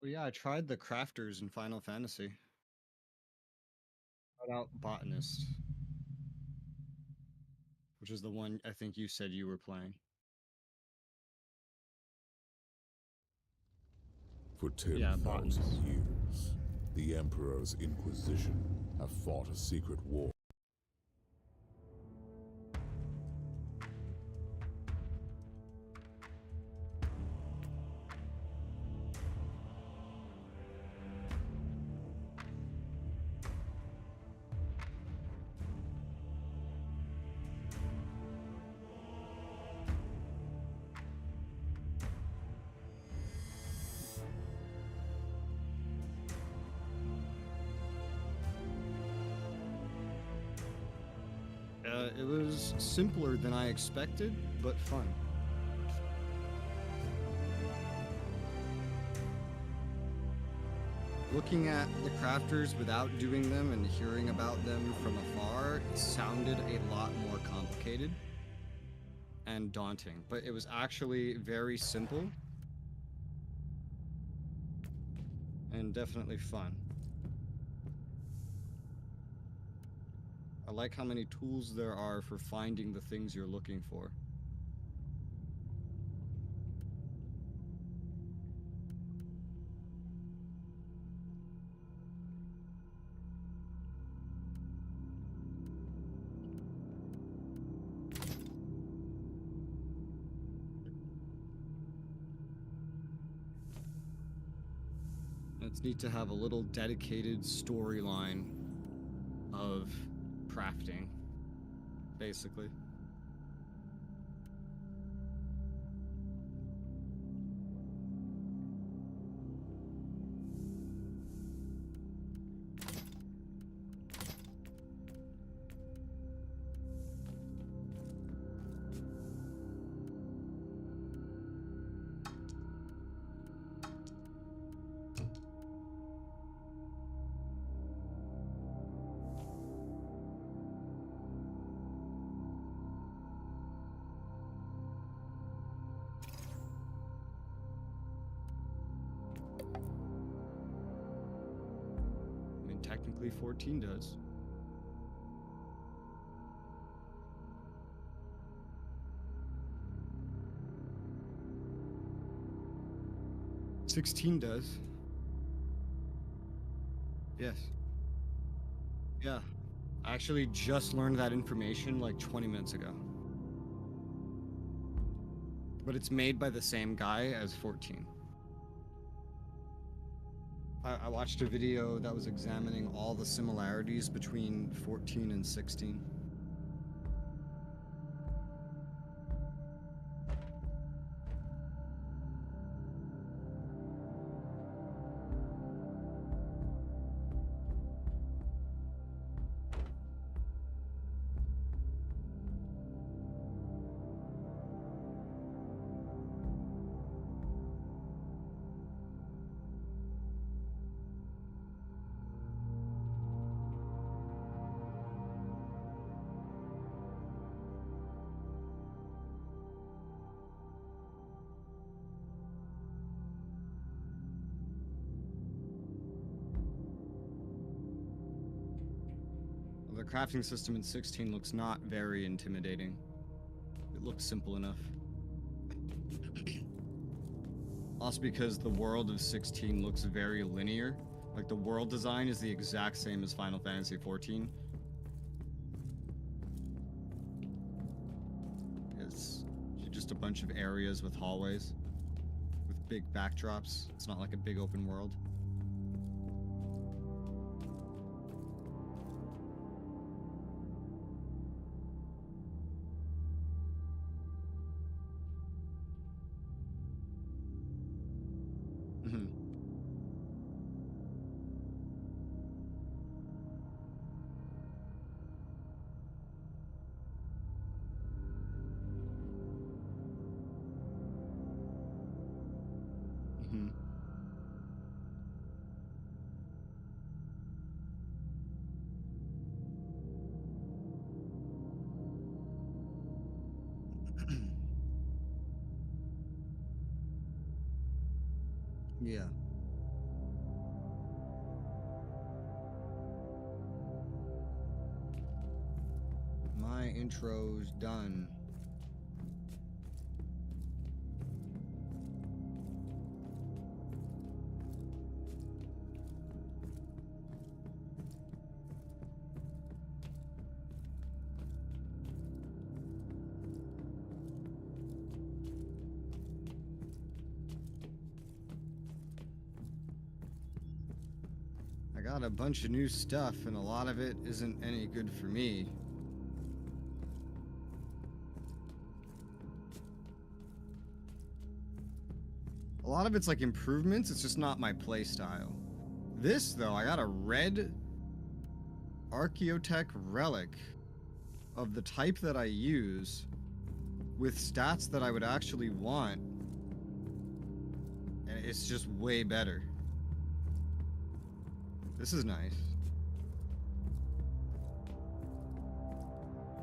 Well, yeah, I tried the crafters in Final Fantasy. Tried out botanist, which is the one I think you said you were playing. For Yeah, 10,000 botanist. years, the Emperor's Inquisition have fought a secret war. It was simpler than I expected, but fun. Looking at the crafters without doing them and hearing about them from afar sounded a lot more complicated and daunting, but it was actually very simple and definitely fun. I like how many tools there are for finding the things you're looking for. It's neat to have a little dedicated storyline of crafting, basically. I mean, technically 14 does. $16 does. Yes. Yeah. I actually just learned that information like 20 minutes ago. But it's made by the same guy as 14. I watched a video that was examining all the similarities between 14 and 16. The crafting system in 16 looks not very intimidating. It looks simple enough. Also because the world of 16 looks very linear. Like the world design is the exact same as Final Fantasy 14. It's just a bunch of areas with hallways with big backdrops. It's not like a big open world. Mhm. Mhm. Yeah. intro's done. I got a bunch of new stuff, and a lot of it isn't any good for me. A lot of it's like improvements, it's just not my playstyle. This, though, I got a red Archaeotech relic of the type that I use with stats that I would actually want. And it's just way better. This is nice.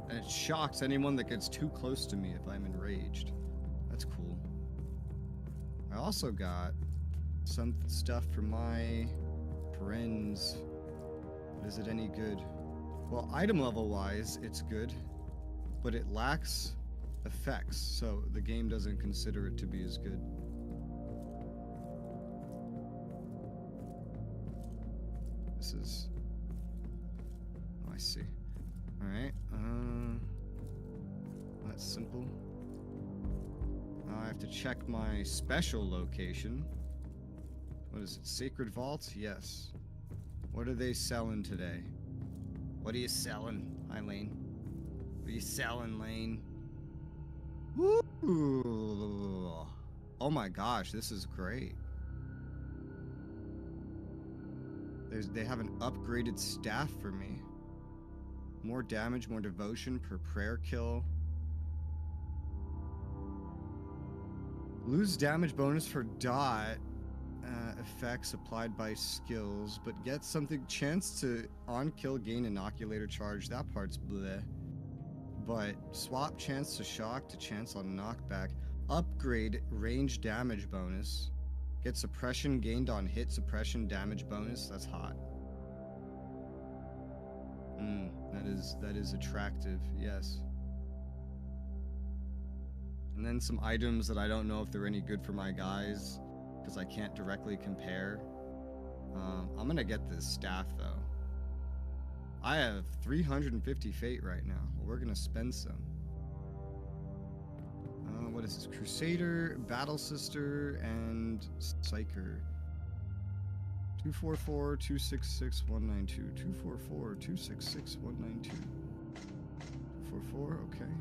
And it shocks anyone that gets too close to me if I'm enraged. That's cool. I also got some stuff for my friends. But is it any good? Well, item level wise, it's good. But it lacks effects, so the game doesn't consider it to be as good. This is... Oh, I see. Alright, that's simple. Now I have to check my special location. What is it? Sacred Vault? Yes. What are they selling today? What are you selling? Hi, Lane. What are you selling, Lane? Woo! Oh my gosh, this is great. They have an upgraded staff for me. More damage, more devotion per prayer kill. Lose damage bonus for dot effects applied by skills, but get something chance to on kill gain inoculator charge. That part's bleh. But swap chance to shock to chance on knockback. Upgrade range damage bonus. Get suppression gained on hit suppression damage bonus. That's hot. That is attractive. Yes. And then some items that I don't know if they're any good for my guys because I can't directly compare. I'm gonna get this staff though. I have 350 fate right now. We're gonna spend some. What is this? Crusader, Battle Sister, and Psyker. 244 266 192. 244 266 192. 244, okay.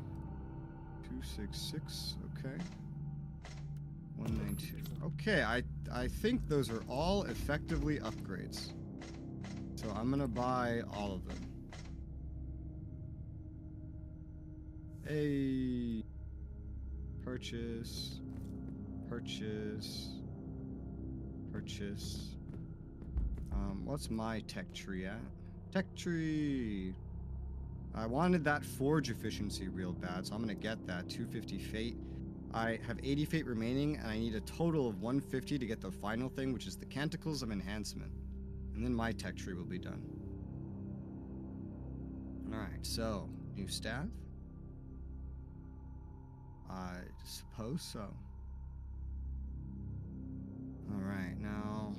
266, okay. 192. Okay, I think those are all effectively upgrades. So I'm gonna buy all of them. Hey. Purchase. Purchase. Purchase. What's my tech tree at? Tech tree! I wanted that forge efficiency real bad, so I'm gonna get that. 250 fate. I have 80 fate remaining, and I need a total of 150 to get the final thing, which is the Canticles of Enhancement. And then my tech tree will be done. Alright, so, new staff? I suppose so. Alright, now...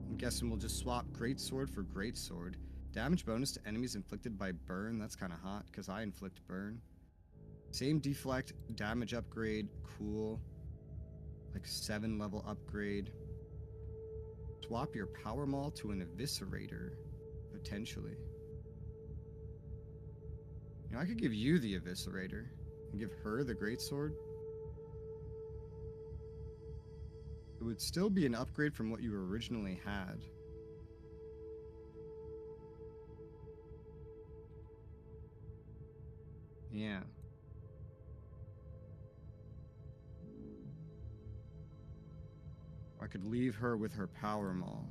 I'm guessing we'll just swap Greatsword for Greatsword. Damage bonus to enemies inflicted by burn. That's kind of hot, because I inflict burn. Same deflect, damage upgrade. Cool. Like 7 level upgrade. Swap your Power Maul to an Eviscerator. Potentially. You know, I could give you the Eviscerator. And give her the Greatsword. It would still be an upgrade from what you originally had. Yeah. I could leave her with her Power Maul.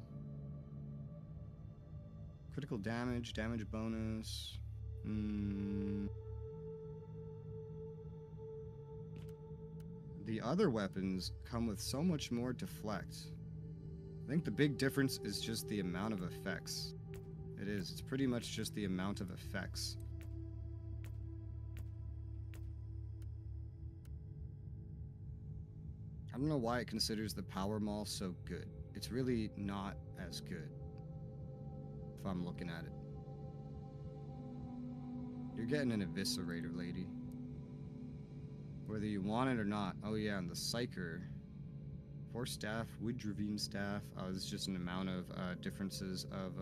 Critical damage, damage bonus. The other weapons come with so much more deflect. I think the big difference is just the amount of effects. It is. It's pretty much just the amount of effects. don't know why it considers the power maul so good. It's really not as good. If I'm looking at it. You're getting an eviscerator, lady. Whether you want it or not. Oh yeah, and the Psyker. 4 staff, Woodravine staff. Oh, it's just an amount of differences of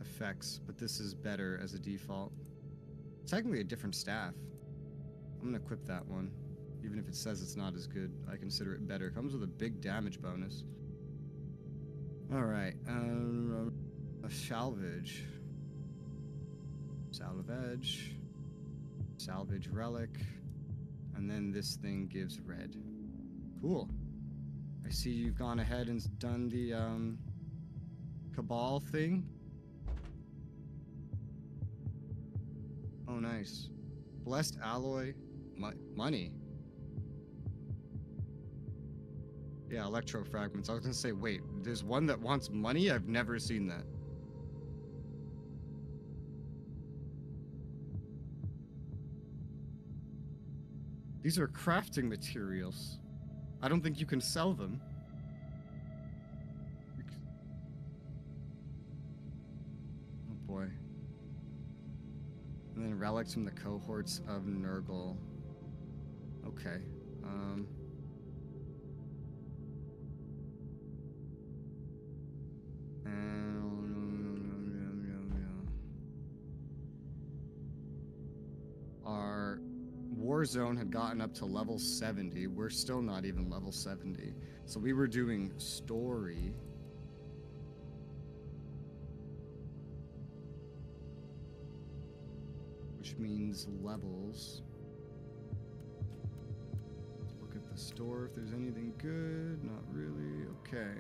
effects, but this is better as a default. It's technically a different staff. I'm gonna equip that one. Even if it says it's not as good, I consider it better. Comes with a big damage bonus. Alright, a salvage. Salvage. Salvage relic. And then this thing gives red. Cool. I see you've gone ahead and done the Cabal thing. Oh, nice. Blessed alloy. Money. Yeah, electro fragments. I was gonna say, wait, there's one that wants money? I've never seen that. These are crafting materials. I don't think you can sell them. Oh boy. And then relics from the cohorts of Nurgle. Okay. Our war zone had gotten up to level 70. We're still not even level 70. So we were doing story. Which means levels. Let's look at the store if there's anything good. Not really. Okay.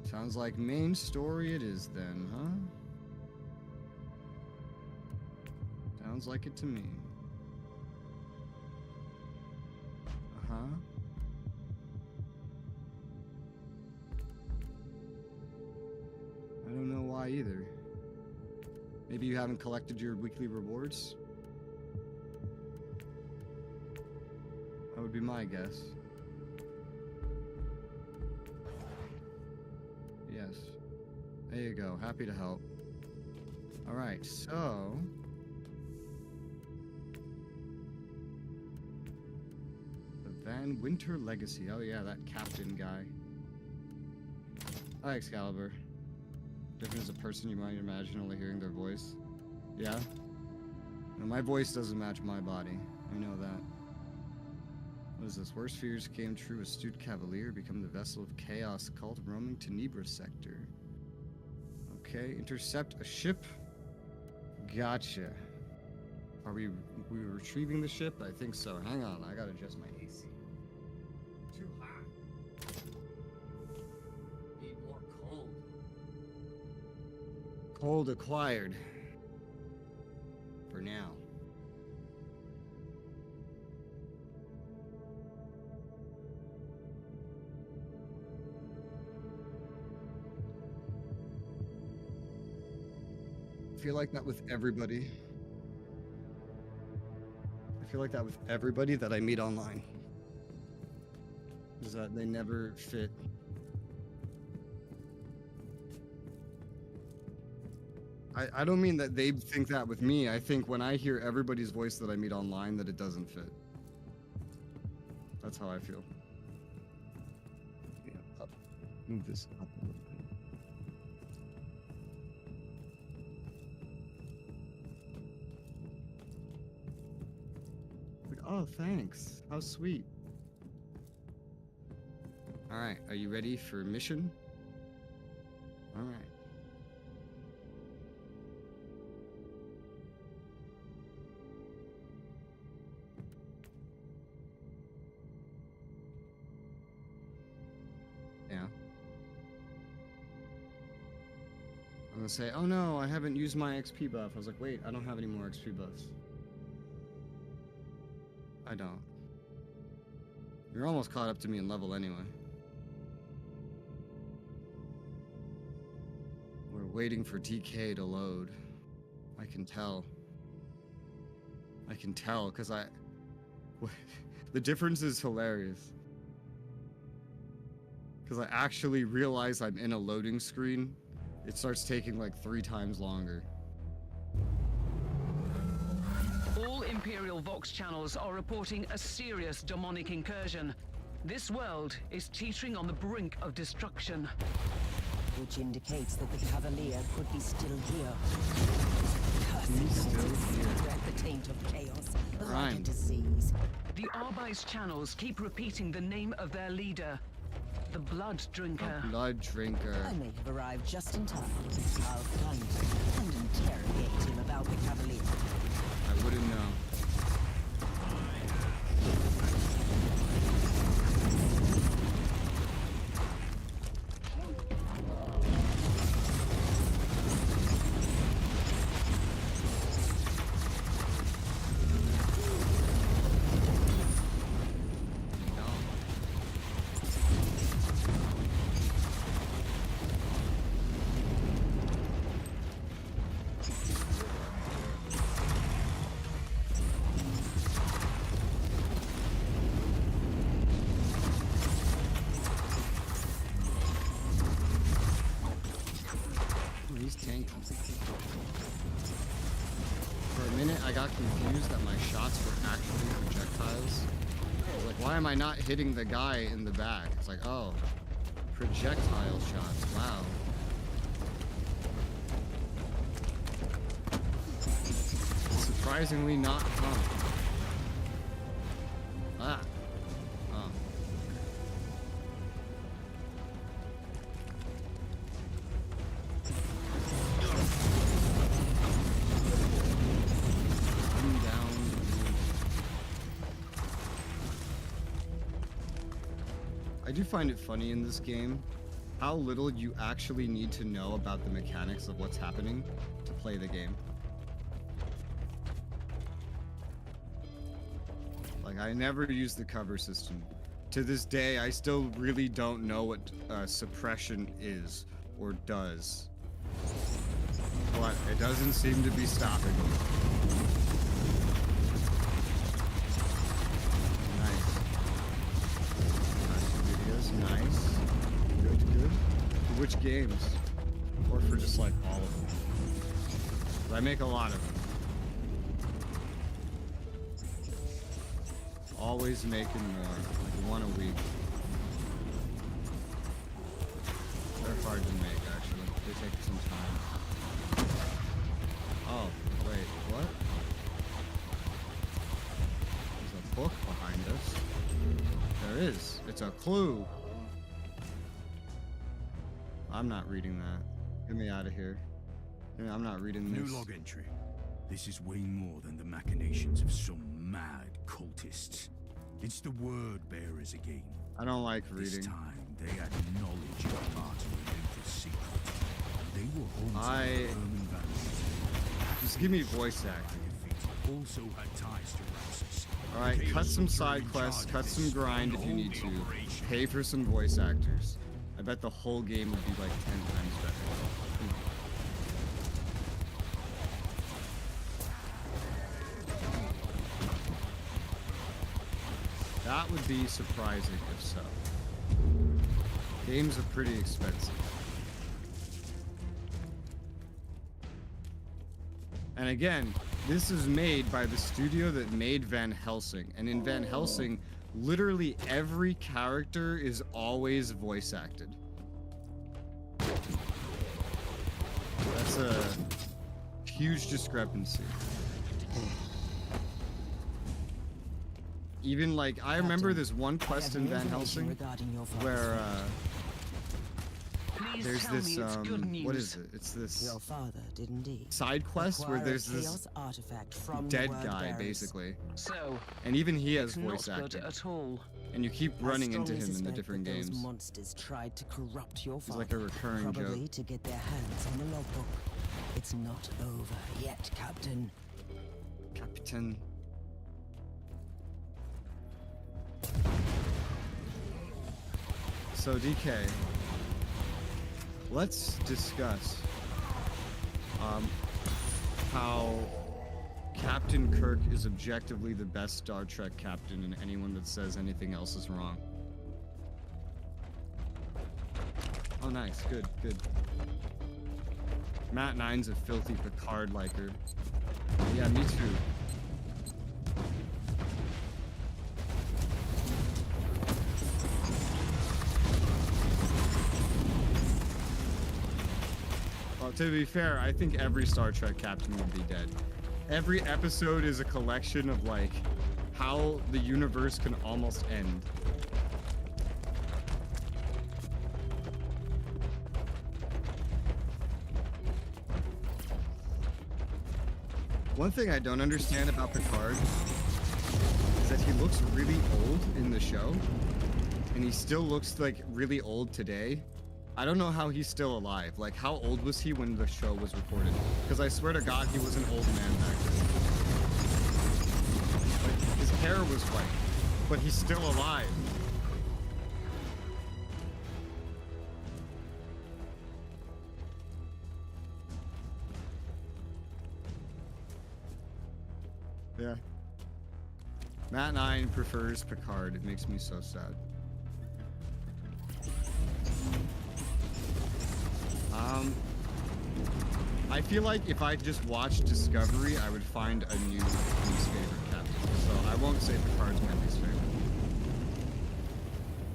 Sounds like main story it is then, huh? Sounds like it to me. Uh-huh. I don't know why either. Maybe you haven't collected your weekly rewards? That would be my guess. Yes. There you go. Happy to help. Alright, so... Van Winter Legacy. Oh yeah, that captain guy. Hi, Excalibur. Different as a person you might imagine only hearing their voice. Yeah? No, my voice doesn't match my body. I know that. What is this? Worst fears came true. Astute cavalier become the vessel of chaos cult roaming Tenebra sector. Okay, intercept a ship. Gotcha. Are we retrieving the ship? I think so. Hang on, I gotta adjust my AC. Too hot. Need more cold. Cold acquired. For now. I feel like that with everybody. I feel like that with everybody that I meet online. Is that they never fit. I don't mean that they think that with me. I think when I hear everybody's voice that I meet online that it doesn't fit. That's how I feel. Yeah, up. Move this up a little bit. Like, oh, thanks. How sweet. Alright, are you ready for mission? Alright. Yeah. I'm gonna say, oh no, I haven't used my XP buff. I was like, wait, I don't have any more XP buffs. I don't. You're almost caught up to me in level anyway. We're waiting for TK to load. I can tell. I can tell, because The difference is hilarious. Because I actually realize I'm in a loading screen. It starts taking like 3 times longer. All Imperial Vox channels are reporting a serious demonic incursion. This world is teetering on the brink of destruction. Which indicates that the Cavalier could be still here. He's still here. Spread the taint of chaos, like a Crime. disease. The Arbice channels keep repeating the name of their leader, the Blood Drinker. A blood drinker. I may have arrived just in time. I'll find him and interrogate him about the Cavalier. I wouldn't know. He's tanking. For a minute, I got confused that my shots were actually projectiles. I was like, why am I not hitting the guy in the back? It's like, oh, projectile shots. Wow. Surprisingly not common. Ah. Oh. Down. I do find it funny in this game how little you actually need to know about the mechanics of what's happening to play the game. Like, I never use the cover system. To this day, I still really don't know what suppression is or does. But it doesn't seem to be stopping me. Nice. Nice videos. Nice. Good, good. For which games? Or for just like all of them? 'Cause I make a lot of them. Always making more, like 1 a week. They're hard to make, actually. They take some time. Oh, wait, what? There's a book behind us. There is. It's a clue. I'm not reading that. Get me out of here. I'm not reading this. New log entry. This is way more than the machinations of some mad cultists. It's the word bearers again. I don't like This reading. time, they had knowledge of Martyr and Emperor's secret. They were home to the Roman values. Just give me voice acting. Also had ties to Ramses. Alright, The cut some Chaos were side in quests, charge cut of some this grind if you need to. unholy operation. Pay for some voice actors. I bet the whole game would be like 10 times better. That would be surprising if so. Games are pretty expensive. And again, this is made by the studio that made Van Helsing. And in Van Helsing, literally every character is always voice acted. That's a huge discrepancy. Even like, I remember Captain, this one I quest have in Van information Helsing regarding your father's where Please there's tell this me it's good news. what is it? It's this Your father did indeed. side quest where Acquire a there's this chaos artifact from dead the word guy bearers. basically, So, and even he has it's not voice good acting, at all. and you keep I running into strongly him in the suspect different that games. Those monsters tried to corrupt your It's father. like a recurring probably joke. to get their hands on the logbook. It's not over yet, Captain. Captain. So DK, let's discuss how Captain Kirk is objectively the best Star Trek captain, and anyone that says anything else is wrong. Oh, nice. Good, good. Matt Nine's a filthy Picard liker. Yeah, me too. Well, to be fair, I think every Star Trek captain would be dead. Every episode is a collection of, like, how the universe can almost end. One thing I don't understand about Picard is that he looks really old in the show, and he still looks like really old today. I don't know how he's still alive. Like, how old was he when the show was recorded? Because I swear to God, he was an old man back then. Like, his hair was white, but he's still alive. Yeah. Matt 9 prefers Picard. It makes me so sad. I feel like if I just watched Discovery, I would find a new least favorite captain. So I won't say Picard's my least favorite.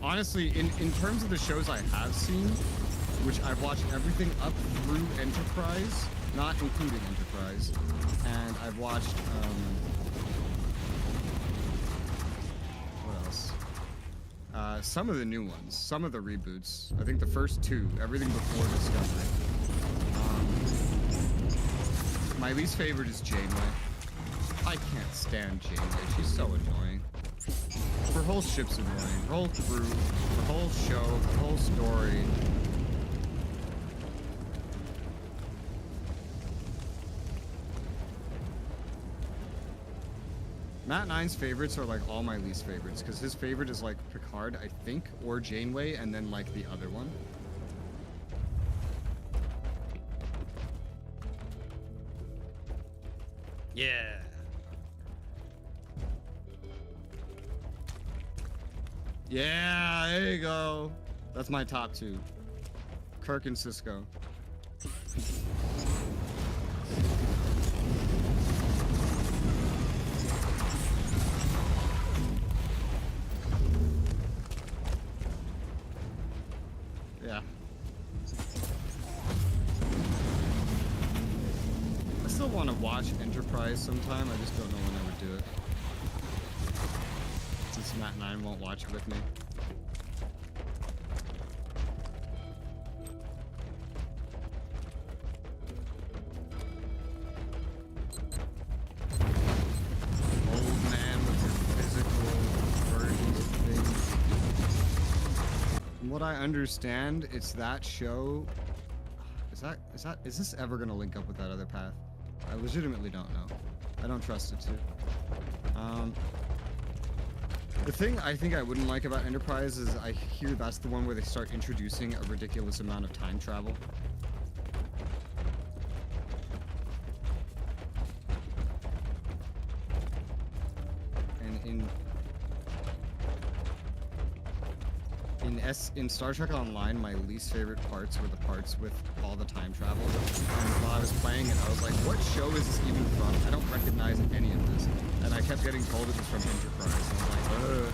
Honestly, in terms of the shows I have seen, which I've watched everything up through Enterprise, not including Enterprise, and I've watched, what else? Some of the new ones, some of the reboots. I think the first two, everything before Discovery. My least favorite is Janeway. I can't stand Janeway. She's so annoying. Her whole ship's annoying. Her whole crew, her whole show, her whole story. Matt 9's favorites are like all my least favorites, because his favorite is like Picard, I think, or Janeway, and then like the other one. Yeah. Yeah, there you go. That's my top two. Kirk and Sisko. Yeah. I still want to watch Enterprise sometime. I just don't know when I would do it. Since Matt 9 won't watch it with me. Old man with his physical versions of things. From what I understand, it's that show. Is this ever gonna link up with that other path? I legitimately don't know. I don't trust it to. The thing I think I wouldn't like about Enterprise is I hear that's the one where they start introducing a ridiculous amount of time travel. And in Star Trek Online, my least favorite parts were the parts with all the time travel. And while I was playing it, I was like, what show is this even from? I don't recognize any of this. And I kept getting told it was from Enterprise. And I was like, ugh.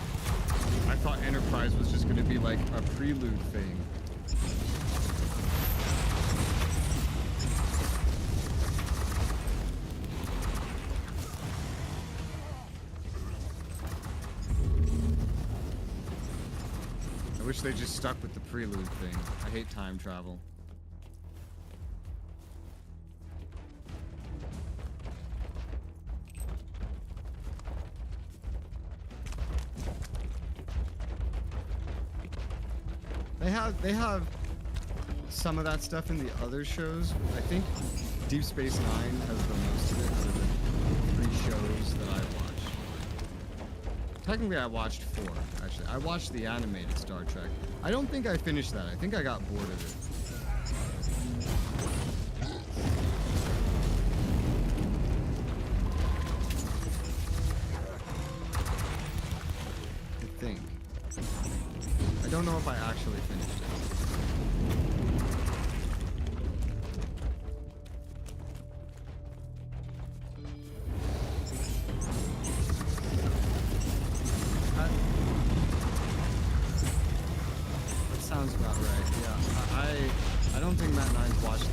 I thought Enterprise was just going to be like a prelude thing. I wish they just stuck with the prelude thing. I hate time travel. They have some of that stuff in the other shows. I think Deep Space Nine has the most of it out of the 3 shows that I've watched. Technically, I watched 4, actually. I watched the animated Star Trek. I don't think I finished that. I think I got bored of it. don't know if I actually finished it. That sounds about right. Yeah, I don't think Matt Nine's watched it.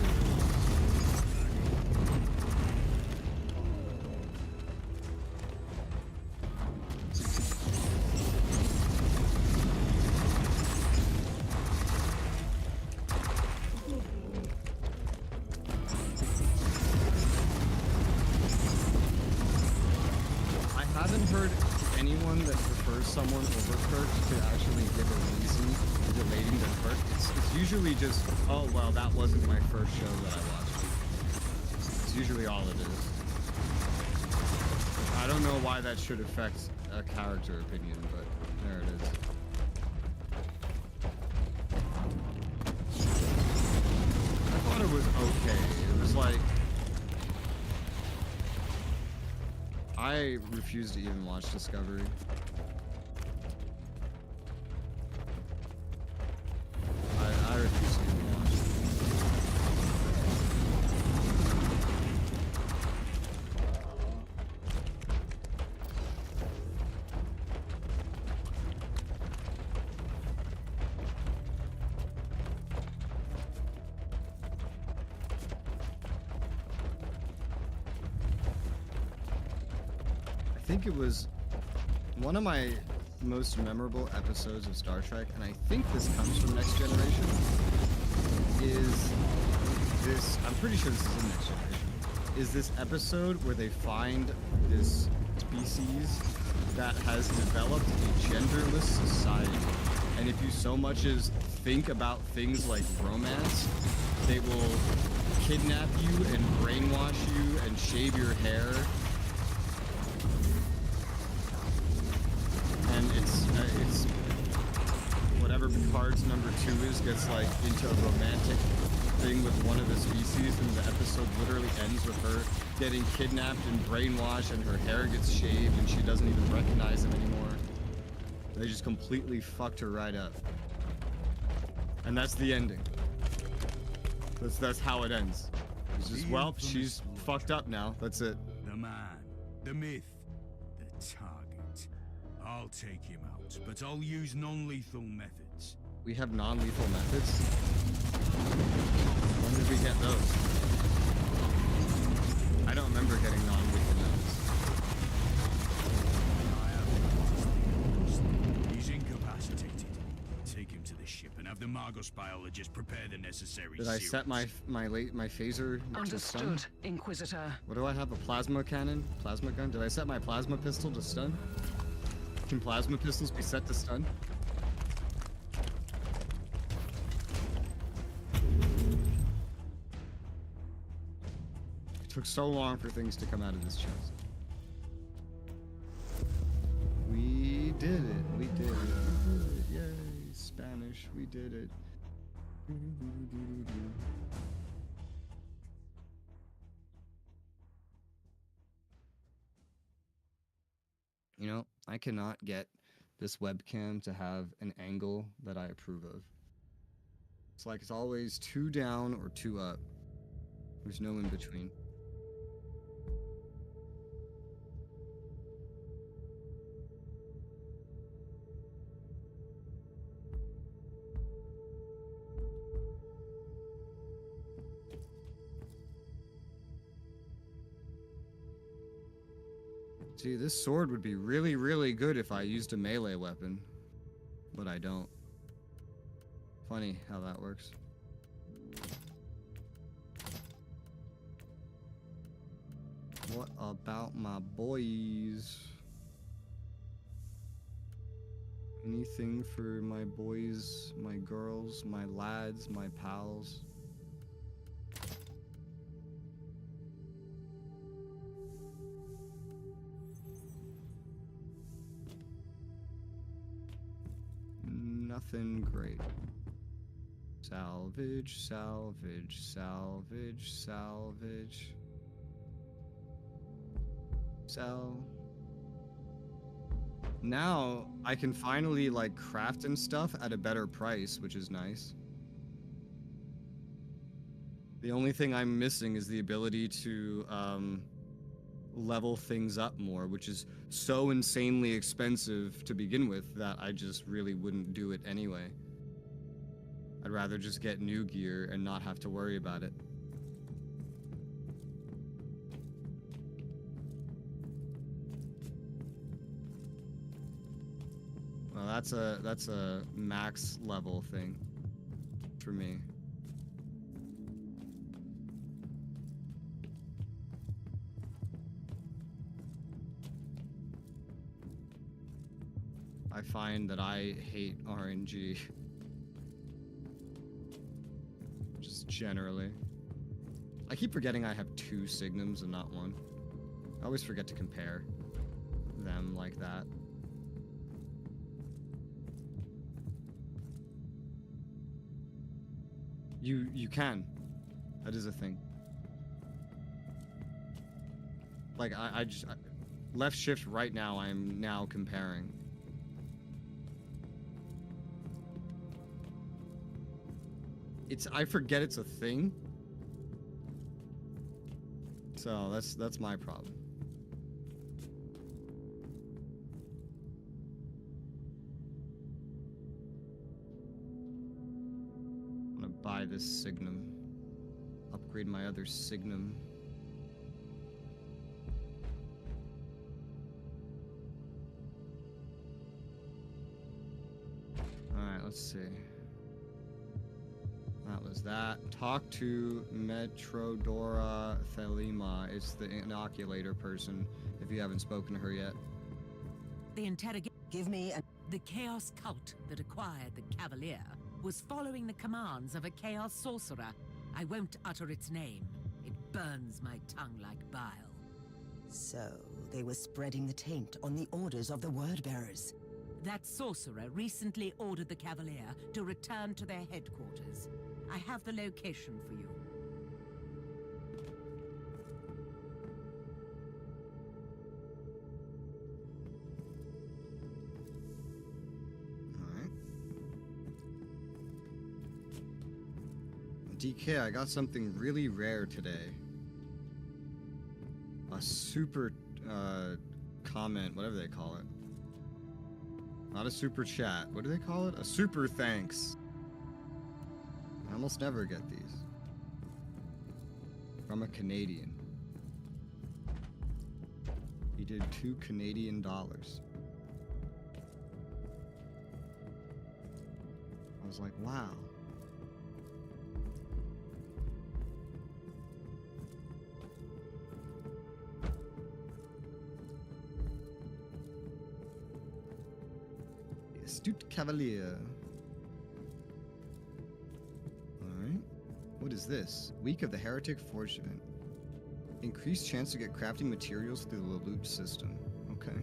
I haven't heard anyone that prefers someone over Kirk to actually give a reason relating to Kirk. It's usually just, oh, well, that wasn't my first show that I watched. It's usually all it is. I don't know why that should affect a character opinion, but there it is. I thought it was okay. It was like... I refuse to even watch Discovery. I refuse to even watch. I think it was one of my most memorable episodes of Star Trek, and I think this comes from Next Generation, is this, I'm pretty sure this is in Next Generation, is this episode where they find this species that has developed a genderless society. And if you so much as think about things like romance, they will kidnap you and brainwash you and shave your hair. And it's whatever Picard's number 2 is, gets like into a romantic thing with one of the species, and the episode literally ends with her getting kidnapped and brainwashed, and her hair gets shaved, and she doesn't even recognize them anymore. They just completely fucked her right up. And that's the ending. That's how it ends. It's just, well, she's fucked up now. That's it. The man, the myth, the target. I'll take him out, but I'll use non-lethal methods. We have non-lethal methods? When did we get those? I don't remember getting non-lethal methods. He's incapacitated. Take him to the ship and have the Margos biologist prepare the necessary Did I serum. set my phaser to stun? Understood, Inquisitor. What do I have? A plasma cannon? Plasma gun? Did I set my plasma pistol to stun? Can plasma pistols be set to stun? It took so long for things to come out of this chest. We did it. We did it. We did it. Yay. Spanish. We did it. You know, I cannot get this webcam to have an angle that I approve of. It's like it's always 2 down or 2 up. There's no in between. See, this sword would be really, really good if I used a melee weapon, but I don't. Funny how that works. What about my boys? Anything for my boys, my girls, my lads, my pals? Nothing great. Salvage, salvage, salvage, salvage. Now I can finally like craft and stuff at a better price, which is nice. The only thing I'm missing is the ability to level things up more, which is so insanely expensive to begin with that I just really wouldn't do it anyway. I'd rather just get new gear and not have to worry about it. Well, that's a max level thing for me. I find that I hate RNG. Just generally. I keep forgetting I have 2 Signums and not 1. I always forget to compare them like that. You can. That is a thing. Like I just left shift right now. I'm now comparing. I forget it's a thing. So that's my problem. I'm gonna buy this Signum. Upgrade my other Signum. Alright, let's see. That was that. Talk to Metrodora Thelema. It's the inoculator person, if you haven't spoken to her yet. The interrogate. Give me a. The Chaos cult that acquired the Cavalier was following the commands of a Chaos sorcerer. I won't utter its name. It burns my tongue like bile. So, they were spreading the taint on the orders of the Word-Bearers. That sorcerer recently ordered the Cavalier to return to their headquarters. I have the location for you. Alright. DK, I got something really rare today. A super comment, whatever they call it. Not a super chat. What do they call it? A super thanks. I almost never get these. From a Canadian. He did $2 Canadian. I was like, wow. Astute Cavalier. Alright. What is this? Week of the Heretic Forge event. Increased chance to get crafting materials through the loot system. Okay.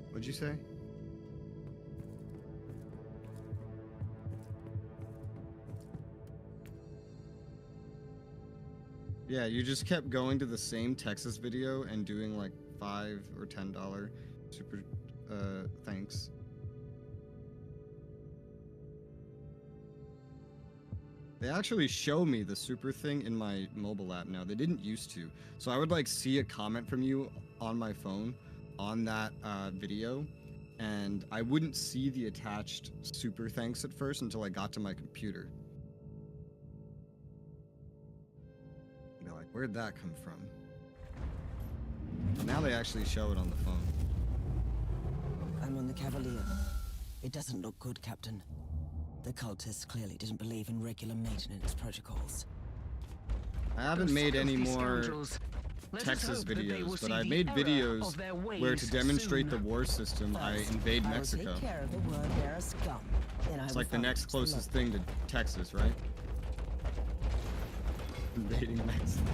What'd you say? Yeah, you just kept going to the same Texas video and doing like $5 or $10 super thanks. They actually show me the super thing in my mobile app now. They didn't used to. So I would like see a comment from you on my phone on that video, and I wouldn't see the attached super thanks at first until I got to my computer. And they're like, where'd that come from? But now they actually show it on the phone. I'm on the Cavalier. It doesn't look good, Captain. The cultists clearly didn't believe in regular maintenance protocols. I haven't made any more Texas videos, but I made videos where to demonstrate the war system, I invade Mexico. Take care of the Word-Bearer scum. It's like the next closest thing to Texas, right? Invading Mexico.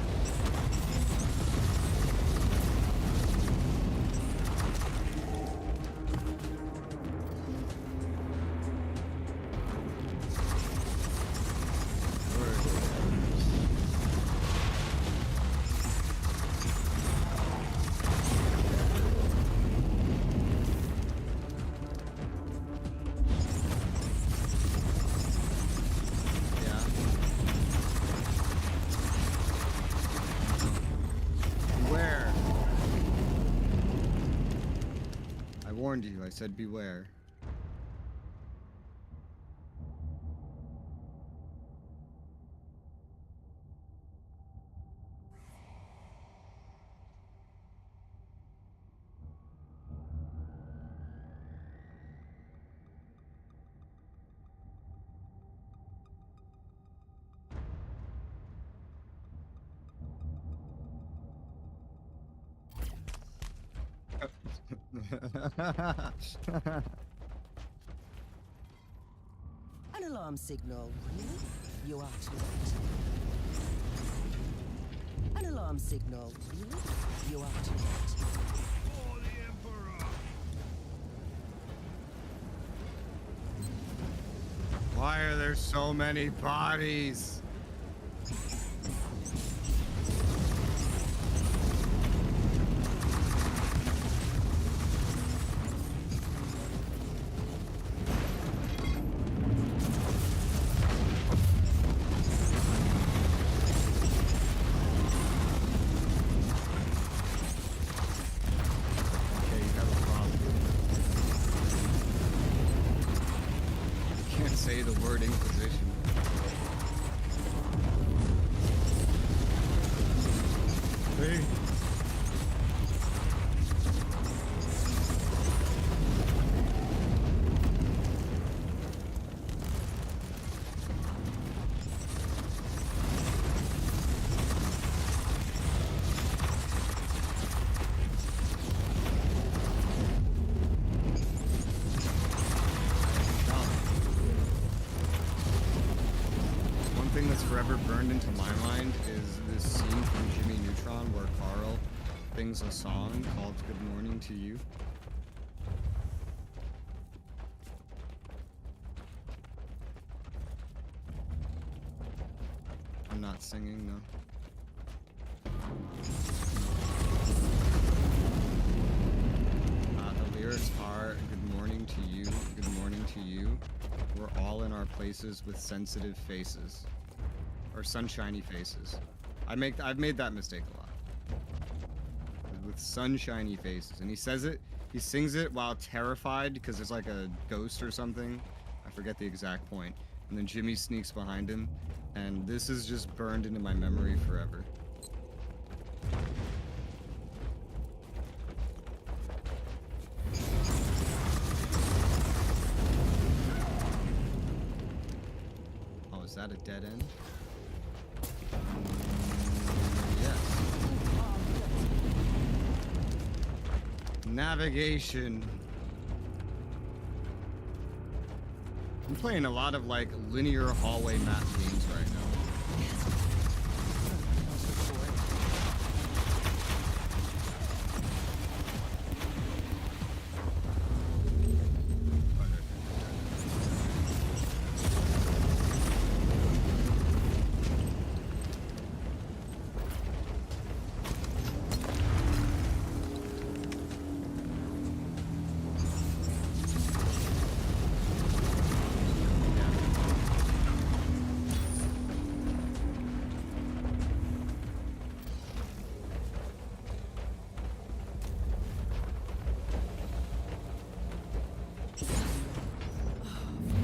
warned you. I said beware. An alarm signal, really? You are too late. An alarm signal, really? You are too late. For the Emperor! Why are there so many bodies? Okay, you have a problem. You can't say the word Inquisition. Hey. One thing that's forever burned into my mind is this scene from Jimmy Neutron where Carl sings a song called Good Morning to You. I'm not singing, no. The lyrics are Good morning to you, good morning to you. We're all in our places with sensitive faces. Or sunshiny faces. I've made that mistake a lot. With sunshiny faces. And he says it, he sings it while terrified because there's like a ghost or something. I forget the exact point. And then Jimmy sneaks behind him. And this is just burned into my memory forever. Oh, is that a dead end? Yes. Navigation. I'm playing a lot of like linear hallway map games right now.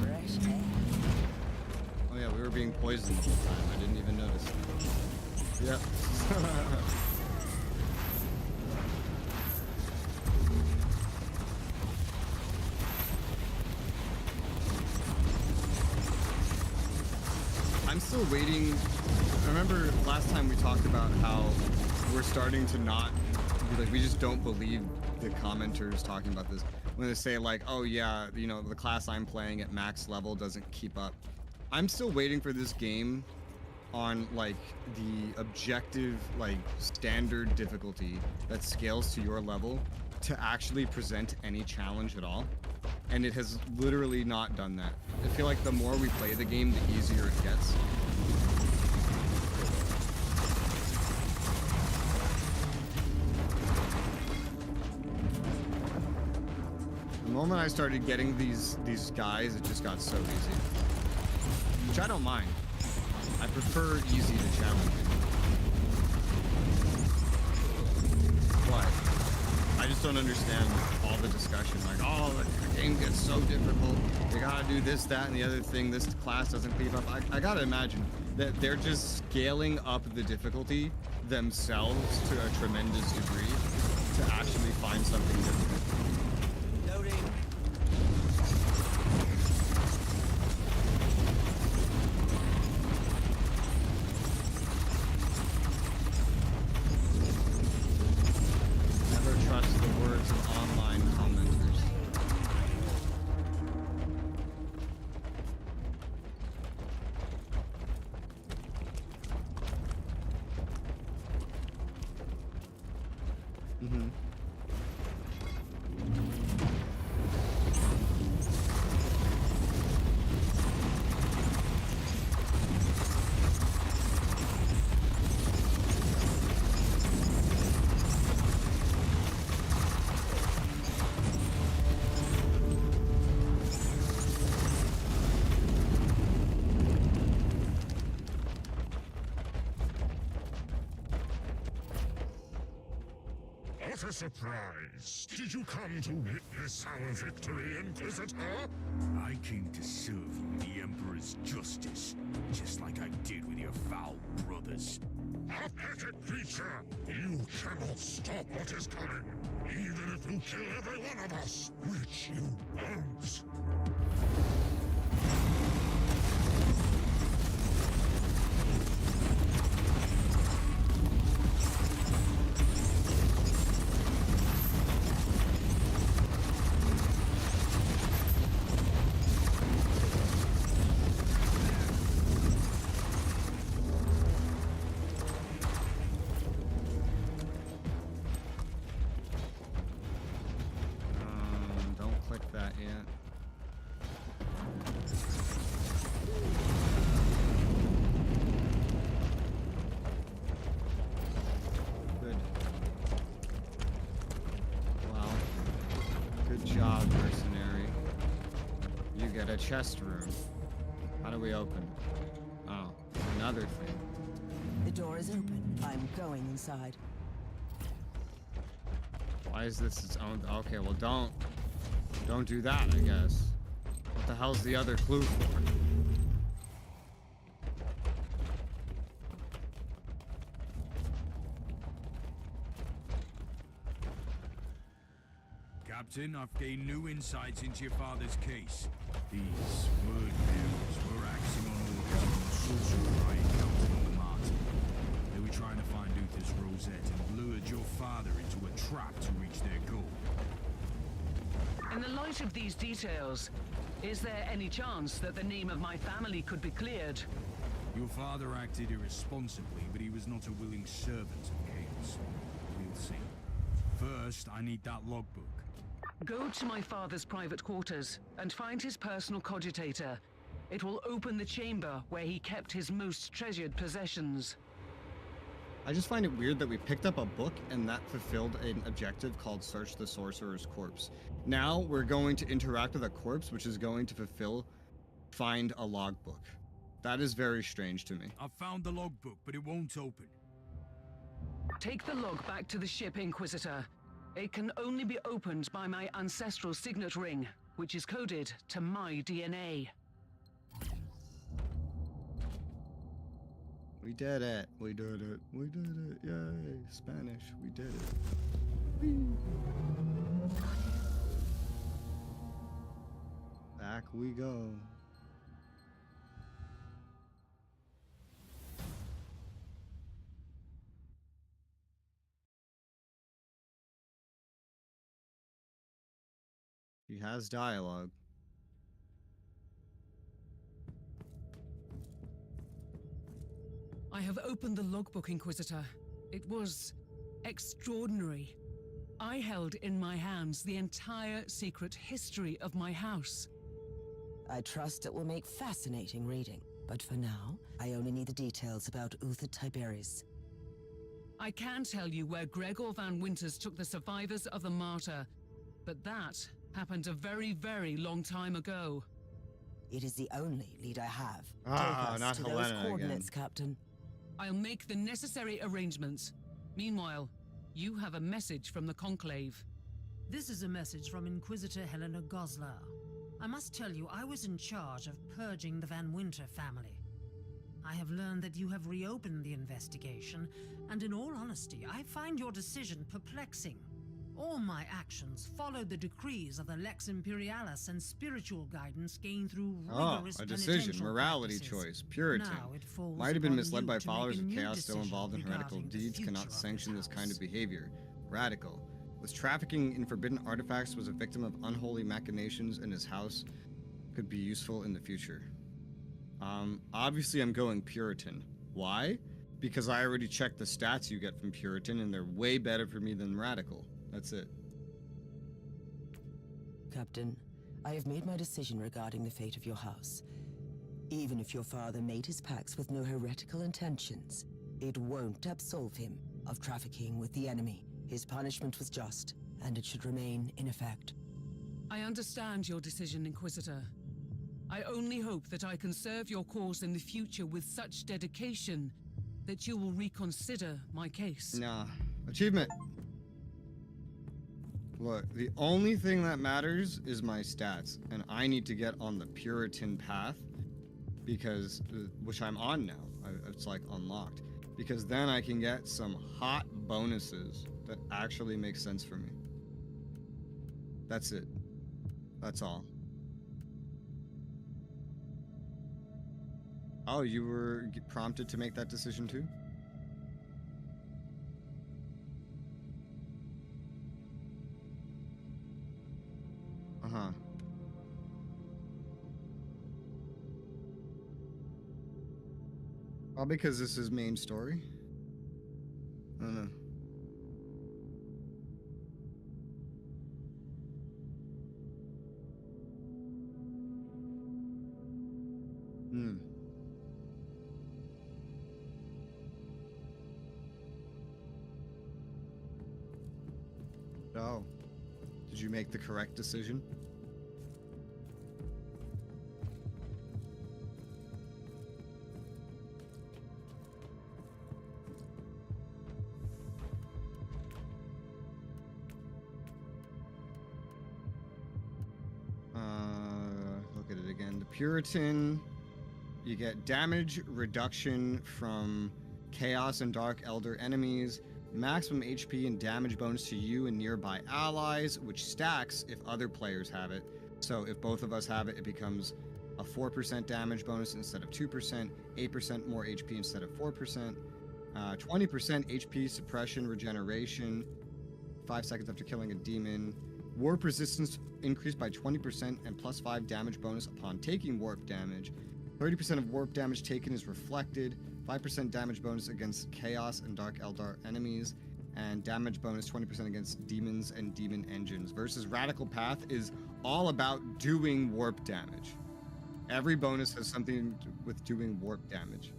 Fresh air. Oh yeah, we were being poisoned the whole time. I didn't even notice. Yep. I'm still waiting. I remember last time we talked about how we're starting to not, like, we just don't believe the commenters talking about this when they say like, oh yeah, you know, the class I'm playing at max level doesn't keep up. I'm still waiting for this game on like the objective, like standard difficulty that scales to your level to actually present any challenge at all. And it has literally not done that. I feel like the more we play the game, the easier it gets. The moment I started getting these guys, it just got so easy. Which I don't mind. I prefer easy to challenging. But I just don't understand all the discussion. Like, oh, the game gets so difficult. You gotta do this, that, and the other thing. This class doesn't keep up. I gotta imagine that they're just scaling up the difficulty themselves to a tremendous degree to actually find something difficult. Loading. Never trust the words of online commenters. Mm-hmm. What a surprise! Did you come to witness our victory, Inquisitor? I came to serve you the Emperor's justice, just like I did with your foul brothers. Pathetic creature! You cannot stop what is coming, even if you kill every one of us, which you won't. Don't click that yet. Good. Wow. Good job, mercenary. You get a chest room. How do we open? Oh, another thing. The door is open. I'm going inside. Why is this its own? Okay, well, don't do that, I guess. What the hell's the other clue for? Captain, I've gained new insights into your father's case. These word bearers were acting on orders from the sorcerer I encountered on the Martyr. They were trying to find Uther's rosette and lured your father into a trap to reach their goal. In the light of these details, is there any chance that the name of my family could be cleared? Your father acted irresponsibly, but he was not a willing servant of chaos. We'll see. First, I need that logbook. Go to my father's private quarters and find his personal cogitator. It will open the chamber where he kept his most treasured possessions. I just find it weird that we picked up a book and that fulfilled an objective called Search the Sorcerer's Corpse. Now we're going to interact with a corpse, which is going to find a logbook. That is very strange to me. I found the logbook, but it won't open. Take the log back to the ship, Inquisitor. It can only be opened by my ancestral signet ring, which is coded to my DNA. We did it. We did it. We did it. Yay. Spanish. We did it. Whee. Back we go. He has dialogue. I have opened the logbook, Inquisitor. It was extraordinary. I held in my hands the entire secret history of my house. I trust it will make fascinating reading. But for now, I only need the details about Uther Tiberius. I can tell you where Gregor van Winters took the survivors of the Martyr, but that happened a very, very long time ago. It is the only lead I have. Ah, Take us not to Helena those again. coordinates, Captain. I'll make the necessary arrangements. Meanwhile, you have a message from the Conclave. This is a message from Inquisitor Helena Goslar. I must tell you, I was in charge of purging the Van Winter family. I have learned that you have reopened the investigation, and in all honesty, I find your decision perplexing. All my actions followed the decrees of the Lex Imperialis and spiritual guidance gained through rigorous a decision, penitential morality practices. choice, Puritan. Now it falls Might have been upon misled you by to make followers a of new chaos still decision involved in heretical regarding the deeds future cannot of sanction this kind house. of behavior. Radical. Was trafficking in forbidden artifacts, was a victim of unholy machinations in his house, could be useful in the future. Obviously I'm going Puritan. Why? Because I already checked the stats you get from Puritan and they're way better for me than Radical. That's it. Captain, I have made my decision regarding the fate of your house. Even if your father made his pacts with no heretical intentions, it won't absolve him of trafficking with the enemy. His punishment was just, and it should remain in effect. I understand your decision, Inquisitor. I only hope that I can serve your cause in the future with such dedication that you will reconsider my case. Nah. Achievement. Look, the only thing that matters is my stats, and I need to get on the Puritan path, because, which I'm on now. It's like unlocked. Because then I can get some hot bonuses that actually make sense for me. That's it. That's all. Oh, you were prompted to make that decision too? Uh-huh. All because this is main story? I don't know. Hmm. Oh. Did you make the correct decision? Look at it again. The Puritan, you get damage reduction from Chaos and Dark Elder enemies, maximum HP and damage bonus to you and nearby allies, which stacks if other players have it. So if both of us have it, it becomes a 4% damage bonus instead of 2%, 8% more HP instead of 4%, 20% HP suppression regeneration, 5 seconds after killing a demon, warp resistance increased by 20% and plus 5 damage bonus upon taking warp damage, 30% of warp damage taken is reflected, 5% damage bonus against Chaos and Dark Eldar enemies, and damage bonus 20% against demons and demon engines. Versus Radical Path is all about doing warp damage. Every bonus has something with doing warp damage.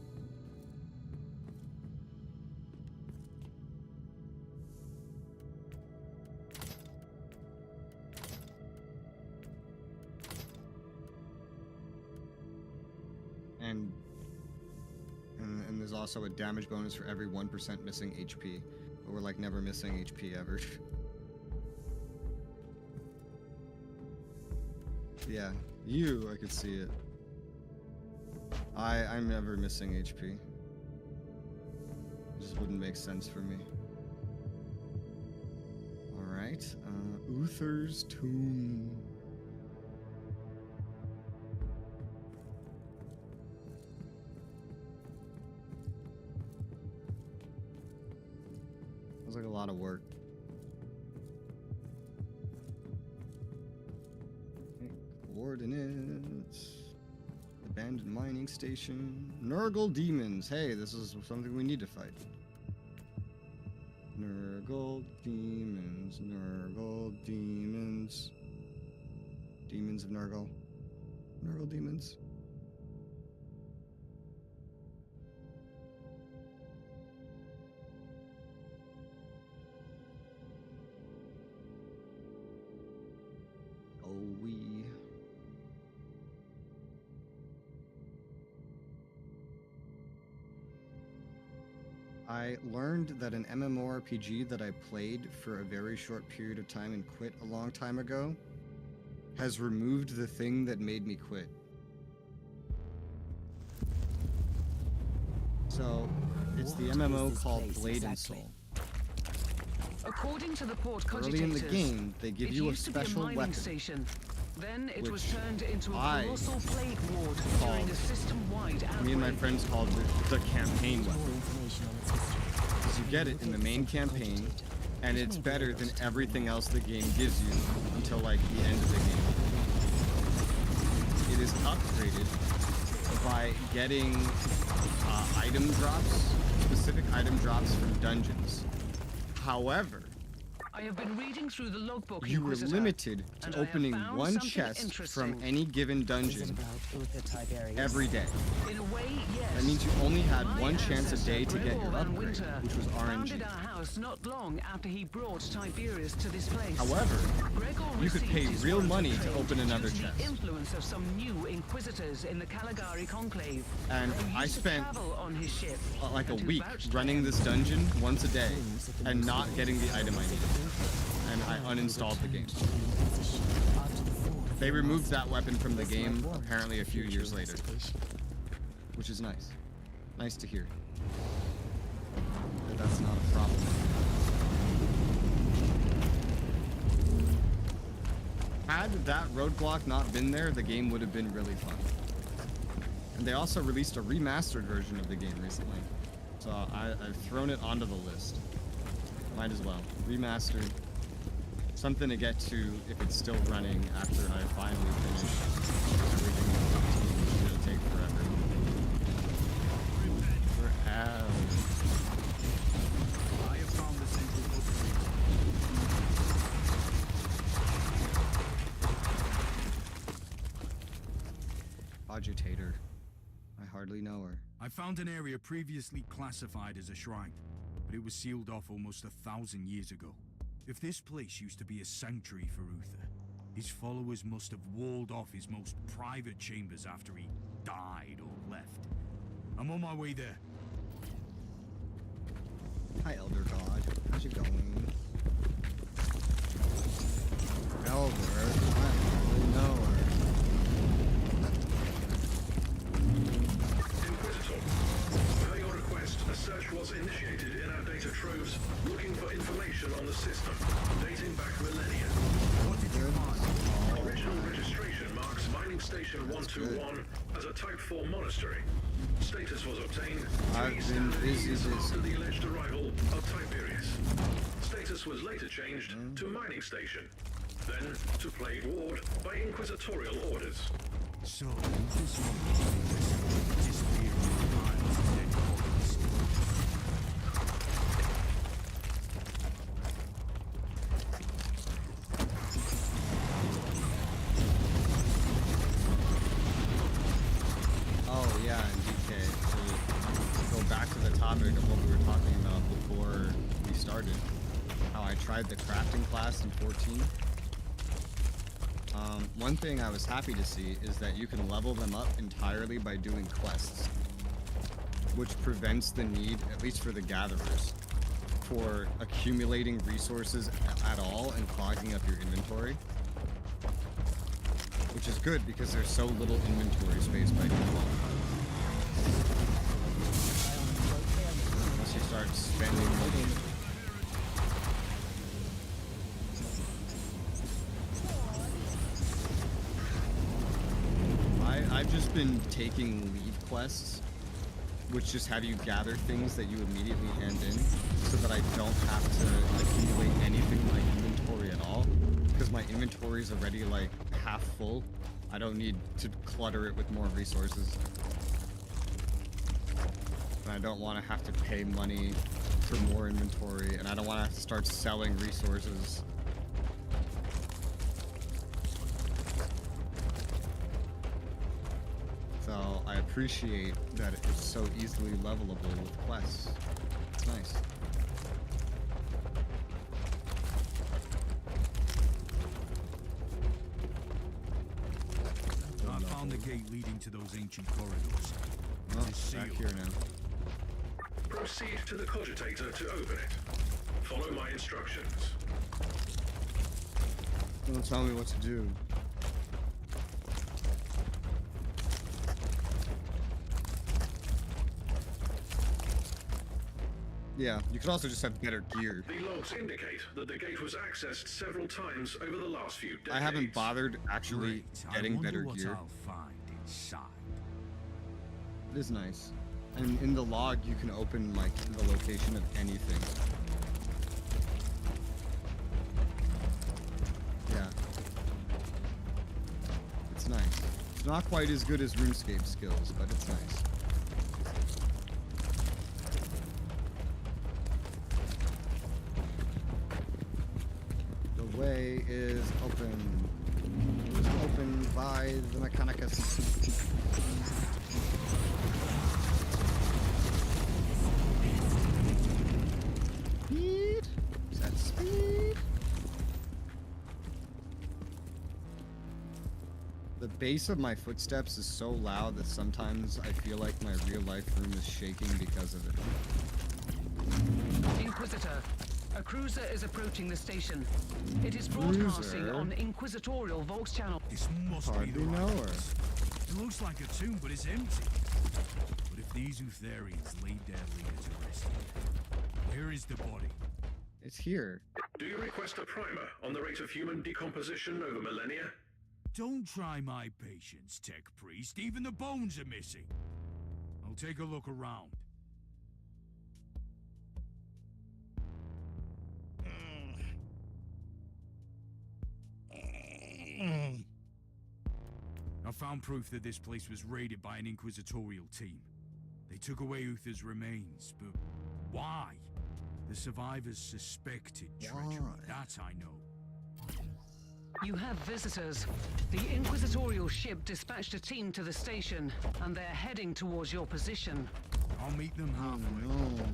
And there's also a damage bonus for every 1% missing HP. But we're like never missing HP ever. Yeah, you, I could see it. I'm never missing HP. It just wouldn't make sense for me. Alright, Uther's Tomb. Sounds like a lot of work. Coordinates. Abandoned mining station. Nurgle demons. Hey, this is something we need to fight. Nurgle demons. Nurgle demons. Demons of Nurgle. Nurgle demons. Oh, we. I learned that an MMORPG that I played for a very short period of time and quit a long time ago has removed the thing that made me quit. So, it's the What MMO is this called place Blade and exactly? Soul. According to the port Early in the cogitators, game, they give it you a used to be special mining weapon. station. Then it was which turned into a I colossal plague ward called- during a system-wide outbreak. Me and my friends called it the campaign More weapon. information on its history. Because you get it in the main campaign, and it's better than everything else the game gives you until like the end of the game. It is upgraded by getting item drops, specific item drops from dungeons. However, I have been reading through the logbook, you were Inquisitor, limited and to I have opening found one something chest from interesting. any given Is it dungeon about Uther Tiberius? every day. In a way, yes. That means you only had My one chance a ancestor, day to get Gregor your Van upgrade, Winter, which was founded RNG. our house not long after he brought Tiberius to this place. However, Gregor you could received pay his real warrant money of to trade open another due to chest. the influence of some new Inquisitors in the Caligari Conclave. And who I used to spent travel on his ship, like a and who week vouched for running him. this dungeon once a day and not getting the item I needed. And I uninstalled the game. They removed that weapon from the game apparently a few years later, which is nice. Nice to hear. But that's not a problem. Had that roadblock not been there, the game would have been really fun. And they also released a remastered version of the game recently. So I've thrown it onto the list. Might as well. Remastered. Something to get to if it's still running after I finally finish everything it's gonna take forever. We're out. I have found the central Agitator. I hardly know her. I found an area previously classified as a shrine, but it was sealed off almost 1,000 years ago. If this place used to be a sanctuary for Uther, his followers must have walled off his most private chambers after he died or left. I'm on my way there. Hi, Elder God. How's it going? Elder? I hardly know her. Inquisitor, per your request, a search was initiated in our data troves looking for information on the system, dating back millennia. What did you find? Original registration marks Mining Station 121 as a Type 4 monastery. Status was obtained I've 3 been standard busy years this after the alleged arrival of Tiberius. Status was later changed to Mining Station, then to Plague Ward by inquisitorial orders. So, this one disappeared in the miles of dead bodies. Oh yeah, and DK. To go back to the topic of what we were talking about before we started. How I tried the crafting class in 14. One thing I was happy to see is that you can level them up entirely by doing quests, which prevents the need, at least for the gatherers, for accumulating resources at all and clogging up your inventory. Which is good because there's so little inventory space by default. Unless you start spending money. I've just been taking lead quests, which just have you gather things that you immediately hand in, so that I don't have to accumulate anything like inventory at all, because my inventory is already like half full. I don't need to clutter it with more resources. And I don't want to have to pay money for more inventory, and I don't want to have to start selling resources. So I appreciate that it's so easily levelable with quests. It's nice. I found the gate leading to those ancient corridors. Oh, It is back sealed. here now. Proceed to the cogitator to open it. Follow my instructions. Don't tell me what to do. Yeah, you could also just have better gear. The logs indicate that the gate was accessed several times over the last few decades. I haven't bothered actually getting better gear. I'll find inside. It is nice. And in the log, you can open, like, the location of anything. Yeah. It's nice. It's not quite as good as RuneScape skills, but it's nice. The way is open. It was opened by the Mechanicus. Speed? Is that speed? The bass of my footsteps is so loud that sometimes I feel like my real life room is shaking because of it. Inquisitor, a cruiser is approaching the station. It is broadcasting on Inquisitorial Vox channel. This must Hardly be the know right her. place. It looks like a tomb, but it's empty. But if these Utherians laid their leader to rest here, where is the body? It's here. Do you request a primer on the rate of human decomposition over millennia? Don't try my patience, Tech Priest. Even the bones are missing. I'll take a look around. I found proof that this place was raided by an Inquisitorial team. They took away Uther's remains, but why? The survivors suspected treachery, that I know. You have visitors. The Inquisitorial ship dispatched a team to the station, and they're heading towards your position. I'll meet them halfway. No.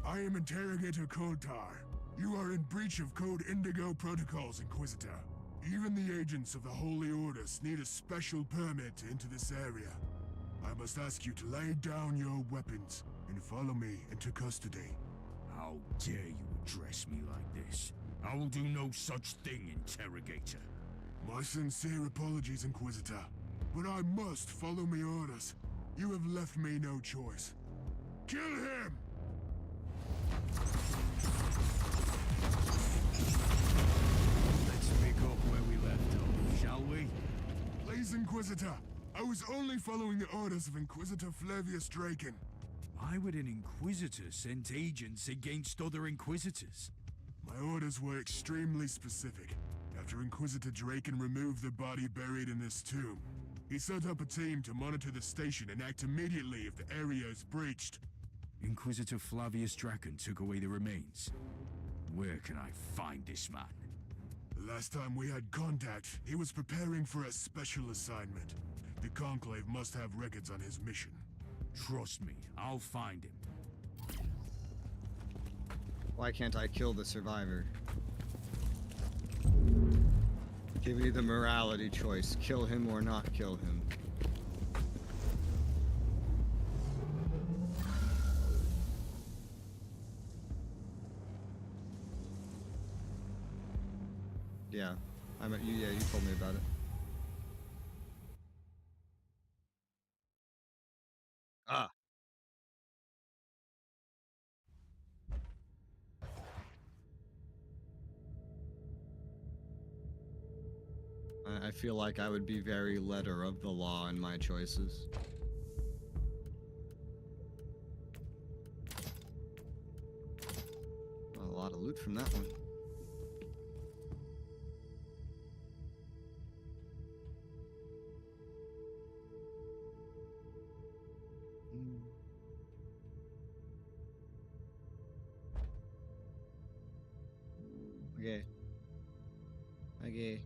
I am Interrogator Kotar. You are in breach of Code Indigo protocols, Inquisitor. Even the agents of the Holy Orders need a special permit to enter this area. I must ask you to lay down your weapons and follow me into custody. How dare you address me like this? I will do no such thing, Interrogator. My sincere apologies, Inquisitor, but I must follow my orders. You have left me no choice. Kill him! Let's pick up where we left off, shall we? Please, Inquisitor. I was only following the orders of Inquisitor Flavius Draken. Why would an Inquisitor send agents against other Inquisitors? My orders were extremely specific. After Inquisitor Draken removed the body buried in this tomb, he set up a team to monitor the station and act immediately if the area is breached. Inquisitor Flavius Draken took away the remains. Where can I find this man? The last time we had contact, he was preparing for a special assignment. The Conclave must have records on his mission. Trust me, I'll find him. Why can't I kill the survivor? Give me the morality choice. Kill him or not kill him. Yeah, yeah, you told me about it. Ah. I feel like I would be very letter of the law in my choices. A lot of loot from that one. Okay. Okay.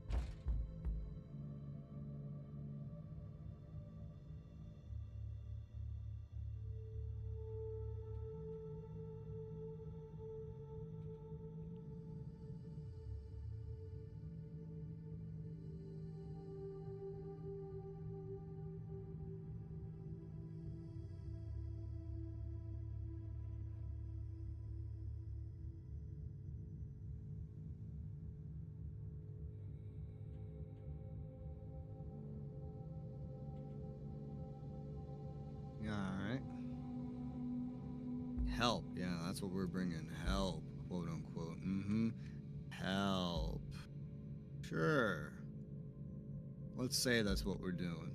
That's what we're bringing. Help, quote unquote. Help. Sure. Let's say that's what we're doing.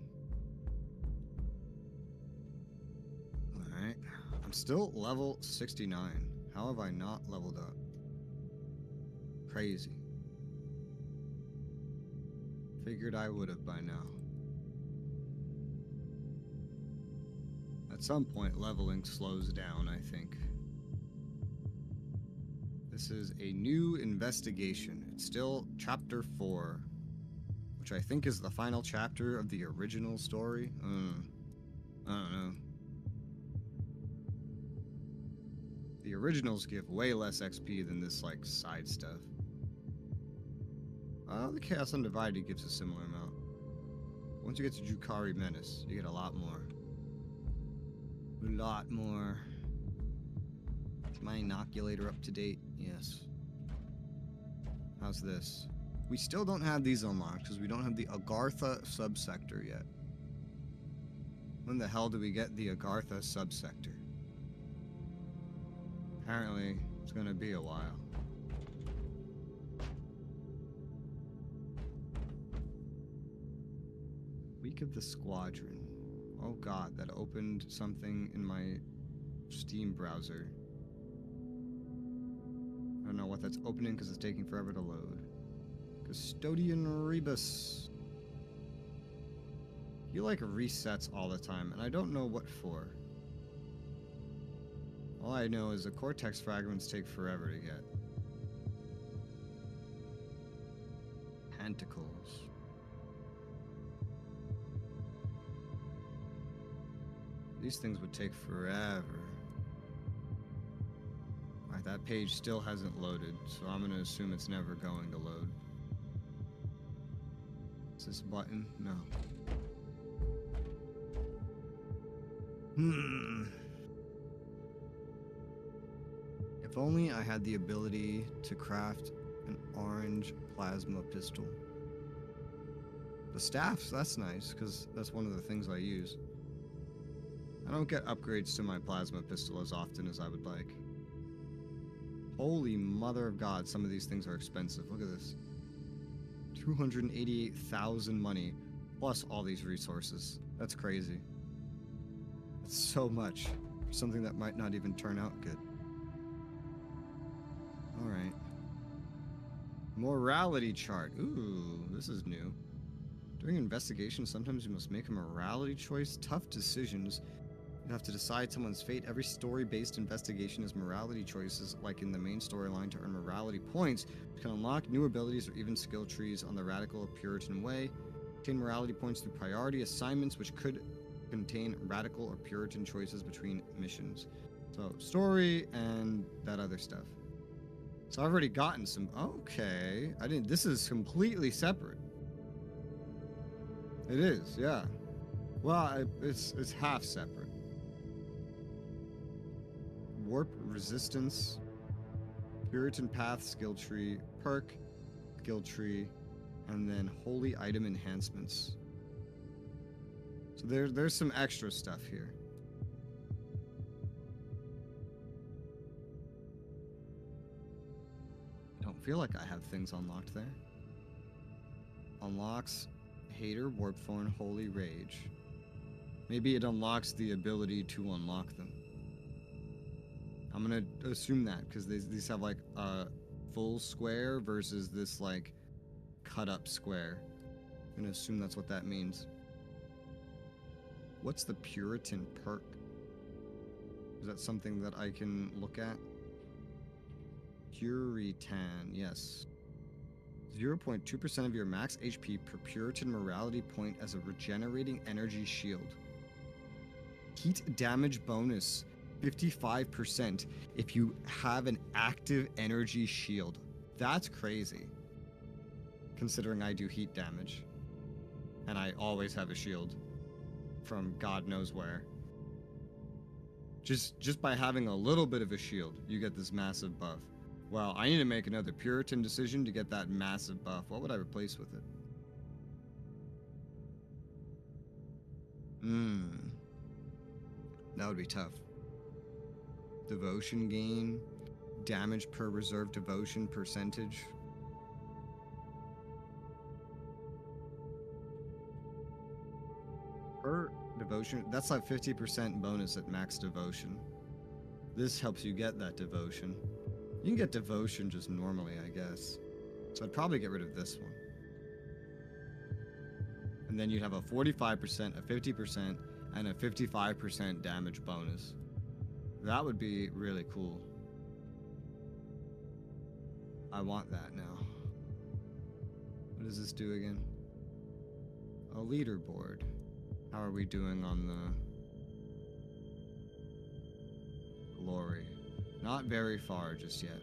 Alright. I'm still level 69. How have I not leveled up? Crazy. Figured I would have by now. At some point, leveling slows down, I think. This is a new investigation. It's still chapter 4, which I think is the final chapter of the original story. I don't know. The originals give way less XP than this, like, side stuff. The Chaos Undivided gives a similar amount. Once you get to Drukhari Menace, you get a lot more. A lot more. Is my inoculator up to date? Yes. How's this? We still don't have these unlocked because we don't have the Agartha subsector yet. When the hell do we get the Agartha subsector? Apparently, it's gonna be a while. Week of the Squadron. Oh god, that opened something in my Steam browser. I don't know what that's opening because it's taking forever to load. Custodian Rebus. He like resets all the time, and I don't know what for. All I know is the cortex fragments take forever to get. Pentacles. These things would take forever. Alright, that page still hasn't loaded, so I'm gonna assume it's never going to load. Is this button? No. If only I had the ability to craft an orange plasma pistol. The staffs, that's nice, because that's one of the things I use. I don't get upgrades to my plasma pistol as often as I would like. Holy mother of God, some of these things are expensive. Look at this. 288,000 money, plus all these resources. That's crazy. That's so much for something that might not even turn out good. Alright. Morality chart. Ooh, this is new. During investigation, sometimes you must make a morality choice. Tough decisions. You have to decide someone's fate. Every story-based investigation has morality choices, like in the main storyline, to earn morality points, which can unlock new abilities or even skill trees on the radical or Puritan way. Obtain morality points through priority assignments, which could contain radical or Puritan choices between missions. So, story and that other stuff. So I've already gotten some. Okay, I didn't. This is completely separate. It is, yeah. Well, it's half separate. Warp resistance, Puritan path skill tree, perk skill tree, and then holy item enhancements. So there's some extra stuff here. I don't feel like I have things unlocked there. Unlocks Hater, Warpthorn, Holy Rage. Maybe it unlocks the ability to unlock them. I'm gonna assume that, because these have like a full square versus this like cut up square. I'm gonna assume that's what that means. What's the Puritan perk? Is that something that I can look at? Puritan, yes. 0.2% of your max HP per Puritan morality point as a regenerating energy shield. Heat damage bonus 55% if you have an active energy shield. That's crazy. Considering I do heat damage. And I always have a shield. From God knows where. Just by having a little bit of a shield, you get this massive buff. Well, I need to make another Puritan decision to get that massive buff. What would I replace with it? That would be tough. devotion gain, damage per reserve devotion percentage. Per devotion, that's like 50% bonus at max devotion. This helps you get that devotion. You can get devotion just normally, I guess. So I'd probably get rid of this one. And then you'd have a 45%, a 50%, and a 55% damage bonus. That would be really cool. I want that now. What does this do again? A leaderboard. How are we doing on the glory? Not very far just yet.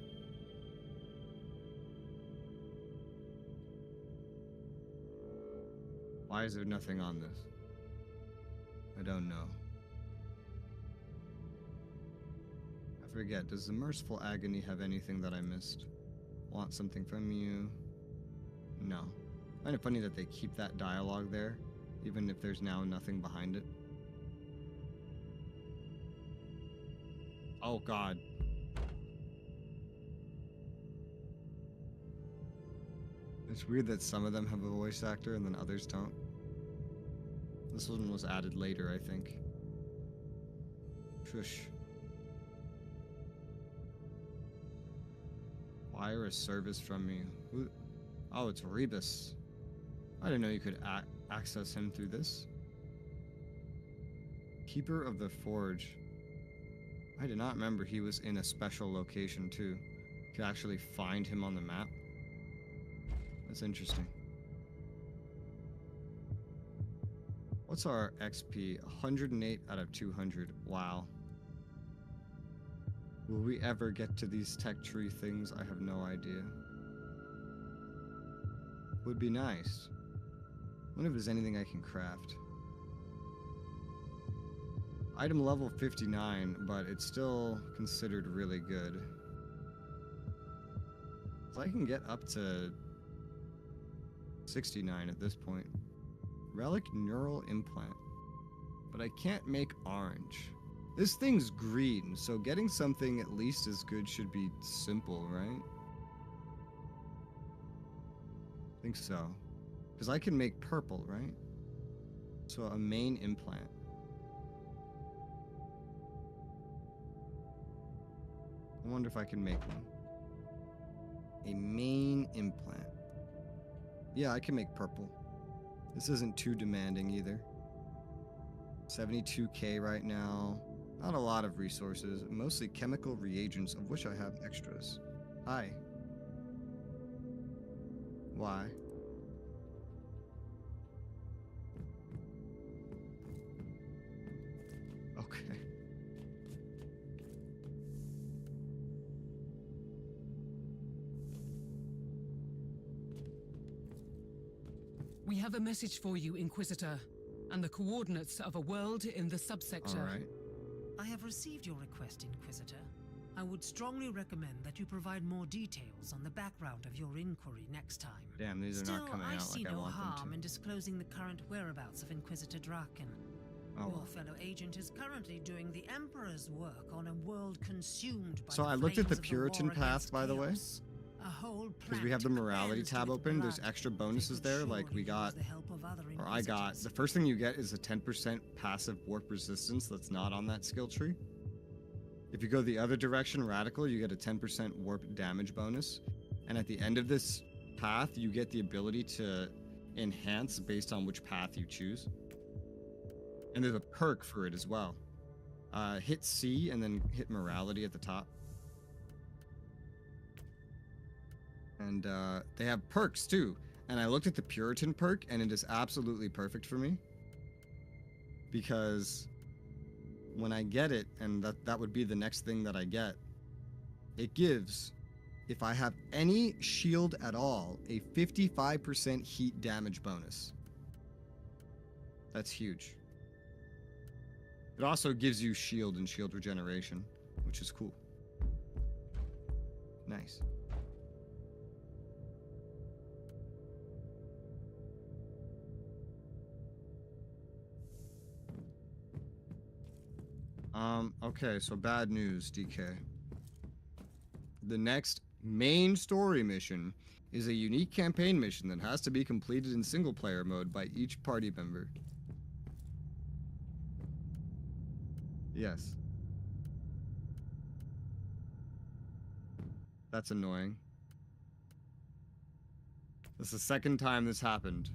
Why is there nothing on this? I don't know. I forget, does the Merciful Agony have anything that I missed? Want something from you? No. I find it funny that they keep that dialogue there, even if there's now nothing behind it. Oh god. It's weird that some of them have a voice actor and then others don't. This one was added later, I think. Shush. Wire a service from me. Who? Oh, it's Rebus. I didn't know you could access him through this. Keeper of the Forge. I did not remember he was in a special location too. You could actually find him on the map. That's interesting. What's our XP? 108 out of 200. Wow. Will we ever get to these tech tree things? I have no idea. Would be nice. I wonder if there's anything I can craft. Item level 59, but it's still considered really good. So I can get up to 69 at this point. Relic neural implant. But I can't make orange. This thing's green, so getting something at least as good should be simple, right? I think so. Because I can make purple, right? So a main implant. I wonder if I can make one. A main implant. Yeah, I can make purple. This isn't too demanding either. 72k right now. Not a lot of resources, mostly chemical reagents, of which I have extras. Hi. Why? Okay. We have a message for you, Inquisitor, and the coordinates of a world in the subsector. All right. I have received your request, Inquisitor. I would strongly recommend that you provide more details on the background of your inquiry next time. Damn, these are Still, not coming I out see like I no want them harm to. in disclosing the current whereabouts of Inquisitor Draken. Oh. Your fellow agent is currently doing the Emperor's work on a world consumed by So the I looked at the flames of Puritan war path, against by the way. chaos. A whole Because we have the planet morality cleansed tab with open, there's blood. extra They bonuses could there, like we surely got, use the help of other or I got. Inquisitors. The first thing you get is a 10% passive warp resistance that's not on that skill tree. If you go the other direction, radical, you get a 10% warp damage bonus. And at the end of this path, you get the ability to enhance based on which path you choose. And there's a perk for it as well. Hit C and then hit morality at the top. And they have perks too. And I looked at the Puritan perk and it is absolutely perfect for me. Because when I get it, and that would be the next thing that I get, it gives, if I have any shield at all, a 55% heat damage bonus. That's huge. It also gives you shield and shield regeneration, which is cool. Nice. Okay, so bad news, DK. The next main story mission is a unique campaign mission that has to be completed in single-player mode by each party member. Yes. That's annoying. This is the second time this happened.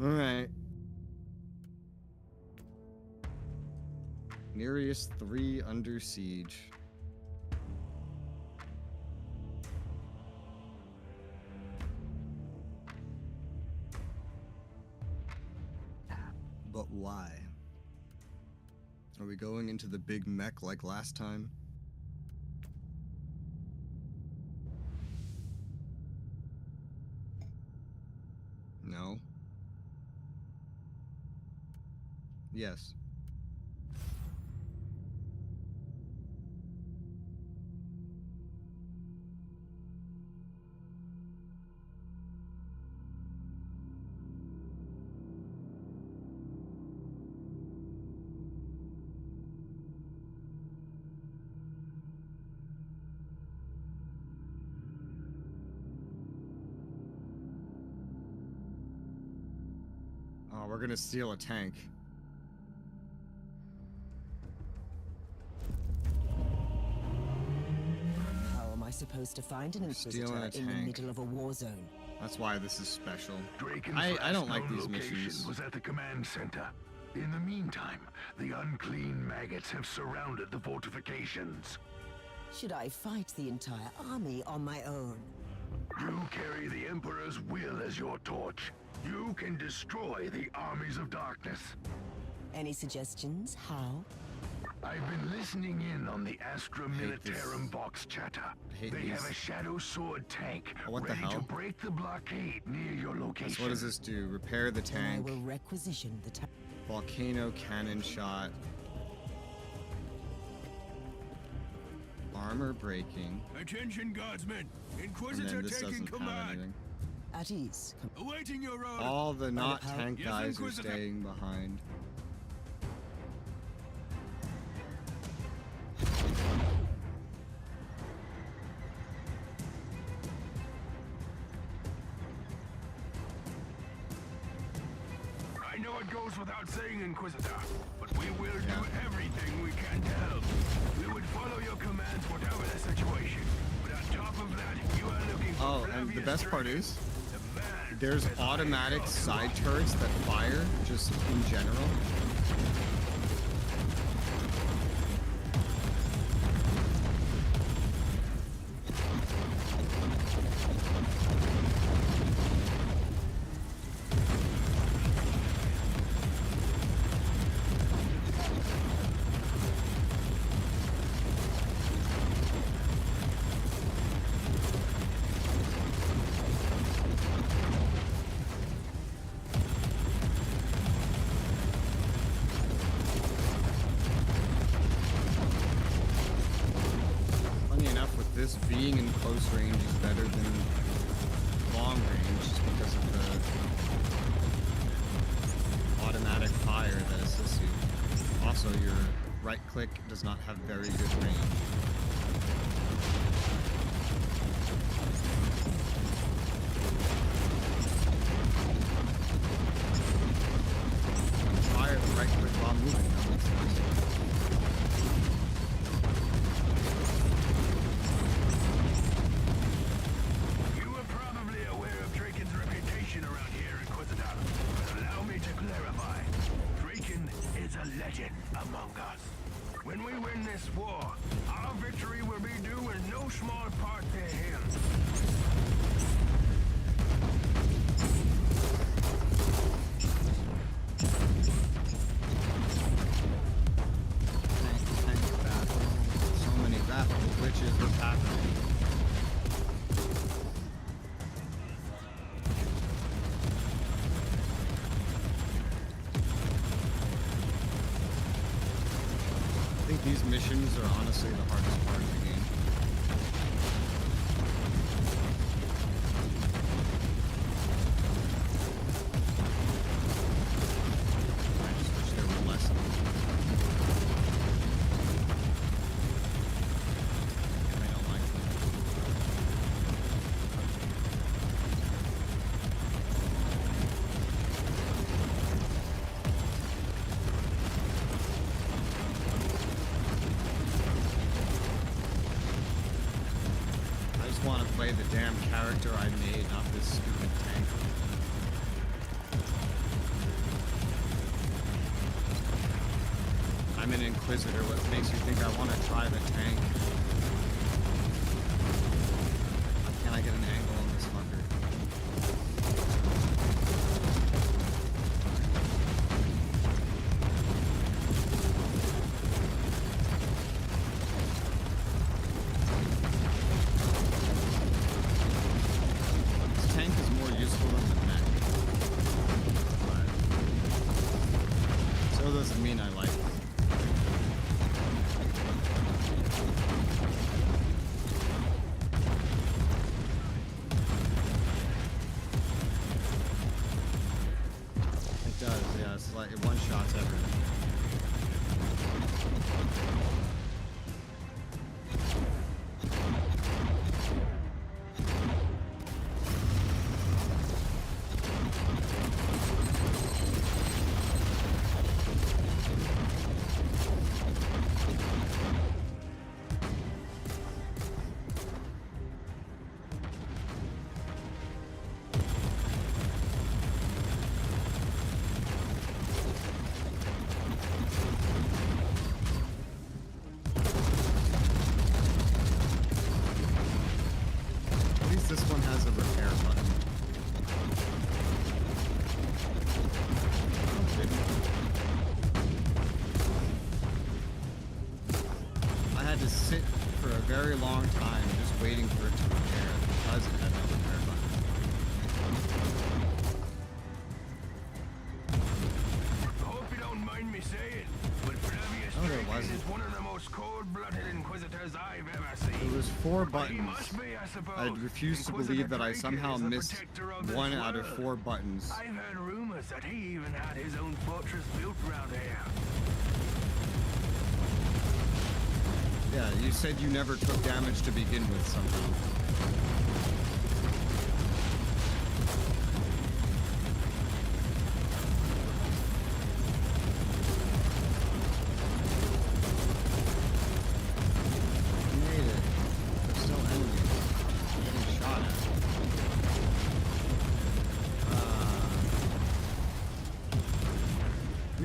Alright. Nereus 3 under siege. But why? Are we going into the big mech like last time? No. Yes. Oh, we're gonna steal a tank. How am I supposed to find an Inquisitor Stealing a in the tank. middle of a war zone? That's why this is special. Draken's I don't last like known these location missions. was at the command center. In the meantime, the unclean maggots have surrounded the fortifications. Should I fight the entire army on my own? You carry the Emperor's will as your torch. You can destroy the armies of darkness. Any suggestions? How? I've been listening in on the Astra hate this. Militarum Vox chatter. hate They have these. a Shadow Sword tank Oh, what the ready to hell? break the blockade near your location. So what does this do? Repair the Then I tank. will requisition the tank. Volcano cannon shot. Armor breaking. Attention, guardsmen. And Inquisitor then this taking doesn't have command. anything. At ease. Awaiting your order. All the not help? tank Yes, guys are Inquisitor. staying behind. I know it goes without saying, Inquisitor, but we will do everything we can to help. We would follow your commands whatever the situation. But on top of that, you are looking for Oh, and the Flavius best part Draken, is, the man there's with automatic high side turrets that fire, just in general. Funny enough, with this being in close range is better than long range just because of the automatic fire that assists you. Also, your right click does not have very good range. Fire the right click while moving. That makes sense. You are probably aware of Draken's reputation around here, Inquisitor. But allow me to clarify. Draken is a legend among us. When we win this war, our victory will be due in no small part to him. Tank battle. So many battle glitches were happening. I think these missions are honestly the hardest part of the game. I just wish there were less of them. damn character I made, not this stupid tank. I'm an Inquisitor. What makes you think I want to drive a tank? Why can't I get an angle on this fucker? This tank is more useful than the mech. But so doesn't mean I like it. It's like it one-shots everything. This one has a repair button. I had to sit for a very long time just waiting for it to repair because it had no repair button. I hope you don't mind me saying, but Flavius Draken is one of the most cold-blooded Inquisitors I've ever seen. It was 4 He buttons. must be, I suppose. I refuse to believe that I somehow missed 1 out of 4 buttons. I've heard rumors that he even had his own fortress built around here. Yeah, you said you never took damage to begin with somehow.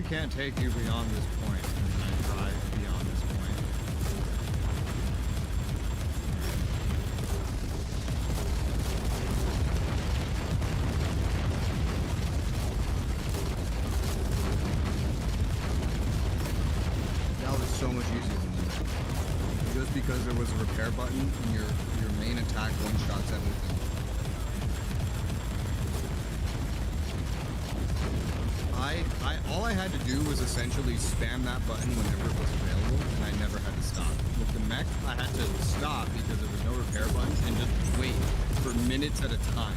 Can't take you beyond this point, and I drive beyond this point. That was so much easier than that. Just because there was a repair button and your main attack one-shots everything. All I had to do was essentially spam that button whenever it was available, and I never had to stop. With the mech, I had to stop because there was no repair button and just wait for minutes at a time.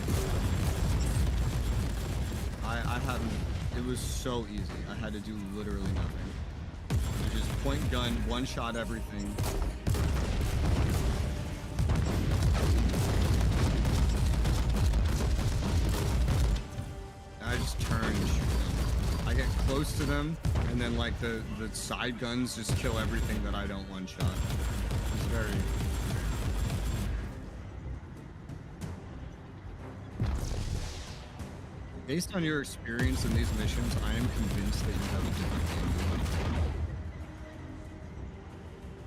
I hadn't, it was so easy. I had to do literally nothing. You just point gun, one-shot everything. I just turn and shoot them. I get close to them, and then like the side guns just kill everything that I don't one-shot. It's very... Based on your experience in these missions, I am convinced that you have a different game.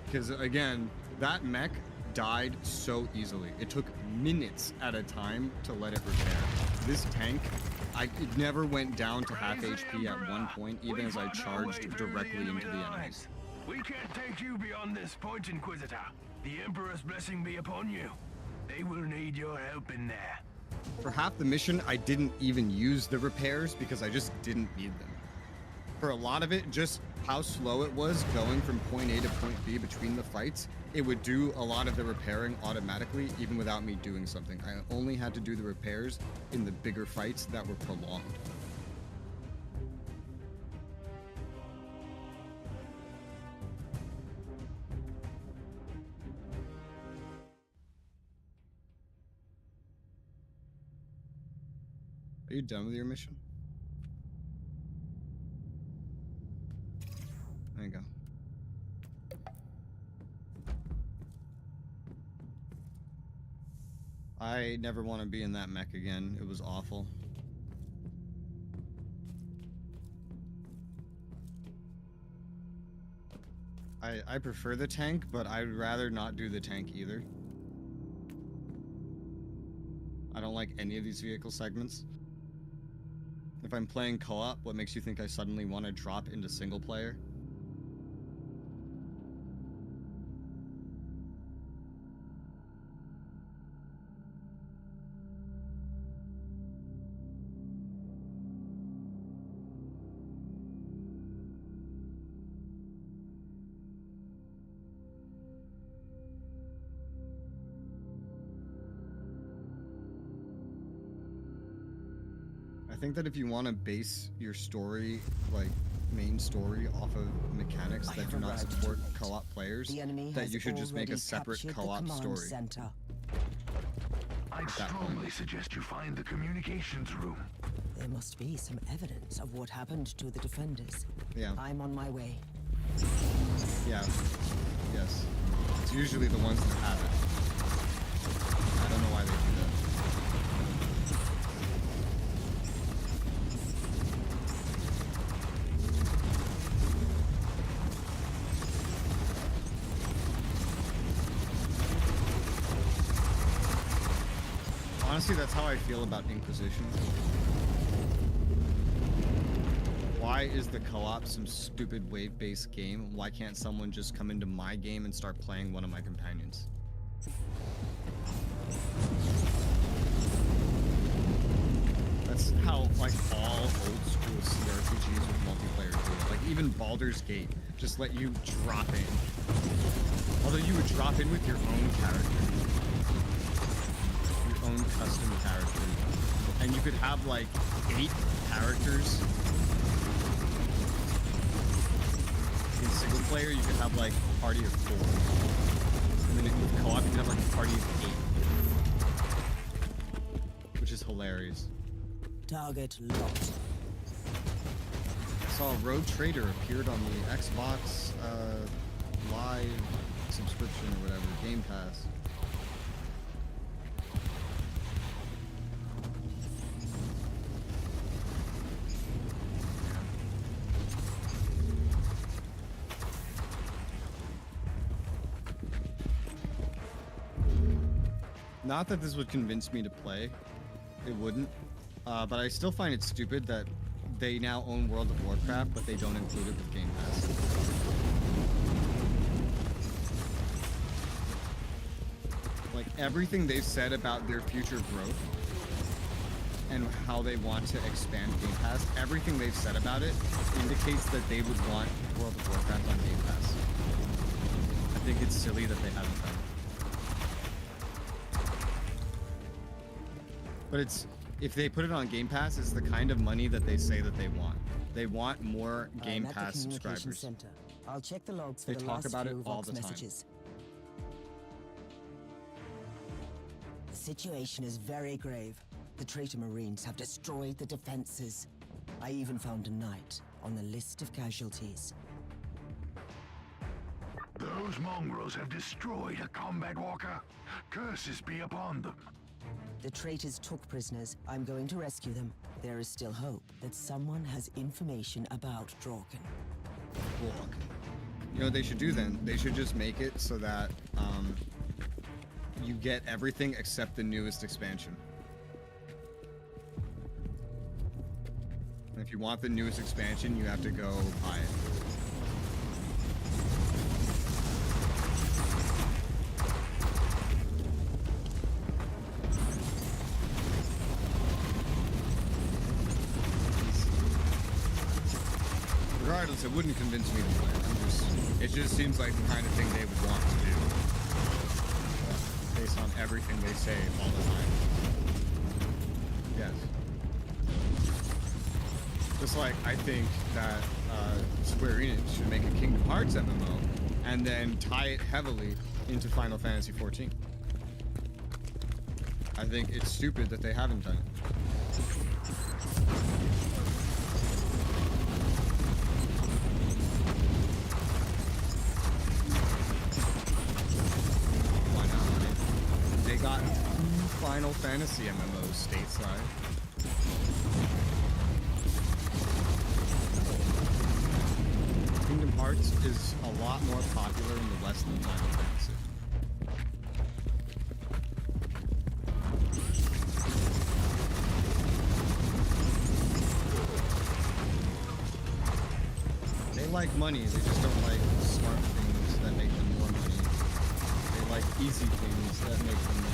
Because again, that mech died so easily. It took minutes at a time to let it repair. This tank, it never went down to half HP at one point, even as I charged directly into the enemies. We can't take you beyond this point, Inquisitor. The Emperor's blessing be upon you. They will need your help in there. For half the mission, I didn't even use the repairs because I just didn't need them. For a lot of it, just how slow it was going from point A to point B between the fights, it would do a lot of the repairing automatically, even without me doing something. I only had to do the repairs in the bigger fights that were prolonged. Are you done with your mission? There you go. I never want to be in that mech again. It was awful. I prefer the tank, but I'd rather not do the tank either. I don't like any of these vehicle segments. If I'm playing co-op, what makes you think I suddenly want to drop into single player? I think that if you want to base your story, like main story, off of mechanics that do not support co-op players, that you should just make a separate co-op story. I'd strongly suggest you find the communications room. There must be some evidence of what happened to the defenders. Yeah. I'm on my way. Yeah. Yes. It's usually the ones that have it. I don't know why they do that. Honestly, that's how I feel about Inquisition. Why is the co-op some stupid wave-based game? Why can't someone just come into my game and start playing one of my companions? That's how, like, all old-school CRPGs with multiplayer do it. Like, even Baldur's Gate just let you drop in. Although you would drop in with your own character. Own custom character, and you could have like 8 characters in single player. You could have like a party of 4, and then with co-op you could have like a party of 8, which is hilarious. Target locked. I saw Road Trader appeared on the Xbox Live subscription or whatever, Game Pass. Not that this would convince me to play, it wouldn't, but I still find it stupid that they now own World of Warcraft, but they don't include it with Game Pass. Like, everything they've said about their future growth and how they want to expand Game Pass, everything they've said about it indicates that they would want World of Warcraft on Game Pass. I think it's silly that they haven't done it. But it's, if they put it on Game Pass, it's the kind of money that they say that they want. They want more Game Pass subscribers. Center. I'll check the logs for They the talk last about few it all Vox the time. messages. The situation is very grave. The traitor Marines have destroyed the defenses. I even found a knight on the list of casualties. Those mongrels have destroyed a combat walker. Curses be upon them. The traitors took prisoners. I'm going to rescue them. There is still hope that someone has information about Draken. Look. You know what they should do then? They should just make it so that you get everything except the newest expansion. And if you want the newest expansion, you have to go buy it. Regardless, it wouldn't convince me to play it. It just seems like the kind of thing they would want to do. Based on everything they say all the time. Yes. Just like I think that Square Enix should make a Kingdom Hearts MMO and then tie it heavily into Final Fantasy XIV. I think it's stupid that they haven't done it. Final Fantasy MMOs stateside. Kingdom Hearts is a lot more popular in the West than Final Fantasy. They like money, they just don't like smart things that make them more money. They like easy things that make them money.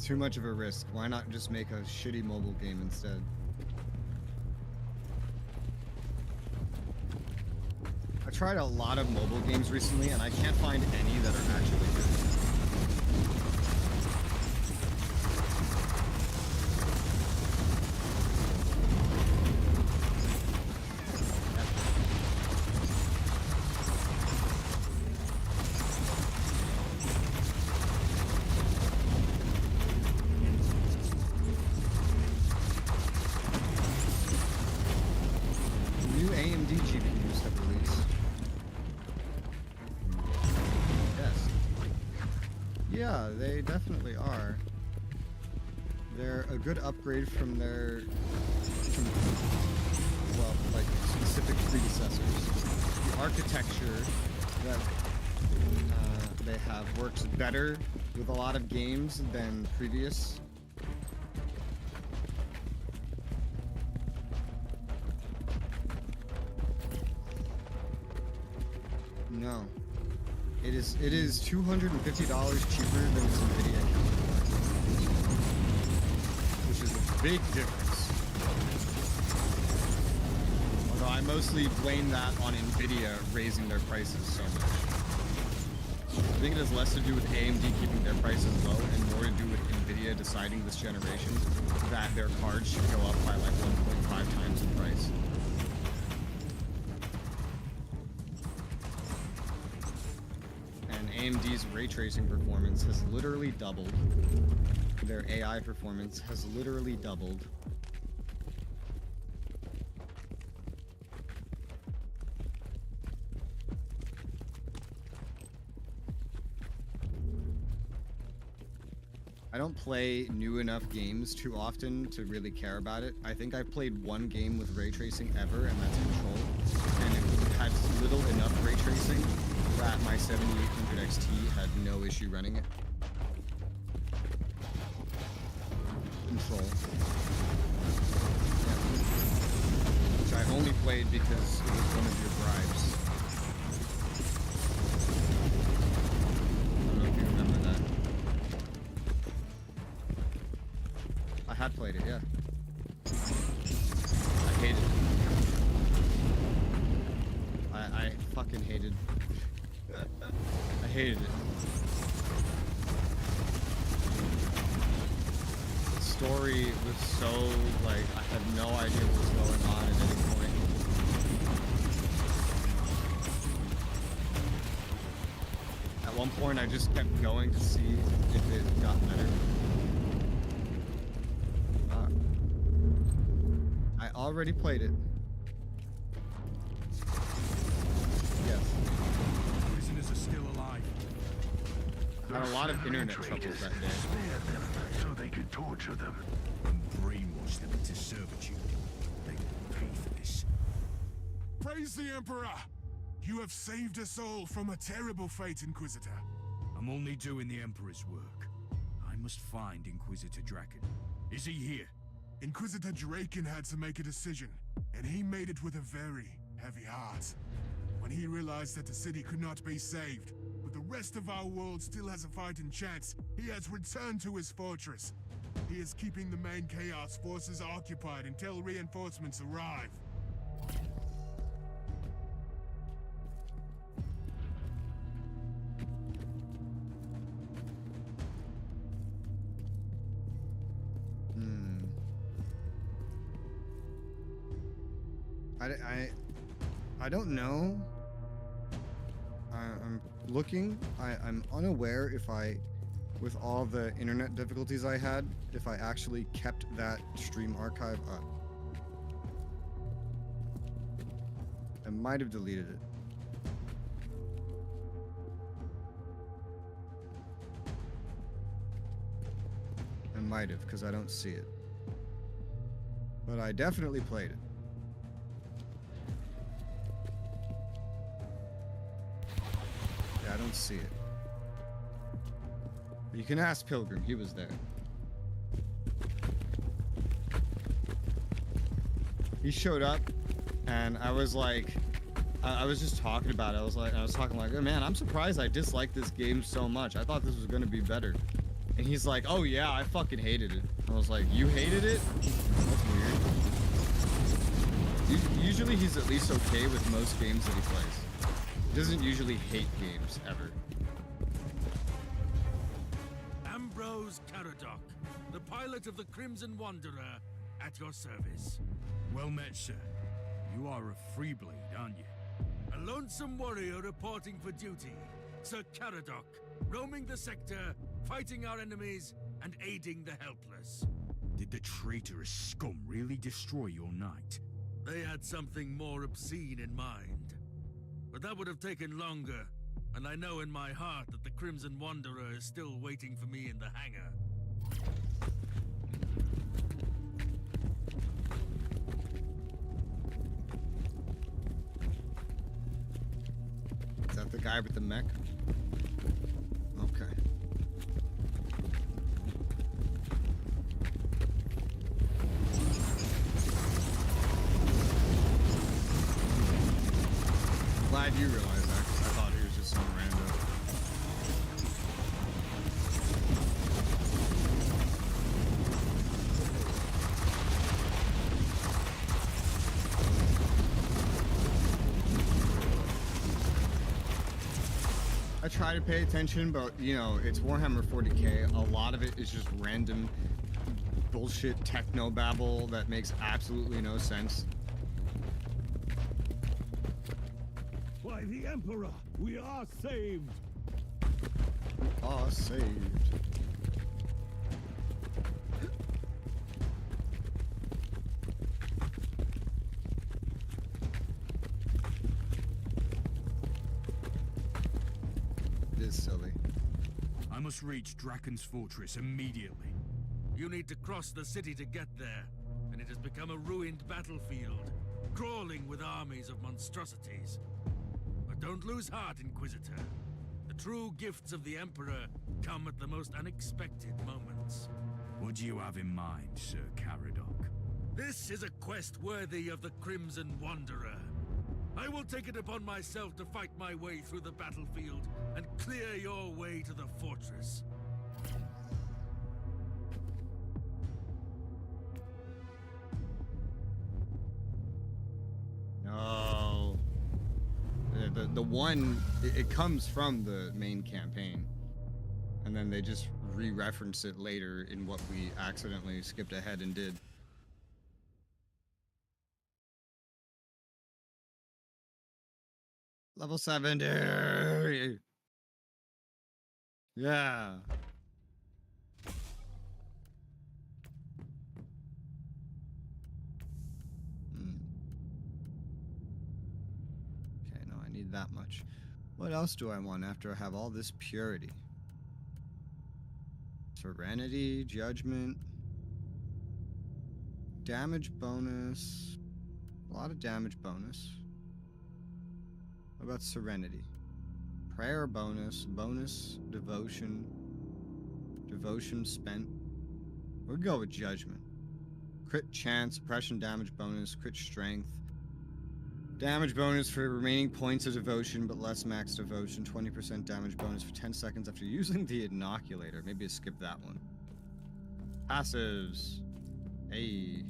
Too much of a risk. Why not just make a shitty mobile game instead? I tried a lot of mobile games recently and I can't find any that are actually good. Yeah, they definitely are. They're a good upgrade from their, well, like, specific predecessors. The architecture that they have works better with a lot of games than previous. No. It is $250 cheaper than its Nvidia counterpart, which is a big difference. Although I mostly blame that on Nvidia raising their prices so much. I think it has less to do with AMD keeping their prices low and more to do with Nvidia deciding this generation that their cards should go up by like 1.5 times in price. AMD's ray tracing performance has literally doubled. Their AI performance has literally doubled. I don't play new enough games too often to really care about it. I think I've played one game with ray tracing ever, and that's Control. And it had little enough ray tracing that my 7800 XT had no issue running it. Control. Yeah. Which I only played because it was one of your bribes. I don't know if you remember that. I had played it, yeah. I hated it. I fucking hated I hated it. The story was so, like, I had no idea what was going on at any point. At one point, I just kept going to see if it got better. I already played it. Yes. Prisoners are still alive. I had a lot of internet troubles that day. Spared them so they could torture them. And brainwash them into servitude. They will pay for this. Praise the Emperor! You have saved us all from a terrible fate, Inquisitor. I'm only doing the Emperor's work. I must find Inquisitor Draken. Is he here? Inquisitor Draken had to make a decision, and he made it with a very heavy heart. When he realized that the city could not be saved, with the rest of our world still has a fighting chance, he has returned to his fortress. He is keeping the main Chaos forces occupied until reinforcements arrive. I don't know. I'm looking. I'm unaware if I, with all the internet difficulties I had, if I actually kept that stream archive up. I might have deleted it. I might have, because I don't see it. But I definitely played it. I don't see it. But you can ask Pilgrim, he was there. He showed up, and I was like, I was just talking about it. I was talking like, oh man, I'm surprised I disliked this game so much. I thought this was gonna be better. And he's like, oh yeah, I fucking hated it. I was like, you hated it? That's weird. Usually he's at least okay with most games that he plays. He doesn't usually hate games, ever. Ambrose Caradoc, the pilot of the Crimson Wanderer, at your service. Well met, sir. You are a freeblade, aren't you? A lonesome warrior reporting for duty. Sir Caradoc, roaming the sector, fighting our enemies, and aiding the helpless. Did the traitorous scum really destroy your night? They had something more obscene in mind. But that would have taken longer, and I know in my heart that the Crimson Wanderer is still waiting for me in the hangar. Is that the guy with the mech? Okay. Glad you realized that, because I thought he was just some random. I try to pay attention, but you know, it's Warhammer 40k. A lot of it is just random bullshit techno babble that makes absolutely no sense. By the Emperor, we are saved! Are saved. It is silly. I must reach Draken's fortress immediately. You need to cross the city to get there, and it has become a ruined battlefield, crawling with armies of monstrosities. But don't lose heart, Inquisitor. The true gifts of the Emperor come at the most unexpected moments. What do you have in mind, Sir Caradoc? This is a quest worthy of the Crimson Wanderer. I will take it upon myself to fight my way through the battlefield and clear your way to the fortress. No. The one, it comes from the main campaign. And then they just re-reference it later in what we accidentally skipped ahead and did. Level 70! Yeah. Okay, no, I need that much. What else do I want after I have all this purity? Serenity, judgment, damage bonus, a lot of damage bonus. What about serenity? Prayer bonus, bonus, devotion, devotion spent. We'll go with judgment. Crit chance, suppression damage bonus, crit strength, Damage bonus for remaining points of devotion, but less max devotion. 20% damage bonus for 10 seconds after using the inoculator. Maybe I skip that one. Passives. Hey.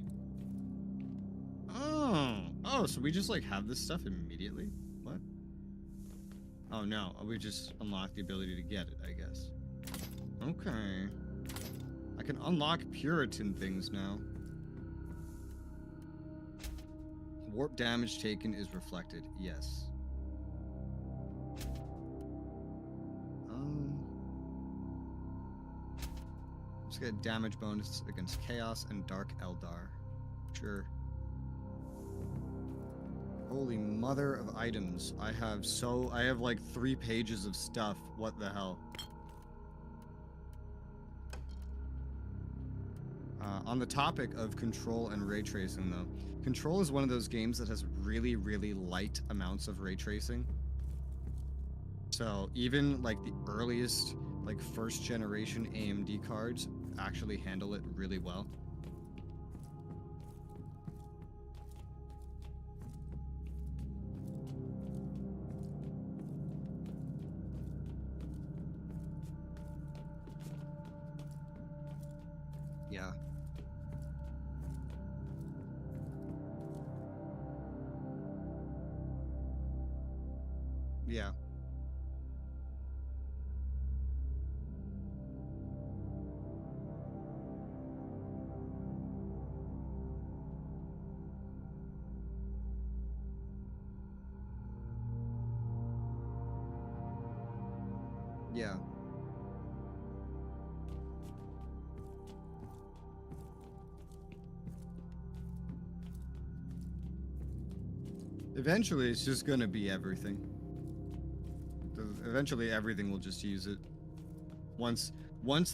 Oh, so we just like have this stuff immediately? What? Oh no, we just unlock the ability to get it, I guess. Okay. I can unlock Puritan things now. Warp damage taken is reflected. Yes. Let's get damage bonus against Chaos and Dark Eldar. Sure. Holy mother of items. I have like 3 pages of stuff. What the hell? On the topic of Control and ray tracing though, Control is one of those games that has really, really light amounts of ray tracing. So even like the earliest, like 1st generation AMD cards actually handle it really well. Yeah. Yeah. Yeah. Eventually, it's just gonna be everything. Eventually, everything will just use it. Once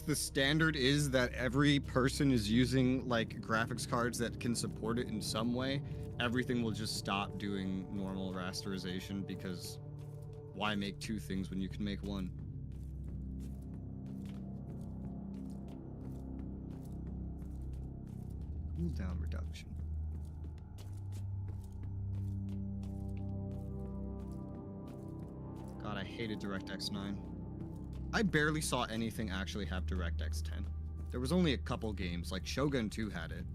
the standard is that every person is using like graphics cards that can support it in some way, everything will just stop doing normal rasterization, because why make 2 things when you can make 1? Cooldown reduction. God, I hated DirectX 9. I barely saw anything actually have DirectX 10. There was only a couple games, like Shogun 2 had it.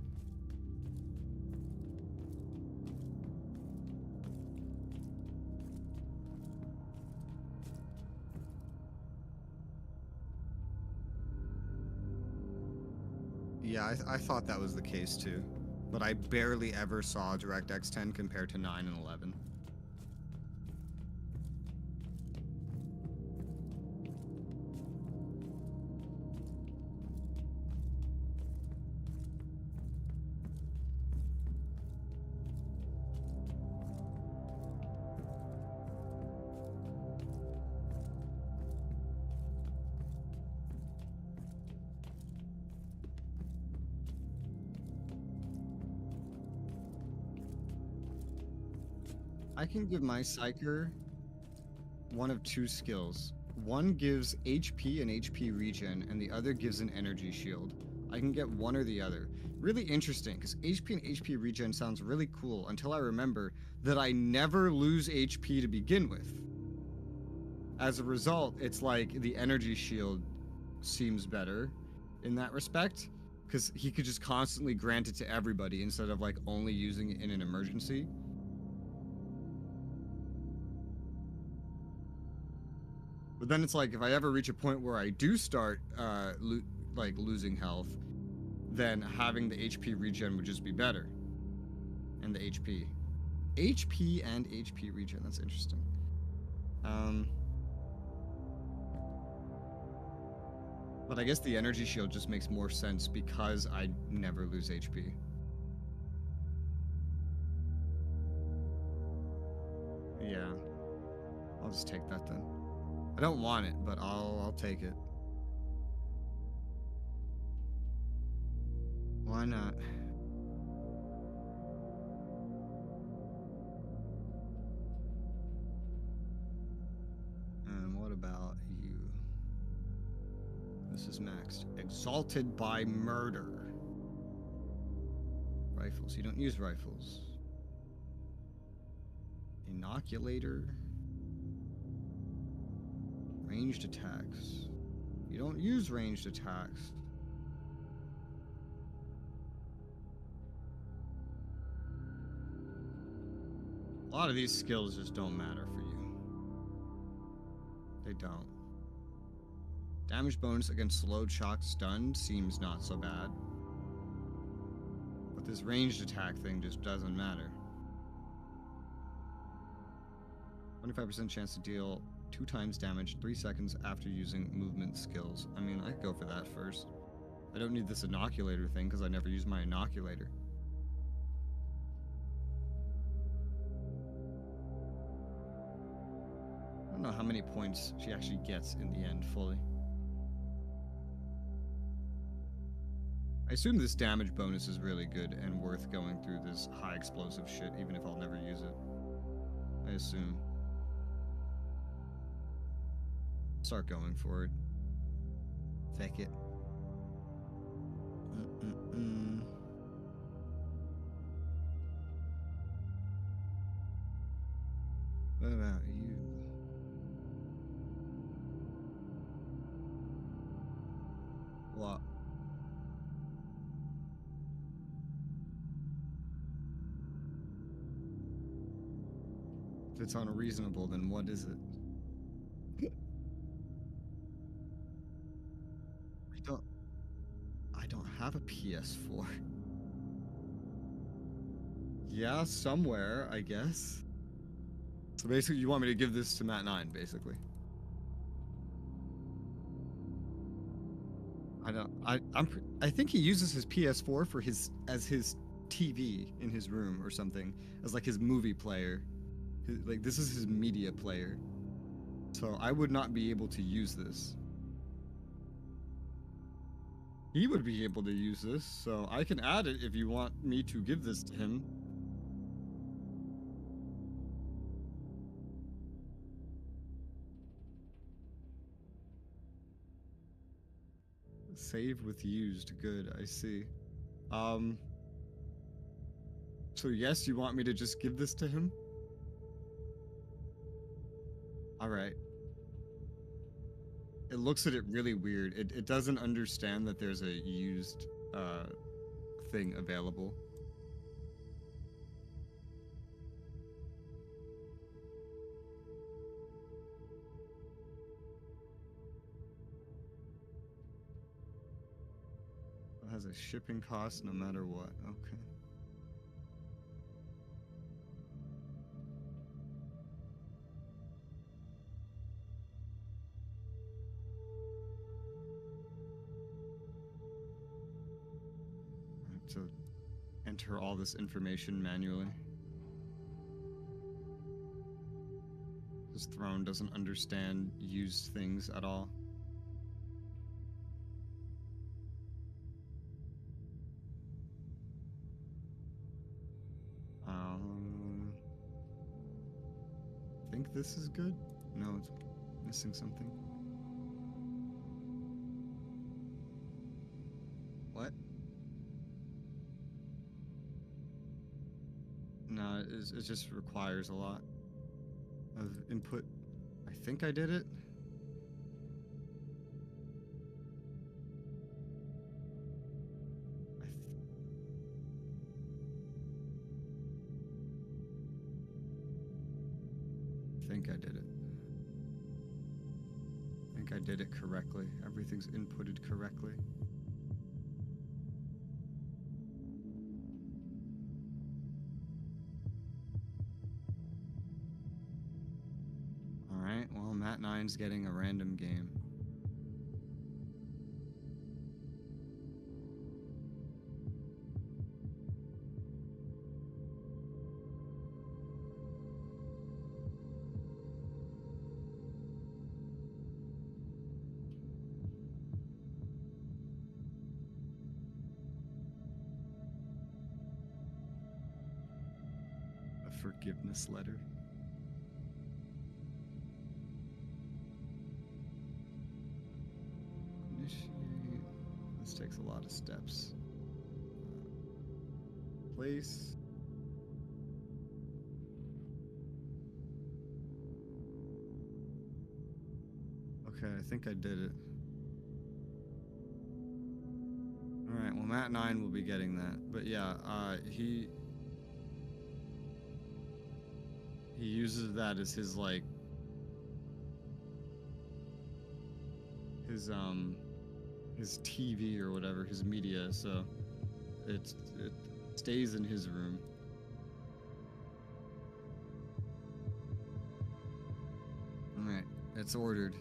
Yeah, I thought that was the case too. But I barely ever saw DirectX 10 compared to 9 and 11. I can give my Psyker one of 2 skills. One gives HP and HP regen, and the other gives an energy shield. I can get one or the other. Really interesting, because HP and HP regen sounds really cool until I remember that I never lose HP to begin with. As a result, it's like the energy shield seems better in that respect, because he could just constantly grant it to everybody instead of like only using it in an emergency. But then it's like, if I ever reach a point where I do start losing health, then having the HP regen would just be better. And the HP. HP and HP regen, that's interesting. But I guess the energy shield just makes more sense because I never lose HP. Yeah. I'll just take that then. I don't want it, but I'll take it. Why not? And what about you? This is maxed. Exalted by murder. Rifles. You don't use rifles. Inoculator. Ranged attacks. You don't use ranged attacks. A lot of these skills just don't matter for you. They don't. Damage bonus against slowed, shocked, stunned seems not so bad. But this ranged attack thing just doesn't matter. 25% chance to deal 2 times damage 3 seconds after using movement skills. I mean, I'd go for that first. I don't need this inoculator thing because I never use my inoculator. I don't know how many points she actually gets in the end fully. I assume this damage bonus is really good and worth going through this high explosive shit, even if I'll never use it. I assume. Start going for it. Feck it. What about you? What? If it's unreasonable, then what is it? I don't have a PS4. Yeah, somewhere, I guess. So basically, you want me to give this to Matt 9, basically. I think he uses his PS4 for his TV in his room or something, as like his movie player. Like this is his media player. So I would not be able to use this. He would be able to use this, so I can add it if you want me to give this to him. Save with used. Good, I see. So yes, you want me to just give this to him? Alright. It looks at it really weird. It doesn't understand that there's a used thing available. It has a shipping cost no matter what. Okay. To enter all this information manually. This throne doesn't understand used things at all. I think this is good? No, it's missing something. What? No, it just requires a lot of input. I think I did it. I think I did it. I think I did it correctly. Everything's inputted correctly. Alright, well, Matt 9's getting a random game. A forgiveness letter. This takes a lot of steps. Place. Okay, I think I did it. Alright, well, Matt 9 will be getting that. But yeah, he uses that as his, like, his TV or whatever, his media, so it stays in his room. Alright, it's ordered.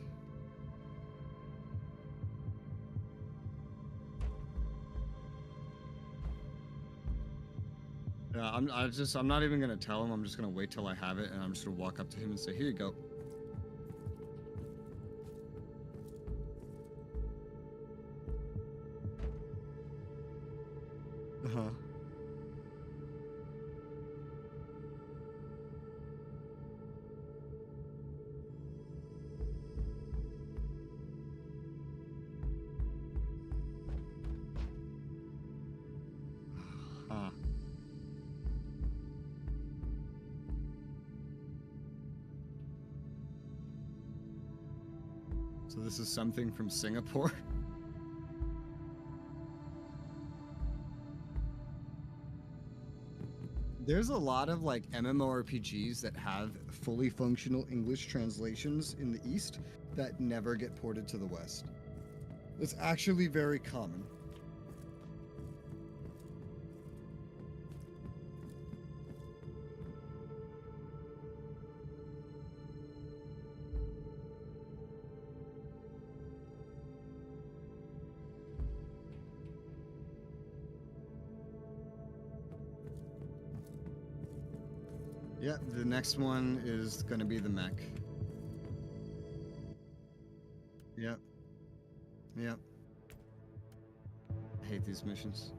Yeah, I'm not even gonna tell him. I'm just gonna wait till I have it, and I'm just gonna walk up to him and say, "Here you go." Uh-huh. Huh. So this is something from Singapore? There's a lot of like MMORPGs that have fully functional English translations in the East that never get ported to the West. It's actually very common. Yeah, the next one is gonna be the mech. Yep. Yep. I hate these missions.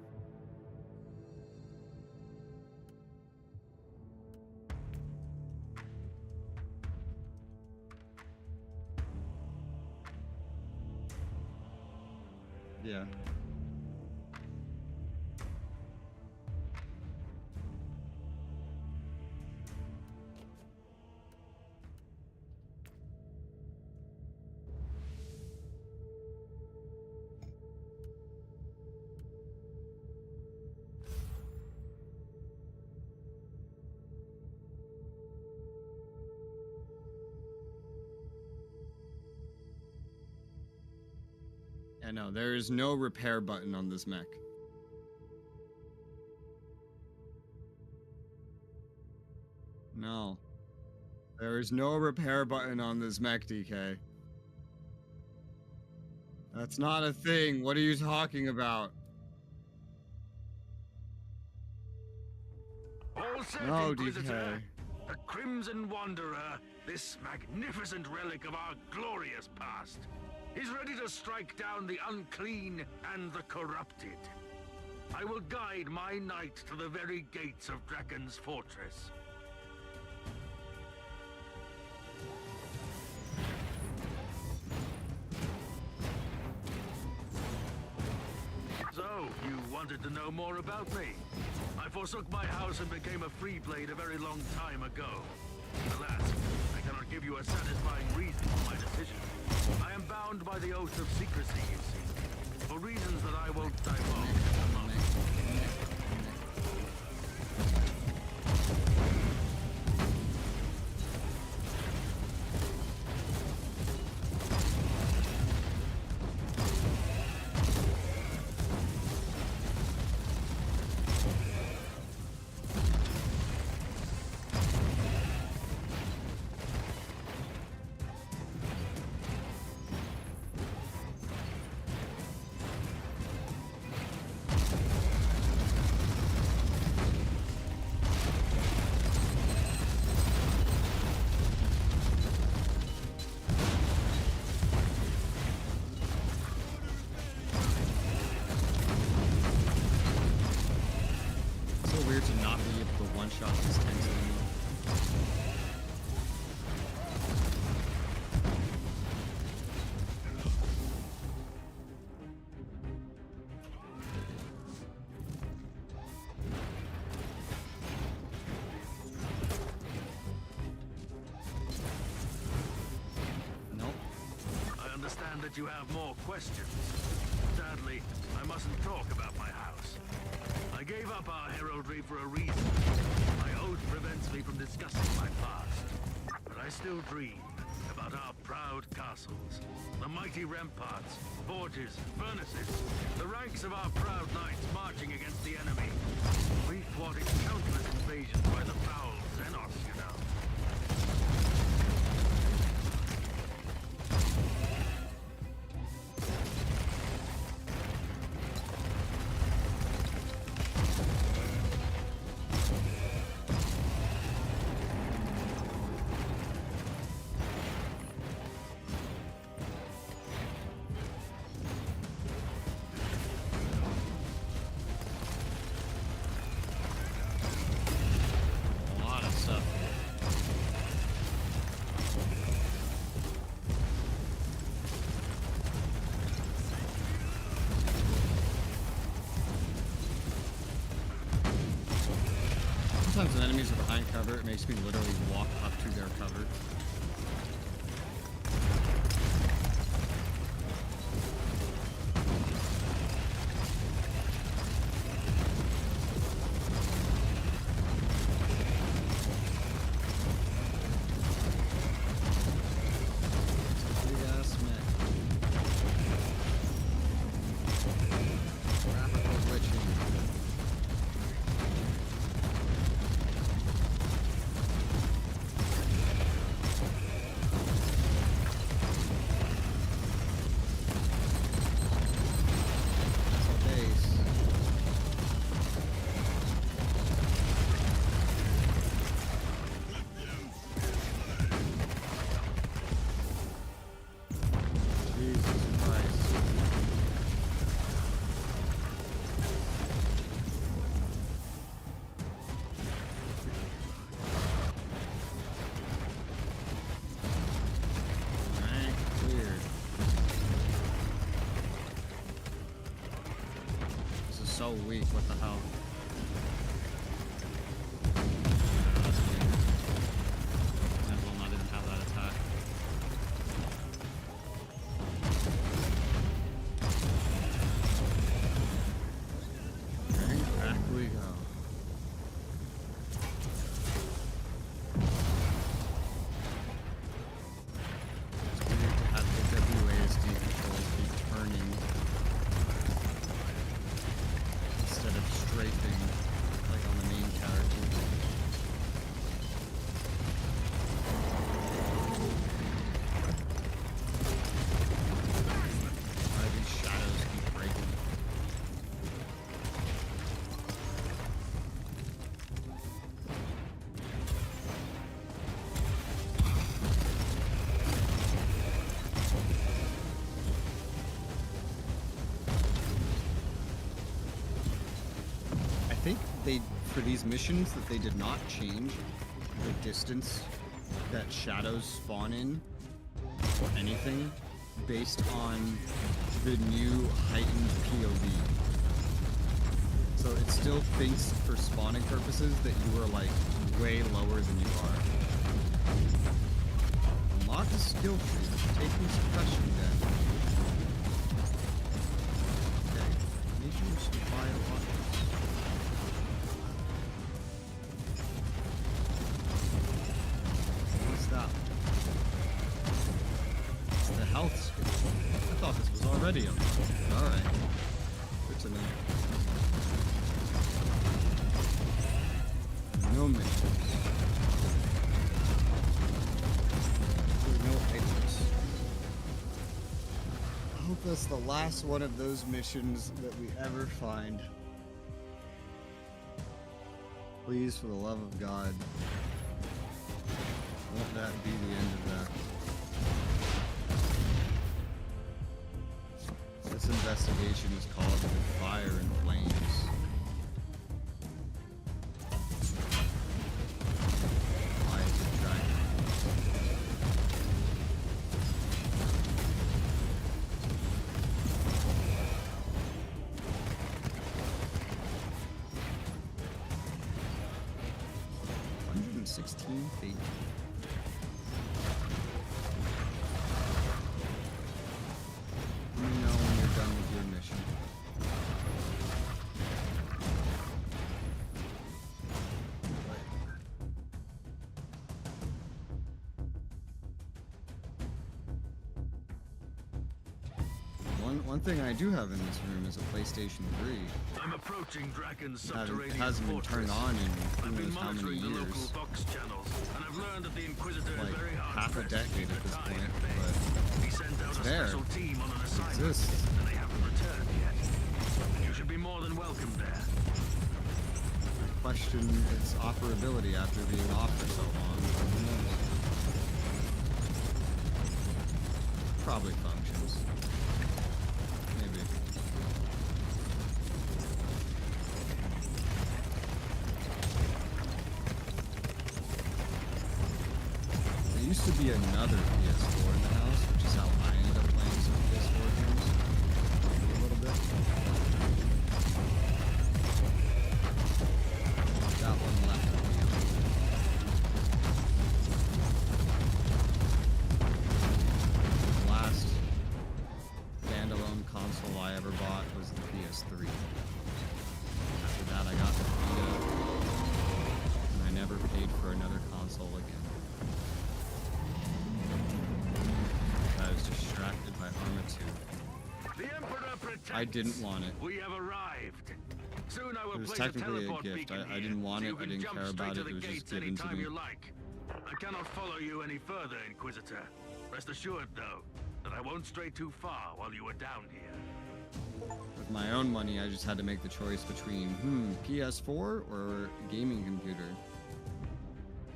Yeah. Yeah, no, there is no repair button on this mech. No. There is no repair button on this mech, DK. That's not a thing. What are you talking about? All set, No, Inquisitor. DK. The Crimson Wanderer, this magnificent relic of our glorious past, is ready to strike down the unclean and the corrupted. I will guide my knight to the very gates of Draken's fortress. So, you wanted to know more about me? I forsook my house and became a free blade a very long time ago. Alas, I cannot give you a satisfying reason for my decision. I am bound by the oath of secrecy, you see, for reasons that I won't divulge at the moment. To not be able to one-shot these tanks anymore. that you have more questions. Sadly, I mustn't talk about my house. I gave up our heraldry for a reason. My oath prevents me from discussing my past. But I still dream about our proud castles, the mighty ramparts, forges, furnaces, the ranks of our proud knights marching against the enemy. We thwarted countless invasions by the foul Xenos, you know. Sometimes when enemies are behind cover, it makes me literally walk up to their cover. Big ass mech. Graphical glitching. So weak, what the hell? Might as well not even have that attack. Okay, back we go. It's weird to have the WASD controls be turning instead of strafing like on the main character. Why these shadows keep breaking? I think they, for these missions, that they did not change the distance that shadows spawn in or anything based on the new heightened POV. So it still thinks for spawning purposes that you are like way lower than you are. Unlock a skill tree, taking suppression then. Okay, major supply of weapons. What's that? It's the health skill. I thought this was already unlocked. Alright. Good to know. No missions. There's no items. I hope that's the last one of those missions that we ever find. Please, for the love of God, won't that be the end of that? This investigation is called Fire and Flames. Why is it dragging? $116 feet. One thing I do have in this room is a PlayStation 3. I'm approaching Draken's Hasn't subterranean been turned fortress. on in I've who been knows how many monitoring the local years. Vox channels, and I've learned that the Inquisitor Like is very hard half a pressed to decade keep at the this tide point, at bay. but He sent out it's a there. special team on an It assignment, exists. and they haven't returned yet. You should be more than welcome there. Question its operability after being off for so long. Who knows? Probably functions. Maybe. There used to be another PS4 in the house, which is how I ended up playing some PS4 games. A little bit. Got one left of me. The last standalone console I ever bought was the PS3. After that, I got the Vita, and I never paid for another console again. I was distracted by Arma 2. The Emperor protects. I didn't want it. We have arrived. Soon I will It was place a technically a teleport gift. beacon I here, didn't want so it, you I can didn't jump care straight about to it, the it was just gates given to anytime me. you like. I cannot follow you any further, Inquisitor. Rest assured, though, that I won't stray too far while you are down here. With my own money, I just had to make the choice between, PS4 or a gaming computer.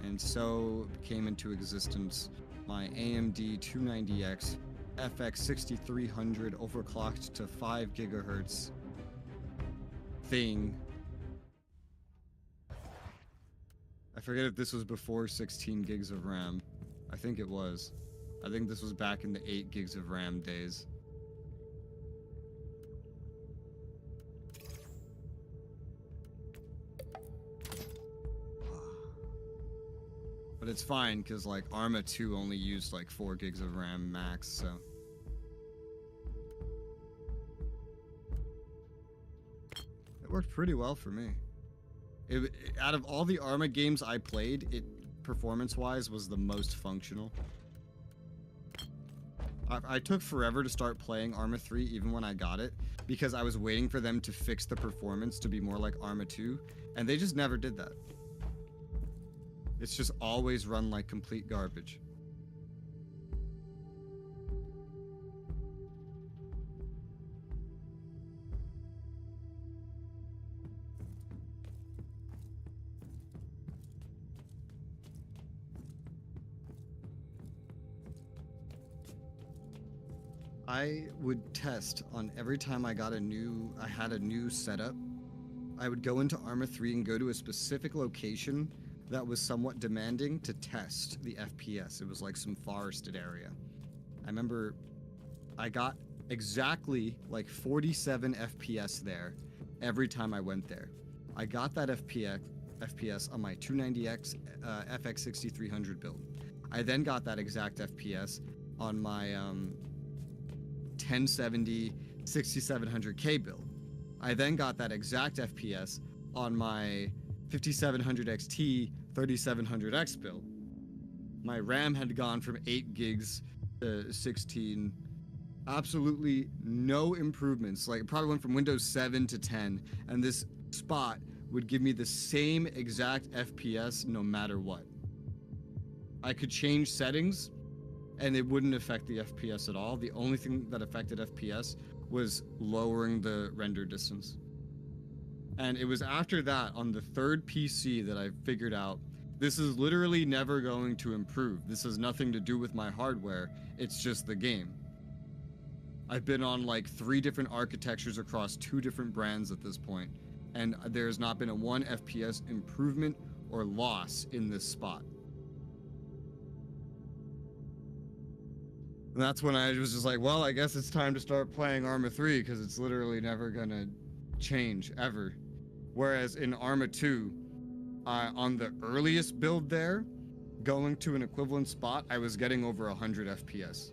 And so came into existence my AMD 290X FX 6300 overclocked to 5 gigahertz thing. I forget if this was before 16 gigs of RAM. I think it was. I think this was back in the 8 gigs of RAM days. But it's fine, because like Arma 2 only used like 4 gigs of RAM max, so. It worked pretty well for me. Out of all the Arma games I played, it performance-wise was the most functional. I took forever to start playing Arma 3 even when I got it, because I was waiting for them to fix the performance to be more like Arma 2, and they just never did that. It's just always run like complete garbage. I would test on every time I had a new setup. I would go into Arma 3 and go to a specific location that was somewhat demanding to test the FPS. It was like some forested area. I remember I got exactly like 47 FPS there every time I went there. I got that FPS on my 290X FX 6300 build. I then got that exact FPS on my 1070 6700K build. I then got that exact FPS on my 5700 XT 3700X build. My RAM had gone from 8 gigs to 16. Absolutely no improvements. Like, it probably went from Windows 7 to 10, and this spot would give me the same exact FPS no matter what. I could change settings, and it wouldn't affect the FPS at all. The only thing that affected FPS was lowering the render distance. And it was after that, on the third PC, that I figured out this is literally never going to improve. This has nothing to do with my hardware. It's just the game. I've been on like 3 different architectures across 2 different brands at this point, and there's not been a 1 FPS improvement or loss in this spot. And that's when I was just like, well, I guess it's time to start playing Arma 3, because it's literally never gonna change, ever. Whereas in Arma 2, on the earliest build there, going to an equivalent spot, I was getting over 100 FPS.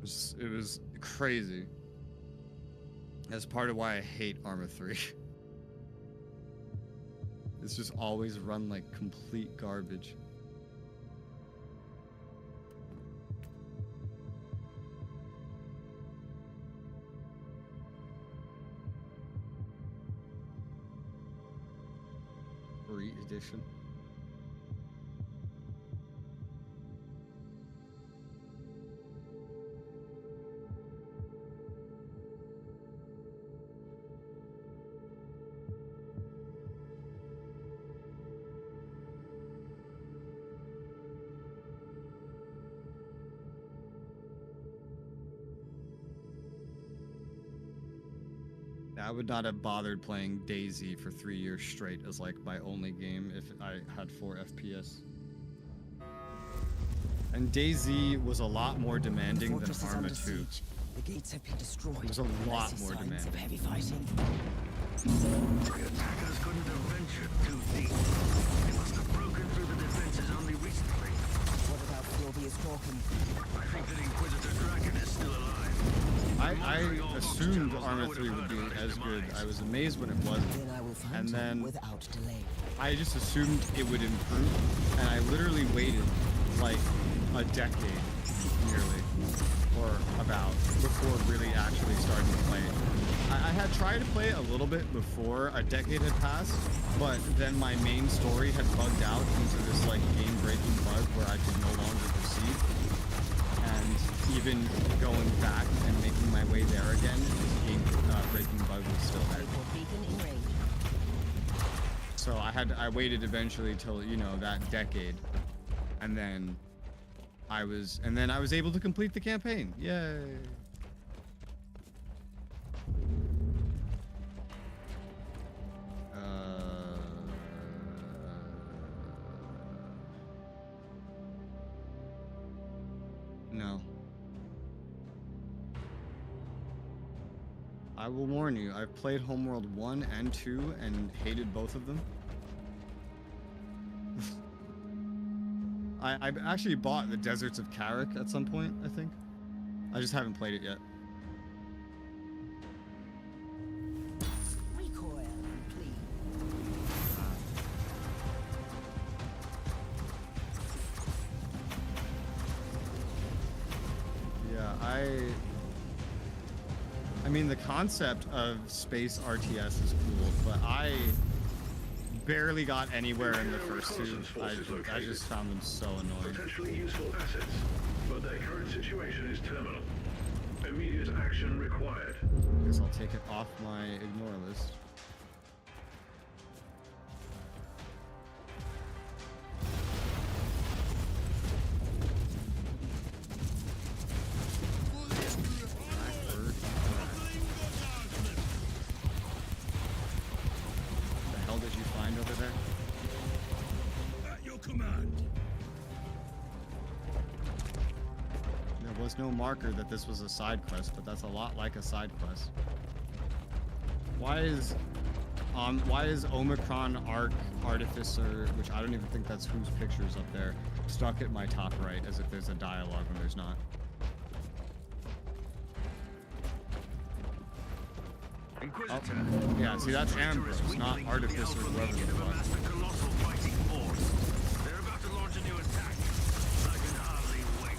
It was crazy. That's part of why I hate Arma 3. It's just always run like complete garbage. free edition. I would not have bothered playing DayZ for 3 years straight as like my only game if I had 4 FPS. And DayZ was a lot more demanding than Arma 2. The gates have been destroyed. It was a lot more demanding. Heavy fighting. The attackers couldn't have ventured too deep. They must have broken through the defenses only recently. What about Flobius talking? I think that Inquisitor Draken is still alive. I assumed Arma 3 would be as good. I was amazed when it wasn't. Then I will find And him then without delay. I just assumed it would improve, and I literally waited like a decade, nearly, or about, before really actually starting to play it. I had tried to play it a little bit before a decade had passed, but then my main story had bugged out into this like game-breaking bug where I could no longer proceed. And even going back and making my way there again, this game-breaking bug was still there. So I waited eventually till, you know, that decade, and then I was able to complete the campaign. Yay! No. I will warn you, I've played Homeworld 1 and 2 and hated both of them. I actually bought the Deserts of Carrick at some point, I think. I just haven't played it yet. Recoil, please. Yeah, I mean, the concept of space RTS is cool, but I barely got anywhere in the first two. I just found them so annoying. Potentially useful assets, but their current situation is terminal. Immediate action required. Guess I'll take it off my ignore list. No marker that this was a side quest, but that's a lot like a side quest. Why is Omicron Artificer, which I don't even think that's whose picture's up there, stuck at my top right as if there's a dialogue when there's not? Inquisitor. Oh, yeah, see, that's Ambrose, not Artificer, whoever the fuck. Colossal fighting force. They're about to launch a new attack. I can hardly wait.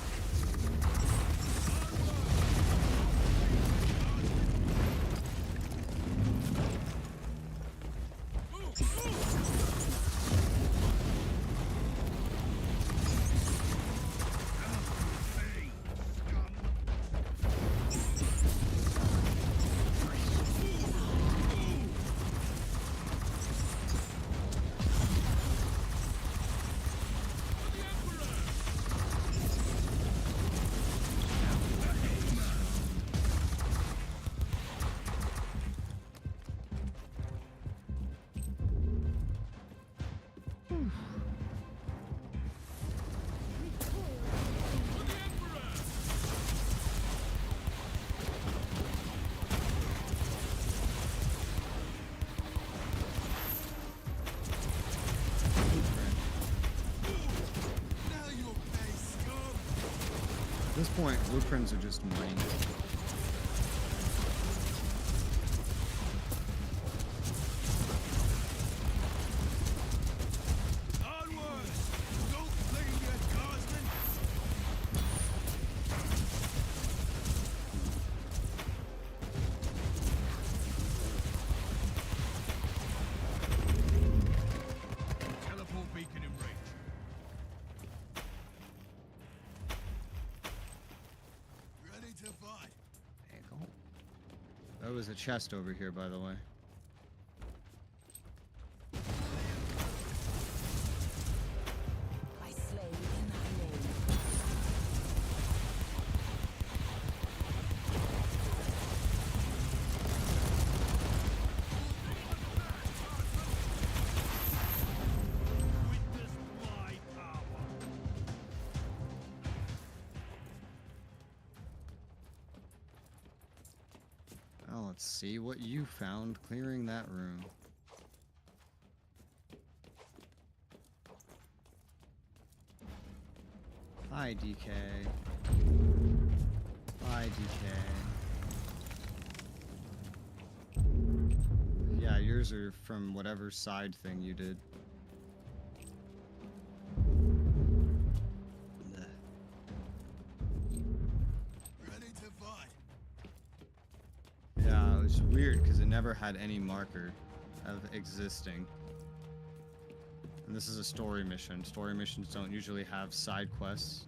At this point, blueprints are just money. There was a chest over here, by the way. I slay in thy name. Witness my power. Well, let's see what you found clearing that room. Hi, DK. Bye, DK. Yeah, yours are from whatever side thing you did. Ugh. Ready to fight. Yeah, it was weird because it never had any marker of existing. And this is a story mission. Story missions don't usually have side quests.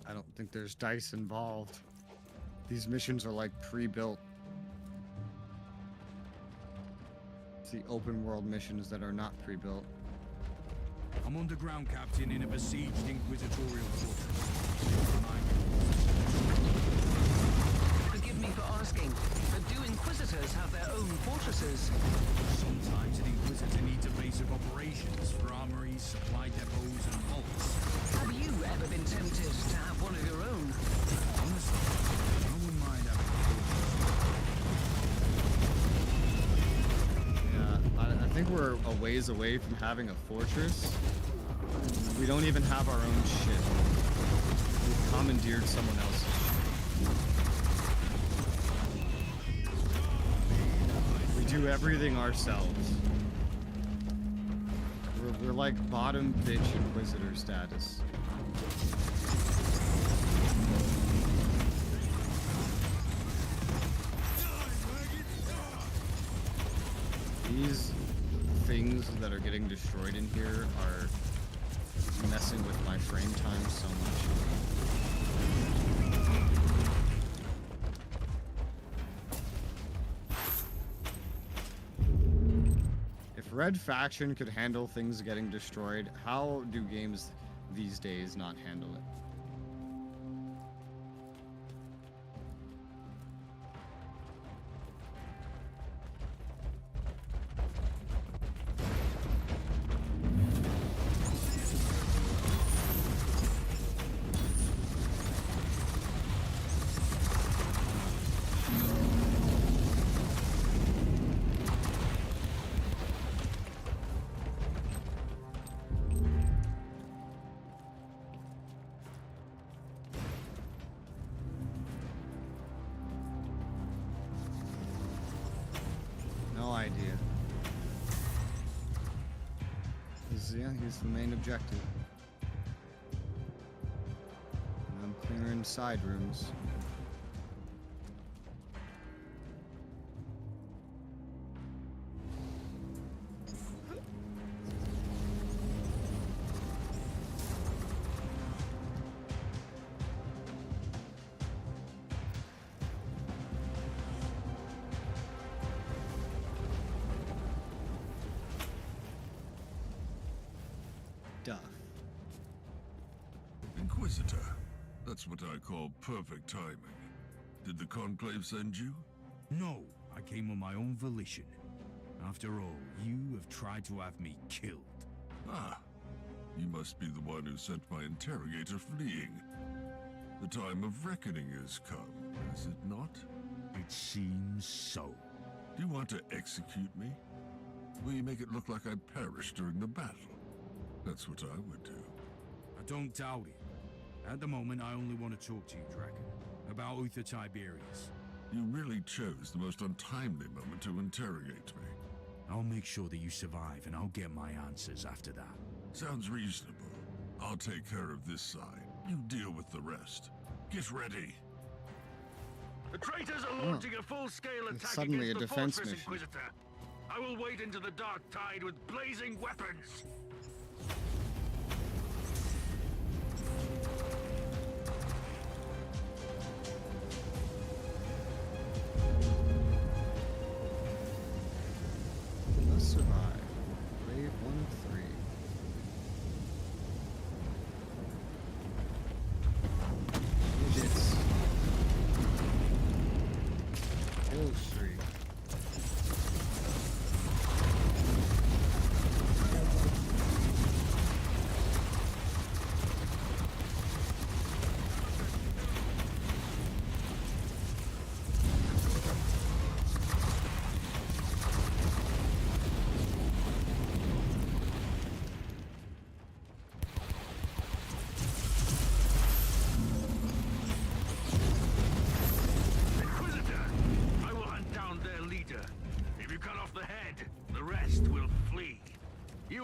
I don't think there's dice involved. These missions are like pre-built. It's the open world missions that are not pre-built. I'm underground, Captain, in a besieged Inquisitorial fortress. Forgive me for asking, but do Inquisitors have their own fortresses? Sometimes an Inquisitor needs a base of operations for armories, supply depots, and vaults. Have you ever been tempted to have one of your own? Honestly, I wouldn't mind having a Yeah, I think we're a ways away from having a fortress. We don't even have our own shit. We've commandeered someone else's shit. We do everything ourselves. We're like bottom bitch Inquisitor status. These things that are getting destroyed in here are messing with my frame time so much. If Red Faction could handle things getting destroyed, how do games these days not handle it? No idea. Yeah, here's the main objective. And I'm clearing side rooms. Duff. Inquisitor. That's what I call perfect timing. Did the Conclave send you? No, I came on my own volition. After all, you have tried to have me killed. Ah, you must be the one who sent my interrogator fleeing. The time of reckoning has come, has it not? It seems so. Do you want to execute me? Will you make it look like I perished during the battle? That's what I would do. I don't doubt it. At the moment, I only want to talk to you, Draken, about Uther Tiberius. You really chose the most untimely moment to interrogate me. I'll make sure that you survive, and I'll get my answers after that. Sounds reasonable. I'll take care of this side. You deal with the rest. Get ready. The traitors are launching a full-scale It's attack suddenly against a the defense fortress, mission. Inquisitor. I will wade into the dark tide with blazing weapons.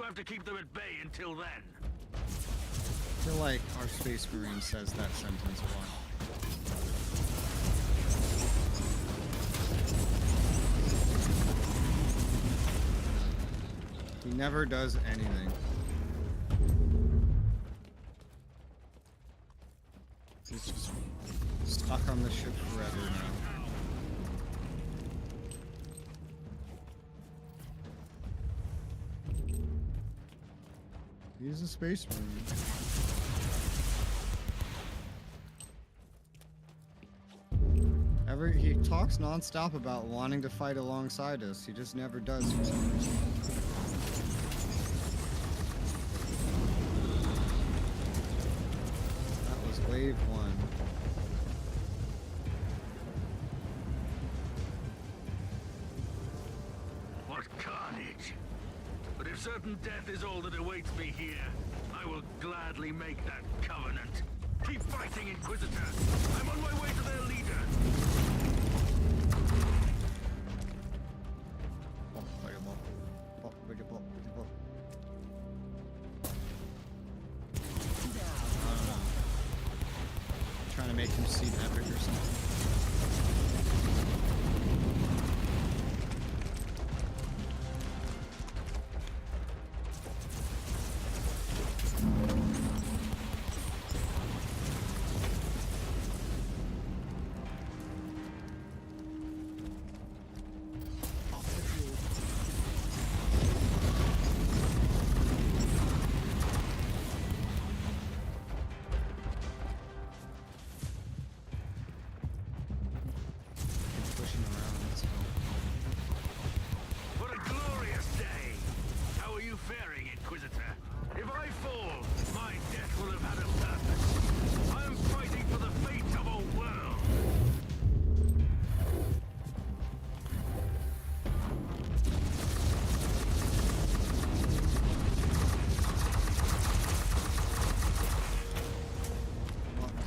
have to keep them at bay until then. I feel like our Space Marine says that sentence a lot. He never does anything. He's just stuck on the ship forever now. He's a Space Marine. He talks non-stop about wanting to fight alongside us. He just never does for some reason. That was wave 1. What carnage! But if certain death is all that awaits me here, I will gladly make that covenant. Keep fighting, Inquisitor! I'm on my way to their leader! Trying to make him seem epic or something.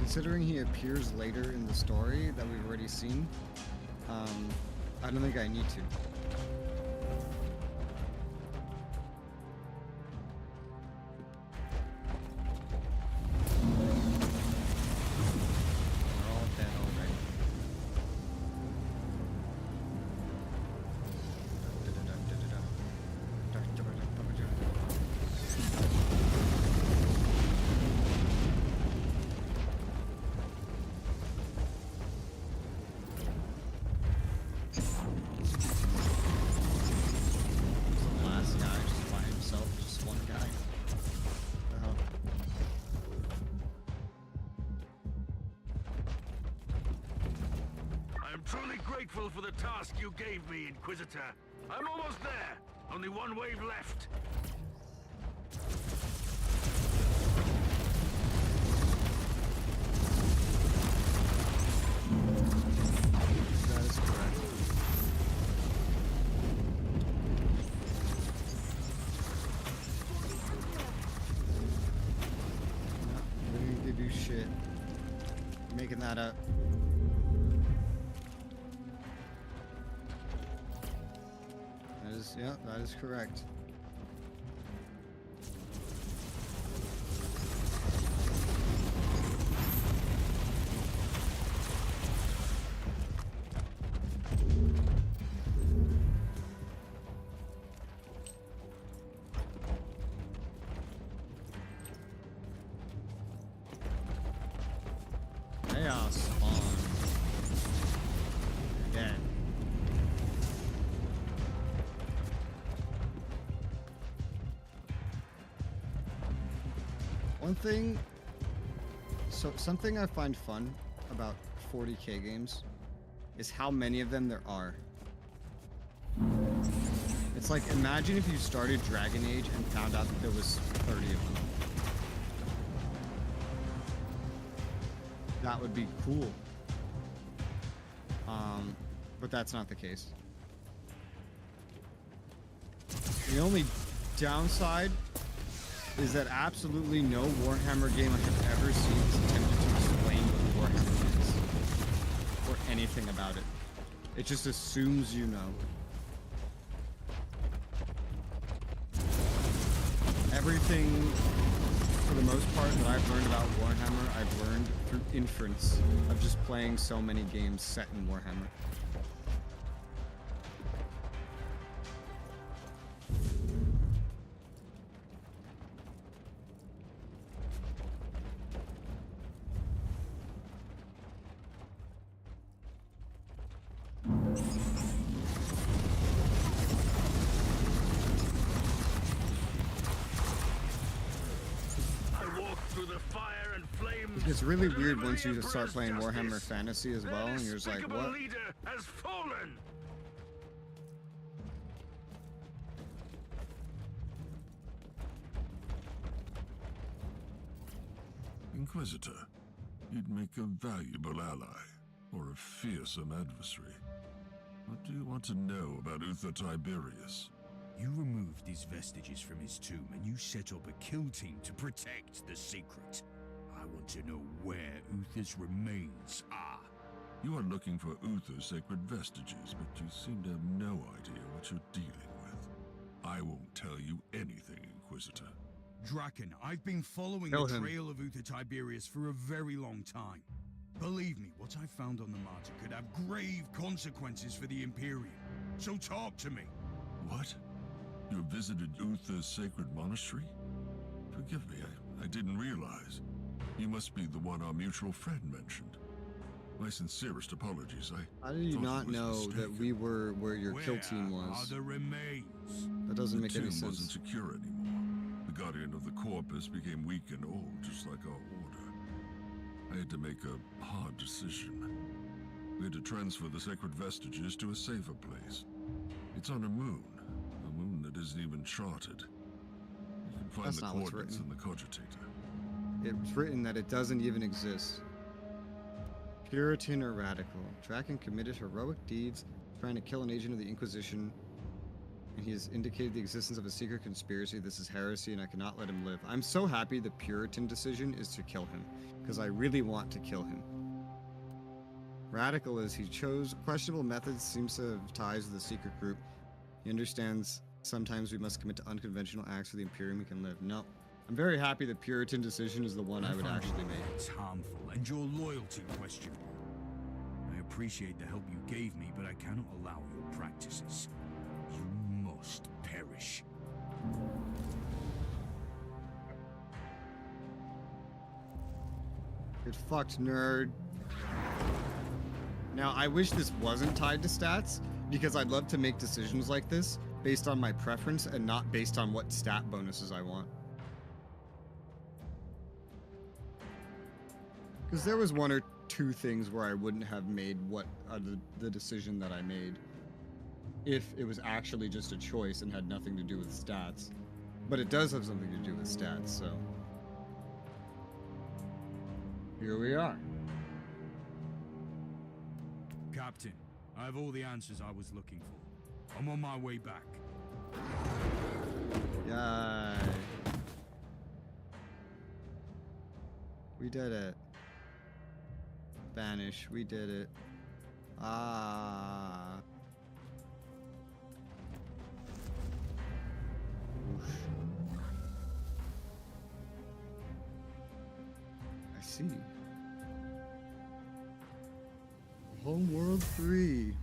Considering he appears later in the story that we've already seen, I don't think I need to. We're all dead already. Truly grateful for the task you gave me, Inquisitor. I'm almost there. Only one wave left. That is correct. No, we didn't give you shit. Making that up. Yeah, that is correct. Chaos spawn. Again. One thing, something I find fun about 40k games is how many of them there are. It's like, imagine if you started Dragon Age and found out that there was 30 of them. That would be cool. But that's not the case. The only downside is that absolutely no Warhammer game I have ever seen is attempted to explain what Warhammer is, or anything about it. It just assumes you know. everything, for the most part, that I've learned about Warhammer, I've learned through inference of just playing so many games set in Warhammer. It's really weird once you start playing Warhammer Fantasy as well, and you're just like, what? Leader has fallen. Inquisitor, you'd make a valuable ally, or a fearsome adversary. What do you want to know about Uther Tiberius? You removed his vestiges from his tomb, and you set up a kill team to protect the secret. I want to know where Uther's remains are. You are looking for Uther's sacred vestiges, but you seem to have no idea what you're dealing with. I won't tell you anything, Inquisitor. Draken, I've been following Kill the him. trail of Uther Tiberius for a very long time. Believe me, what I found on the Martyr could have grave consequences for the Imperium. So talk to me. What? You visited Uther's sacred monastery? Forgive me, I didn't realize. You must be the one our mutual friend mentioned. My sincerest apologies. How did you thought not it was know that mistaken. we were where your kill team Where was? are the remains? That doesn't make The any tomb wasn't sense. secure anymore. The Guardian of the Corpus became weak and old, just like our order. I had to make a hard decision. We had to transfer the sacred vestiges to a safer place. It's on a moon that isn't even charted. You can find That's the not what's coordinates written. in the cogitator. It's written that it doesn't even exist. Puritan or radical. Draken committed heroic deeds trying to kill an agent of the Inquisition, and he has indicated the existence of a secret conspiracy. This is heresy, and I cannot let him live. I'm so happy the Puritan decision is to kill him, because I really want to kill him. Radical is he chose questionable methods, seems to have ties with the secret group. He understands sometimes we must commit to unconventional acts for the Imperium we can live. No. I'm very happy the Puritan decision is the one I would find actually make. It's harmful, and your loyalty questionable. I appreciate the help you gave me, but I cannot allow your practices. You must perish. Get fucked, nerd. Now, I wish this wasn't tied to stats, because I'd love to make decisions like this based on my preference and not based on what stat bonuses I want. Because there was one or two things where I wouldn't have made the decision that I made if it was actually just a choice and had nothing to do with stats. But it does have something to do with stats, so here we are. Captain, I have all the answers I was looking for. I'm on my way back. Yay. We did it. Banish, we did it. Ah. Whoosh. I see. Homeworld 3.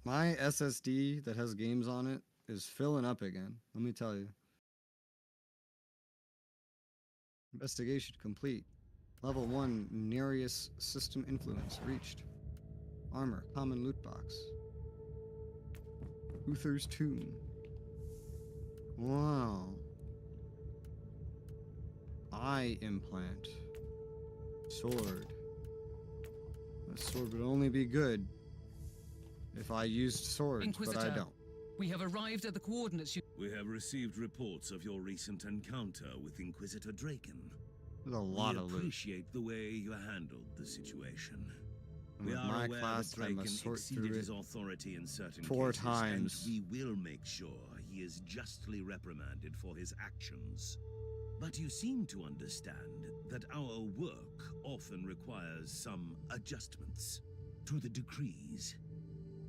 My SSD that has games on it is filling up again. Let me tell you. Investigation complete. Level 1 Nereus system influence reached. Armor, common loot box. Uther's tomb. Wow. Eye implant. Sword. A sword would only be good if I used swords, Inquisitor, but I don't. we have arrived at the coordinates you... We have received reports of your recent encounter with Inquisitor Draken. There's a lot we of loot. appreciate the way you handled the situation. And We with are my aware class, that I Draken must sort exceeded through his it authority in certain 4 cases, times. and we will make sure he is justly reprimanded for his actions. But you seem to understand that our work often requires some adjustments to the decrees.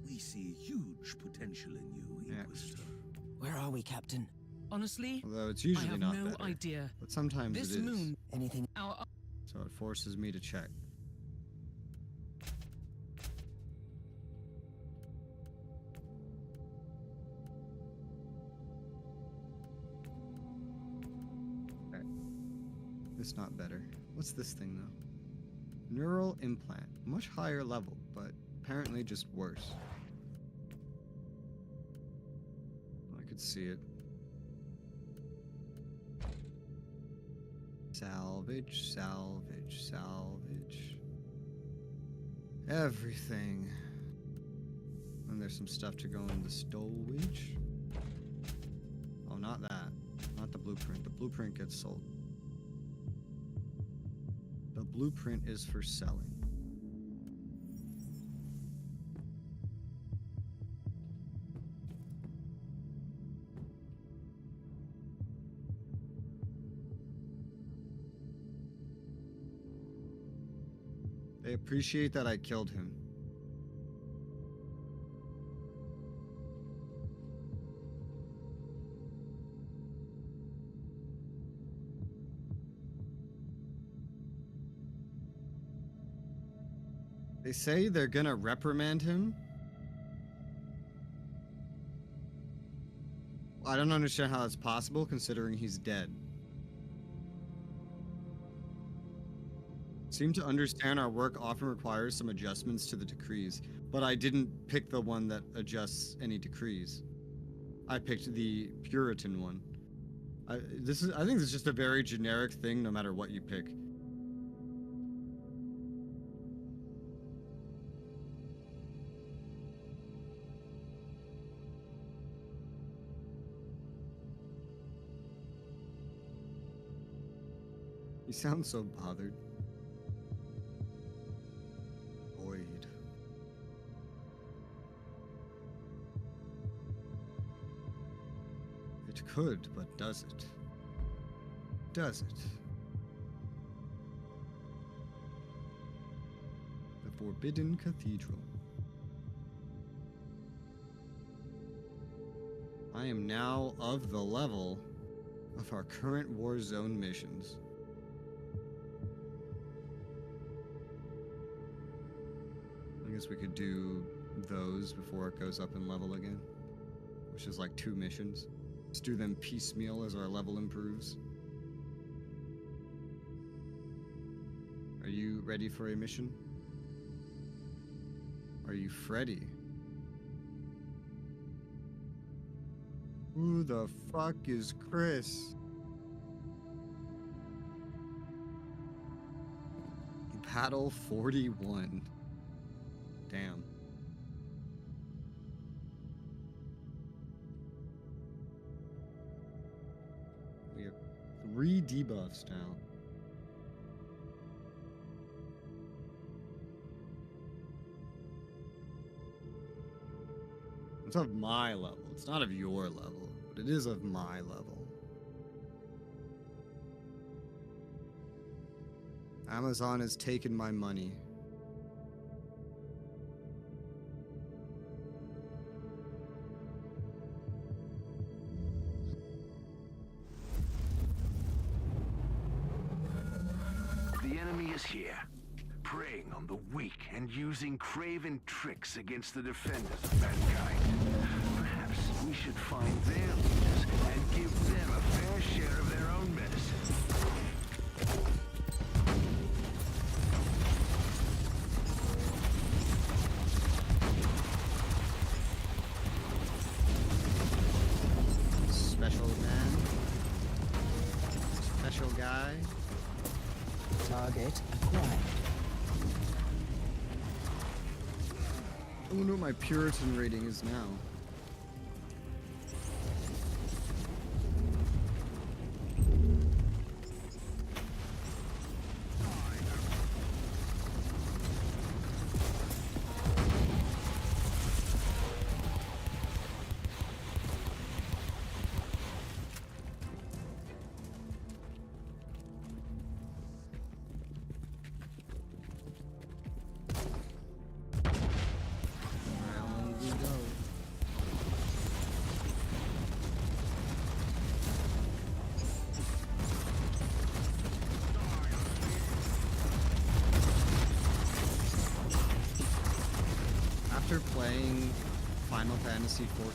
We see huge potential in you, Inquisitor. Where are we, Captain? Honestly, Although it's I usually have not no better. idea. But sometimes This it is. moon, Anything? our So it forces me to check. Okay. It's not better. What's this thing though? Neural implant. Much higher level, but apparently just worse. I could see it. Salvage, salvage, salvage. Everything. And there's some stuff to go in the stowage. Oh, not that. Not the blueprint. The blueprint gets sold. The blueprint is for selling. They appreciate that I killed him. They say they're gonna reprimand him. I don't understand how that's possible considering he's dead. Seem to understand our work often requires some adjustments to the decrees, but I didn't pick the one that adjusts any decrees. I picked the Puritan one. I think this is just a very generic thing no matter what you pick. You sound so bothered. Void. It could, but does it? Does it? The Forbidden Cathedral. I am now of the level of our current war zone missions. I guess we could do those before it goes up in level again, which is like 2 missions. Let's do them piecemeal as our level improves. Are you ready for a mission? Are you Freddy? Who the fuck is Chris? Battle 41. Damn. We have 3 debuffs now. It's of my level. It's not of your level, but it is of my level. Amazon has taken my money. The enemy is here, preying on the weak and using craven tricks against the defenders of mankind. Perhaps we should find their leaders and give them a fair share of their own medicine. Special man. Special guy. Target acquired. I wonder what my Puritan rating is now. Round we go. after playing Final Fantasy 14,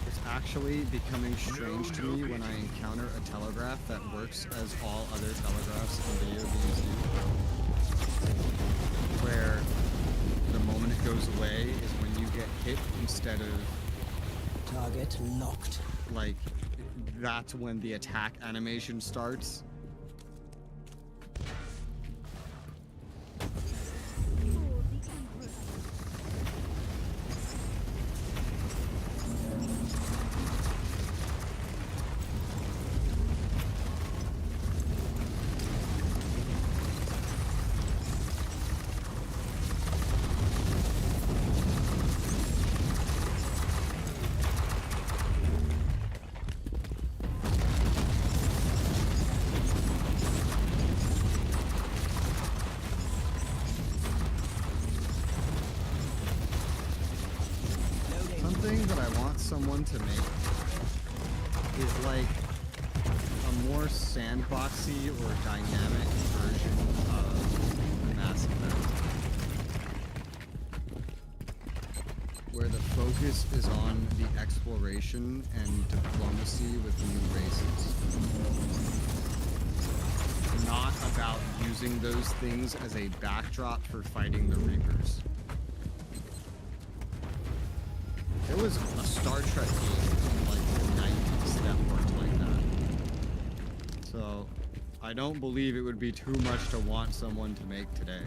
it's actually becoming strange to me when I encounter a telegraph that works as all other telegraphs in video games do. Where the moment it goes away is when you get hit instead of... Target locked. Like, that's when the attack animation starts. Something that I want someone to make is like a more sandboxy or dynamic version of Mass Effect, where the focus is on the exploration and diplomacy with new races, not about using those things as a backdrop for fighting the Reapers. There was a Star Trek game in like the 90s that worked like that. So I don't believe it would be too much to want someone to make today.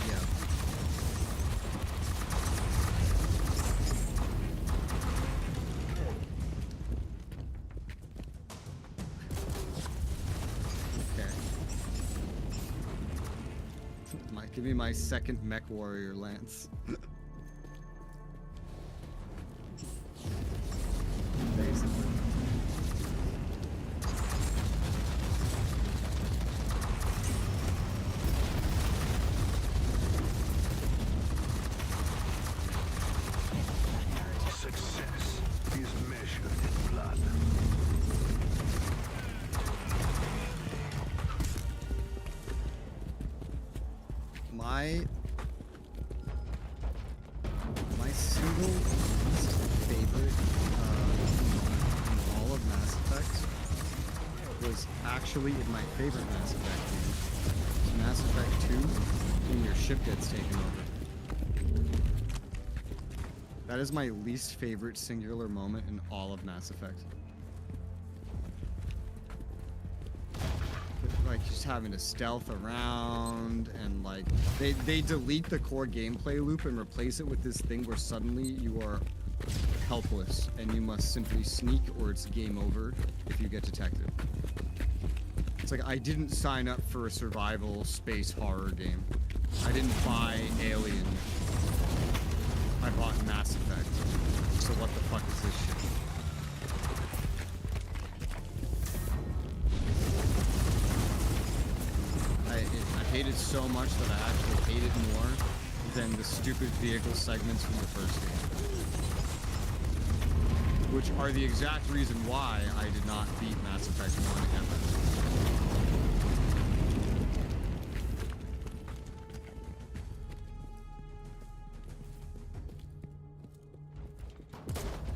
Yeah. Okay. Give me my second mech warrior lance. Basically. Success is measured in blood. My single least favorite in all of Mass Effect was actually in my favorite Mass Effect game. Mass Effect 2, when your ship gets taken over. That is my least favorite singular moment in all of Mass Effect. Like just having to stealth around and like they delete the core gameplay loop and replace it with this thing where suddenly you are helpless and you must simply sneak or it's game over if you get detected. It's like I didn't sign up for a survival space horror game. I didn't buy Alien. I bought Mass Effect. So what the fuck is this shit? I hate it so much that I actually hate it more than the stupid vehicle segments from the first game. Which are the exact reason why I did not beat Mass Effect 1 ever.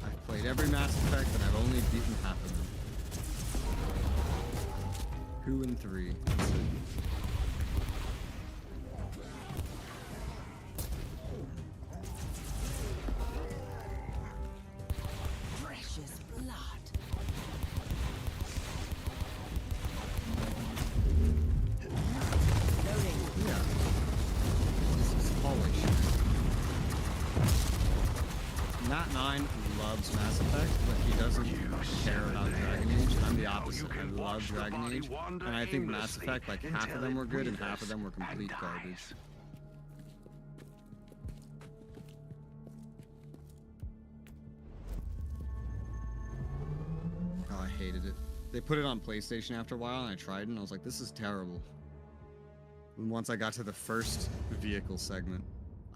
I've played every Mass Effect and I've only beaten half of them. 2 and 3. That's it. Matt 9 loves Mass Effect, but he doesn't care about Dragon Age. I'm the opposite. I love Dragon Age, and I think Mass Effect, like half of them were good and half of them were complete garbage. Oh, I hated it. They put it on PlayStation after a while, and I tried it, and I was like, this is terrible. And once I got to the first vehicle segment,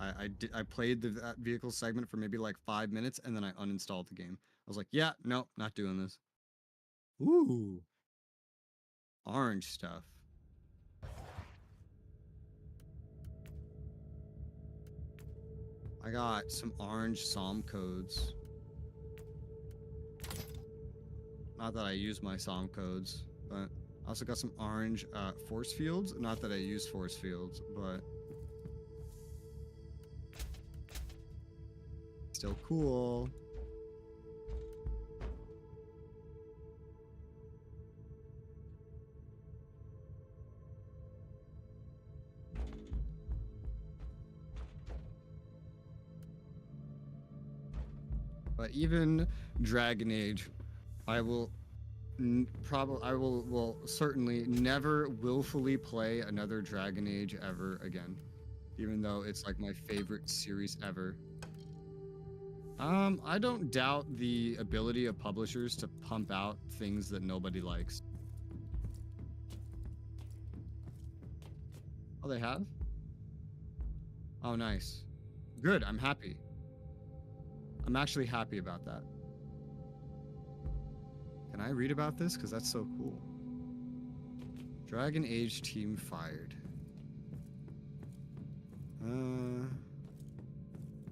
I played that vehicle segment for maybe like 5 minutes, and then I uninstalled the game. I was like, yeah, no, not doing this. Ooh. orange stuff. I got some orange SOM codes. Not that I use my SOM codes, but I also got some orange force fields. Not that I use force fields, but still cool. But even Dragon Age, I will certainly never willfully play another Dragon Age ever again, even though it's like my favorite series ever. I don't doubt the ability of publishers to pump out things that nobody likes. Oh, they have? Oh, nice. Good, I'm happy. I'm actually happy about that. Can I read about this? Because that's so cool. Dragon Age team fired.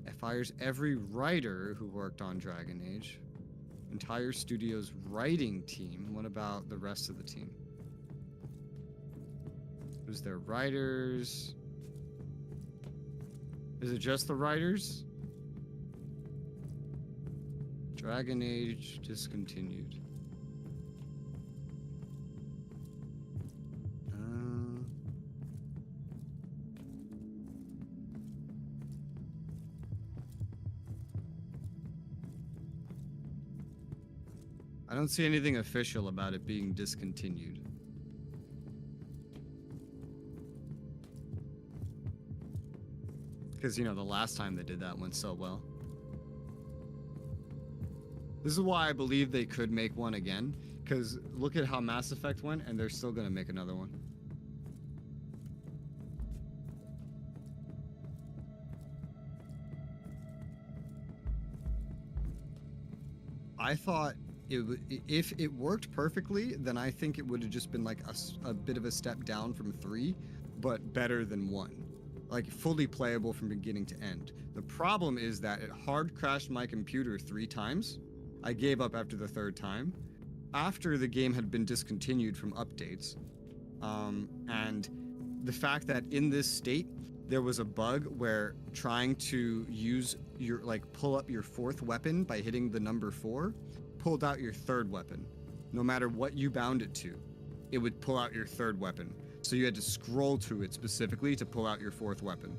It fires every writer who worked on Dragon Age. Entire studio's writing team. What about the rest of the team? Who's their writers? Is it just the writers? Dragon Age discontinued. I don't see anything official about it being discontinued. Because, you know, the last time they did that went so well. This is why I believe they could make one again. Because look at how Mass Effect went, and they're still going to make another one. I thought if it worked perfectly, then I think it would have just been like a bit of a step down from 3, but better than 1. Like fully playable from beginning to end. The problem is that it hard crashed my computer 3 times. I gave up after the 3rd time. After the game had been discontinued from updates. And the fact that in this state, there was a bug where trying to use your, like, pull up your 4th weapon by hitting the number 4, pulled out your 3rd weapon. No matter what you bound it to, it would pull out your 3rd weapon. So you had to scroll to it specifically to pull out your 4th weapon.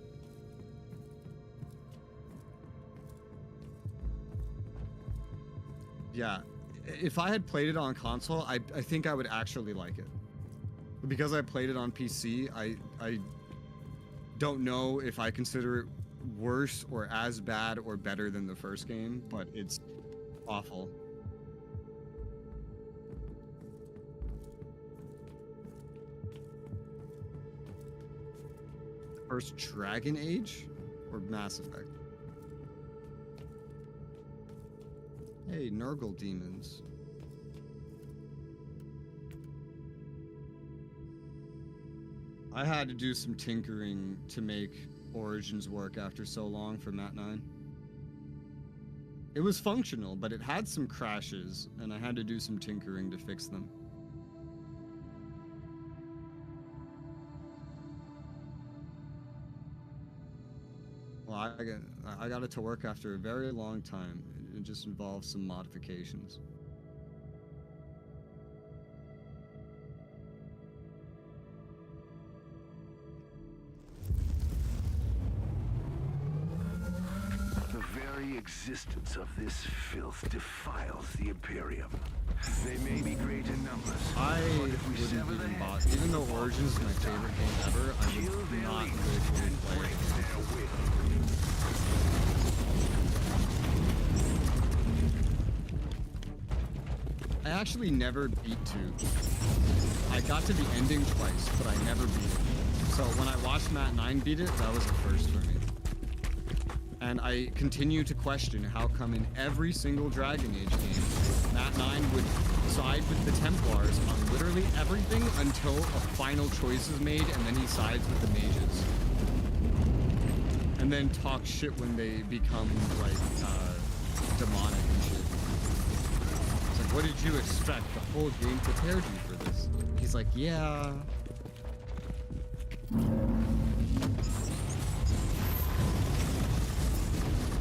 Yeah, if I had played it on console, I think I would actually like it. But because I played it on PC, I don't know if I consider it worse or as bad or better than the first game, but it's awful. First Dragon Age or Mass Effect? Hey, Nurgle demons. I had to do some tinkering to make Origins work after so long for Mat 9. It was functional, but it had some crashes, and I had to do some tinkering to fix them. Well, I got it to work after a very long time. It just involves some modifications. The very existence of this filth defiles the Imperium. They may be great in numbers, I but if we wouldn't sever the even head, bother. Even though Origins is my favorite game ever, I would not willfully play it. I actually never beat 2. I got to the ending twice, but I never beat it. So when I watched Mat 9 beat it, that was a first for me. And I continue to question how come in every single Dragon Age game, Mat 9 would side with the Templars on literally everything until a final choice is made, and then he sides with the mages. And then talk shit when they become, like, demonic and shit. It's like, what did you expect? The whole game prepared you for this. He's like, yeah.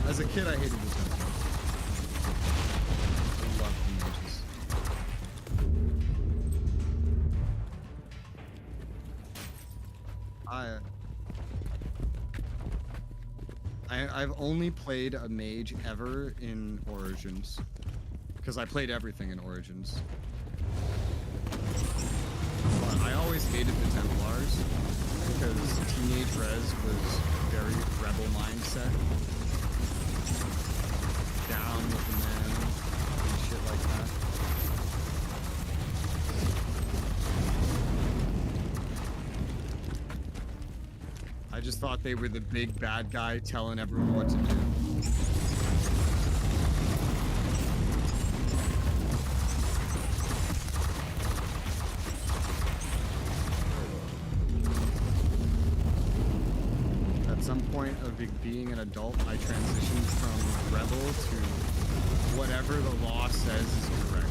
As a kid, I hated the Templars. I loved the mages. I've only played a mage ever in Origins, because I played everything in Origins. But I always hated the Templars because teenage Rez was very rebel mindset, down with the man, and shit like that. I just thought they were the big bad guy telling everyone what to do. At some point of being an adult, I transitioned from rebel to whatever the law says is correct.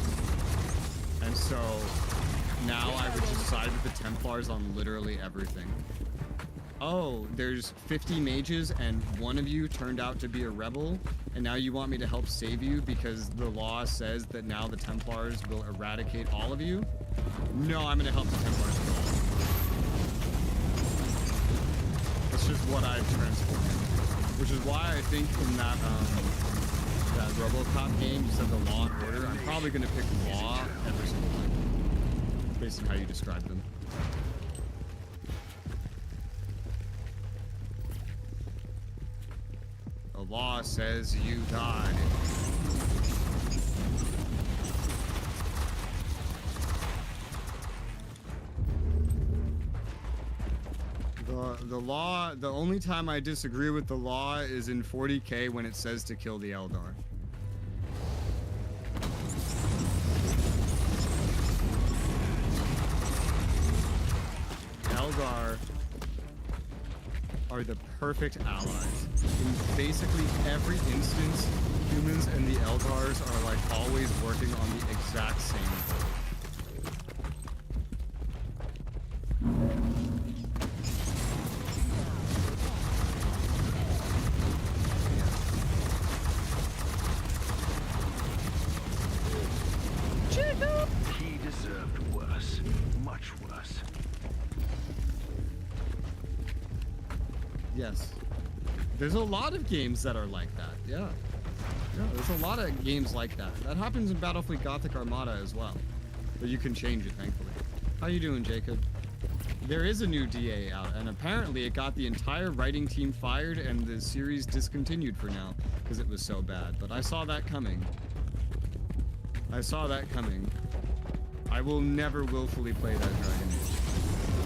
And so now I would just side with the Templars on literally everything. Oh, there's 50 mages and one of you turned out to be a rebel, and now you want me to help save you because the law says that now the Templars will eradicate all of you? No, I'm gonna help the Templars kill all of you. That's just what I've transformed into. Which is why I think in that RoboCop game, you said the Law and Order, I'm probably gonna pick Law every single time. Based on how you describe them. The law says you died. The only time I disagree with the law is in 40k when it says to kill the Eldar. Eldar are the perfect allies. In basically every instance, humans and the Eldars are like always working on the exact same goal. He deserved worse. Much worse. Yes. There's a lot of games that are like that. Yeah. Yeah, there's a lot of games like that. That happens in Battlefleet Gothic Armada as well. But you can change it, thankfully. How you doing, Jacob? There is a new DA out, and apparently it got the entire writing team fired and the series discontinued for now, because it was so bad. But I saw that coming. I saw that coming. I will never willfully play that Dragon Age.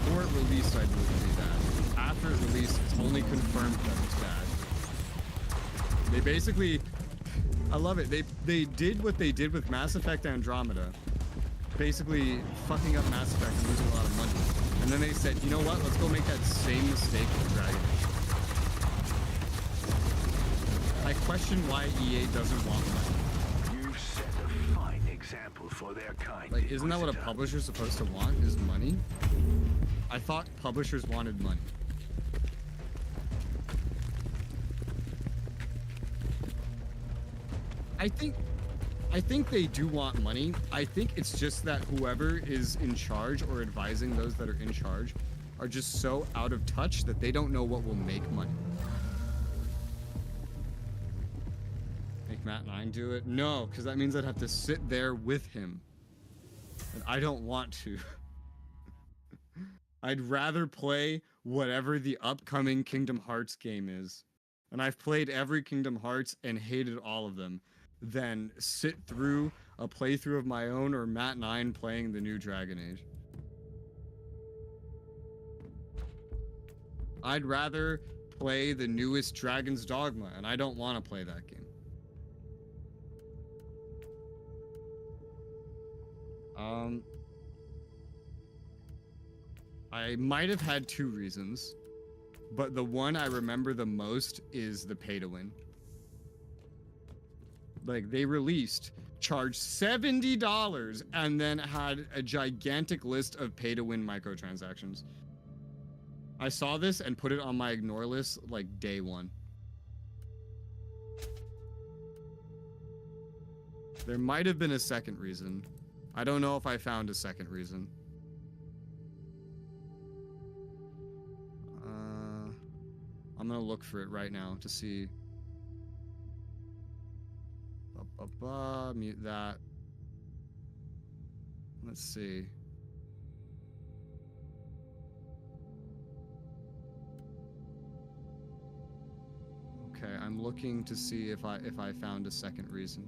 Before it released, I'd willfully that. After it released, it's only confirmed that it's bad. They basically... I love it. They did what they did with Mass Effect Andromeda. Basically fucking up Mass Effect and losing a lot of money. And then they said, you know what? Let's go make that same mistake with Dragon Age. I question why EA doesn't want money. You've set a fine example for their kind. Like, isn't that what a publisher's supposed to want, is money? I thought publishers wanted money. I think they do want money. I think it's just that whoever is in charge or advising those that are in charge are just so out of touch that they don't know what will make money. Make Matt 9 do it? No, because that means I'd have to sit there with him. And I don't want to. I'd rather play whatever the upcoming Kingdom Hearts game is. And I've played every Kingdom Hearts and hated all of them. Than sit through a playthrough of my own or Matt 9 playing the new Dragon Age. I'd rather play the newest Dragon's Dogma, and I don't want to play that game. I might have had two reasons, but the one I remember the most is the pay to win. Like, they charged $70 and then had a gigantic list of pay to win microtransactions. I saw this and put it on my ignore list like day one. There might have been a second reason. I don't know if I found a second reason. I'm gonna look for it right now to see. Mute that. Let's see. Okay, I'm looking to see if I found a second reason.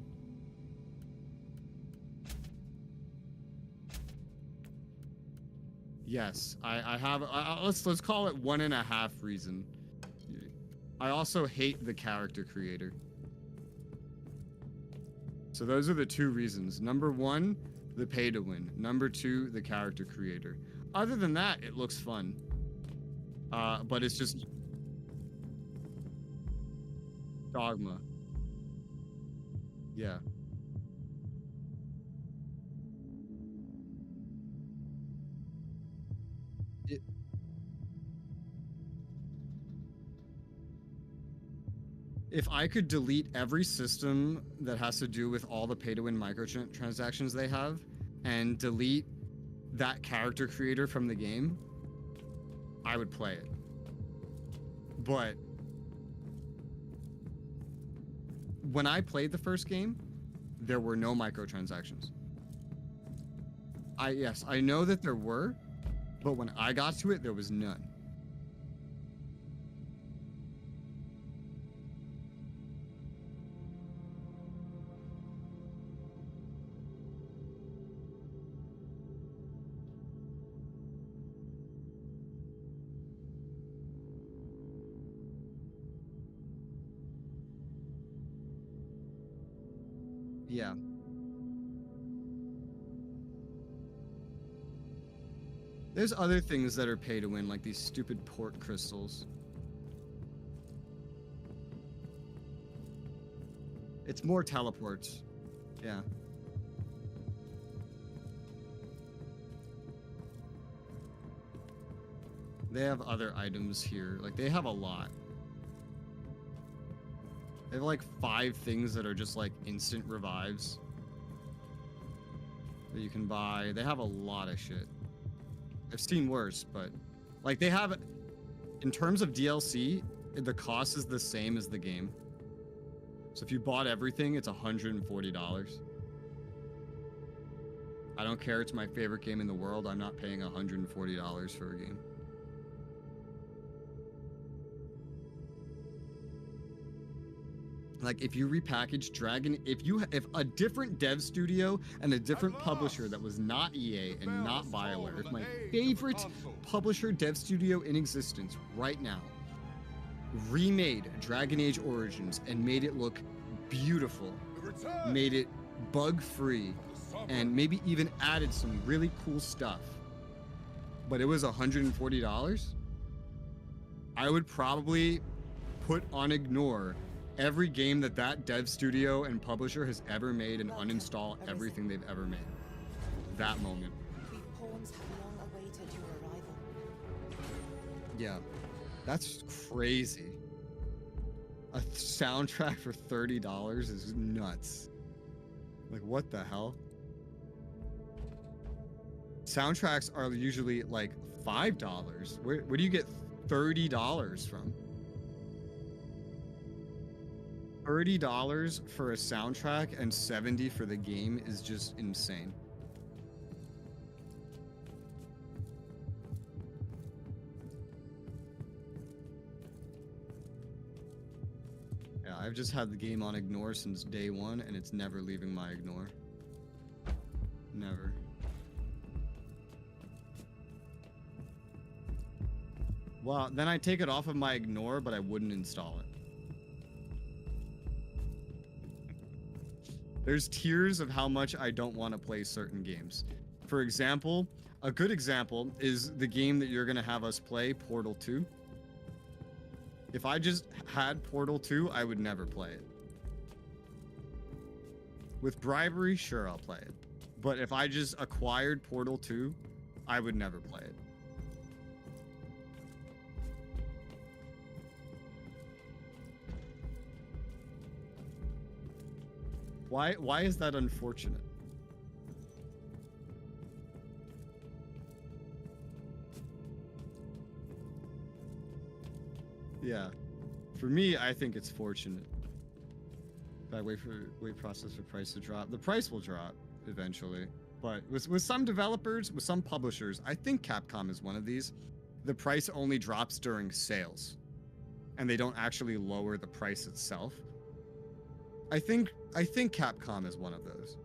Yes, I have. Let's call it 1.5 reason. I also hate the character creator. So those are the two reasons. Number one, the pay to win. Number two, the character creator. Other than that, it looks fun. But it's just dogma. Yeah. If I could delete every system that has to do with all the pay-to-win microtransactions they have, and delete that character creator from the game, I would play it. But when I played the first game, there were no microtransactions. Yes, I know that there were, but when I got to it, there was none. Yeah. There's other things that are pay to win, like these stupid port crystals. It's more teleports. Yeah. They have other items here. Like, they have a lot. They have like 5 things that are just like instant revives that you can buy. They have a lot of shit. I've seen worse, but like they have, in terms of DLC, the cost is the same as the game. So if you bought everything, it's $140. I don't care. It's my favorite game in the world. I'm not paying $140 for a game. Like, if you repackage Dragon, if a different dev studio and a different publisher that was not EA and not BioWare, if my favorite publisher dev studio in existence right now remade Dragon Age Origins and made it look beautiful, made it bug-free, and maybe even added some really cool stuff, but it was $140, I would probably put on ignore every game that dev studio and publisher has ever made and uninstall everything they've ever made. That moment. We pawns have long awaited your arrival. Yeah, that's crazy. A soundtrack for $30 is nuts. Like, what the hell? Soundtracks are usually like $5. Where do you get $30 from? $30 for a soundtrack and $70 for the game is just insane. Yeah, I've just had the game on ignore since day one, and it's never leaving my ignore. Never. Well, then I take it off of my ignore, but I wouldn't install it. There's tiers of how much I don't want to play certain games. For example, a good example is the game that you're going to have us play, Portal 2. If I just had Portal 2, I would never play it. With bribery, sure, I'll play it. But if I just acquired Portal 2, I would never play it. Why is that unfortunate? Yeah. For me, I think it's fortunate. If I wait process for price to drop. The price will drop eventually. But with some developers, with some publishers, I think Capcom is one of these, the price only drops during sales. And they don't actually lower the price itself. I think Capcom is one of those.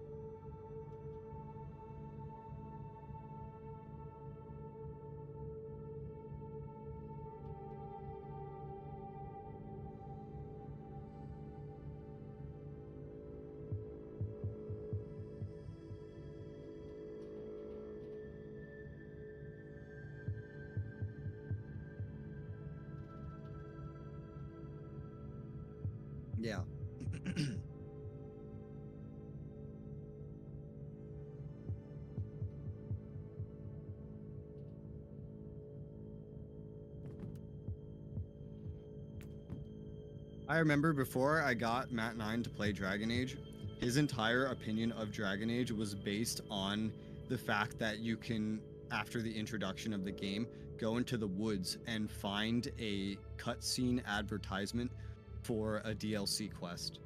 Yeah. I remember before I got Matt 9 to play Dragon Age, his entire opinion of Dragon Age was based on the fact that you can, after the introduction of the game, go into the woods and find a cutscene advertisement for a DLC quest,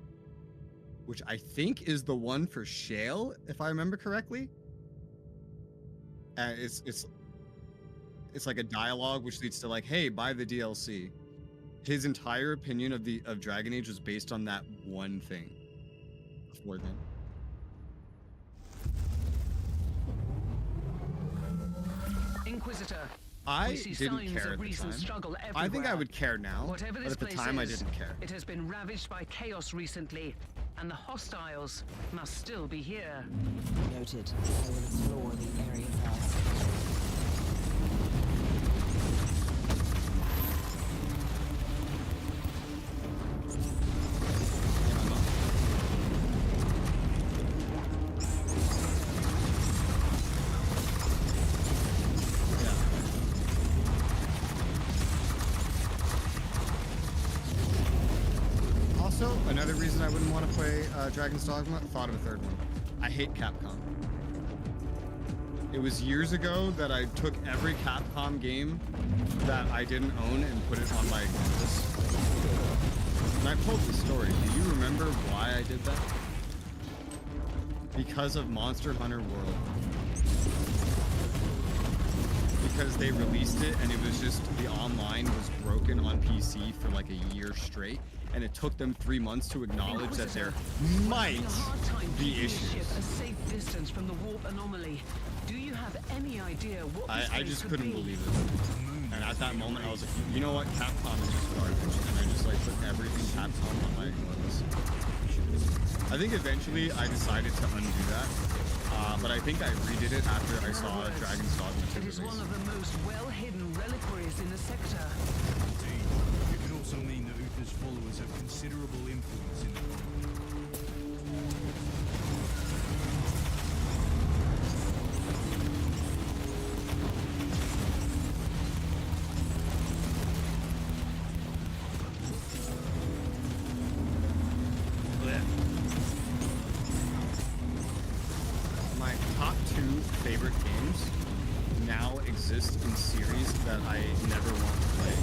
which I think is the one for Shale, if I remember correctly. It's like a dialogue which leads to like, hey, buy the DLC. His entire opinion of Dragon Age was based on that one thing. Before then. Inquisitor. I didn't care at the time. I think I would care now, but at the time I didn't care. It has been ravaged by chaos recently, and the hostiles must still be here. Noted. I will explore the area first. Another reason I wouldn't want to play Dragon's Dogma, thought of a third one. I hate Capcom. It was years ago that I took every Capcom game that I didn't own and put it on my list. And I told the story. Do you remember why I did that? Because of Monster Hunter World. Because they released it and it was just, the online was broken on PC for like a year straight. And it took them 3 months to acknowledge that there might be issues. A safe distance from the warp anomaly. Do you have any idea what I just couldn't believe it. And at that moment, I was like, you know what? Capcom is just garbage. And I just like put everything Capcom on my list. I think eventually I decided to undo that. But I think I redid it after I saw Dragon's Dogma 2 It is one of the most well-hidden reliquaries in the sector. Indeed. It could also mean that Uther's followers have considerable influence in the My top 2 favorite games now exist in series that I never want to play.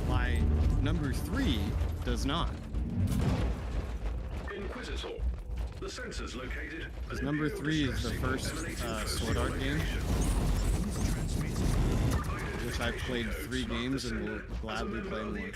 My number 3 does not. Inquisitor. The sensors located. Because number 3 is the first Sword Art game, which I've played 3 games and will gladly play more.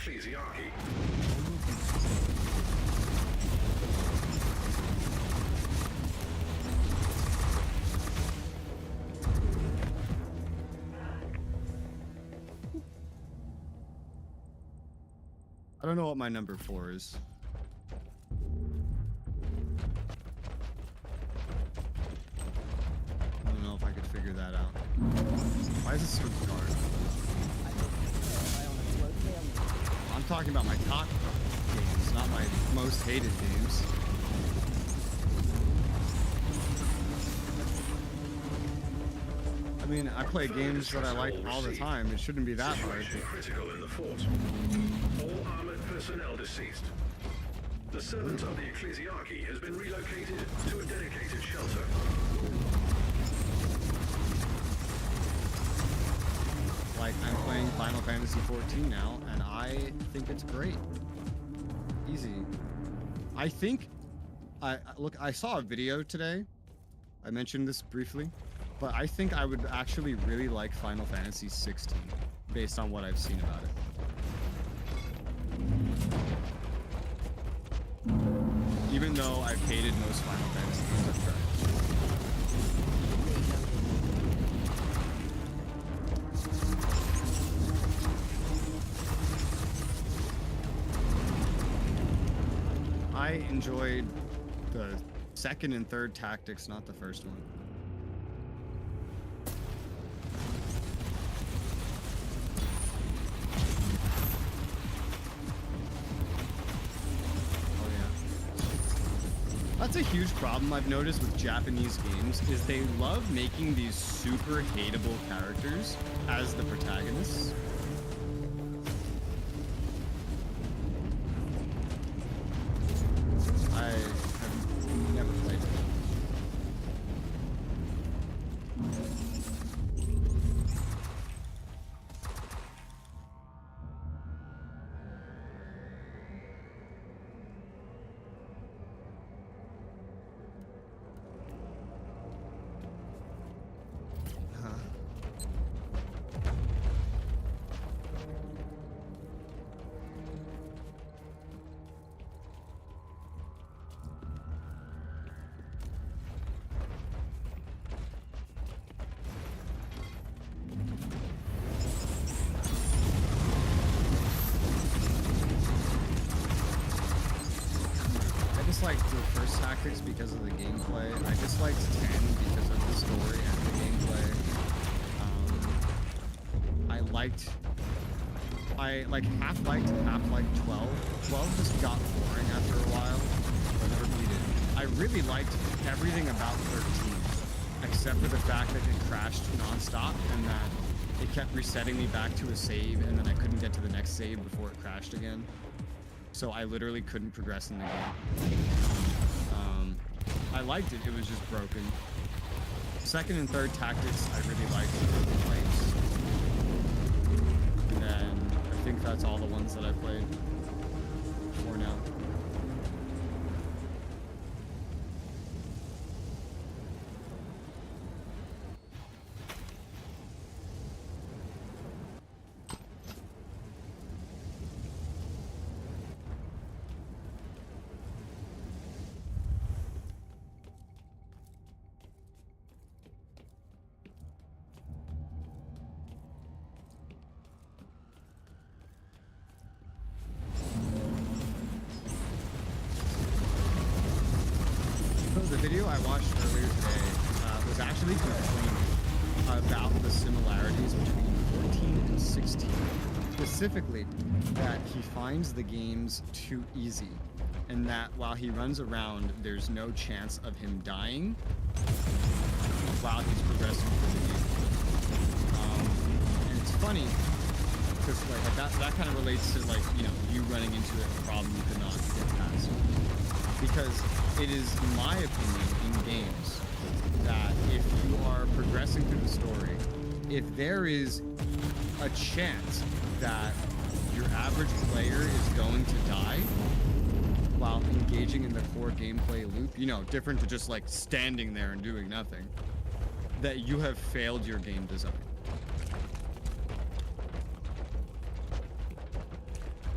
I don't know what my number 4 is. figure that out. Why is it so dark? I'm talking about my top games, not my most hated games. I mean, I play games that I like all the time. It shouldn't be that hard. Situation critical in the fort. All armored personnel deceased. The servant of the Ecclesiarchy has been relocated to a dedicated shelter. Like, I'm playing Final Fantasy 14 now, and I think it's great. Easy. I think... Look, I saw a video today. I mentioned this briefly. But I think I would actually really like Final Fantasy 16, based on what I've seen about it. Even though I've hated most Final Fantasy games I've tried. I enjoyed the second and third tactics, not the first one. That's a huge problem I've noticed with Japanese games, is they love making these super hateable characters as the protagonists. I have never played it. Disliked the first tactics because of the gameplay. I disliked 10 because of the story and the gameplay. I half-liked 12. 12 just got boring after a while, but never beat it. I really liked everything about 13, except for the fact that it crashed nonstop and that it kept resetting me back to a save, and then I couldn't get to the next save before it crashed again. So I literally couldn't progress in the game. I liked it, it was just broken. Second and third tactics, I really liked the flames. And then I think that's all the ones that I played for now. The video I watched earlier today was actually complaining about the similarities between 14 and 16. Specifically, that he finds the games too easy, and that while he runs around, there's no chance of him dying while he's progressing through the game. And it's funny, because like that kind of relates to you running into a problem you could not get past. Because it is my opinion in games that if you are progressing through the story, if there is a chance that your average player is going to die while engaging in the core gameplay loop, different to just like standing there and doing nothing, that you have failed your game design.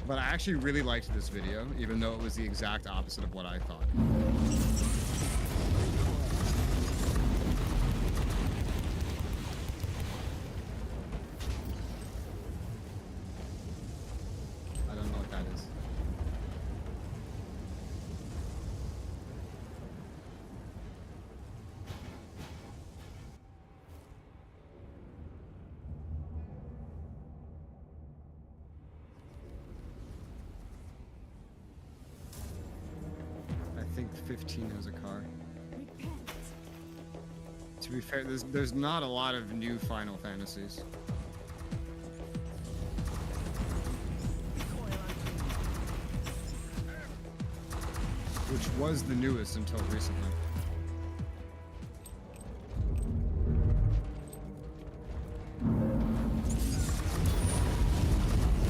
But I actually really liked this video, even though it was the exact opposite of what I thought. I don't know what that is. 15 has a car. To be fair, there's not a lot of new Final Fantasies. Which was the newest until recently.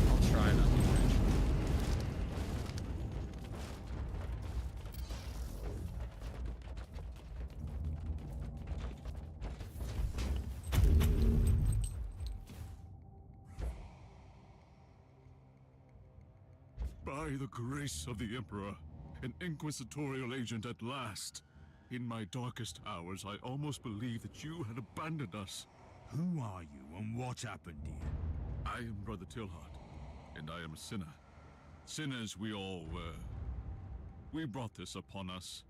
I'll try that one. By the grace of the Emperor, an inquisitorial agent at last. In my darkest hours, I almost believed that you had abandoned us. Who are you and what happened here? I am Brother Tilhart, and I am a sinner. Sinners we all were. We brought this upon us.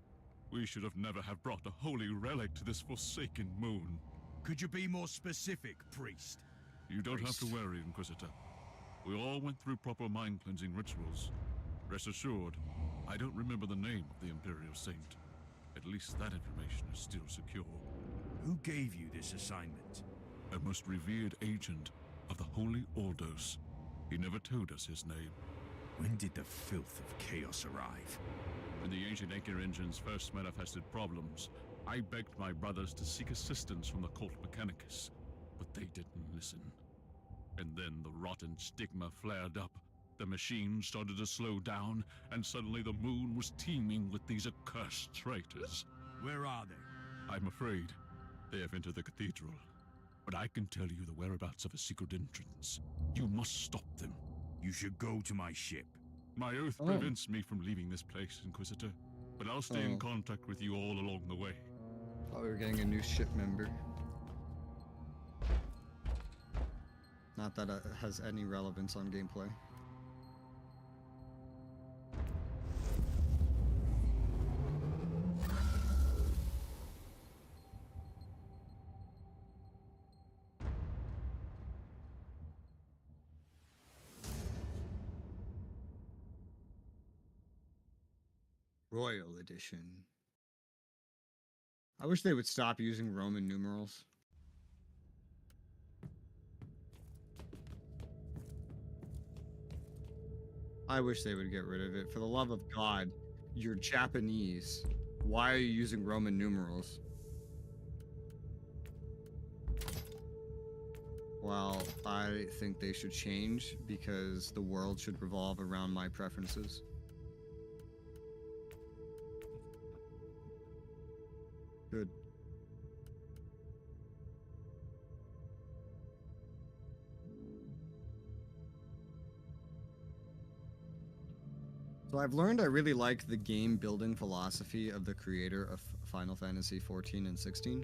We should have never have brought a holy relic to this forsaken moon. Could you be more specific, priest? You don't have to worry, Inquisitor. We all went through proper mind-cleansing rituals. Rest assured, I don't remember the name of the Imperial Saint. At least that information is still secure. Who gave you this assignment? A most revered agent of the Holy Ordos. He never told us his name. When did the filth of chaos arrive? When the ancient anchor engines first manifested problems, I begged my brothers to seek assistance from the Cult Mechanicus, but they didn't listen. And then the rotten stigma flared up. The machine started to slow down, and suddenly the moon was teeming with these accursed traitors. Where are they? I'm afraid they have entered the cathedral, but I can tell you the whereabouts of a secret entrance. You must stop them. You should go to my ship. My oath prevents me from leaving this place, Inquisitor, but I'll stay in contact with you all along the way. Thought we were getting a new ship member. Not that it has any relevance on gameplay. Royal Edition. I wish they would stop using Roman numerals. I wish they would get rid of it. For the love of God, you're Japanese. Why are you using Roman numerals? Well, I think they should change because the world should revolve around my preferences. Good. So I've learned I really like the game building philosophy of the creator of Final Fantasy 14 and 16.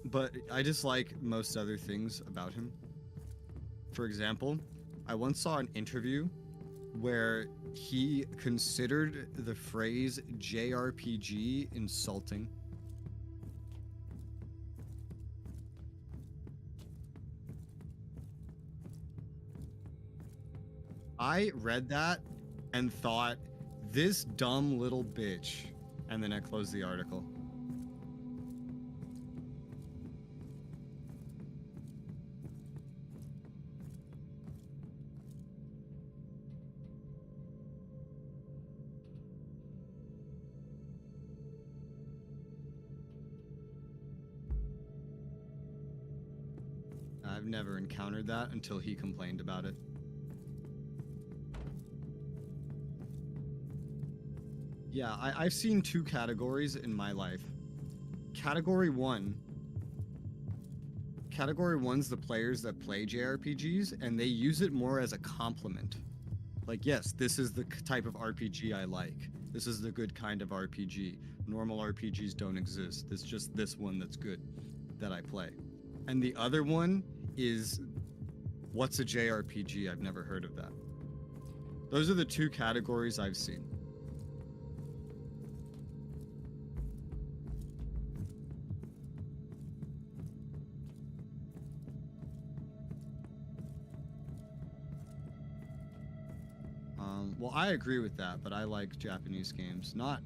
But I dislike most other things about him. For example, I once saw an interview where he considered the phrase JRPG insulting. I read that and thought, this dumb little bitch, and then I closed the article. I've never encountered that until he complained about it. Yeah, I've seen two categories in my life. Category one's the players that play JRPGs, and they use it more as a compliment. Like, yes, this is the type of RPG I like. This is the good kind of RPG. Normal RPGs don't exist. It's just this one that's good that I play. And the other one is, what's a JRPG? I've never heard of that. Those are the two categories I've seen. Well, I agree with that, but I like Japanese games. Not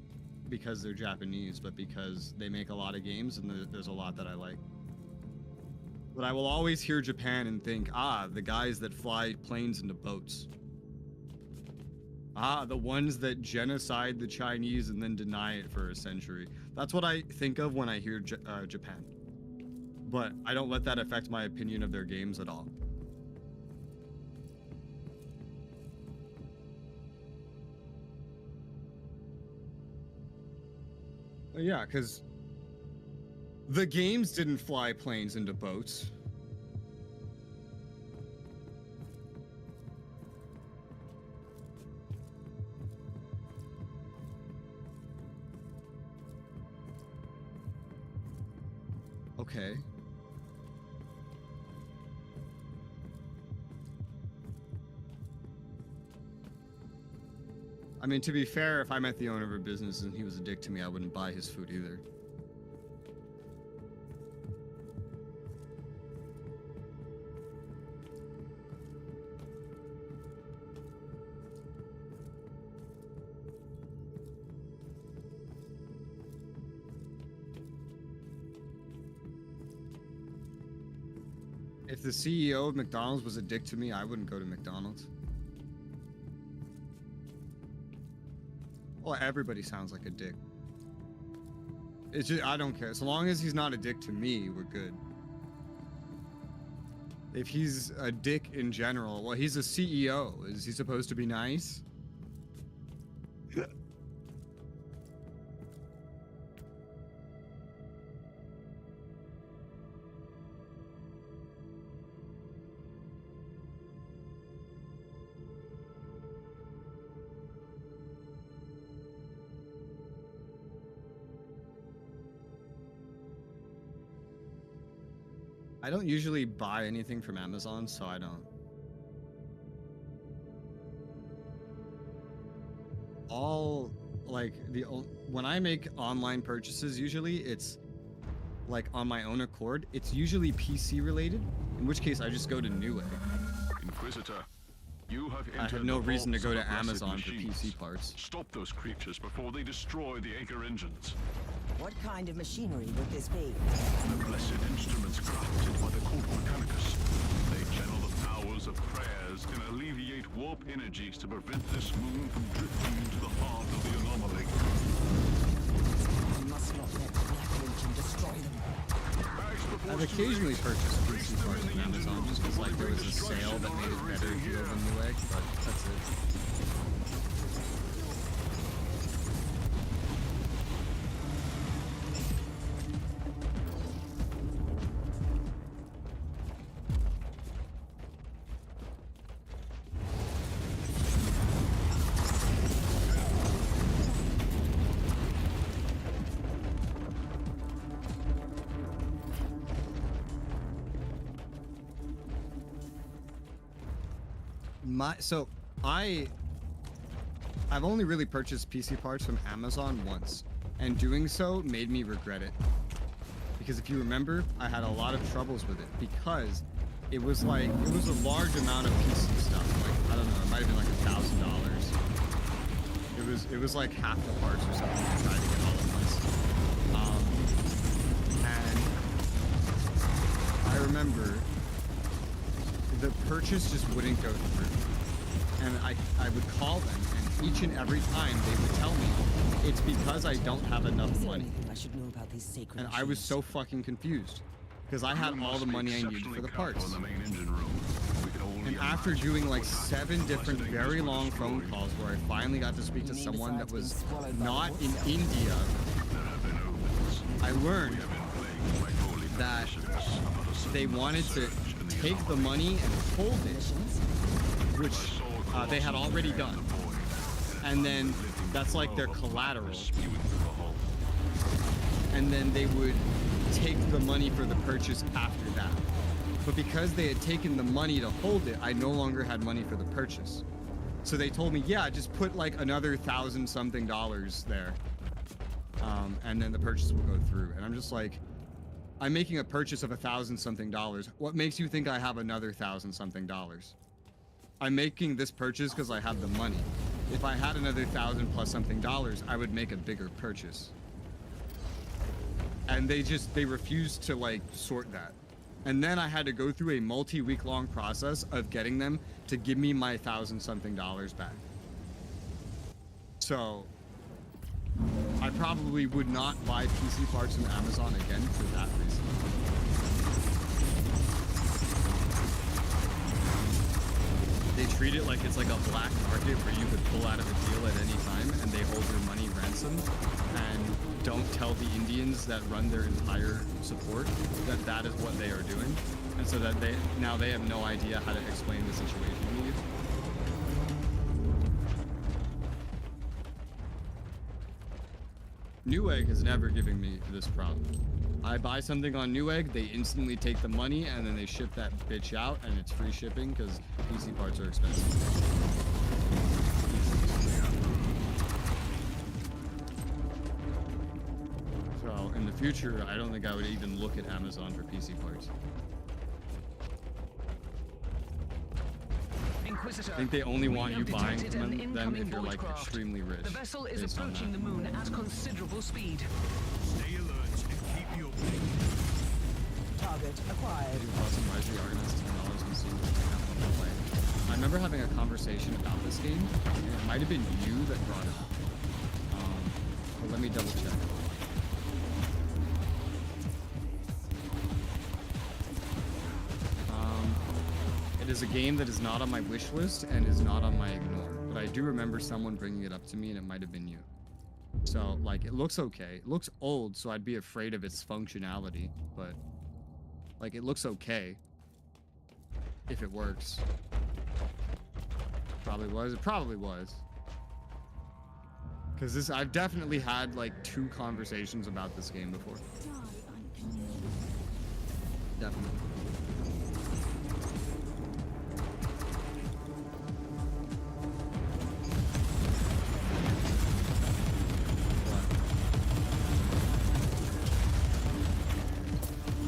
because they're Japanese, but because they make a lot of games and there's a lot that I like. But I will always hear Japan and think, ah, the guys that fly planes into boats. Ah, the ones that genocide the Chinese and then deny it for a century. That's what I think of when I hear Japan. But I don't let that affect my opinion of their games at all. Yeah, because the games didn't fly planes into boats. Okay. I mean, to be fair, if I met the owner of a business and he was a dick to me, I wouldn't buy his food either. If the CEO of McDonald's was a dick to me, I wouldn't go to McDonald's. Well, everybody sounds like a dick. It's just, I don't care. So long as he's not a dick to me, we're good. If he's a dick in general, well, he's a CEO. Is he supposed to be nice? I don't usually buy anything from Amazon, so I don't. When I make online purchases, usually it's like on my own accord. It's usually PC related, in which case I just go to Newegg. Inquisitor, you have I have no reason to go to Amazon for PC parts. Stop those creatures before they destroy the anchor engines. What kind of machinery would this be? The blessed instruments crafted by the Court Mechanicus. They channel the powers of prayers and alleviate warp energies to prevent this moon from drifting into the heart of the anomaly. I must not let the Black Legion destroy them. I've occasionally purchased PC parts from Amazon just because like there was a sale that made it better deal than Newegg, but that's it. I've only really purchased PC parts from Amazon once, and doing so made me regret it. Because if you remember, I had a lot of troubles with it because it was a large amount of PC stuff. Like, I don't know, it might have been like $1,000. It was like half the parts or something I tried to get all at once. And I remember the purchase just wouldn't go through. And I would call them, and each and every time they would tell me it's because I don't have enough money. I should know about these sacred And I was so fucking confused because I had all the money I needed for the parts. And after doing like 7 different very long phone calls where I finally got to speak to someone that was not in India, I learned that they wanted to take the money and hold it, which they had already done. And then that's like their collateral. And then they would take the money for the purchase after that. But because they had taken the money to hold it, I no longer had money for the purchase. So they told me, yeah, just put like another $1,000-something there. And then the purchase will go through. And I'm just like, I'm making a purchase of $1,000-something. What makes you think I have another $1,000-something? I'm making this purchase because I have the money. if I had another $1,000 plus something, I would make a bigger purchase. And they refused to like sort that. And then I had to go through a multi-week long process of getting them to give me my $1,000 something back. So I probably would not buy PC parts from Amazon again for that reason. They treat it like it's like a black market where you could pull out of a deal at any time, and they hold your money ransom and don't tell the Indians that run their entire support that that is what they are doing, and so that they have no idea how to explain the situation to you. Newegg has never given me this problem. I buy something on Newegg, they instantly take the money, and then they ship that bitch out, and it's free shipping because PC parts are expensive. So in the future, I don't think I would even look at Amazon for PC parts. Inquisitor, I think they only want you buying detected from an them incoming if you're like void craft. extremely rich. The vessel is based on approaching that. the moon at considerable speed. Stay alert and keep your blade. Target acquired. Maybe possibly wisely organized $10 and see what can happen to play. I remember having a conversation about this game, and it might have been you that brought it up. But let me double check. It is a game that is not on my wish list and is not on my ignore, but I do remember someone bringing it up to me, and it might have been you. So, like, it looks okay. It looks old, so I'd be afraid of its functionality, but like, it looks okay if it works. Probably was. It probably was. Because this, I've definitely had like 2 conversations about this game before. Definitely.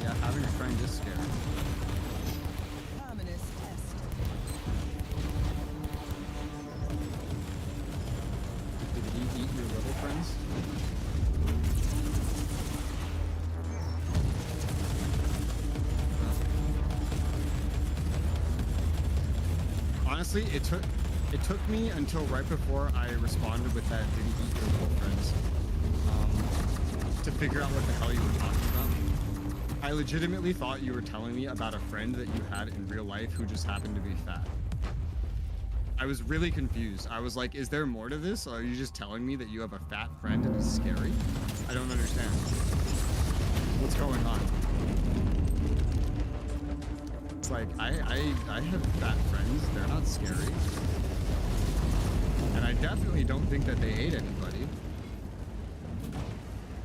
Yeah, having a friend is scary. Terminus test. Did he eat your little friends? Honestly, it took me until right before I responded with that "did he eat your little friends" to figure out what the hell you were talking about. I legitimately thought you were telling me about a friend that you had in real life who just happened to be fat. I was really confused. I was like, is there more to this? Or are you just telling me that you have a fat friend and it's scary? I don't understand. What's going on? It's like, I have fat friends. They're not scary. And I definitely don't think that they ate anybody.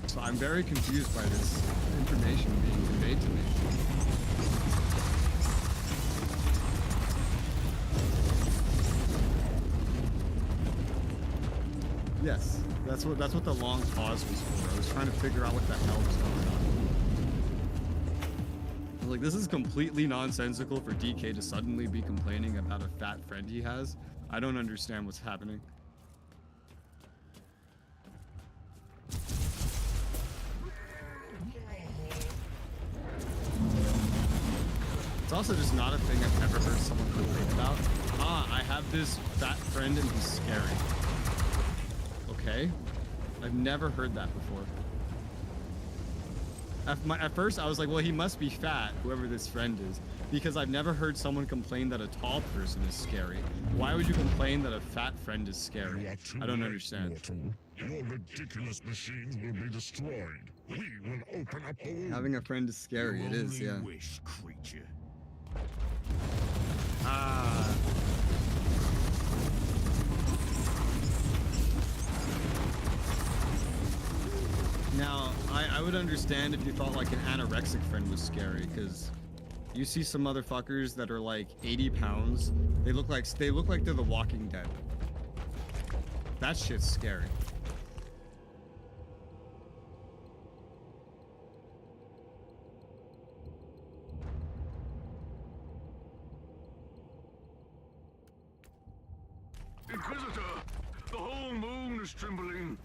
So I'm very confused by this information being conveyed to me. Yes, that's what the long pause was for. I was trying to figure out what the hell was going on. I was like, this is completely nonsensical for DK to suddenly be complaining about a fat friend he has. I don't understand what's happening. It's also just not a thing I've ever heard someone complain about. I have this fat friend and he's scary. Okay. I've never heard that before. At first, I was like, well, he must be fat, whoever this friend is, because I've never heard someone complain that a tall person is scary. Why would you complain that a fat friend is scary? I don't understand. Your ridiculous machines will be destroyed. We will open up a wound. Having a friend is scary. It is, yeah. Wish, creature. Now, I would understand if you thought like an anorexic friend was scary, because you see some motherfuckers that are like 80 pounds. They look like they're the Walking Dead. That shit's scary. Inquisitor, is trembling.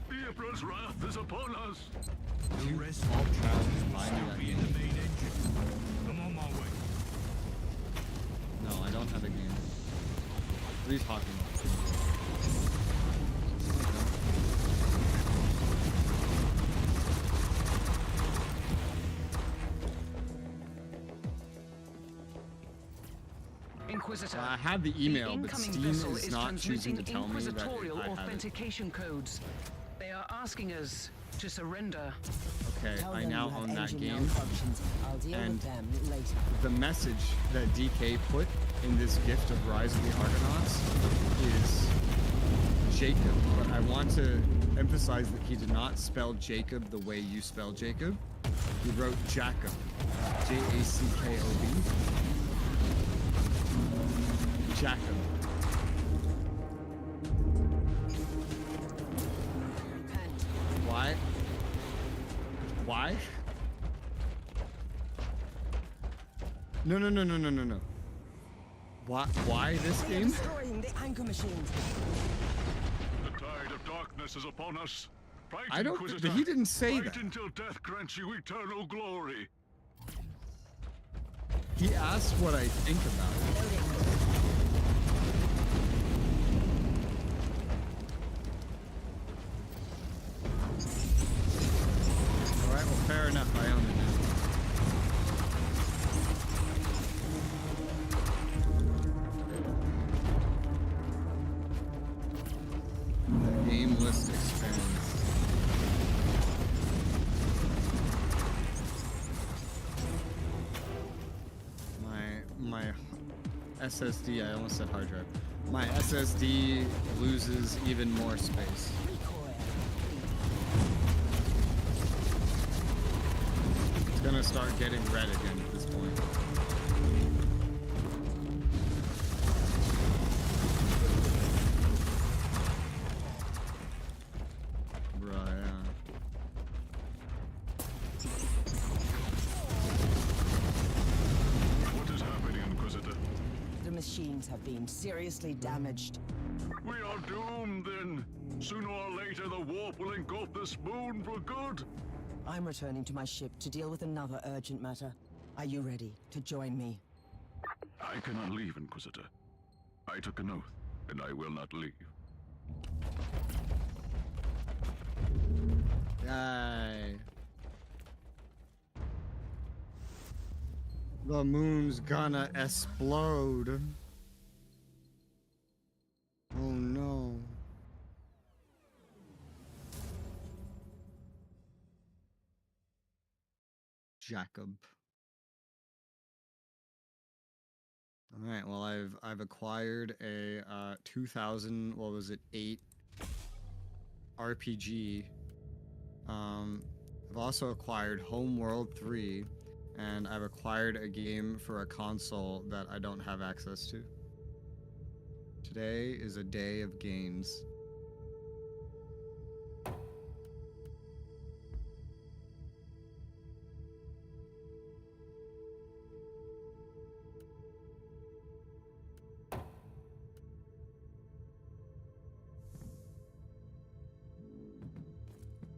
The Emperor's wrath is upon us. The rest all of the towns troops will buy me still that be in game. the main engine. I'm on my way. No, I don't have a game. What are you talking about? Inquisitor. I have the email, the but incoming Steam vessel is not choosing to tell me that inquisitorial I have it. authentication codes. They are asking us to surrender. Okay, Tell I them now you have own that engine game. malfunctions. I'll deal And with them later. The message that DK put in this gift of Rise of the Argonauts is Jacob, but I want to emphasize that he did not spell Jacob the way you spell Jacob. He wrote Jacob, J-A-C-K-O-B. Jacob. Why? Why? No. Why this They are game? destroying the anchor machines. The tide of darkness is upon us. Fight, I don't. Inquisitor. He didn't say Fight that. until death grants you eternal glory. He asked what I think about it. All right. Well, fair enough. I own it now. The game list expands. My SSD, I almost said hard drive. My SSD loses even more space. It's gonna start getting red again at this point. Right, yeah. What is happening, Inquisitor? The machines have been seriously damaged. We are doomed, then. Sooner or later, the warp will engulf this moon for good. I'm returning to my ship to deal with another urgent matter. Are you ready to join me? I cannot leave, Inquisitor. I took an oath, and I will not leave. Yay. The moon's gonna explode. Oh no. Jacob. All right. Well, I've acquired a 2000. What was it? 8 RPG. I've also acquired Homeworld 3, and I've acquired a game for a console that I don't have access to. Today is a day of gains.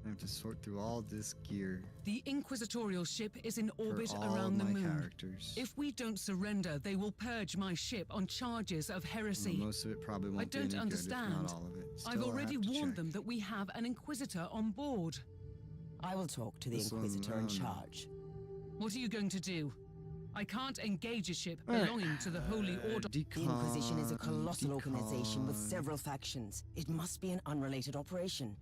I have to sort through all this gear. The Inquisitorial ship is in orbit for all around the my moon. characters. If we don't surrender, they will purge my ship on charges of heresy. Well, most of it probably won't I don't be any understand. good, if not all of it. I've Still, I already have to warned check. them that we have an Inquisitor on board. I will talk to the This one, Inquisitor in charge. What are you going to do? I can't engage a ship All right. belonging to the Holy Order. The Inquisition is a colossal decon. organization with several factions. It must be an unrelated operation.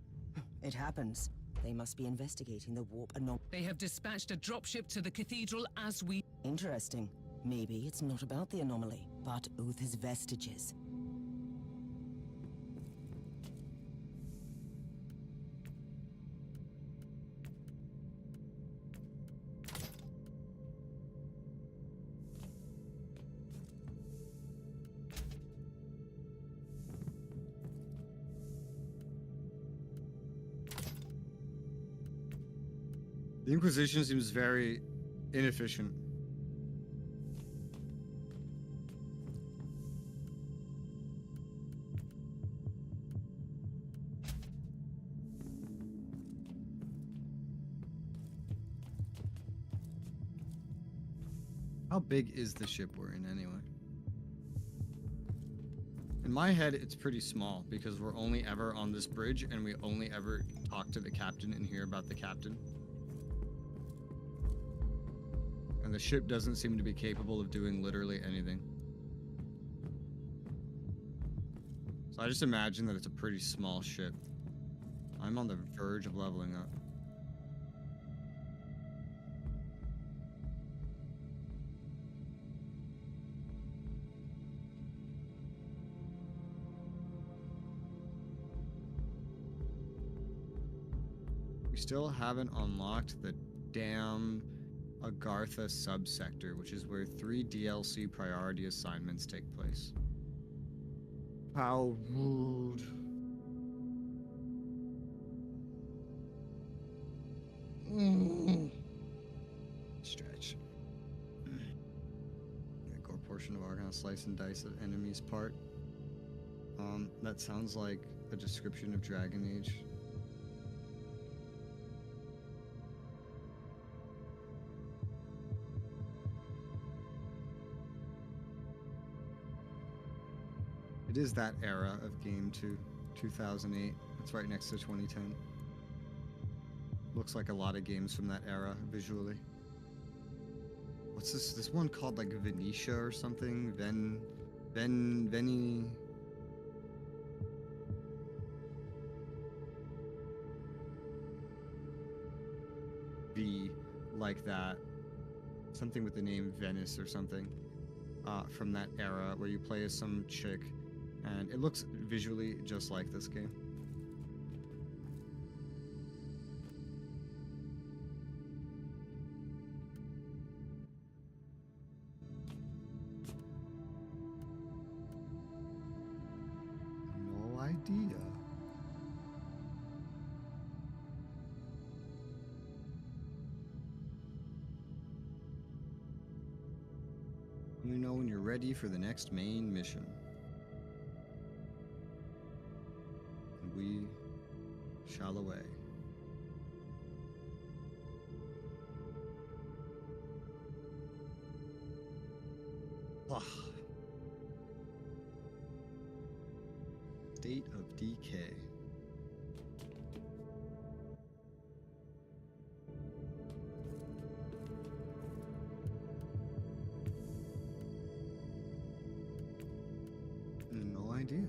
It happens. They must be investigating the warp anomaly. They have dispatched a dropship to the cathedral as we... Interesting. Maybe it's not about the anomaly, but Uth's vestiges. The Inquisition seems very inefficient. How big is the ship we're in anyway? In my head, it's pretty small because we're only ever on this bridge and we only ever talk to the captain and hear about the captain. And the ship doesn't seem to be capable of doing literally anything. So I just imagine that it's a pretty small ship. I'm on the verge of leveling up. We still haven't unlocked the damn Agartha subsector, which is where 3 DLC priority assignments take place. How rude. Stretch. The core portion of Argon slice and dice the enemy's part. That sounds like a description of Dragon Age. It is that era of game too. 2008. It's right next to 2010. Looks like a lot of games from that era visually. What's this? This one called like Venetia or something? Veni. V, like that. Something with the name Venice or something. From that era where you play as some chick. And it looks visually just like this game. No idea. You know when you're ready for the next main mission. We shall away. Ugh. State of decay. No idea.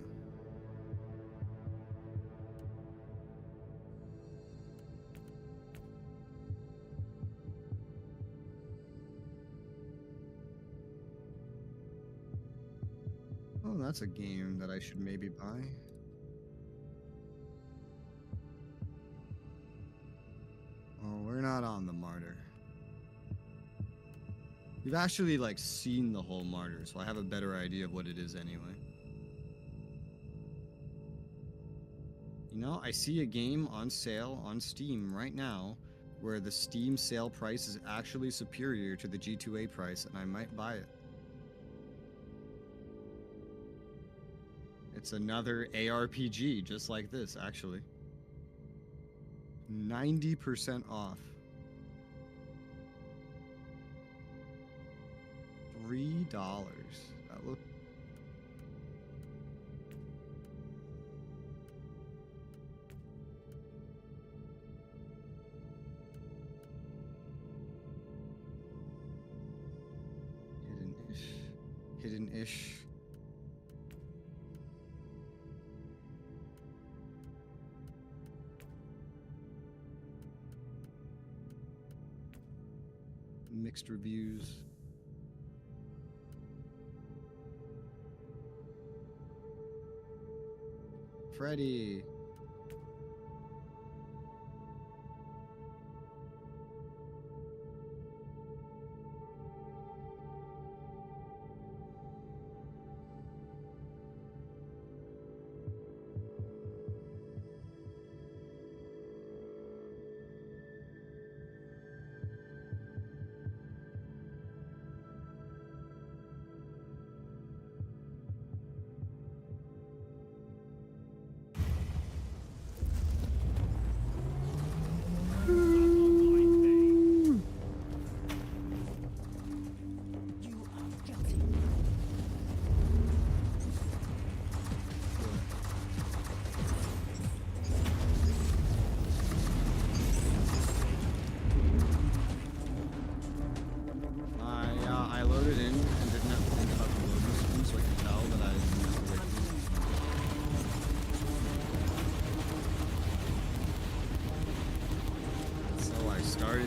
Oh, that's a game that I should maybe buy. Oh, we're not on the Martyr. We've actually, like, seen the whole Martyr, so I have a better idea of what it is anyway. You know, I see a game on sale on Steam right now where the Steam sale price is actually superior to the G2A price, and I might buy it. It's another ARPG, just like this, actually. 90% off. $3. That look. Hidden-ish. Hidden-ish. Mixed reviews. Freddy.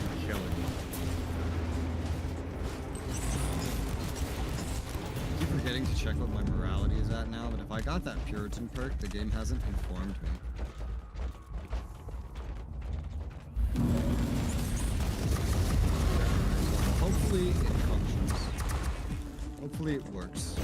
started killing. I keep forgetting to check what my morality is at now, but if I got that Puritan perk, the game hasn't informed me. Hopefully it functions. Hopefully it works.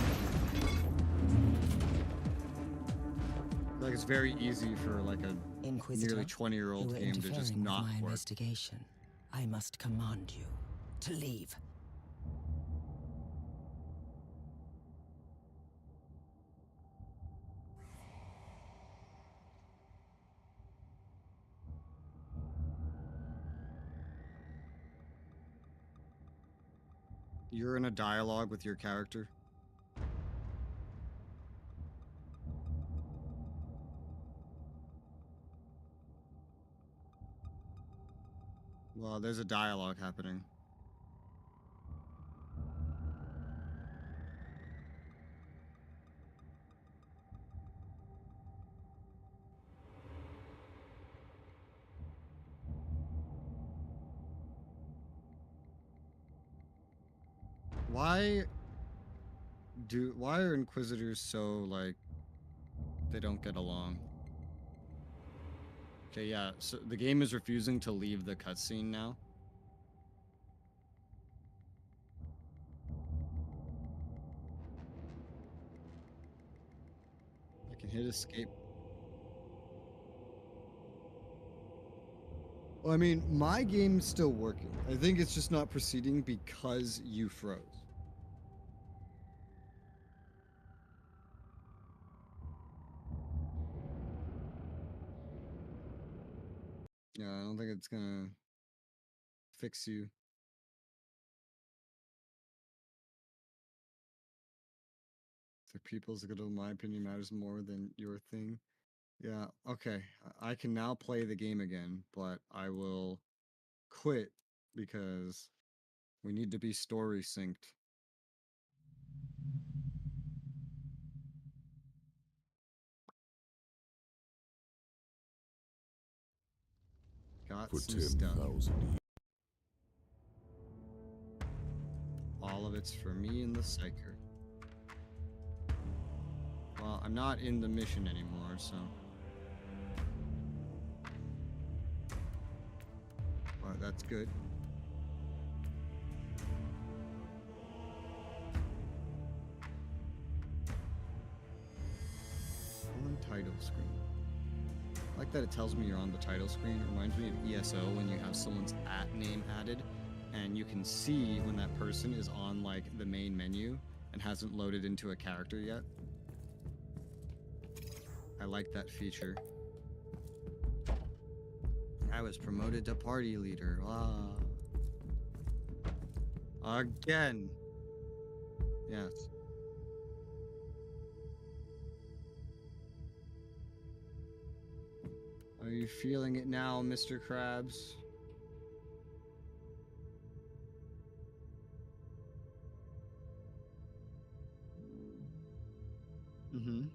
Like it's very easy for like a Inquisitor, nearly 20-year-old you were game to just interfering with not my work. investigation. I must command you to leave. You're in a dialogue with your character. Well, there's a dialogue happening. Why are Inquisitors so, like, they don't get along? Okay, yeah, so the game is refusing to leave the cutscene now. I can hit escape. Well, I mean, my game's still working. I think it's just not proceeding because you froze. Yeah, I don't think it's gonna fix you. The people's good, in my opinion, matters more than your thing. Yeah, okay. I can now play the game again, but I will quit because we need to be story synced. Got For some stuff. 10,000 All of it's for me and the Psyker. Well, I'm not in the mission anymore, so. Well, that's good. On title screen. I like that it tells me you're on the title screen. It reminds me of ESO when you have someone's @name added, and you can see when that person is on like the main menu and hasn't loaded into a character yet. I like that feature. I was promoted to party leader. Ah. Again. Yes. Are you feeling it now, Mr. Krabs? Mm-hmm.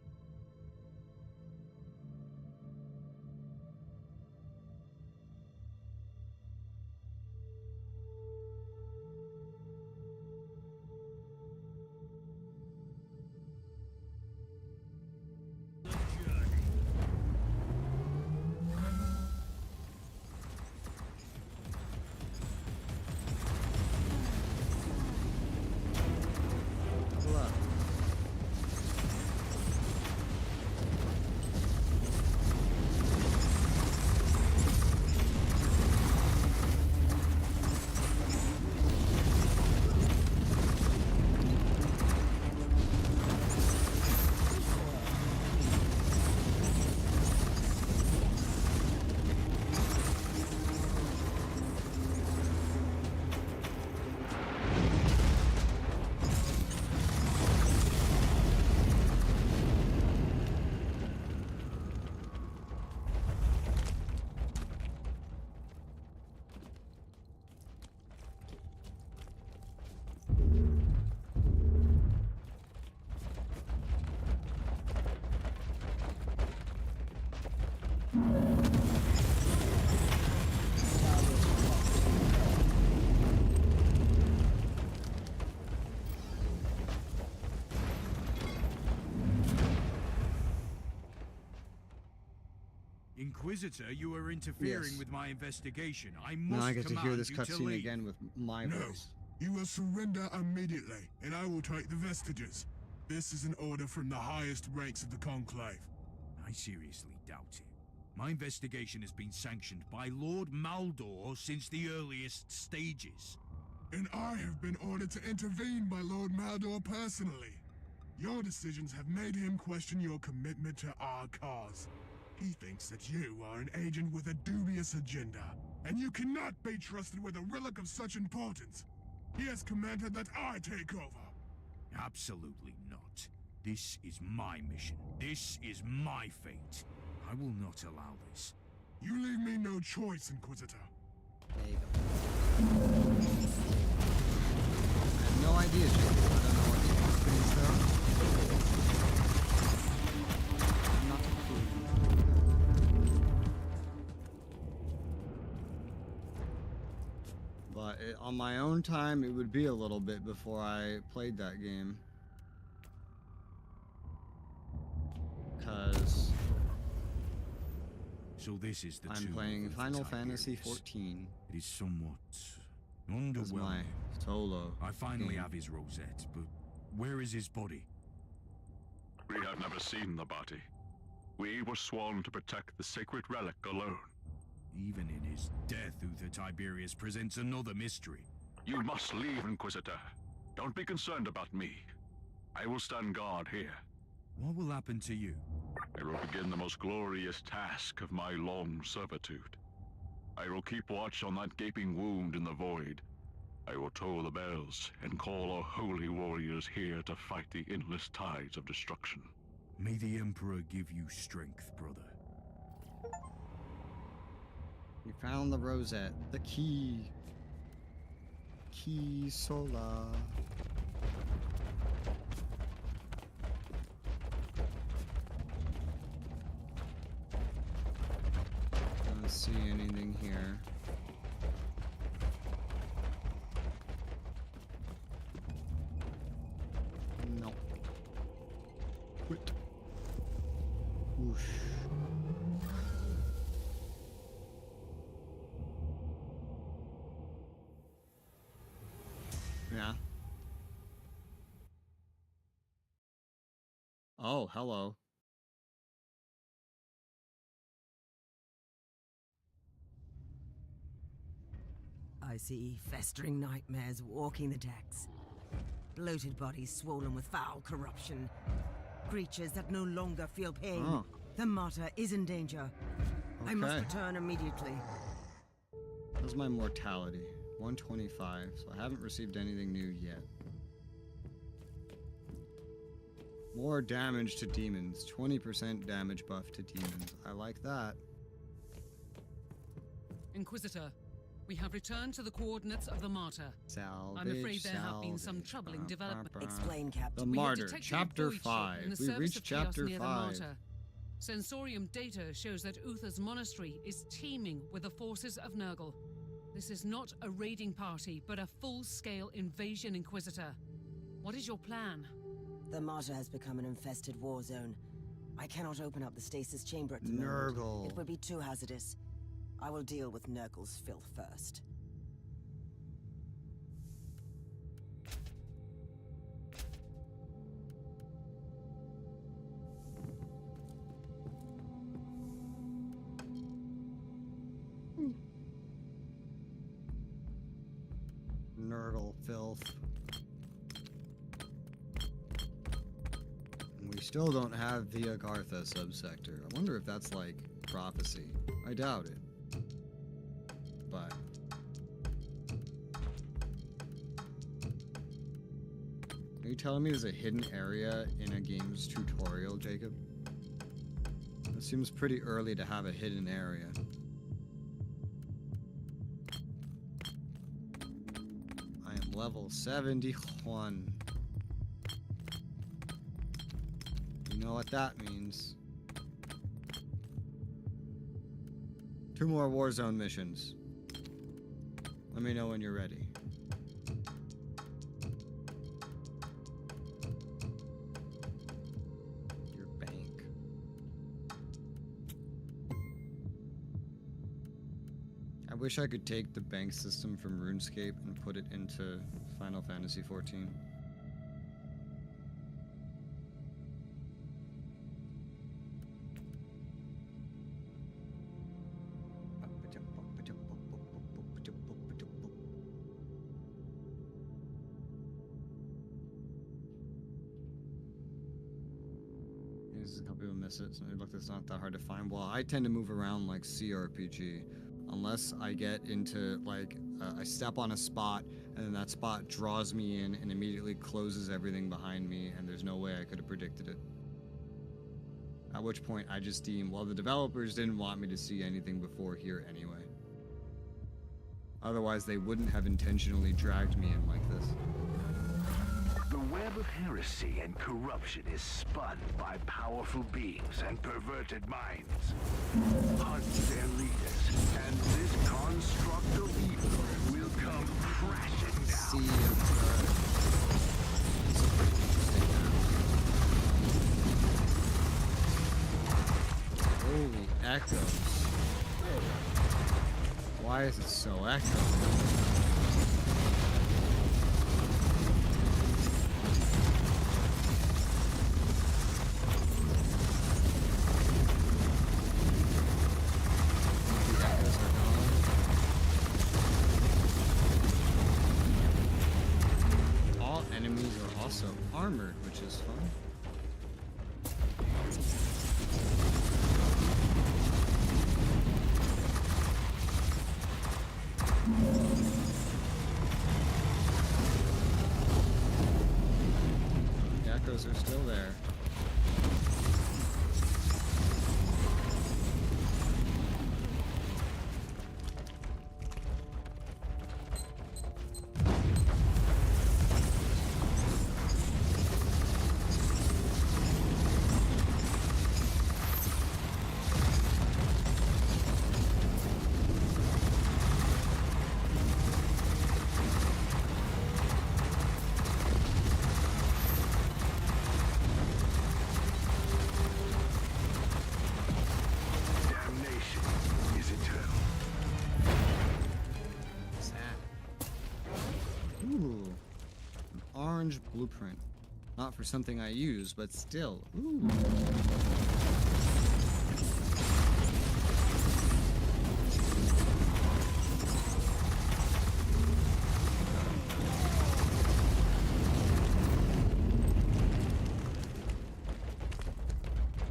Inquisitor, you are interfering Yes. with my investigation. I must Now I get to hear command this you to cutscene leave. again with my No. voice. You will surrender immediately, and I will take the vestiges. This is an order from the highest ranks of the Conclave. I seriously doubt it. My investigation has been sanctioned by Lord Maldor since the earliest stages. And I have been ordered to intervene by Lord Maldor personally. Your decisions have made him question your commitment to our cause. He thinks that you are an agent with a dubious agenda, and you cannot be trusted with a relic of such importance. He has commanded that I take over. Absolutely not. This is my mission. This is my fate. I will not allow this. You leave me no choice, Inquisitor. There you go. I have no idea, Jacob. I don't know what the outfit is, though. I'm not a clue. But on my own time, it would be a little bit before I played that game. Because So this is the I'm tomb playing of the Final Fantasy Tiberius. XIV. It is somewhat That's my underwhelming. solo. I finally game. have his rosette, but where is his body? We have never seen the body. We were sworn to protect the sacred relic alone. Even in his death, Uther Tiberius presents another mystery. You must leave, Inquisitor. Don't be concerned about me. I will stand guard here. What will happen to you? I will begin the most glorious task of my long servitude. I will keep watch on that gaping wound in the void. I will toll the bells and call our holy warriors here to fight the endless tides of destruction. May the Emperor give you strength, brother. We found the rosette, the key. Key Sola. Don't see anything here. No. Quit. Whoosh. Yeah. Oh, hello. I see festering nightmares walking the decks. Bloated bodies swollen with foul corruption. Creatures that no longer feel pain. Oh. The Martyr is in danger. I must Okay. return immediately. How's my mortality? 125, so I haven't received anything new yet. More damage to demons. 20% damage buff to demons. I like that. Inquisitor, we have returned to the coordinates of the Martyr. Salvage, I'm afraid there have been some salvage. troubling developments. Explain, The Captain. We have Martyr, detected a Chapter void ship 5. in the We service reached of chaos Chapter near the 5. Martyr. Sensorium data shows that Uther's monastery is teeming with the forces of Nurgle. This is not a raiding party, but a full-scale invasion, Inquisitor. What is your plan? The Martyr has become an infested war zone. I cannot open up the stasis chamber at the moment. Nurgle. It would be too hazardous. I will deal with Nurgle's filth first. Nurgle filth. We still don't have the Agartha subsector. I wonder if that's like prophecy. I doubt it. But are you telling me there's a hidden area in a game's tutorial, Jacob? It seems pretty early to have a hidden area. I am level 71. You know what that means. 2 more Warzone missions. Let me know when you're ready. Your bank. wish I could take the bank system from RuneScape and put it into Final Fantasy XIV. A couple people miss it. So look, it's not that hard to find. Well, I tend to move around like CRPG, unless I get into like I step on a spot and then that spot draws me in and immediately closes everything behind me, and there's no way I could have predicted it. At which point I just deem, well, the developers didn't want me to see anything before here anyway. Otherwise, they wouldn't have intentionally dragged me in like this. The web of heresy and corruption is spun by powerful beings and perverted minds. Hunt their leaders, and this construct of evil will come crashing down. Holy echoes. Why is it so echoey? Armored, which is fun. The echoes are still there. Blueprint. Not for something I use, but still. Ooh.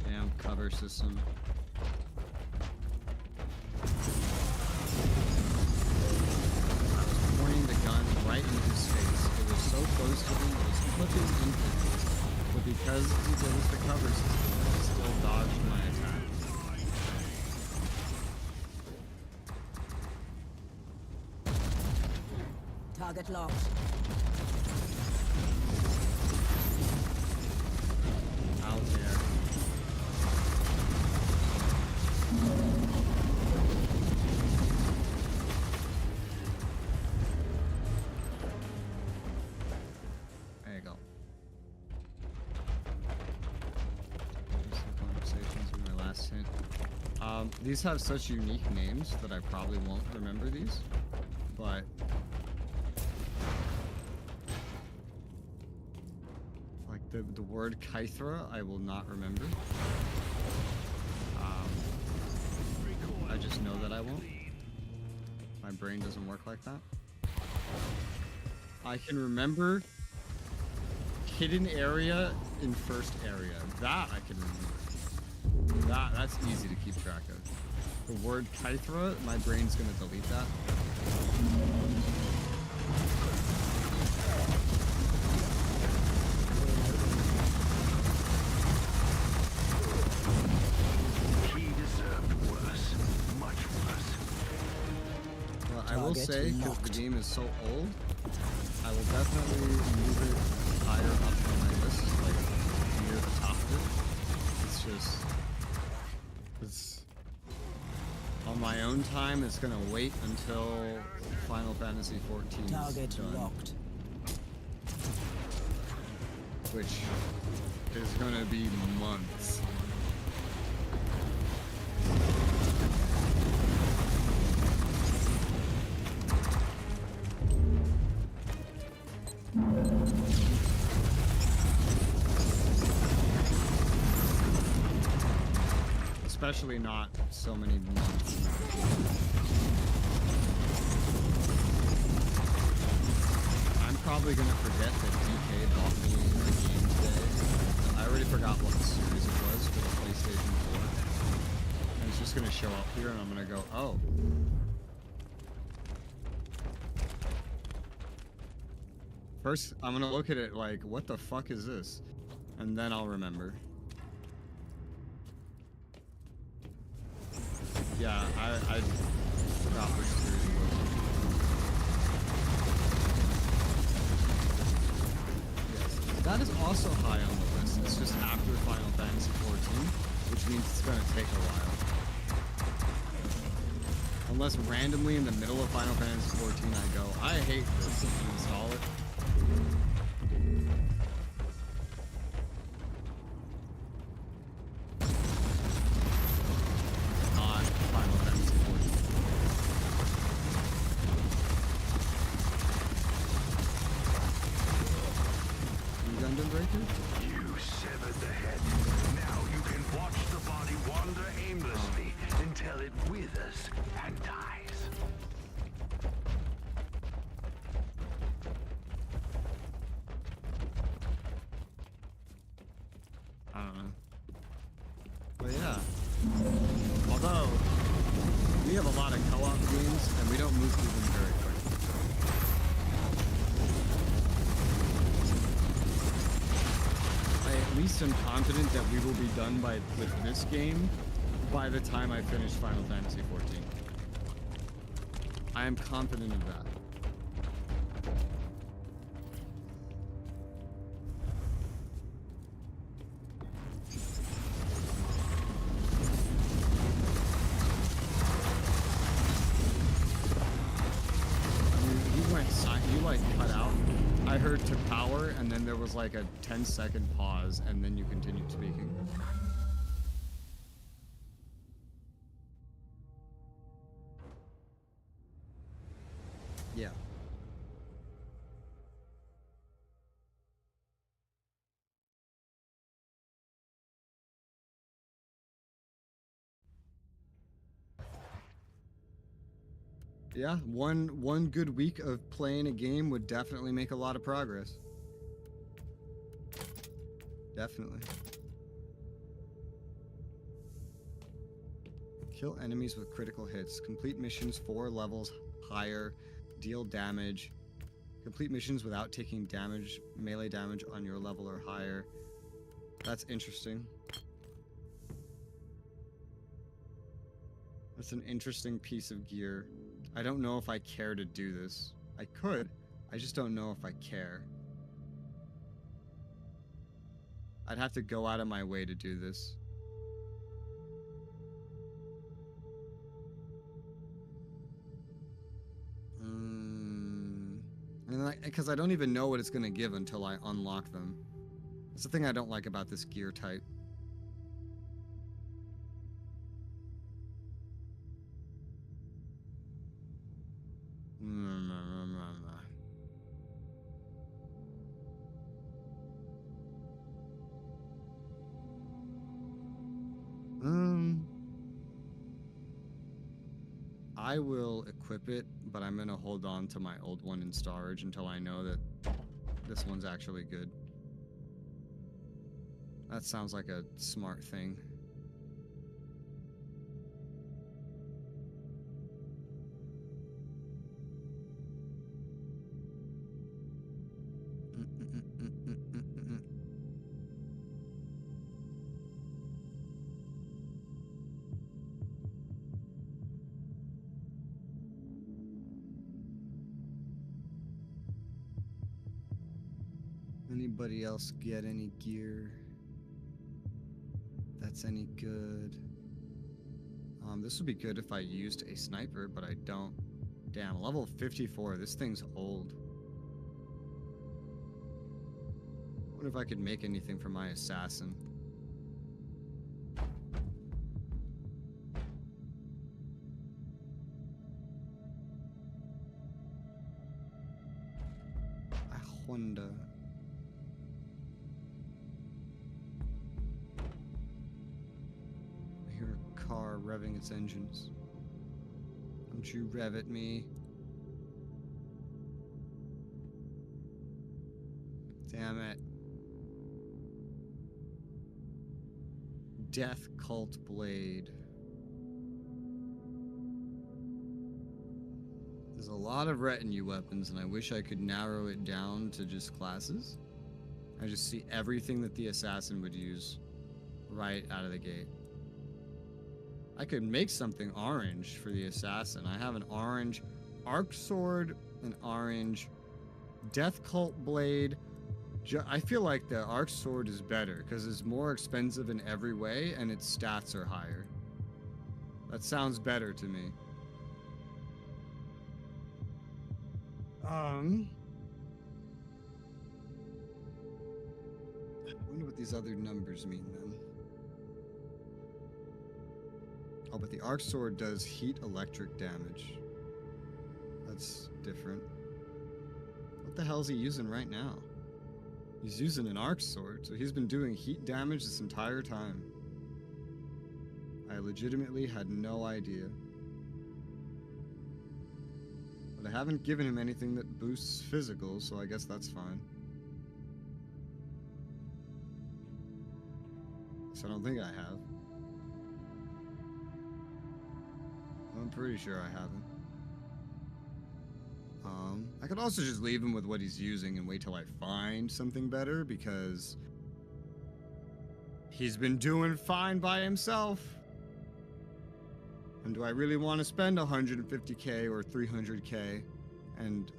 Damn cover system. Right in his face. It was so close to him, it was flipping infinite. But because there was the cover system, it still dodged my attack. Target locked. Out there. These have such unique names that I probably won't remember these, but like the word Kythra I will not remember. I just know that I won't. My brain doesn't work like that. I can remember hidden area in first area. That I can remember. That's easy to keep track of. The word Kythra, my brain's gonna delete that. He deserved worse. Much worse. Well, I will say, because the game is so old, I will definitely move it higher up on my list, like near the top of it. It's just... on my own time, it's gonna wait until Final Fantasy XIV Target is done, locked. which is gonna be months. especially not so many months. I'm probably gonna forget that DK bought me a game today. I already forgot what series it was for the PlayStation 4. And it's just gonna show up here and I'm gonna go, oh. First, I'm gonna look at it like, what the fuck is this? And then I'll remember. Yeah, I forgot which series it was. Yes, that is also high on the list. It's just after Final Fantasy 14, which means it's gonna take a while. Unless randomly in the middle of Final Fantasy 14 I go, I hate this, and install it. Not Final Fantasy 14. Gundam Breaker? You severed the head. Now you can watch the body wander aimlessly until it withers and dies. I don't know. But yeah. Although, we have a lot of co-op games, and we don't move through them very quickly. I at least am confident that we will be done with this game by the time I finish Final Fantasy 14. I am confident of that. You like cut out. I heard to power, and then there was like a 10-second pause, and then you continued speaking. Yeah. Yeah, one good week of playing a game would definitely make a lot of progress. Definitely. Kill enemies with critical hits. Complete missions 4 levels higher. Deal damage. Complete missions without taking damage, melee damage on your level or higher. That's interesting. That's an interesting piece of gear. I don't know if I care to do this. I could. I just don't know if I care. I'd have to go out of my way to do this. Because I don't even know what it's going to give until I unlock them. That's the thing I don't like about this gear type. I will equip it, but I'm gonna hold on to my old one in storage until I know that this one's actually good. That sounds like a smart thing. Anybody else get any gear that's any good? This would be good if I used a sniper, but I don't. Damn, level 54. This thing's old. I wonder if I could make anything for my assassin. I wonder. I hear a revving its engines. Don't you rev at me. Damn it. Death Cult Blade. There's a lot of retinue weapons, and I wish I could narrow it down to just classes. I just see everything that the assassin would use right out of the gate. I could make something orange for the assassin. I have an orange arc sword, an orange death cult blade. I feel like the arc sword is better because it's more expensive in every way and its stats are higher. That sounds better to me. I wonder what these other numbers mean then. Oh, but the arc sword does heat electric damage. That's different. What the hell is he using right now? He's using an arc sword, so he's been doing heat damage this entire time. I legitimately had no idea. But I haven't given him anything that boosts physical, so I guess that's fine. So I don't think I have. I'm pretty sure I haven't. I could also just leave him with what he's using and wait till I find something better, because he's been doing fine by himself. And do I really want to spend 150k or 300k and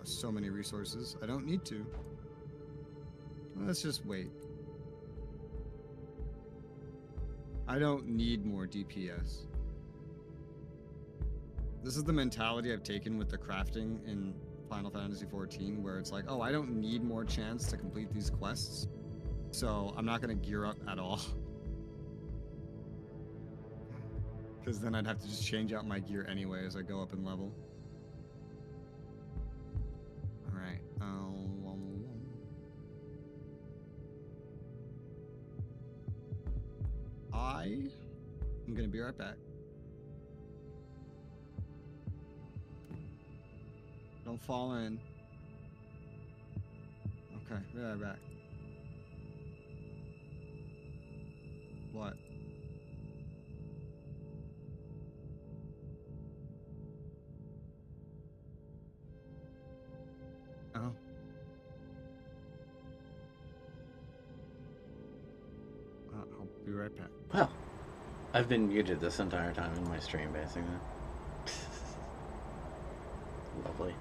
so many resources? I don't need to. Let's just wait. I don't need more DPS. This is the mentality I've taken with the crafting in Final Fantasy XIV, where it's like, oh, I don't need more chance to complete these quests, so I'm not going to gear up at all. Because then I'd have to just change out my gear anyway as I go up in level. Alright. I'm going to be right back. Don't fall in. Okay, be right back. What? Oh. I'll be right back. Well, I've been muted this entire time in my stream, basically. Lovely.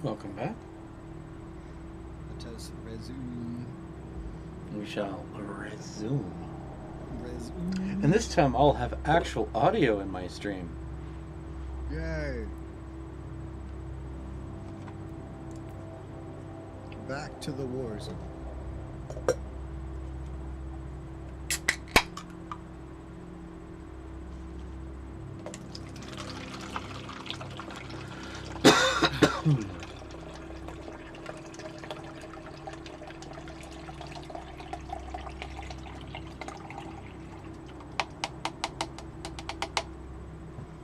Welcome back. Let us resume. We shall resume. Resume. And this time I'll have actual audio in my stream. Yay. Back to the war zone.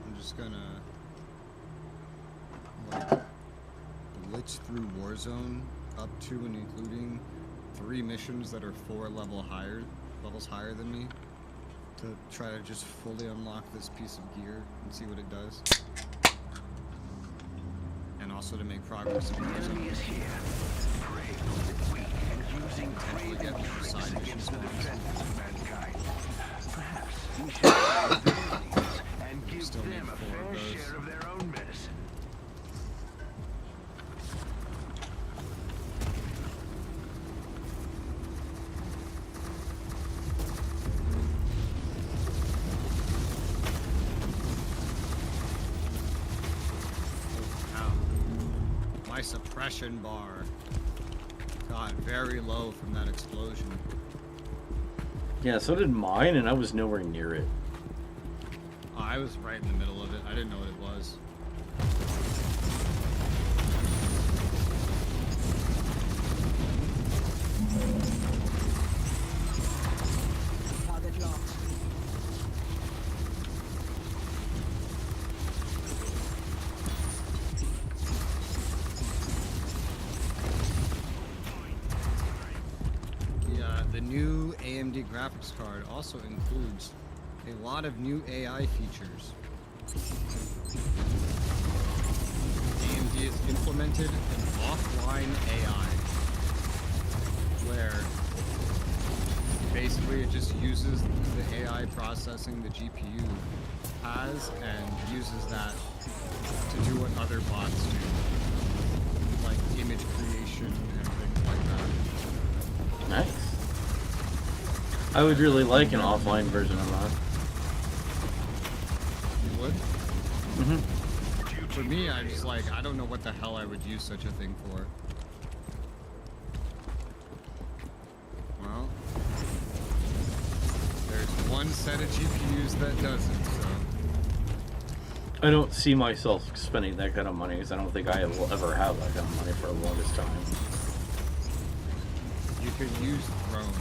I'm just gonna like blitz through Warzone up to and including 3 missions that are 4 levels higher than me to try to just fully unlock this piece of gear and see what it does. And also to make progress in Warzone. Is here, preying on the weak and using craven tricks against the defenders of mankind. Perhaps we should find their leaders and give Still them need a 4 of fair those. share of their own medicine. Ow. My suppression bar got very low from that explosion. Yeah, so did mine, and I was nowhere near it. I was right in the middle of it. I didn't know what it was. Target locked. The new AMD graphics card also includes a lot of new AI features. AMD has implemented an offline AI where basically it just uses the AI processing the GPU has and uses that to do what other bots do, like image creation and things like that. Nice. I would really like an offline version of that. You would? Mm-hmm. For me, I'm just like, I don't know what the hell I would use such a thing for. Well, there's one set of GPUs that does it, so. I don't see myself spending that kind of money because I don't think I will ever have that kind of money for the longest time. You could use Throne.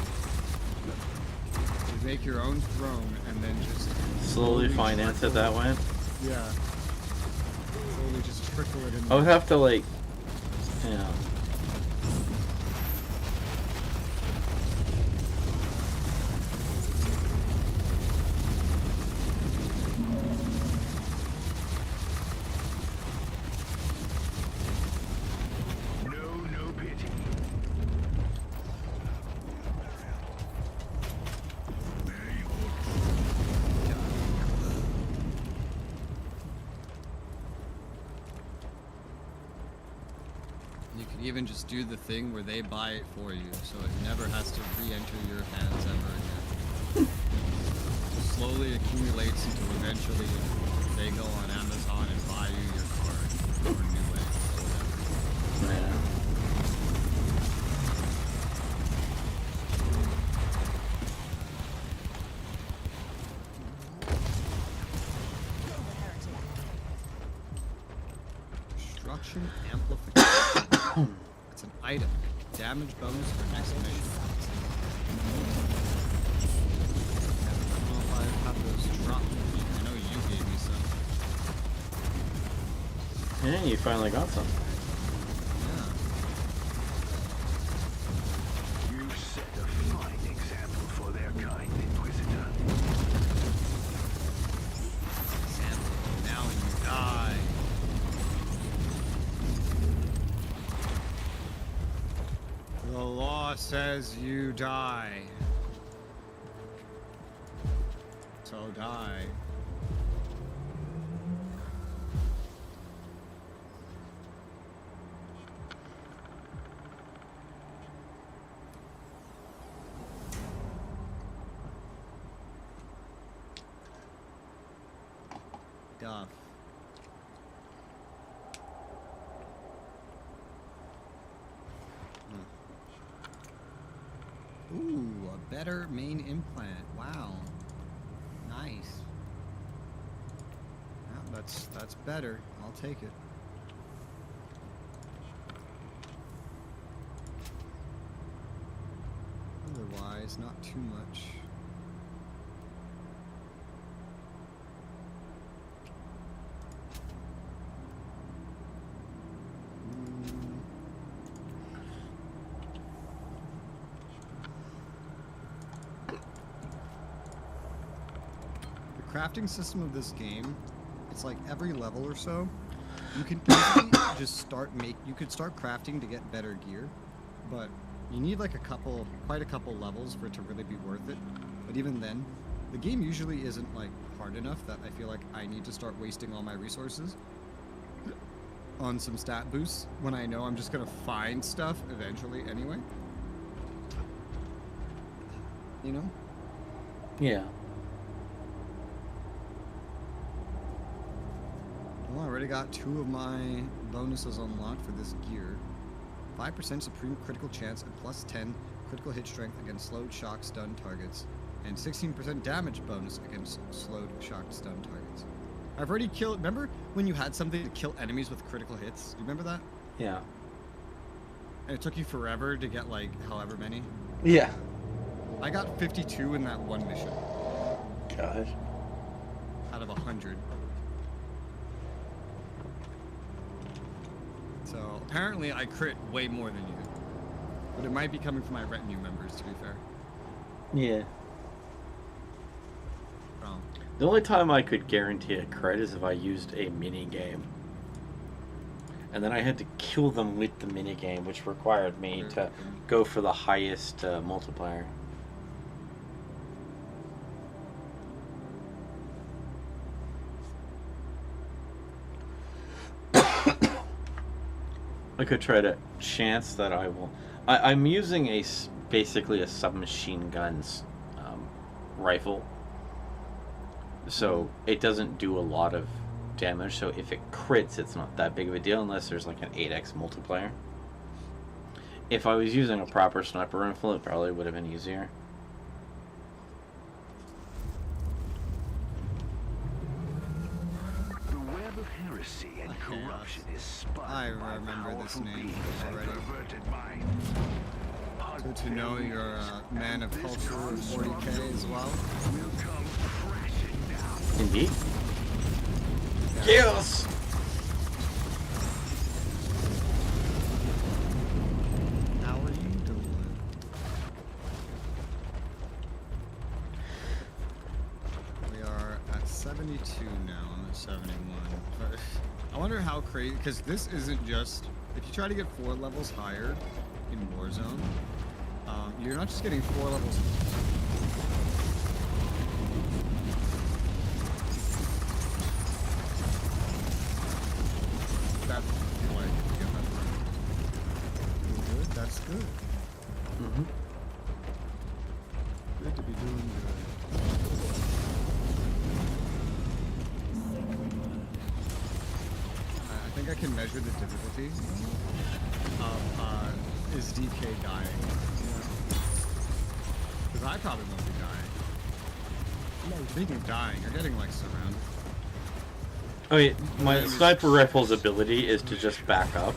You make your own throne and then just Slowly finance it that way? Yeah. Slowly just trickle it in. I would have to, like, yeah. No pity. You could even just do the thing where they buy it for you, so it never has to re-enter your hands ever again. It slowly accumulates until eventually they go on Amazon and buy you your card or new way or whatever. Yeah. Destruction amplification. It's an item. Damage bonus for next mission. I don't know if I have those dropped. I know you gave me some. Yeah, you finally got some. Yeah. You set a fine example for their kind, Inquisitor. Example. Now you die. The law says you die. So die. stuff. Ooh, a better main implant. Wow. Nice. Yeah, that's better. I'll take it. Otherwise, not too much. The crafting system of this game, it's like every level or so, you can easily just you could start crafting to get better gear, but you need like quite a couple levels for it to really be worth it. But even then, the game usually isn't like hard enough that I feel like I need to start wasting all my resources on some stat boosts when I know I'm just gonna find stuff eventually anyway. You know? Yeah. Well, I already got 2 of my bonuses unlocked for this gear. 5% supreme critical chance and plus 10 critical hit strength against slowed, shocked, stunned targets, and 16% damage bonus against slowed, shocked, stunned targets. I've already killed. Remember when you had something to kill enemies with critical hits? Do you remember that? Yeah. And it took you forever to get like however many? Yeah. I got 52 in that one mission. Gosh. Out of 100. So apparently I crit way more than you. But it might be coming from my retinue members, to be fair. Yeah. Oh. The only time I could guarantee a crit is if I used a mini game. And then I had to kill them with the mini game, which required me to go for the highest multiplier. I could try to chance that I will. I'm using basically a submachine gun's rifle, so it doesn't do a lot of damage. So if it crits, it's not that big of a deal unless there's like an 8x multiplier. If I was using a proper sniper rifle, it probably would have been easier. The web of heresy and corruption is spun. I remember this name already. Good to know you're a man of culture of 40k as well. Indeed. Yes! How are you doing? We are at 72 now. I'm at 71. But I wonder how crazy, because this isn't just, if you try to get 4 levels higher in Warzone, you're not just getting 4 levels. That's like, get that right. Good, that's good. Mm-hmm. Good to be doing good. I think I can measure the difficulty of is DK dying. Because I probably won't be dying. Speaking of dying, you're getting like surrounded. Oh yeah, my sniper rifle's ability is to just back up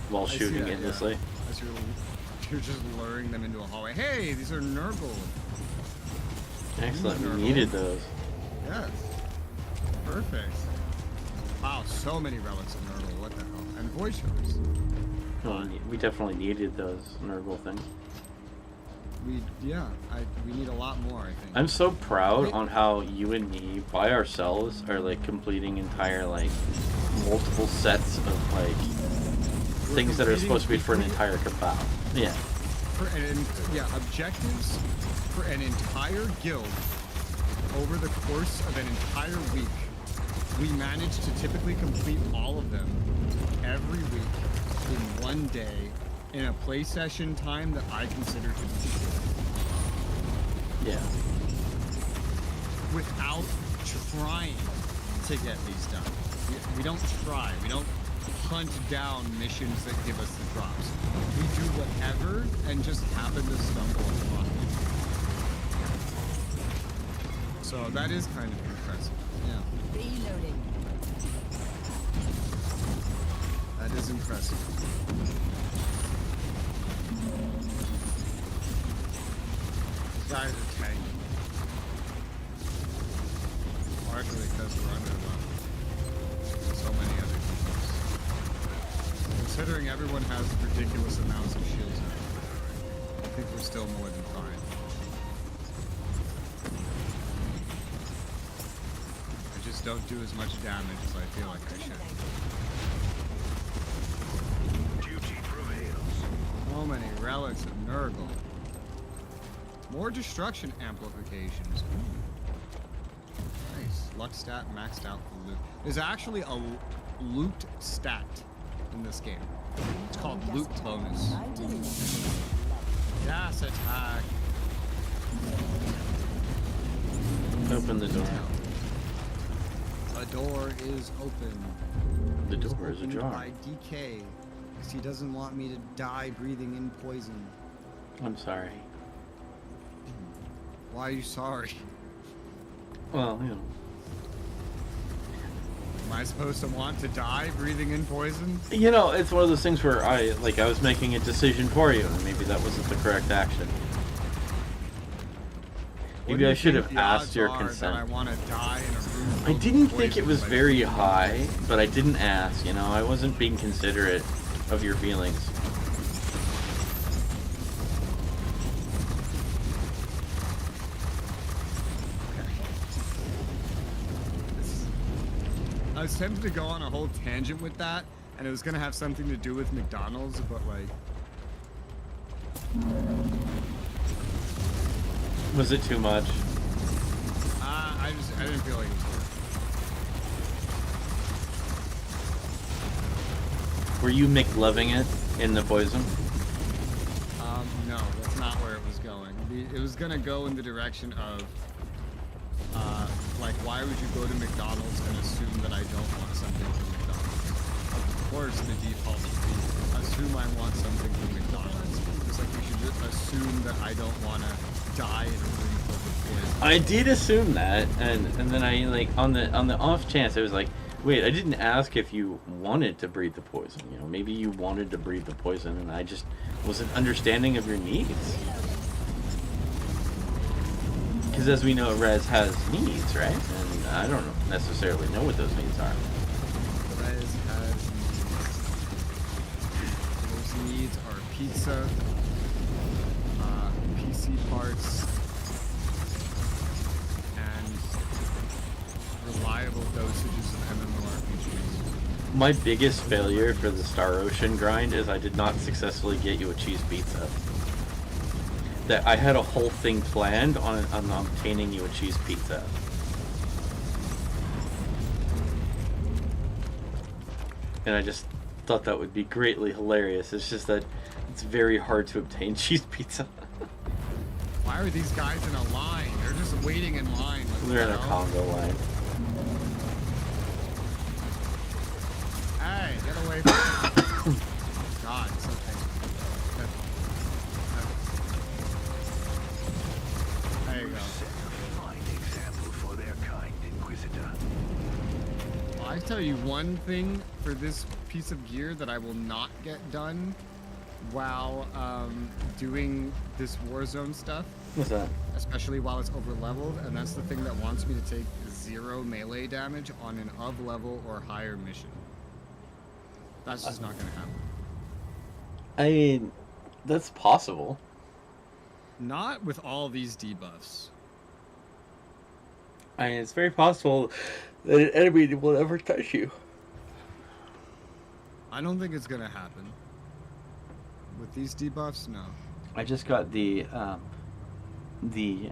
while shooting endlessly. Yeah. As you're just luring them into a hallway. Hey, these are Nurgle. Excellent, we needed those. Yes. Perfect. Wow, so many relics of Nurgle. What the hell? And voiceovers. Oh, we definitely needed those Nurgle things. We need a lot more, I think. I'm so proud on how you and me, by ourselves, are like completing entire like multiple sets of like things that are supposed to be for an entire cabal. Yeah. Objectives for an entire guild over the course of an entire week. We managed to typically complete all of them every week in one day in a play session time that I consider to be short. Yeah. Without trying. to get these done. We don't try. We don't hunt down missions that give us the drops. We do whatever and just happen to stumble upon it. So that is kind of impressive. Yeah. Reloading. That is impressive. These guys are tanking. Partially because we're under so many other debuffs. Considering everyone has ridiculous amounts of shields now, I think we're still more than fine. I just don't do as much damage as I feel like I should. Duty prevails. So many relics of Nurgle. More destruction amplifications. Ooh. Nice. Luck stat maxed out for loot. There's actually a loot stat in this game. It's called loot bonus. Yes, attack. Open the door. A door is open. The door is opened ajar. by DK, because he doesn't want me to die breathing in poison. I'm sorry. Why are you sorry? Well, you know. Am I supposed to want to die breathing in poison? You know, it's one of those things where I was making a decision for you, and maybe that wasn't the correct action. Maybe I should have asked your consent. I want to die in a room I didn't think it was very high, but I didn't ask, you know, I wasn't being considerate of your feelings. I was tempted to go on a whole tangent with that, and it was going to have something to do with McDonald's, but like... Was it too much? I didn't feel like it was worth Were you McLoving it in the poison? No, that's not where it was going. It was going to go in the direction of, like, why would you go to McDonald's and assume that I don't want something from McDonald's? Of course, the default would be, assume I want something from McDonald's. It's like you should just assume that I don't want to die in a room filled with poison. I did assume that, and then I, like, on the off chance, I was like, wait, I didn't ask if you wanted to breathe the poison. You know, maybe you wanted to breathe the poison, and I just wasn't understanding of your needs. Because as we know, Rez has needs, right? And I don't necessarily know what those needs are. Rez has needs. Those needs are pizza, PC parts, and reliable dosages of MMORPGs. My biggest failure for the Star Ocean grind is I did not successfully get you a cheese pizza. That I had a whole thing planned on obtaining you a cheese pizza. And I just thought that would be greatly hilarious. It's just that it's very hard to obtain cheese pizza. Why are these guys in a line? They're just waiting in line. Like, They're in a Congo line. Hey, get away from me. God, it's okay. There you go. Fine example for their kind, Inquisitor. Well, I tell you one thing for this piece of gear that I will not get done while doing this Warzone stuff. What's that? Especially while it's over leveled, and that's the thing that wants me to take 0 melee damage on an of level or higher mission. That's just not gonna happen. I mean, that's possible. Not with all these debuffs. I mean, it's very possible that an enemy will never touch you. I don't think it's gonna happen. With these debuffs, no. I just got the I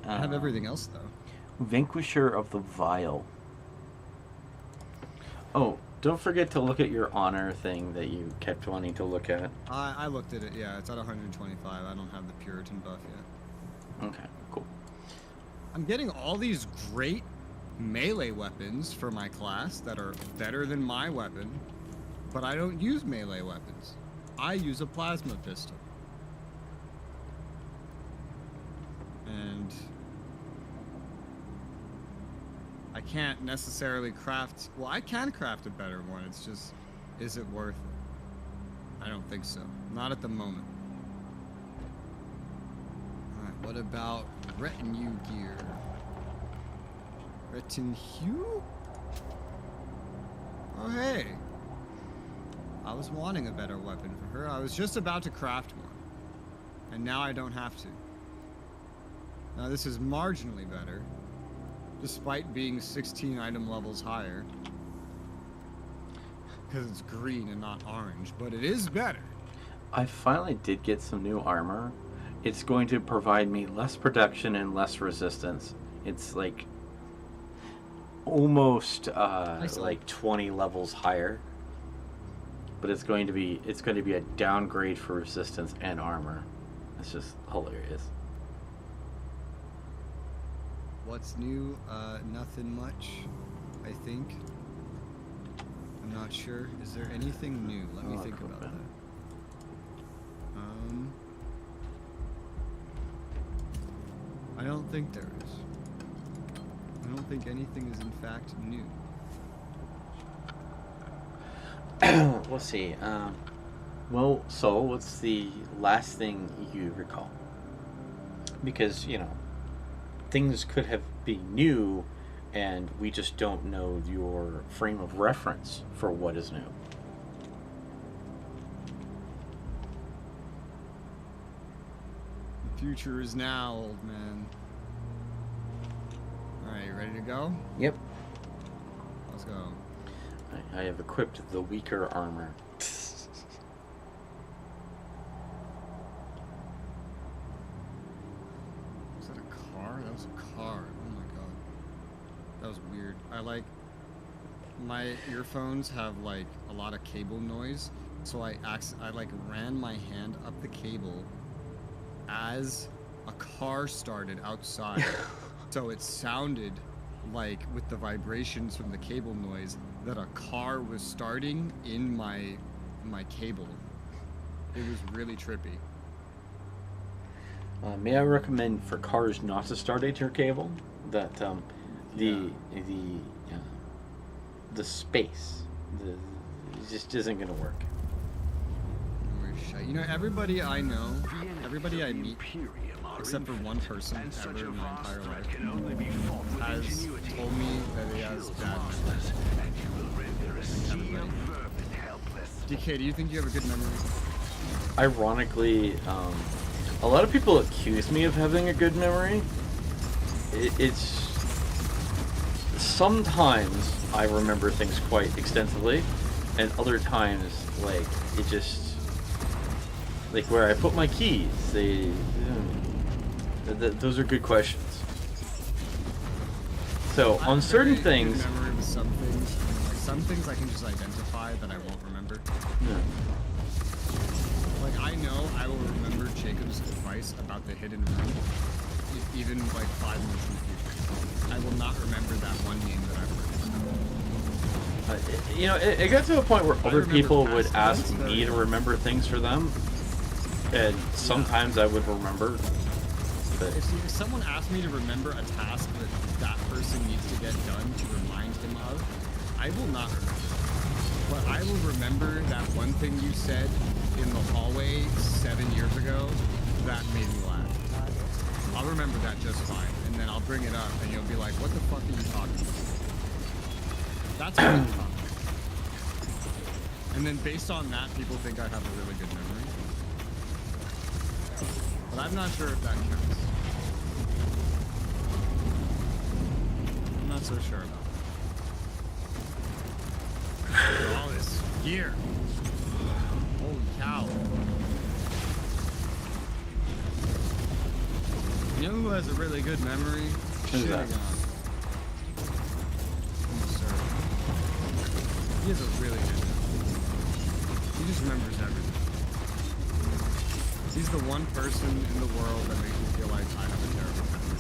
have everything else though. Vanquisher of the Vile. Oh, don't forget to look at your honor thing that you kept wanting to look at. I looked at it, yeah, it's at 125. I don't have the Puritan buff yet. Okay, cool. I'm getting all these great melee weapons for my class that are better than my weapon, but I don't use melee weapons. I use a plasma pistol. And I can't necessarily craft... Well, I can craft a better one. It's just, is it worth it? I don't think so. Not at the moment. Alright, what about retinue gear? Retinue? Oh, hey. I was wanting a better weapon for her. I was just about to craft one. And now I don't have to. Now this is marginally better, despite being 16 item levels higher. Because it's green and not orange, but it is better. I finally did get some new armor. It's going to provide me less protection and less resistance. It's like almost like 20 levels higher. But it's going to be a downgrade for resistance and armor. It's just hilarious. What's new? Nothing much, I think. I'm not sure. Is there anything new? Let me think about that. I don't think there is. I don't think anything is in fact new. Let's see. Well, so what's the last thing you recall? Because, you know, things could have been new and we just don't know your frame of reference for what is new. The future is now, old man. Alright, you ready to go? Yep. Let's go. I have equipped the weaker armor. Was that a car? That was a car. Oh my god. That was weird. My earphones have like a lot of cable noise, so I like ran my hand up the cable as a car started outside. So it sounded like, with the vibrations from the cable noise, that a car was starting in my cable. It was really trippy. May I recommend for cars not to start at your cable? That the space it just isn't gonna work. You know, everybody I know, everybody I meet, except for one person ever in my entire life, has told me that he has bad memory. DK, do you think you have a good memory? Ironically, a lot of people accuse me of having a good memory. It's sometimes I remember things quite extensively, and other times, like, it just, like, where I put my keys, those are good questions. So on certain things, memory with some things, like some things I can just identify that I won't remember. Yeah. Like, I know I will remember Jacob's advice about the hidden room, even like 5 minutes in the future. I will not remember that one name that I've heard. You know, it got to a point where other people would ask me to remember things for them, and sometimes I would remember. But if someone asked me to remember a task that person needs to get done to remind him of, I will not remember. But I will remember that one thing you said in the hallway 7 years ago that made me laugh. I'll remember that just fine, and then I'll bring it up, and you'll be like, what the fuck are you talking about? That's what I'm talking about. And then based on that, people think I have a really good memory. But I'm not sure if that counts. I'm not so sure about that. All this gear. Holy cow. You know who has a really good memory? Who's that? He has a really good memory. He just remembers everything. He's the one person in the world that makes me feel like I have a terrible memory.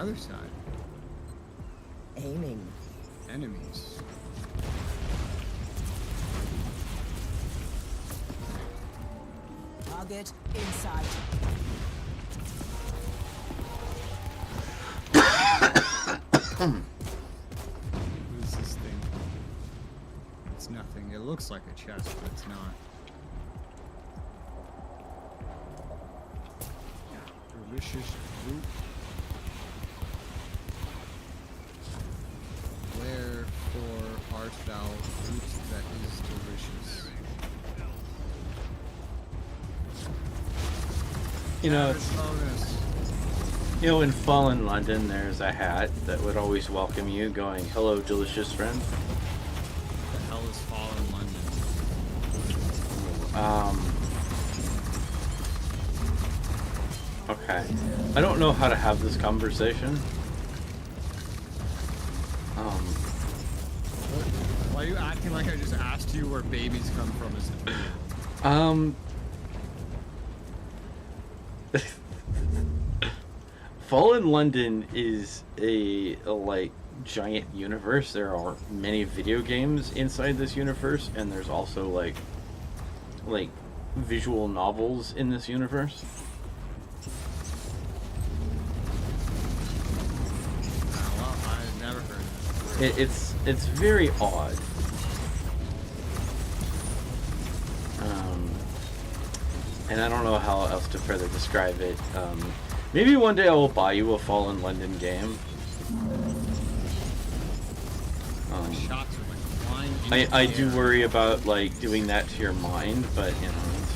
other side? Aiming. Enemies. Target inside. What is this thing? It's nothing. It looks like a chest, but it's not. Delicious fruit. Wherefore art thou fruit that is delicious? You know, Average bonus. you know, in Fallen London, there's a hat that would always welcome you, going, "Hello, delicious friend." What the hell is Fallen London? Okay. I don't know how to have this conversation. Why are you acting like I just asked you where babies come from? Fallen London is a like giant universe. There are many video games inside this universe, and there's also like visual novels in this universe. Well, I've never heard of it. It's very odd. And I don't know how else to further describe it. Maybe one day I will buy you a Fallen London game. Shots are like flying I do worry about like doing that to your mind, but you know, it's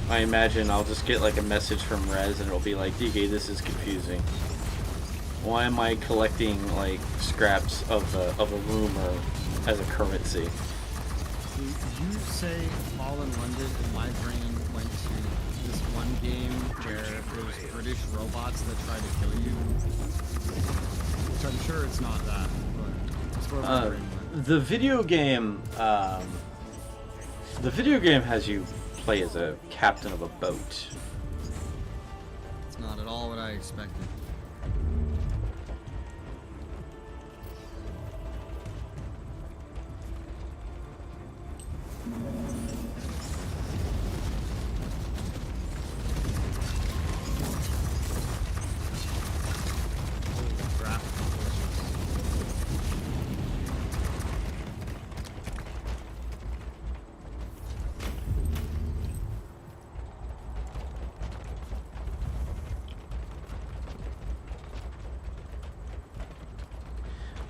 fun. I imagine I'll just get like a message from Rez and it'll be like, DK, this is confusing. Why am I collecting like scraps of a room or as a currency? See, you say Fallen London, and my brain went to this one game where there's British robots that try to kill you. Which I'm sure it's not that, but that's where my brain went. The video game has you play as a captain of a boat. It's not at all what I expected.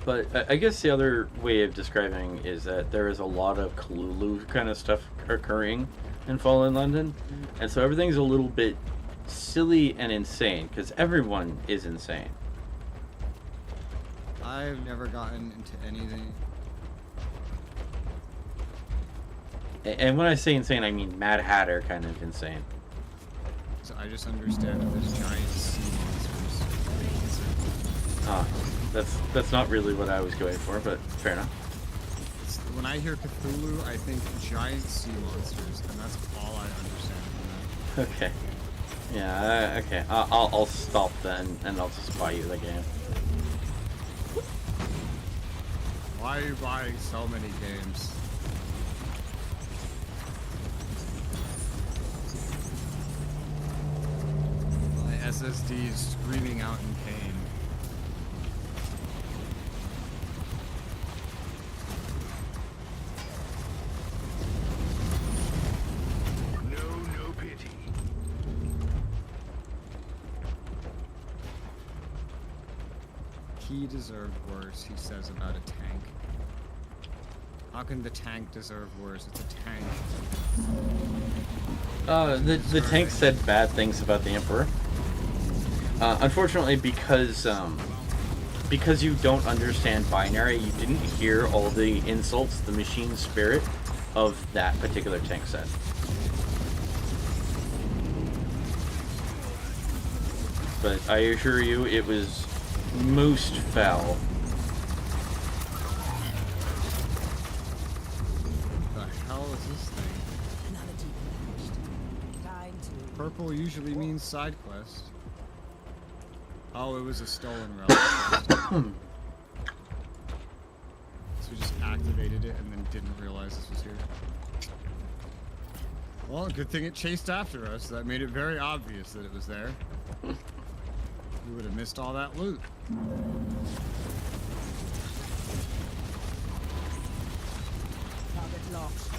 But I guess the other way of describing is that there is a lot of Cthulhu kind of stuff occurring in Fallen London, and so everything's a little bit silly and insane because everyone is insane. I've never gotten into anything. And when I say insane, I mean Mad Hatter kind of insane. So I just understand that there's giant sea monsters. That's not really what I was going for, but fair enough. When I hear Cthulhu, I think giant sea monsters, and that's all I understand from that. Okay. Yeah, okay. I'll stop then, and I'll just buy you the game. Why are you buying so many games? My SSD is screaming out in pain. No pity. He deserved worse, he says about a tank. How can the tank deserve worse? It's a tank. The tank said bad things about the Emperor. Unfortunately, because you don't understand binary, you didn't hear all the insults the machine spirit of that particular tank said. But I assure you, it was most foul. What the hell is this thing? Another decommissioned. purple usually means side quest. Oh, it was a stolen relic. So we just activated it and then didn't realize this was here. Well, good thing it chased after us. That made it very obvious that it was there. We would have missed all that loot. Target locked.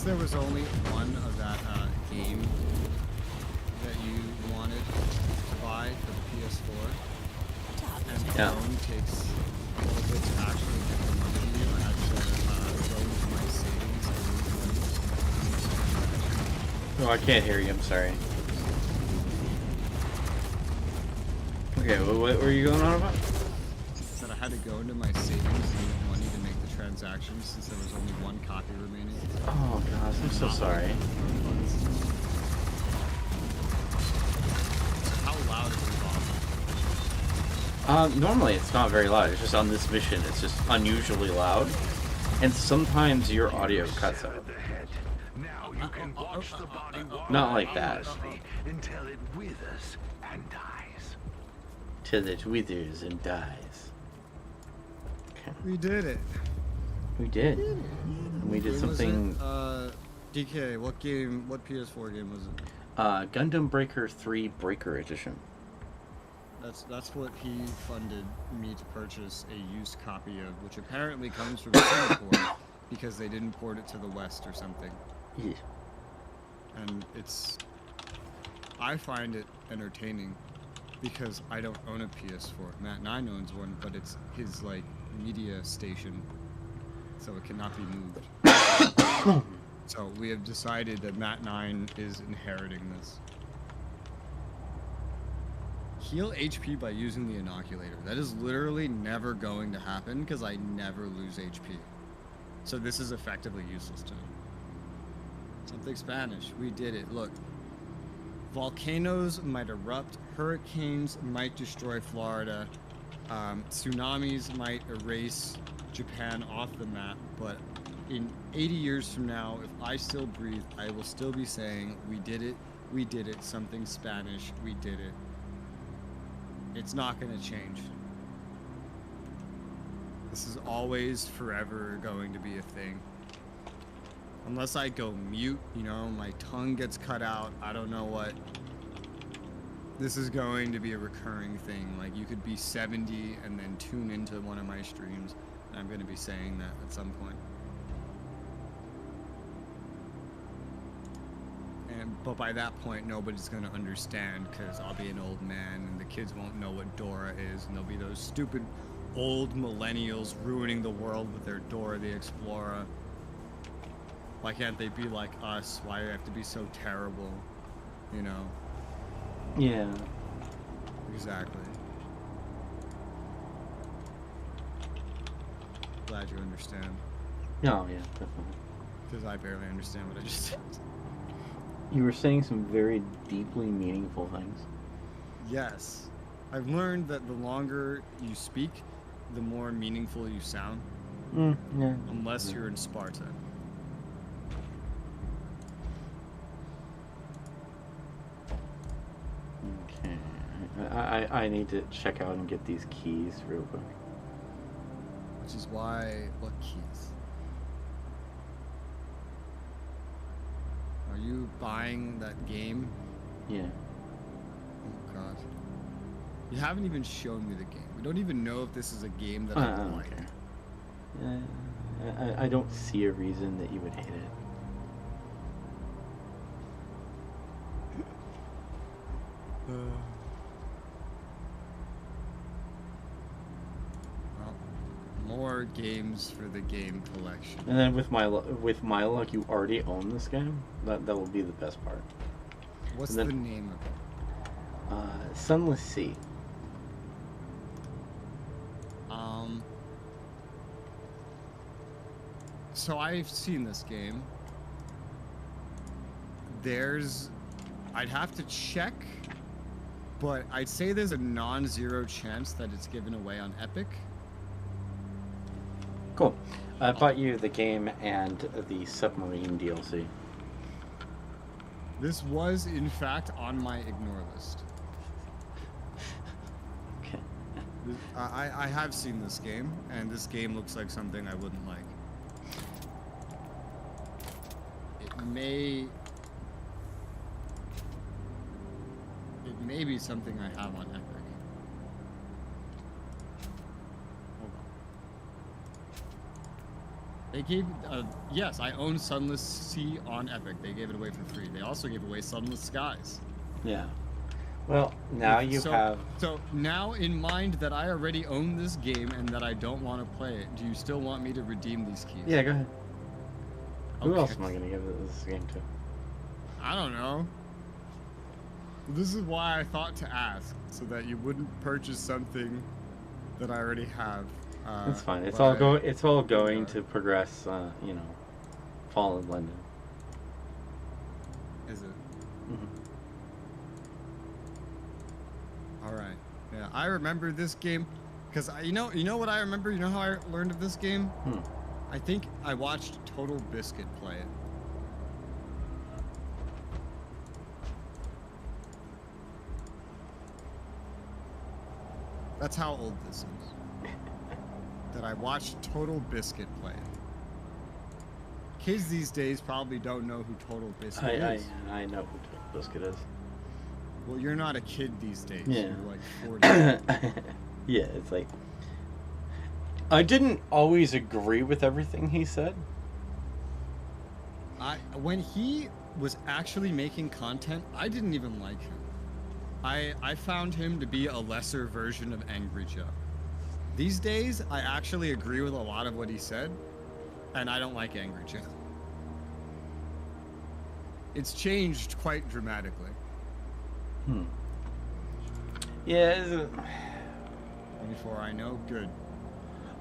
There was only one of that game that you wanted to buy for the PS4, and the phone takes a little bit to actually get the money to you. I had to go into my savings and No, I can't hear you. I'm sorry. Okay, what were you going on about? that I had to go into my savings and use money to make the transactions since there was only one copy remaining. Oh gosh, I'm so sorry. How loud is it, Bob? Normally it's not very loud. It's just on this mission, it's just unusually loud. And sometimes your audio cuts out. Not like that. Until it withers and dies. Till it withers and dies. Okay. We did it. We did. And we did something. DK, what PS4 game was it? Gundam Breaker 3 Breaker Edition. That's what he funded me to purchase a used copy of, which apparently comes from Singapore because they didn't port it to the West or something. Yeah. And I find it entertaining because I don't own a PS4. Matt 9 owns one, but it's his like media station, so it cannot be moved. So we have decided that Matt 9 is inheriting this. Heal HP by using the inoculator. That is literally never going to happen because I never lose HP. So this is effectively useless to me. Something Spanish. We did it. Look. Volcanoes might erupt. Hurricanes might destroy Florida. Tsunamis might erase Japan off the map. But in 80 years from now, if I still breathe, I will still be saying, we did it. We did it. Something Spanish. We did it. It's not going to change. This is always forever going to be a thing. Unless I go mute, you know, my tongue gets cut out, I don't know what. This is going to be a recurring thing. Like, you could be 70 and then tune into one of my streams, and I'm going to be saying that at some point. But by that point, nobody's going to understand, because I'll be an old man, and the kids won't know what Dora is, and there'll be those stupid old millennials ruining the world with their Dora the Explorer. Why can't they be like us? Why do they have to be so terrible? You know? Yeah. Exactly. Glad you understand. Oh, yeah, definitely. Because I barely understand what I just said. You were saying some very deeply meaningful things. Yes. I've learned that the longer you speak, the more meaningful you sound. Yeah. Unless you're in Sparta. Okay. I need to check out and get these keys real quick. Which is why... What keys? Are you buying that game? Yeah. Oh god. You haven't even shown me the game. We don't even know if this is a game that I like. I don't see a reason that you would hate it. more games for the game collection. And then with my luck, you already own this game. That will be the best part. What's then, the name of it? Sunless Sea. So I've seen this game. I'd have to check, but I'd say there's a non-zero chance that it's given away on Epic. Cool. I bought you the game and the submarine DLC. This was, in fact, on my ignore list. Okay. I have seen this game, and this game looks like something I wouldn't like. It may be something I have on Epic. Hold on. They gave, yes, I own Sunless Sea on Epic. They gave it away for free. They also gave away Sunless Skies. Yeah. Well, now you have... So now in mind that I already own this game and that I don't want to play it, do you still want me to redeem these keys? Yeah, go ahead. Okay. Who else am I going to give this game to? I don't know. This is why I thought to ask, so that you wouldn't purchase something that I already have. It's fine. It's all going to progress. You know, Fall in London. Is it? Mm-hmm. All right. Yeah, I remember this game because you know what I remember. You know how I learned of this game? I think I watched Total Biscuit play it. That's how old this is. That I watched Total Biscuit play it. Kids these days probably don't know who Total Biscuit is. I know who Total Biscuit is. Well, you're not a kid these days. Yeah. You're like 40. Yeah, it's like... I didn't always agree with everything he said. When he was actually making content, I didn't even like him. I found him to be a lesser version of Angry Joe. These days, I actually agree with a lot of what he said, and I don't like Angry Joe. It's changed quite dramatically. Yeah. 24, I know, good.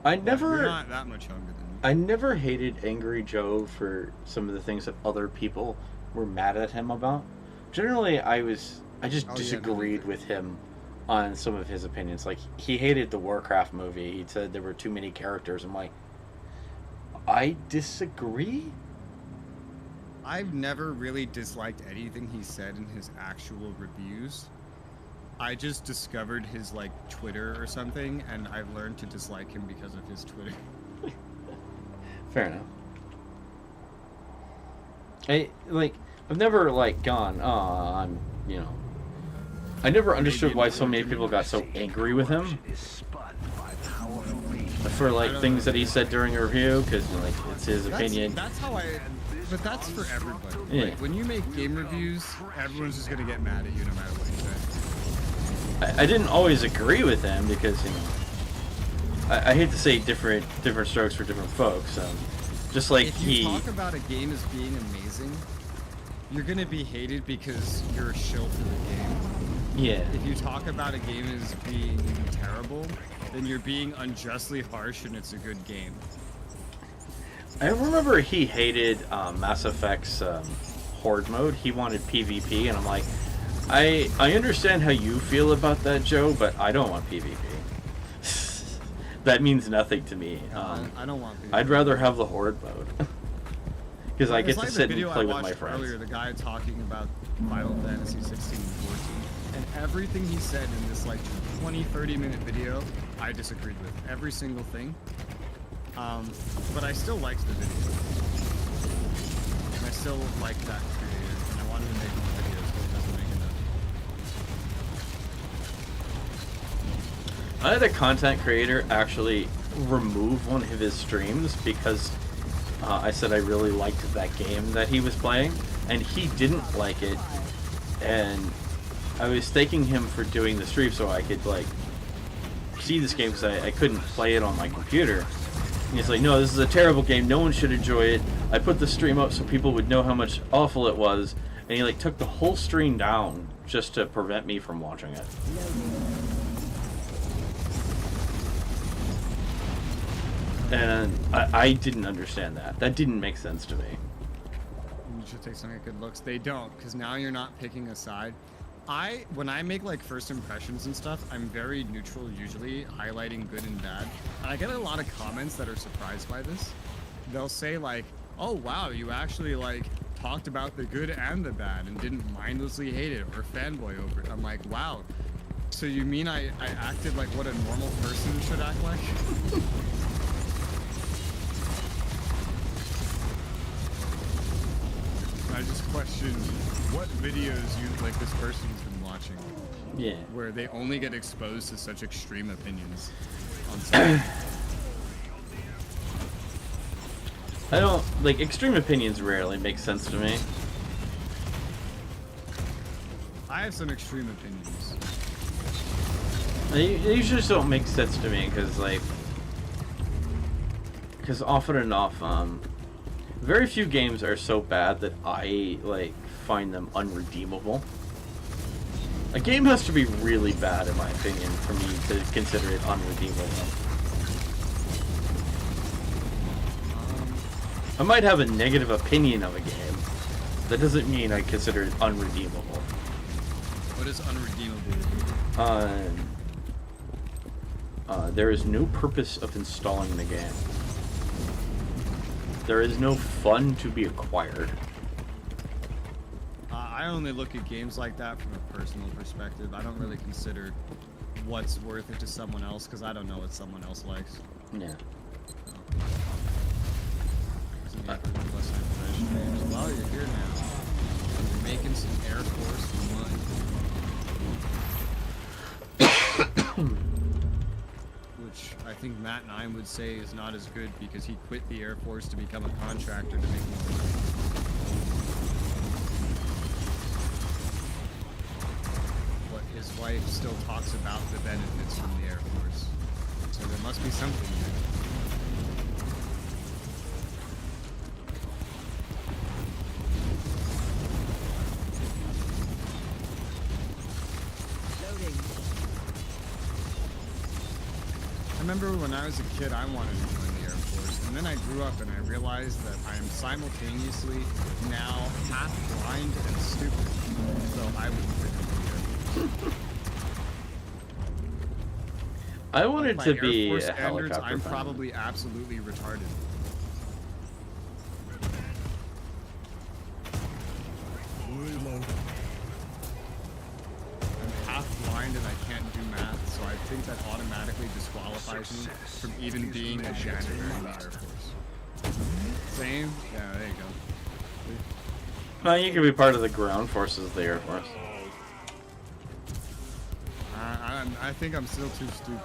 You're not that much younger than me. I never hated Angry Joe for some of the things that other people were mad at him about. Generally, I just disagreed with him on some of his opinions. Like, he hated the Warcraft movie. He said there were too many characters. I'm like, I disagree. I've never really disliked anything he said in his actual reviews. I just discovered his, like, Twitter or something, and I've learned to dislike him because of his Twitter. Fair enough. I've never, like, gone, I'm, you know... I never understood why so many people got so angry with him. For, like, things that he said during a review, because, like, it's his opinion. That's how but that's for everybody. Yeah. Like, when you make game reviews, everyone's just gonna get mad at you no matter what you say. I didn't always agree with him because, you know, I hate to say different strokes for different folks. Just like if you talk about a game as being amazing, you're gonna be hated because you're a shill for the game. Yeah. If you talk about a game as being terrible, then you're being unjustly harsh and it's a good game. I remember he hated Mass Effect's Horde mode. He wanted PvP, and I'm like, I understand how you feel about that, Joe, but I don't want PvP. That means nothing to me. I don't want PvP. I'd rather have the Horde mode. Because I get to sit and play with my friends. Earlier, the guy talking about Final Fantasy 16 and 14, and everything he said in this like 20-30 minute video, I disagreed with every single thing. But I still liked the video. And I still like that creator, and I wanted to make more videos, but it doesn't make enough. I had a content creator actually remove one of his streams because I said I really liked that game that he was playing, and he didn't like it, and I was thanking him for doing the stream so I could, like, see this game because I couldn't play it on my computer. He's like, no, this is a terrible game. No one should enjoy it. I put the stream up so people would know how much awful it was. And he like took the whole stream down just to prevent me from watching it. And I didn't understand that. That didn't make sense to me. You should take some good looks. They don't, because now you're not picking a side. When I make like first impressions and stuff, I'm very neutral usually, highlighting good and bad. And I get a lot of comments that are surprised by this. They'll say like, oh wow, you actually like talked about the good and the bad and didn't mindlessly hate it or fanboy over it. I'm like, wow. So you mean I acted like what a normal person should act like? I just question what videos this person's been watching. Yeah. Where they only get exposed to such extreme opinions on something. I don't like extreme opinions rarely make sense to me. I have some extreme opinions. They usually just don't make sense to me because often enough, very few games are so bad that I find them unredeemable. A game has to be really bad, in my opinion, for me to consider it unredeemable. I might have a negative opinion of a game. That doesn't mean I consider it unredeemable. What is unredeemable? There is no purpose of installing the game. There is no fun to be acquired. I only look at games like that from a personal perspective. I don't really consider what's worth it to someone else because I don't know what someone else likes. Yeah. Well, you're here now. You're making some Air Force money. Which I think Matt and I would say is not as good because he quit the Air Force to become a contractor to make more money. But his wife still talks about the benefits from the Air Force. So there must be something there. I remember when I was a kid, I wanted to join the Air Force, and then I grew up and I realized that I am simultaneously now half blind and stupid, so I wouldn't fit into the Air Force. I wanted to be Air Force a standards, helicopter I'm pilot. probably absolutely retarded. I'm half blind and I can't do math, so I think that automatically disqualifies me from even being a janitor in the Air Force. Same? Yeah, there you go. Well, you could be part of the ground forces of the Air Force. I think I'm still too stupid.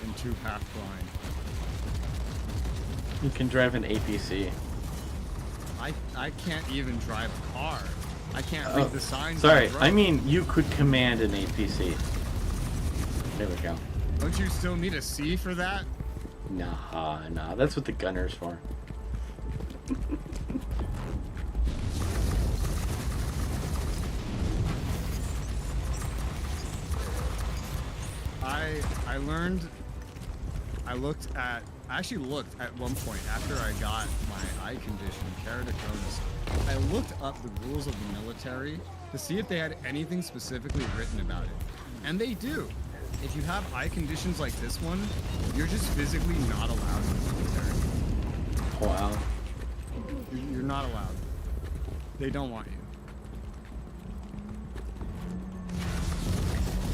And too half blind. You can drive an APC. I can't even drive a car. I can't read the signs. Sorry, on the road. I mean you could command an APC. There we go. Don't you still need a C for that? Nah, that's what the gunner's for. I actually looked at one point after I got my eye condition, keratoconus. I looked up the rules of the military to see if they had anything specifically written about it. And they do. If you have eye conditions like this one, you're just physically not allowed in the military. Wow. You're not allowed. They don't want you.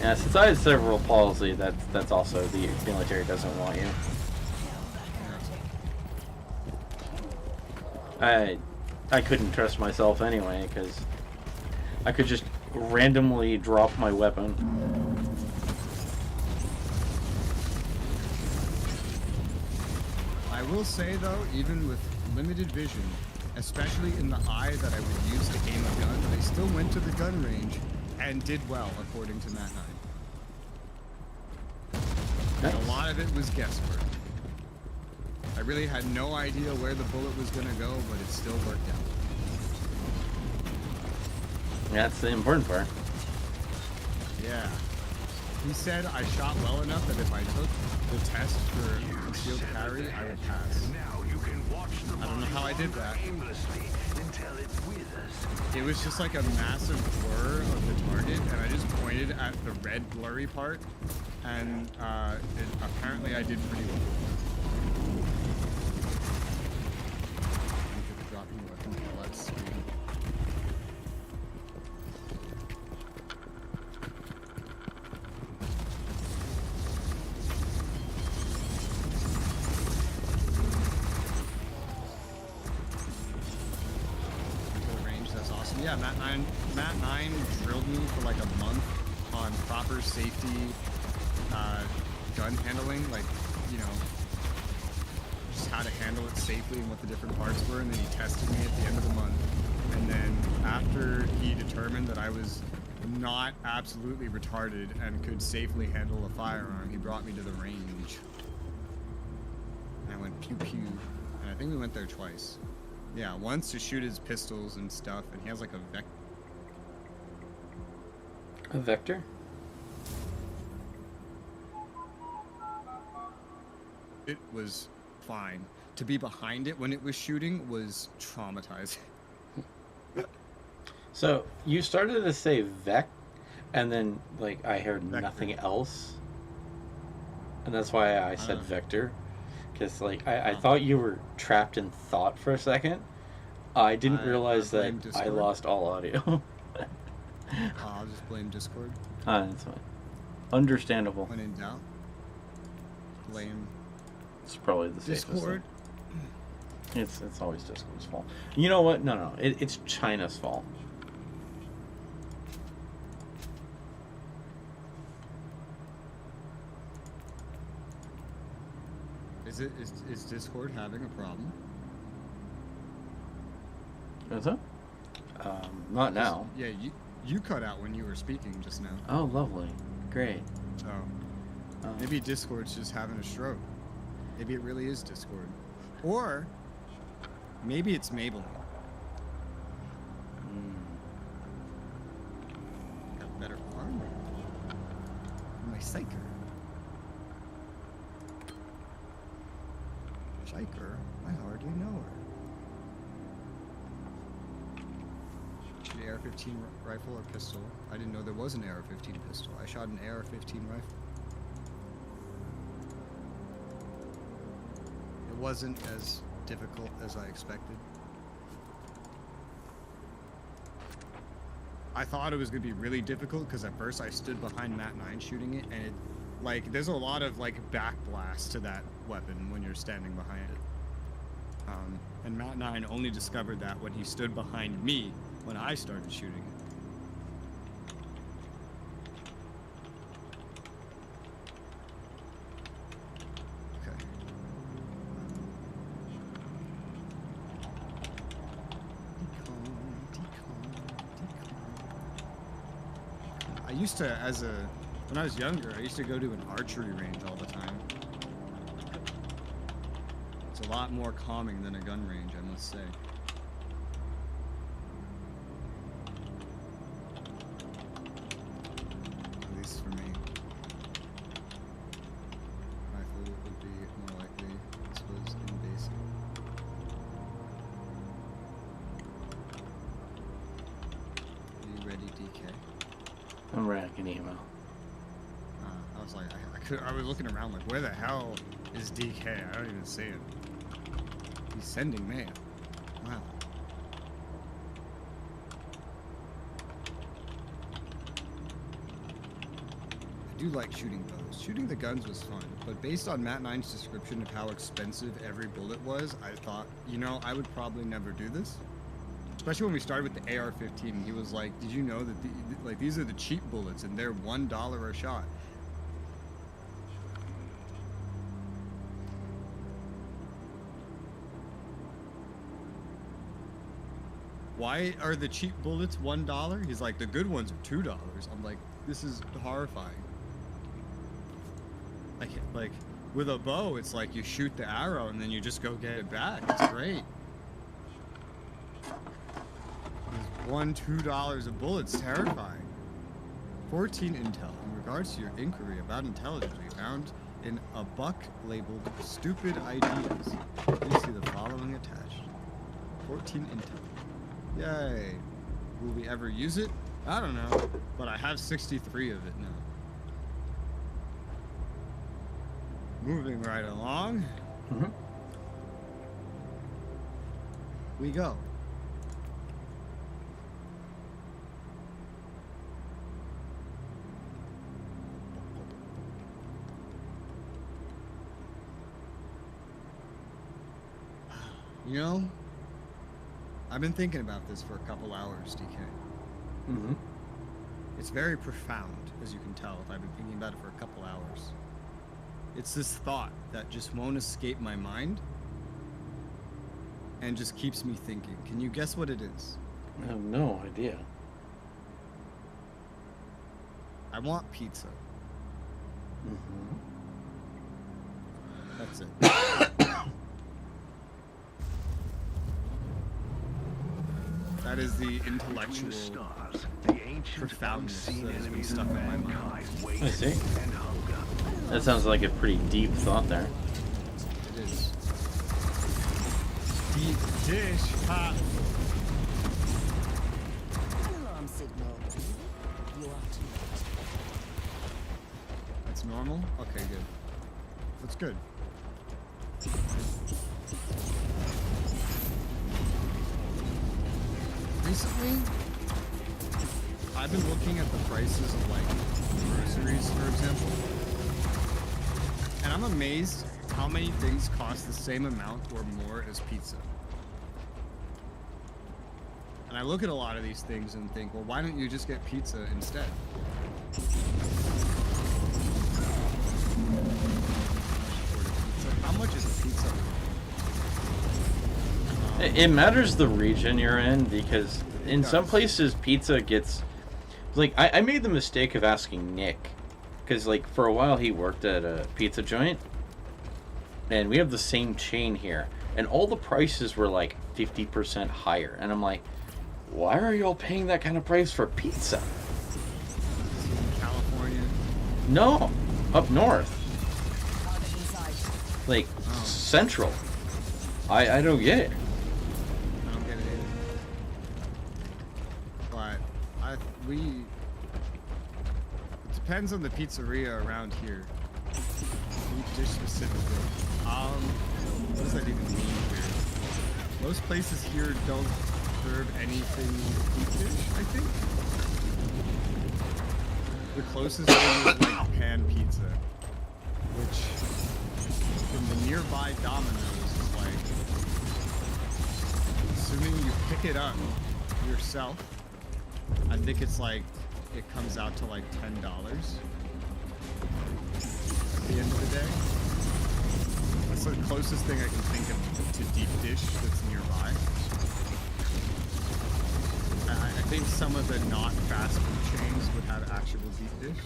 Yeah, since I had cerebral palsy, that's also the military doesn't want you. I couldn't trust myself anyway, because I could just randomly drop my weapon. I will say though, even with limited vision, especially in the eye that I would use to aim a gun, I still went to the gun range and did well, according to Matt 9. And a lot of it was guesswork. I really had no idea where the bullet was going to go, but it still worked out. That's the important part. Yeah. He said I shot well enough that if I took the test for concealed carry, I would pass. Now you can watch the I don't know how I did that. aimlessly until it withers. It was just like a massive blur of the target, and I just pointed at the red blurry part, and apparently I did pretty well. Dropping weapon pellets. Yeah, Matt 9 drilled me for like a month on proper safety gun handling, like, you know, just how to handle it safely and what the different parts were, and then he tested me at the end of the month. And then after he determined that I was not absolutely retarded and could safely handle a firearm, he brought me to the range. And I went pew pew, and I think we went there twice. Yeah, once to shoot his pistols and stuff, and he has like a vector. A vector? It was fine. To be behind it when it was shooting was traumatizing. So, you started to say vec, and then, like, I heard Vector. nothing else. And that's why I said vector. Because, like, I thought you were trapped in thought for a second. I didn't realize I that blame I Discord. lost all audio. I'll just blame Discord. That's fine. Understandable. When in doubt, blame It's probably the safest Discord. thing. It's always Discord's fault. You know what? No. It's China's fault. Is Discord having a problem? Is it? Not now. Yeah, you cut out when you were speaking just now. Oh, lovely. Great. Oh. Maybe Discord's just having a stroke. Maybe it really is Discord. Or maybe it's Maybelline. Got better armor. My Psyker. Psyker? I hardly know her. Shoot AR-15 rifle or pistol? I didn't know there was an AR-15 pistol. I shot an AR-15 rifle. It wasn't as difficult as I expected. I thought it was going to be really difficult because at first I stood behind Matt 9 shooting it, and it, like, there's a lot of like backblast to that weapon when you're standing behind it. And Matt 9 only discovered that when he stood behind me when I started shooting it. Okay. I used to, when I was younger, I used to go to an archery range all the time. It's a lot more calming than a gun range, I must say. At least for me. Rifle would be more likely. This was in basic. Are you ready, DK? I'm racking email. I was like, I was looking around like, where the hell is DK? I don't even see him. He's sending mail. Wow. I do like shooting bows. Shooting the guns was fun, but based on Matt 9's description of how expensive every bullet was, I thought, you know, I would probably never do this. Especially when we started with the AR-15, he was like, did you know that these are the cheap bullets and they're $1 a shot? Why are the cheap bullets $1? He's like, the good ones are $2. I'm like, this is horrifying. Like with a bow, it's like you shoot the arrow and then you just go get it back. It's great. There's $1-2 a bullet's terrifying. 14 intel. In regards to your inquiry about intelligence we found in a buck labeled stupid ideas. Please see the following attached. 14 intel. Yay. Will we ever use it? I don't know, but I have 63 of it now. Moving right along. We go. You know, I've been thinking about this for a couple hours, DK. It's very profound, as you can tell, if I've been thinking about it for a couple hours. It's this thought that just won't escape my mind and just keeps me thinking. Can you guess what it is? I have no idea. I want pizza. That's it. That is the intellectual profoundness that has been stuck in my mind. I see. That sounds like a pretty deep thought there. It is. Deep dish pop. Alarm signal. You are too late. That's normal? Okay, good. That's good. Recently, I've been looking at the prices of like groceries, for example, and I'm amazed how many things cost the same amount or more as pizza. And I look at a lot of these things and think, well, why don't you just get pizza instead? How much is a pizza? It matters the region you're in, because in some places pizza gets... Like, I made the mistake of asking Nick, because like for a while he worked at a pizza joint, and we have the same chain here, and all the prices were like 50% higher, and I'm like, why are y'all paying that kind of price for pizza? California? No, up north. Like, central. I don't get it. I don't get it either. But it depends on the pizzeria around here. Deep dish specifically. What does that even mean here? Most places here don't serve anything deep dish, I think. The closest thing is like pan pizza, which from the nearby Domino's is like, assuming you pick it up yourself, I think it's like, it comes out to like $10 at the end of the day. That's the closest thing I can think of to deep dish that's nearby. I think some of the not fast food chains would have actual deep dish.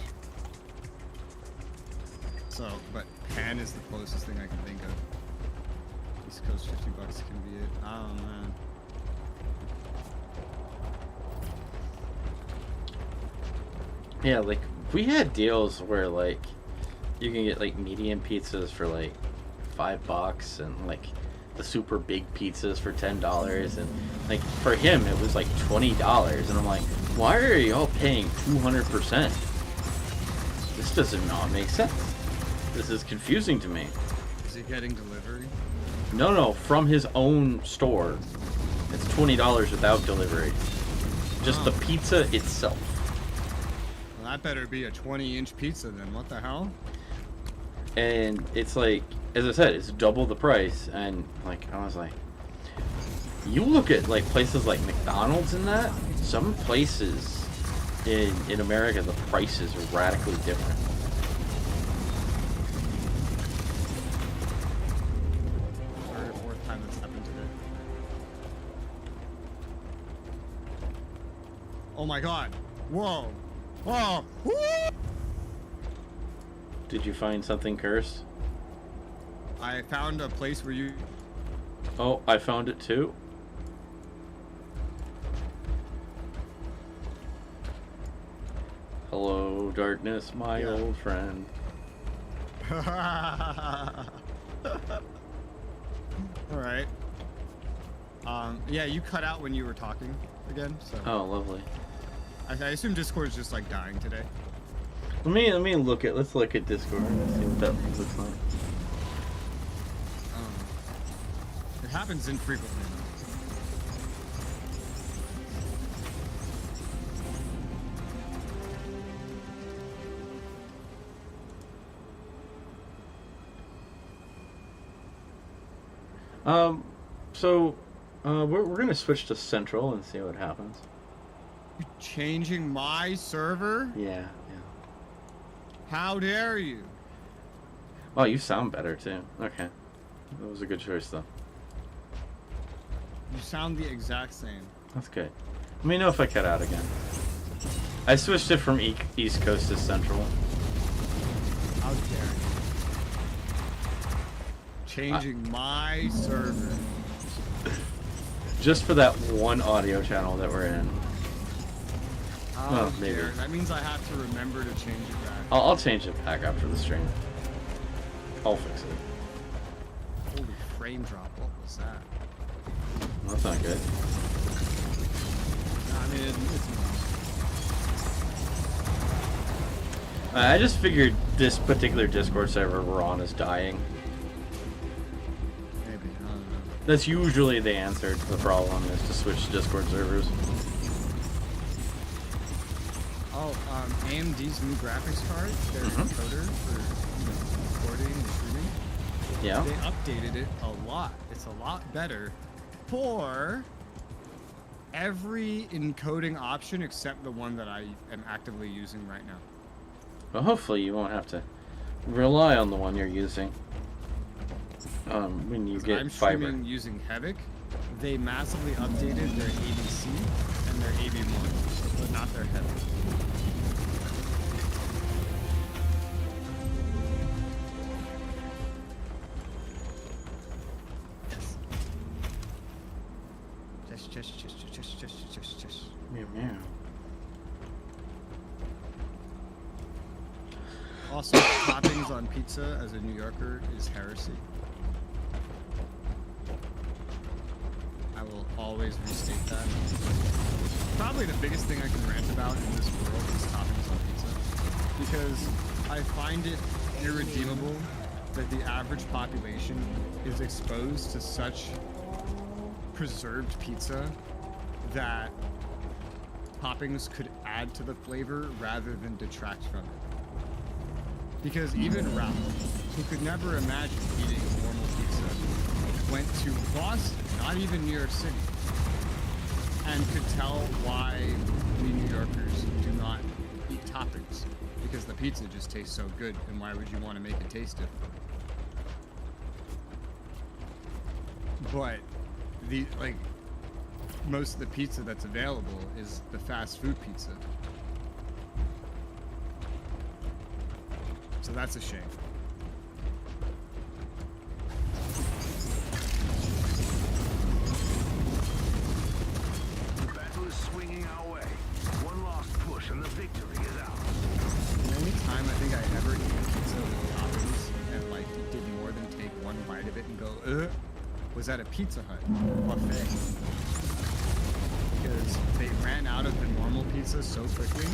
So, but pan is the closest thing I can think of. East Coast $50 can be it. Oh man. Yeah, like, we had deals where, like, you can get, like, medium pizzas for, like, $5, and, like, the super big pizzas for $10, and, like, for him, it was, like, $20, and I'm like, why are y'all paying 200%? This does not make sense. This is confusing to me. Is he getting delivery? No, from his own store. It's $20 without delivery. Just the pizza itself. Well, that better be a 20-inch pizza then. What the hell? And it's like, as I said, it's double the price. And like, I was like, you look at like places like McDonald's and that, some places in America, the prices are radically different. Third or fourth time that's happened today. Oh my god. Whoa. Whoa. Woo! Did you find something cursed? I found a place where you... Oh, I found it too. Hello, darkness, my old friend. Alright. Yeah, you cut out when you were talking again, so... Oh, lovely. I assume Discord's just, like, dying today. Let's look at Discord and see what that looks like. It happens infrequently. We're gonna switch to Central and see what happens. You're changing my server? Yeah. How dare you? Oh, you sound better too. Okay. That was a good choice though. You sound the exact same. That's good. Let me know if I cut out again. I switched it from East Coast to Central. How dare you? Changing my server. Just for that one audio channel that we're in. Oh, maybe. dear. That means I have to remember to change it back. I'll change it back after the stream. I'll fix it. Holy frame drop, what was that? That's not good. I mean, it's I just figured this particular Discord server we're on is dying. maybe, I don't know. That's usually the answer to the problem, is to switch to Discord servers. Oh, AMD's new graphics card, their encoder for recording and streaming. Yeah. They updated it a lot. It's a lot better for every encoding option except the one that I am actively using right now. Well, hopefully you won't have to rely on the one you're using when you get I'm fiber. streaming using Havoc. They massively updated their ABC and their AB1, but not their Havoc. Just. Meow, meow. Also, toppings on pizza as a New Yorker is heresy. I will always restate that. Probably the biggest thing I can rant about in this world is toppings on pizza. Because I find it irredeemable that the average population is exposed to such preserved pizza that toppings could add to the flavor rather than detract from it. Because even Ralph, who could never imagine eating a normal pizza, went to Boston, not even New York City, and could tell why we New Yorkers do not eat toppings. Because the pizza just tastes so good, and why would you want to make it taste different? But most of the pizza that's available is the fast food pizza. So that's a shame. The battle is swinging our way. One last push and the victory is ours. The only time I think I ever ate pizza with toppings and did more than take one bite of it and go, ugh, was at a Pizza Hut buffet. Because they ran out of the normal pizza so quickly,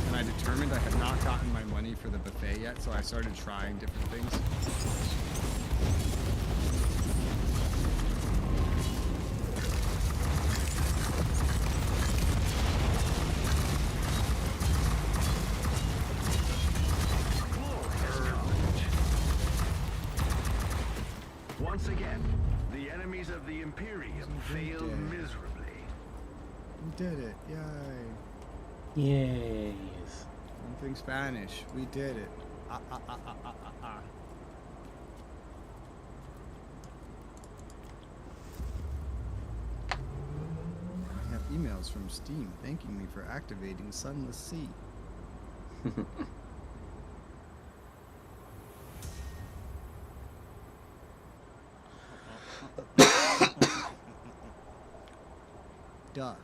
and I determined I had not gotten my money for the buffet yet, so I started trying different things. Once again, the enemies of the Imperium failed miserably. We did it, yay. Yes. Something Spanish, we did it. I have emails from Steam thanking me for activating Sunless Sea. stuff.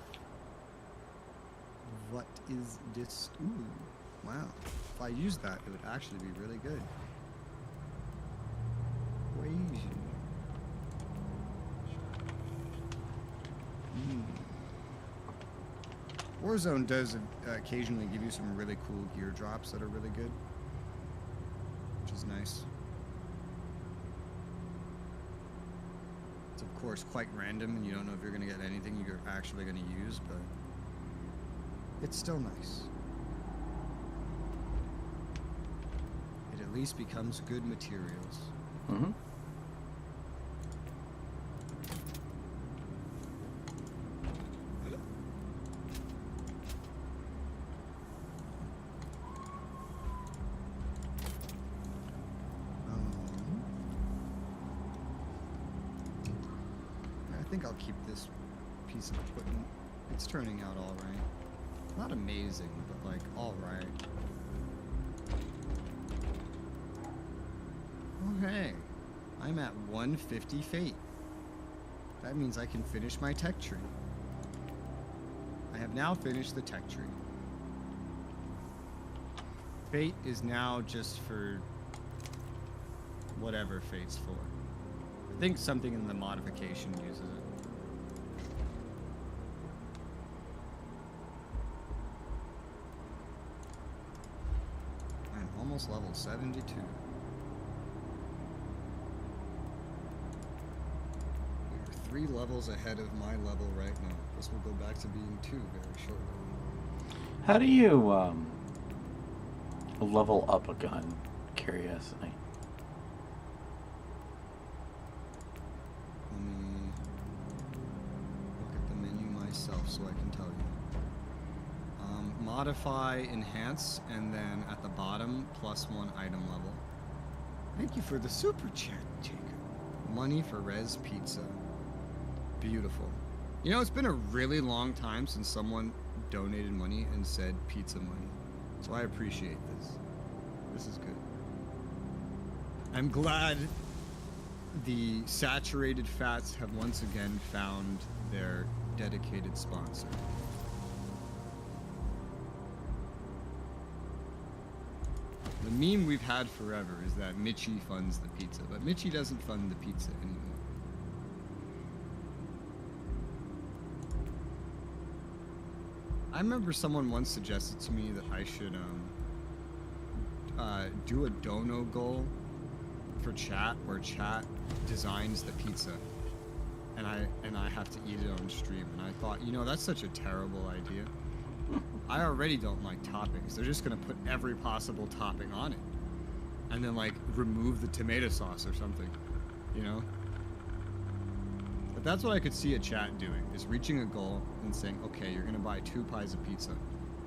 What is this? Ooh, wow. If I used that, it would actually be really good. Crazy. Warzone does occasionally give you some really cool gear drops that are really good, which is nice. It's of course quite random, and you don't know if you're going to get anything you're actually going to use, but it's still nice. It at least becomes good materials. Mm-hmm. I think I'll keep this piece of equipment. It's turning out all right. Not amazing, but like all right. Okay, I'm at 150 fate. That means I can finish my tech tree. I have now finished the tech tree. Fate is now just for whatever fate's for. I think something in the modification uses it. I'm almost level 72. We are 3 levels ahead of my level right now. This will go back to being 2 very shortly. How do you level up a gun? Curiosity. Let me look at the menu myself so I can tell you. Modify, enhance, and then at the bottom, +1 item level. Thank you for the super chat, Jacob. Money for Res Pizza. Beautiful. You know, it's been a really long time since someone donated money and said pizza money. So I appreciate this. This is good. I'm glad the saturated fats have once again found their dedicated sponsor. The meme we've had forever is that Mitchie funds the pizza, but Mitchie doesn't fund the pizza anymore. I remember someone once suggested to me that I should do a dono goal for chat where chat designs the pizza and I have to eat it on stream, and I thought, you know, that's such a terrible idea. I already don't like toppings. They're just gonna put every possible topping on it and then like remove the tomato sauce or something, you know? But that's what I could see a chat doing, is reaching a goal and saying, okay, you're gonna buy 2 pies of pizza.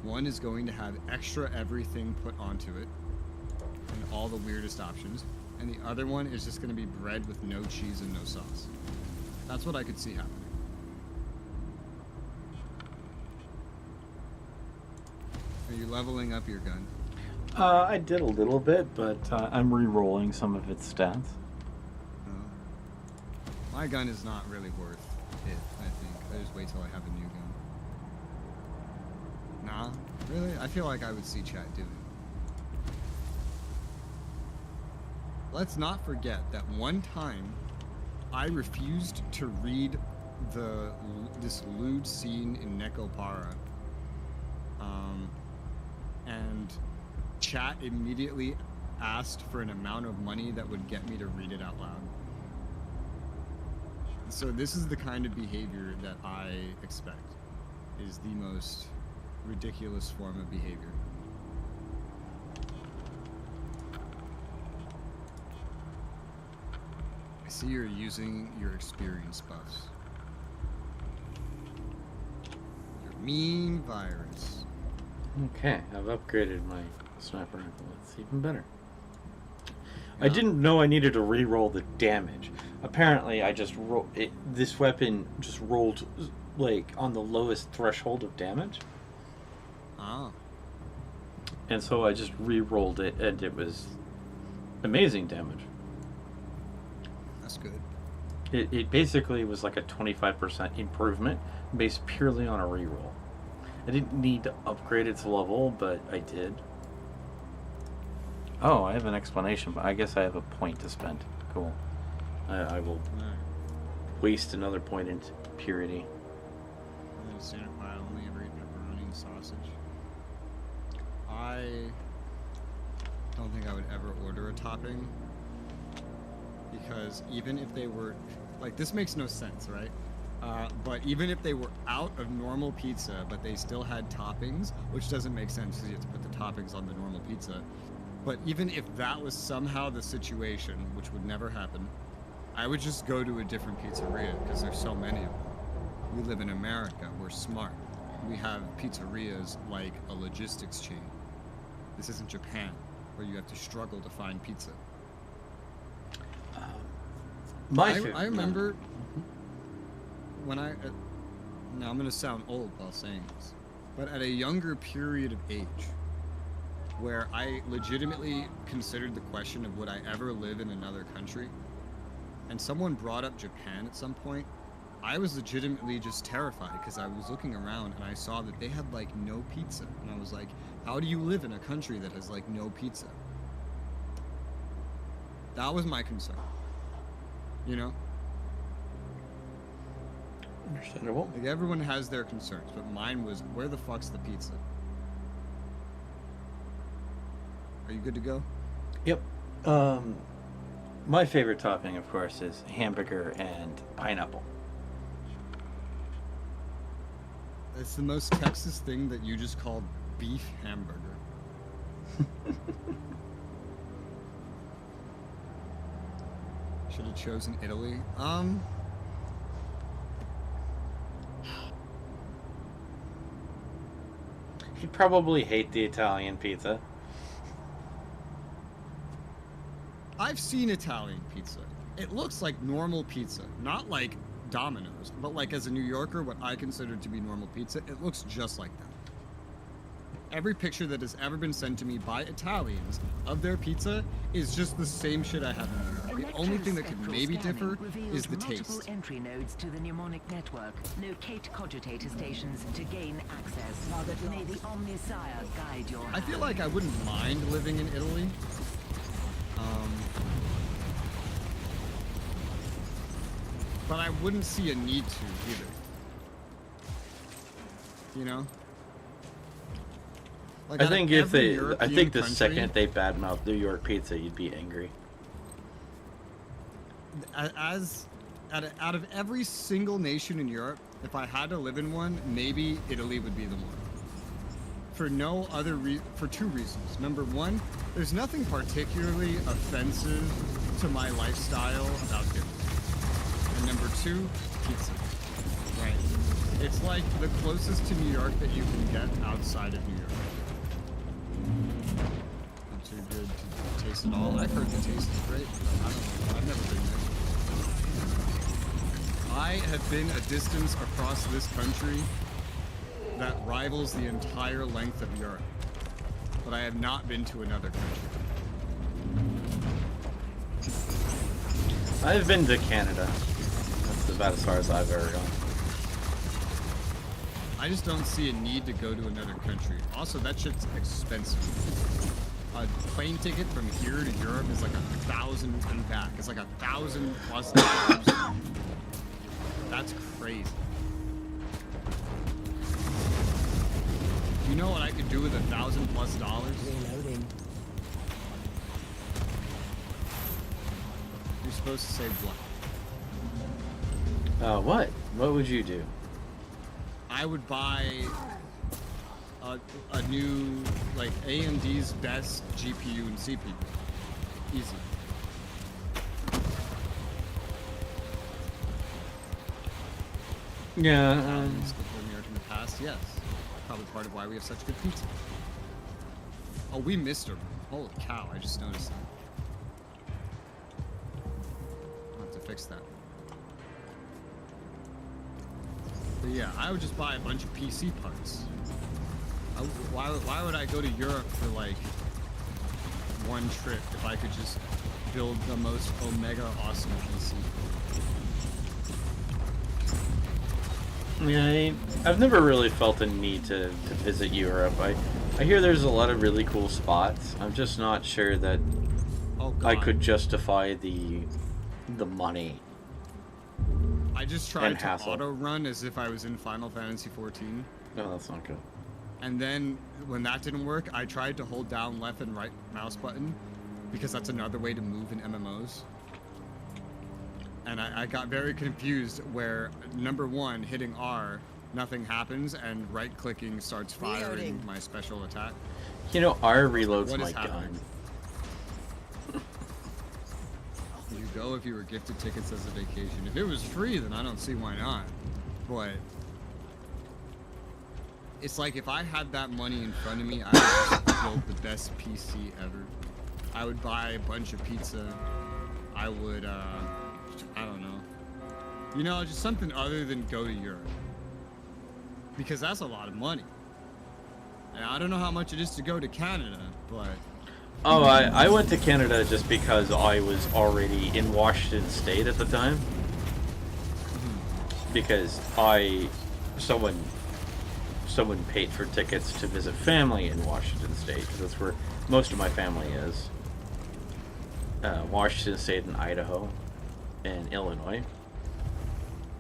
One is going to have extra everything put onto it and all the weirdest options, and the other one is just gonna be bread with no cheese and no sauce. That's what I could see happening. Are you leveling up your gun? I did a little bit, but I'm re-rolling some of its stats. Oh. My gun is not really worth it, I think. I just wait till I have a new gun. Nah, really? I feel like I would see chat do it. Let's not forget that one time I refused to read this lewd scene in Nekopara. And chat immediately asked for an amount of money that would get me to read it out loud. So this is the kind of behavior that I expect, is the most ridiculous form of behavior. I see you're using your experience buffs. Your mean virus. Okay, I've upgraded my sniper rifle. It's even better. Yeah. I didn't know I needed to re-roll the damage. Apparently, I just this weapon just rolled like on the lowest threshold of damage. Ah. And so I just re-rolled it, and it was amazing damage. That's good. It basically was like a 25% improvement based purely on a reroll. I didn't need to upgrade its level, but I did. Oh, I have an explanation, but I guess I have a point to spend. Cool. I will waste another point into purity. Standard pile, only ever eat pepperoni and sausage. I don't think I would ever order a topping, because even if they were, like, this makes no sense, right? But even if they were out of normal pizza, but they still had toppings, which doesn't make sense because you have to put the toppings on the normal pizza. But even if that was somehow the situation, which would never happen, I would just go to a different pizzeria because there's so many of them. We live in America. We're smart. We have pizzerias like a logistics chain. This isn't Japan, where you have to struggle to find pizza. I remember when now I'm going to sound old while saying this, but at a younger period of age, where I legitimately considered the question of would I ever live in another country, and someone brought up Japan at some point, I was legitimately just terrified because I was looking around and I saw that they had like no pizza, and I was like, how do you live in a country that has like no pizza? That was my concern, you know? Understandable. Like, everyone has their concerns, but mine was, where the fuck's the pizza? Are you good to go? Yep. My favorite topping, of course, is hamburger and pineapple. It's the most Texas thing that you just called beef hamburger. Should have chosen Italy. He'd probably hate the Italian pizza. I've seen Italian pizza. It looks like normal pizza, not like Domino's, but like as a New Yorker, what I consider to be normal pizza, it looks just like that. Every picture that has ever been sent to me by Italians of their pizza is just the same shit I have in New York. The only thing that could maybe differ is the taste. Multiple entry nodes to the mnemonic network. Locate cogitator stations to gain access. May the Omnisire guide your I feel like I wouldn't mind living in Italy. But I wouldn't see a need to either. You know? Like, I think if they, I think the country, second they badmouth New York pizza, you'd be angry. Out of every single nation in Europe, if I had to live in one, maybe Italy would be the one. For no other for two reasons. Number one, there's nothing particularly offensive to my lifestyle about Italy. And number two, pizza. Right. It's like the closest to New York that you can get outside of New York. Not too good to taste at all. I've heard the taste is great, but I don't know. I've never been there. I have been a distance across this country that rivals the entire length of Europe, but I have not been to another country. I've been to Canada. That's about as far as I've ever gone. I just don't see a need to go to another country. Also, that shit's expensive. A plane ticket from here to Europe is like $1,000 and back. It's like $1,000+. That's crazy. You know what I could do with $1,000+? Reloading. You're supposed to say what? What? What would you do? I would buy a new, like, AMD's best GPU and CPU. Easy. Yeah. In the past, yes. Probably part of why we have such good pizza. Oh, we missed a room. Holy cow, I just noticed that. I'll have to fix that. But yeah, I would just buy a bunch of PC parts. Why would I go to Europe for like one trip if I could just build the most omega awesome PC? Yeah, I've never really felt a need to visit Europe. I hear there's a lot of really cool spots. I'm just not sure that I could justify the money. I just tried to hassle. auto run as if I was in Final Fantasy 14. No, that's not good. And then when that didn't work, I tried to hold down left and right mouse button because that's another way to move in MMOs. And I got very confused where number one, hitting R, nothing happens, and right clicking starts firing my special attack. You know, R reloads What my is happening? gun. You go if you were gifted tickets as a vacation. If it was free, then I don't see why not. But it's like if I had that money in front of me, I would just build the best PC ever. I would buy a bunch of pizza. I would, I don't know. You know, just something other than go to Europe. Because that's a lot of money. And I don't know how much it is to go to Canada, but... Oh, I went to Canada just because I was already in Washington State at the time. Because someone paid for tickets to visit family in Washington State, because that's where most of my family is. Washington State and Idaho and Illinois.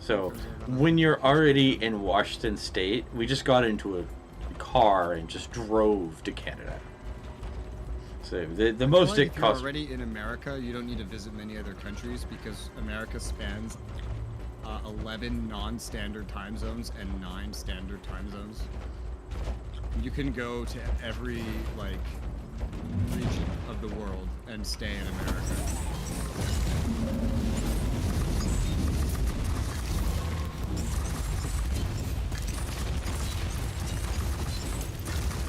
So when you're already in Washington State, we just got into a car and just drove to Canada. So the most it if costs. you're already in America, you don't need to visit many other countries because America spans 11 non-standard time zones and 9 standard time zones. You can go to every region of the world and stay in America.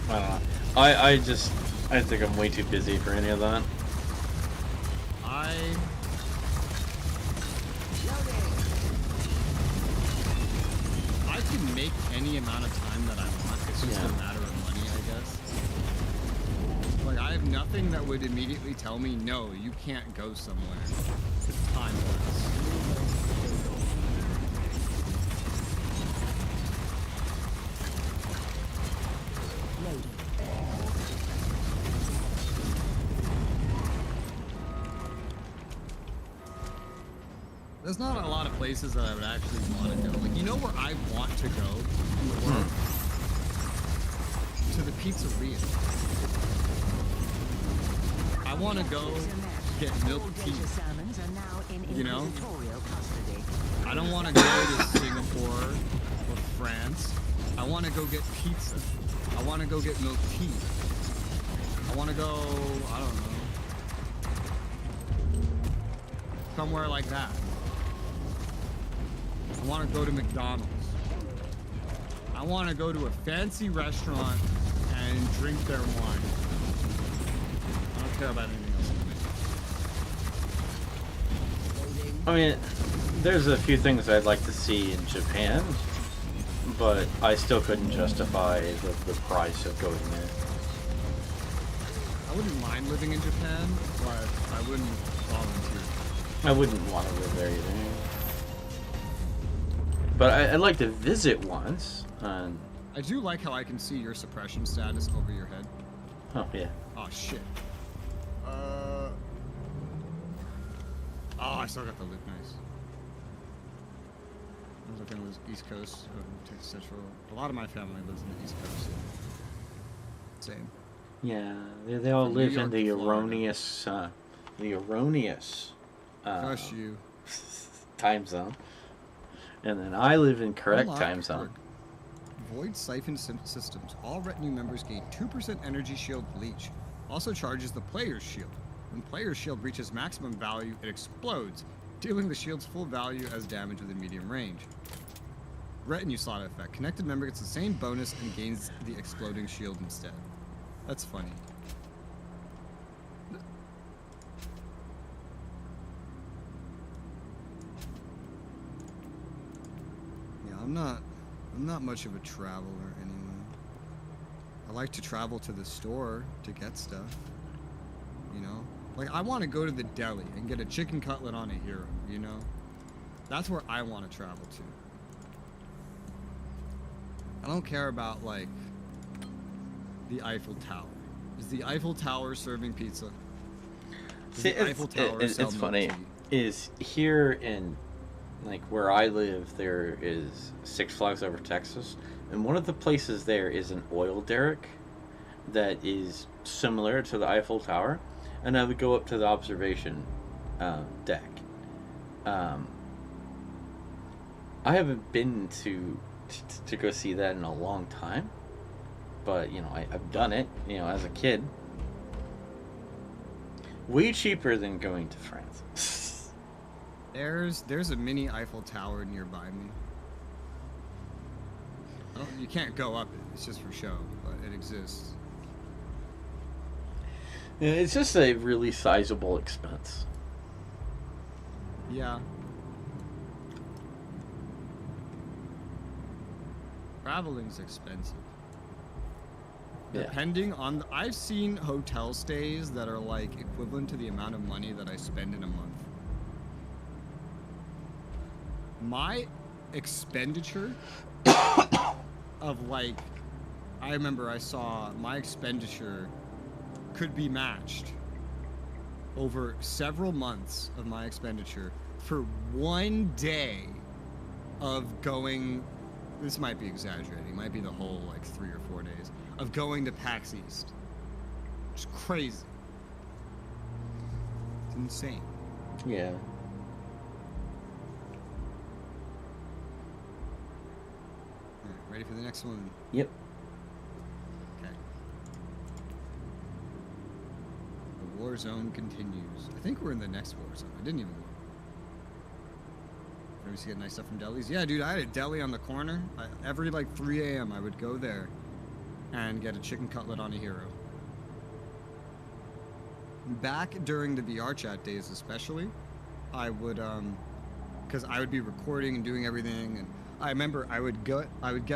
I don't know. I think I'm way too busy for any of that. I can make any amount of time that I want. It's just a matter of money, I guess. Like, I have nothing that would immediately tell me, no, you can't go somewhere. It's timeless. There's not a lot of places that I would actually want to go. Like, you know where I want to go in the world? To the pizzeria. I want to go get milk tea. You know? I don't want to go to Singapore or France. I want to go get pizza. I want to go get milk tea. I want to go, I don't know, somewhere like that. I want to go to McDonald's. I want to go to a fancy restaurant and drink their wine. I don't care about anything else. I mean, there's a few things I'd like to see in Japan, but I still couldn't justify the price of going there. I wouldn't mind living in Japan, but I wouldn't volunteer. I wouldn't want to live there either. But I'd like to visit once. I do like how I can see your suppression status over your head. Oh, yeah. Oh, shit. Oh, I still got the loot. Nice. I was looking at the East Coast of Texas Central. A lot of my family lives in the East Coast. Same. Yeah, they all From live New York in the to Florida. erroneous Crush you. time zone. And then I live in correct Unlock time zone. Void Siphon Systems. All retinue members gain 2% energy shield leech. Also charges the player's shield. When player's shield reaches maximum value, it explodes, dealing the shield's full value as damage within medium range. Retinue slot effect. Connected member gets the same bonus and gains the exploding shield instead. That's funny. Yeah, I'm not much of a traveler anyway. I like to travel to the store to get stuff. You know? Like, I want to go to the deli and get a chicken cutlet on a hero, you know? That's where I want to travel to. I don't care about, like, the Eiffel Tower. Is the Eiffel Tower serving pizza? See, it's funny. Is here in, like, where I live, there is Six Flags Over Texas, and one of the places there is an oil derrick that is similar to the Eiffel Tower, and I would go up to the observation deck. I haven't been to go see that in a long time, but you know I've done it. You know, as a kid. Way cheaper than going to France. There's a mini Eiffel Tower nearby me. Oh, you can't go up it. It's just for show, but it exists. Yeah, it's just a really sizable expense. Yeah. Traveling's expensive. Yeah. Depending on... I've seen hotel stays that are, like, equivalent to the amount of money that I spend in a month. My expenditure of, like... I remember I saw my expenditure could be matched over several months of my expenditure for one day of going... This might be exaggerating. It might be the whole, like, 3 or 4 days of going to PAX East. It's crazy. It's insane. Yeah. Alright, ready for the next one? Yep. Okay. The war zone continues. I think we're in the next war zone. I didn't even look. We used to get nice stuff from delis. Yeah, dude, I had a deli on the corner. Every, like, 3 a.m. I would go there and get a chicken cutlet on a hero. Back during the VR chat days especially, I would, because I would be recording and doing everything, and I remember I would get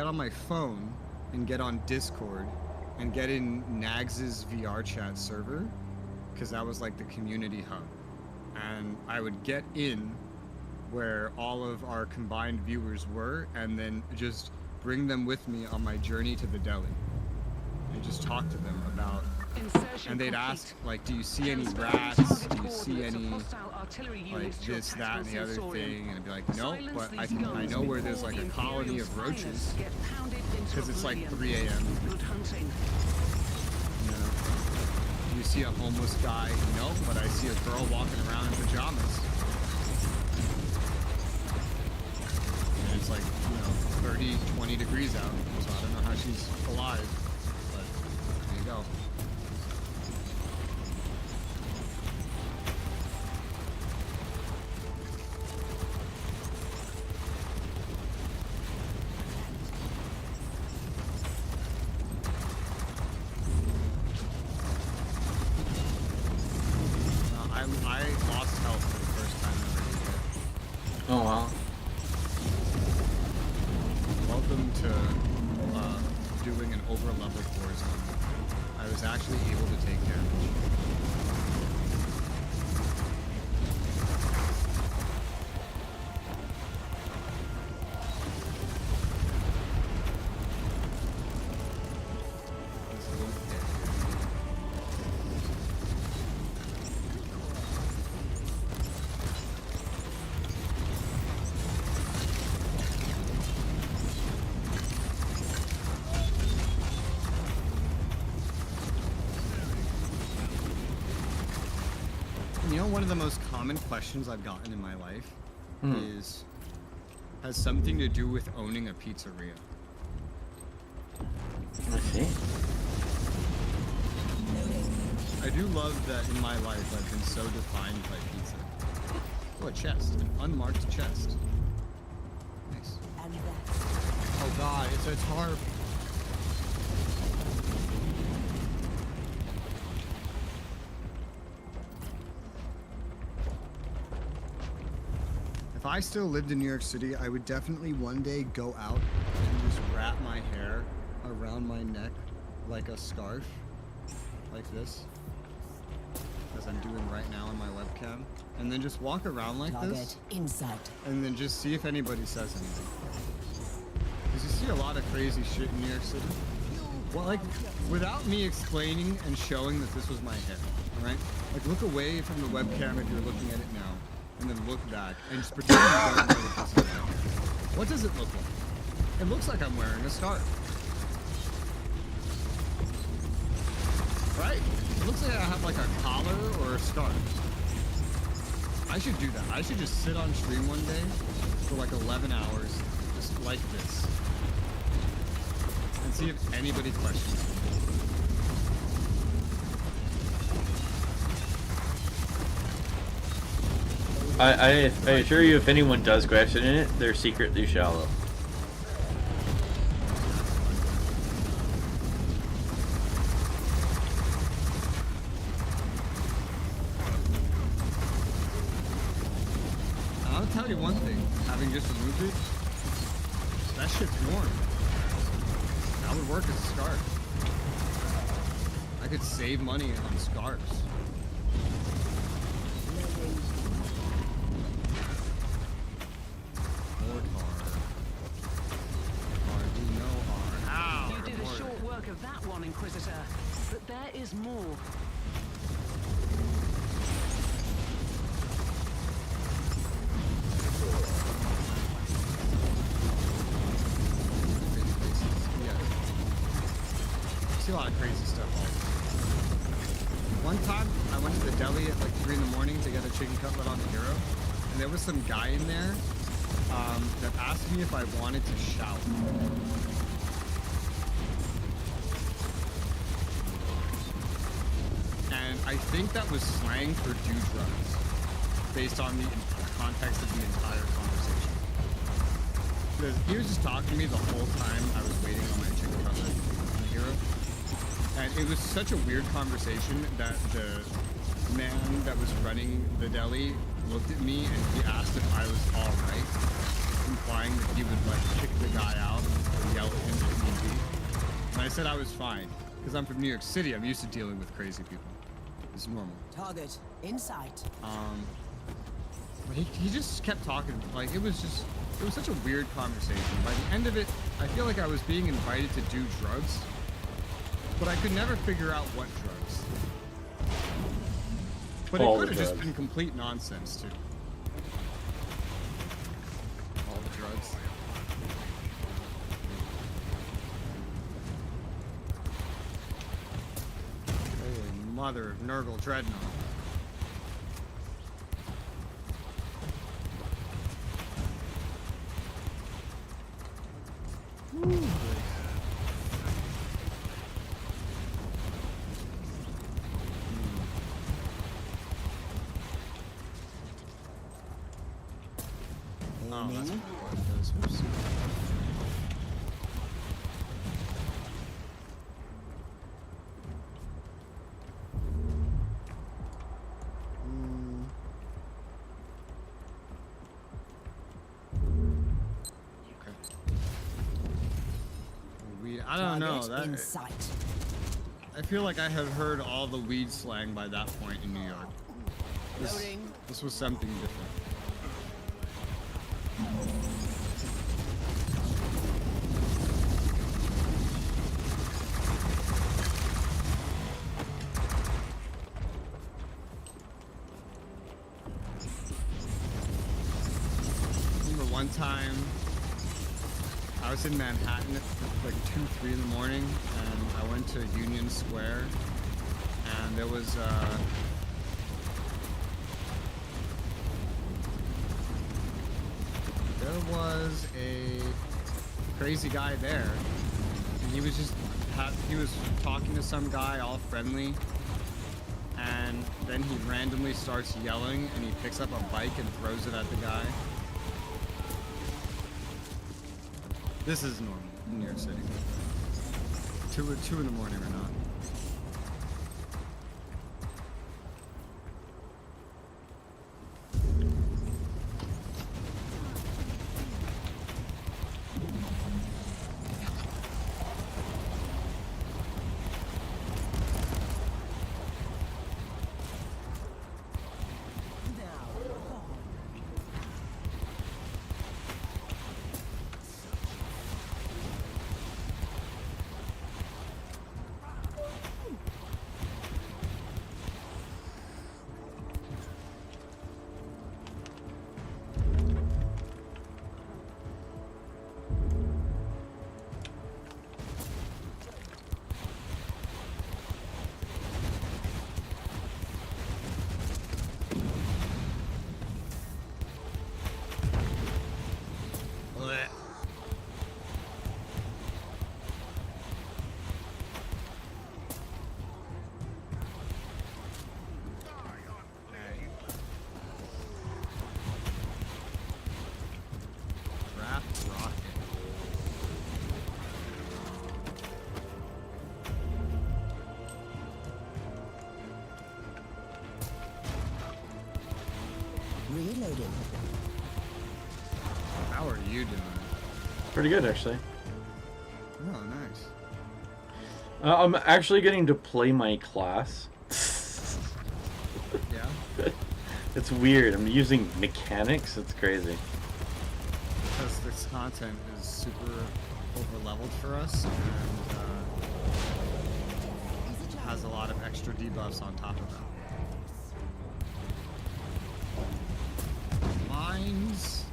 on my phone and get on Discord and get in Nags's VR chat server, because that was like the community hub. And I would get in where all of our combined viewers were, and then just bring them with me on my journey to the deli. And just talk to them about... And they'd ask, like, do you see any rats? Do you see any, like, this, that, and the other thing? And I'd be like, no, but I know where there's, like, a colony of roaches. Because it's, like, 3 a.m. You know? Do you see a homeless guy? No, but I see a girl walking around in pajamas. And it's, like, you know, 30, 20 degrees out. So I don't know how she's alive. But there you go. I lost health for the first time ever. Oh wow. Welcome to doing an over-leveled war zone. I was actually able to take damage. You know, one of the most common questions I've gotten in my life has something to do with owning a pizzeria. I see. I do love that in my life I've been so defined by pizza. Oh, a chest. An unmarked chest. Nice. Oh god, it's a tarp. If I still lived in New York City, I would definitely one day go out and just wrap my hair around my neck like a scarf, like this, as I'm doing right now on my webcam, and then just walk around like this, inside, and then just see if anybody says anything. Because you see see a lot of crazy shit in New York City. Well, like, without me explaining and showing that this was my hair, alright? Like, look away from the webcam if you're looking at it now, and then look back, and just pretend you don't know that this is my hair. What does it look like? It looks like I'm wearing a scarf. Right? It looks like I have like a collar or a scarf. I should do that. I should just sit on stream one day for like 11 hours, just like this. And see if anybody questions it. I assure you, if anyone does question it, they're secretly shallow. I'll tell you one thing, having just removed it, that shit's warm. That would work as a scarf. I could save money on scarves. You did a short work of that one, Inquisitor, but there is more. See a lot of crazy stuff all the time. One time, I went to the deli at like 3 in the morning to get a chicken cutlet on the Hero, and there was some guy in there that asked me if I wanted to shout. And I think that was slang for do drugs, based on the context of the entire conversation. Because he was just talking to me the whole time I was waiting on my chicken cutlet on the Hero. And it was such a weird conversation that the man that was running the deli looked at me and he asked if I was alright, implying that he would like kick the guy out or yell at him if need be. And I said I was fine, because I'm from New York City, I'm used to dealing with crazy people. It's normal. Target in sight. He just kept talking, like it was such a weird conversation. By the end of it, I feel like I was being invited to do drugs, but I could never figure out what drugs. But All it could the have just drugs. been complete nonsense too. All the drugs. Holy mother of Nurgle Dreadnought. Oh, that's what it does. Oops. Okay. Weed. I don't know. Target in sight. I feel like I had heard all the weed slang by that point in New York. This was something different. Remember one time I was in Manhattan at like 2, 3 in the morning, and I went to Union Square, and there was a crazy guy there, and he was just he was talking to some guy all friendly, and then he randomly starts yelling, and he picks up a bike and throws it at the guy. This is normal in New York City. 2 in the morning or not. Reloading. How are you doing? Pretty good, actually. Oh, nice. I'm actually getting to play my class. Yeah? It's weird. I'm using mechanics. It's crazy. Because this content is super over-leveled for us, and has a lot of extra debuffs on top of that. Mines.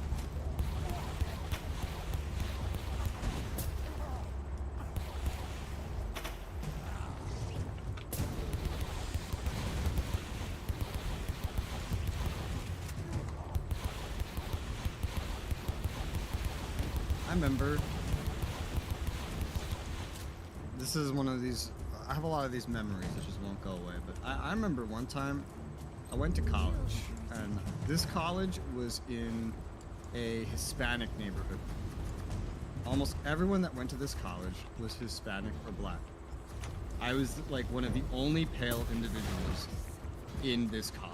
I remember. This is one of these. I have a lot of these memories that just won't go away. But I remember one time I went to college, and this college was in a Hispanic neighborhood. Almost everyone that went to this college was Hispanic or black. I was like one of the only pale individuals in this college.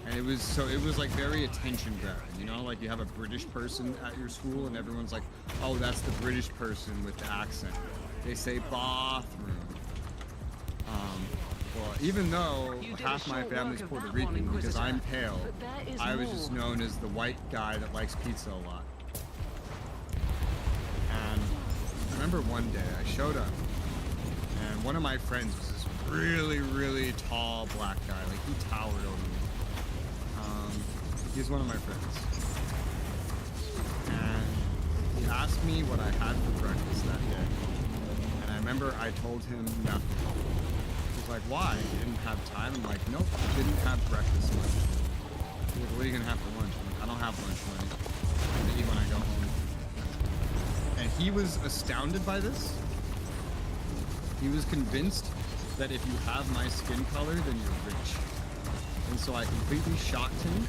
And it was like very attention grabbing, you know, like you have a British person at your school and everyone's like, oh, that's the British person with the accent. They say bathroom. Well, even though half my family's Puerto Rican because I'm pale, I was just known as the white guy that likes pizza a lot. And I remember one day I showed up and one of my friends was this really, really tall black guy, like he towered over me. He's one of my friends. And he asked me what I had for breakfast that day. And I remember I told him nothing. He was like, why? You didn't have time? I'm like, nope, didn't have breakfast lunch. He's like, what are you gonna have for lunch? I'm like, I don't have lunch money. I'm gonna eat when I go home. And he was astounded by this. He was convinced that if you have my skin color, then you're rich. And so I completely shocked him.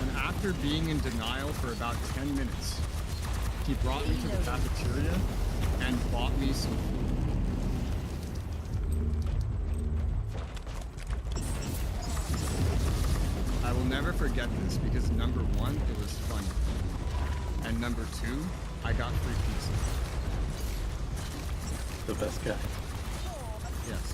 And after being in denial for about 10 minutes, he brought me to the cafeteria and bought me some food. I will never forget this because number one, it was funny. And number two, I got free pizza. The best guy. Yes.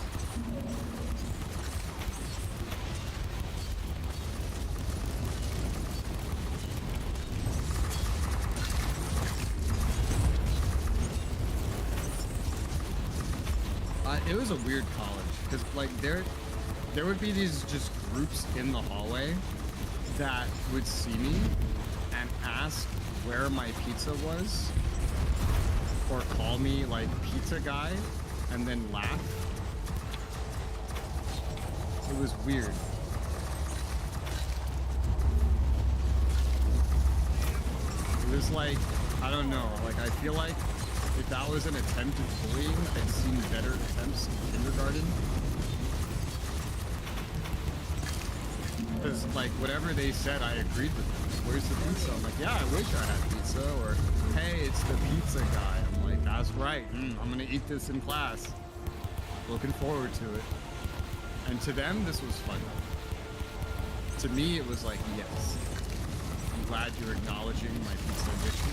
It was a weird college because like there would be these just groups in the hallway that would see me and ask where my pizza was or call me like pizza guy and then laugh. It was weird. It was like, I don't know, like I feel like if that was an attempt at bullying, I'd seen better attempts in kindergarten. Because, like, whatever they said, I agreed with them. Where's the pizza? I'm like, yeah, I wish I had pizza. Or, hey, it's the pizza guy. I'm like, that's right. I'm going to eat this in class. Looking forward to it. And to them, this was fun. To me, it was like, yes. I'm glad you're acknowledging my pizza addiction.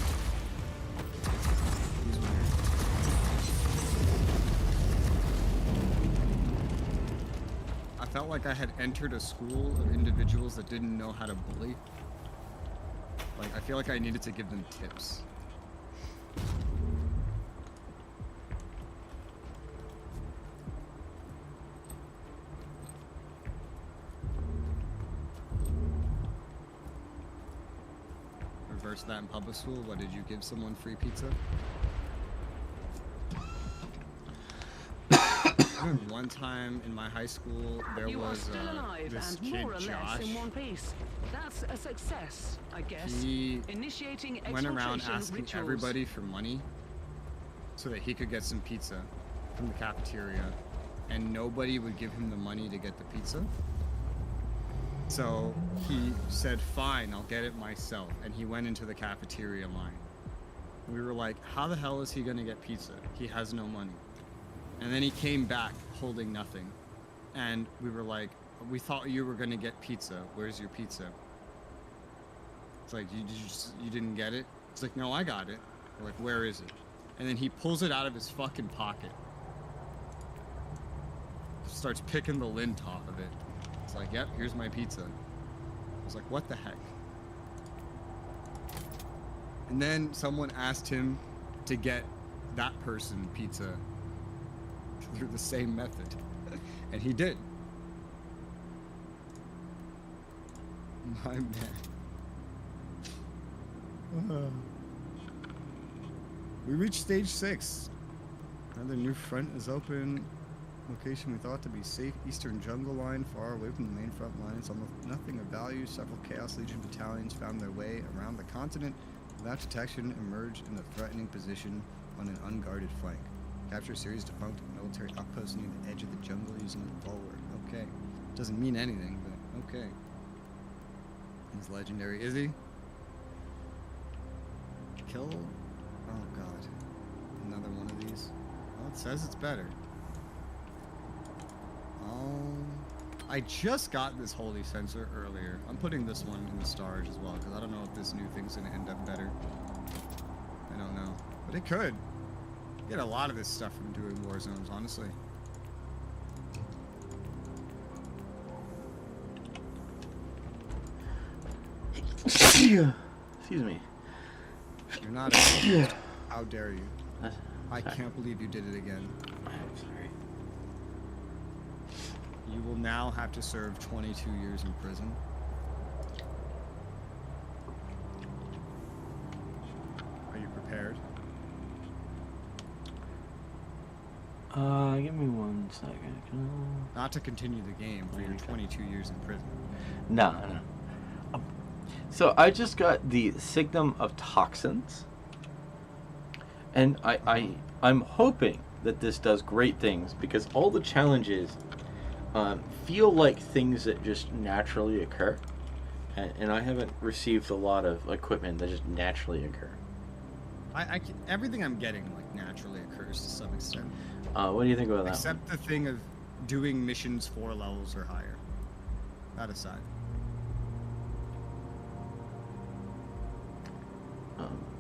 I felt like I had entered a school of individuals that didn't know how to bully. Like, I feel like I needed to give them tips. Reverse that in public school. What, did you give someone free pizza? One time in my high school, there you was are still alive this and kid, more or Josh. less in one piece. That's a success, I guess. He Initiating went around exfiltration asking rituals. everybody for money so that he could get some pizza from the cafeteria, and nobody would give him the money to get the pizza. So he said, fine, I'll get it myself. And he went into the cafeteria line. We were like, how the hell is he gonna get pizza? He has no money. And then he came back holding nothing. And we were like, we thought you were gonna get pizza. Where's your pizza? It's like, you didn't get it? It's like, no, I got it. We're like, where is it? And then he pulls it out of his fucking pocket. Starts picking the lint off of it. It's like, yep, here's my pizza. I was like, what the heck? And then someone asked him to get that person pizza through the same method. And he did. My man. We reached stage 6. Another new front is open. Location we thought to be safe. Eastern jungle line, far away from the main front lines. Almost nothing of value. Several Chaos Legion battalions found their way around the continent. Without detection, emerged in a threatening position on an unguarded flank. Capture a series of defunct military outposts near the edge of the jungle using it forward. Okay. Doesn't mean anything, but okay. He's legendary. Is he? Kill? Oh god. Another one of these. Well, it says it's better. I just got this holy sensor earlier. I'm putting this one in the stars as well, because I don't know if this new thing's going to end up better. I don't know. But it could. Get a lot of this stuff from doing war zones, honestly. Excuse me. You're not a How dare you? I can't believe you did it again. I'm sorry. You will now have to serve 22 years in prison. Are you prepared? Give me 1 second. Not to continue the game, but you're 22 years in prison. No. So I just got the Signum of Toxins. And I'm hoping that this does great things, because all the challenges feel like things that just naturally occur. And I haven't received a lot of equipment that just naturally occur. Everything I'm getting like naturally occurs to some extent. What do you think about that? Except the thing of doing missions 4 levels or higher. That aside.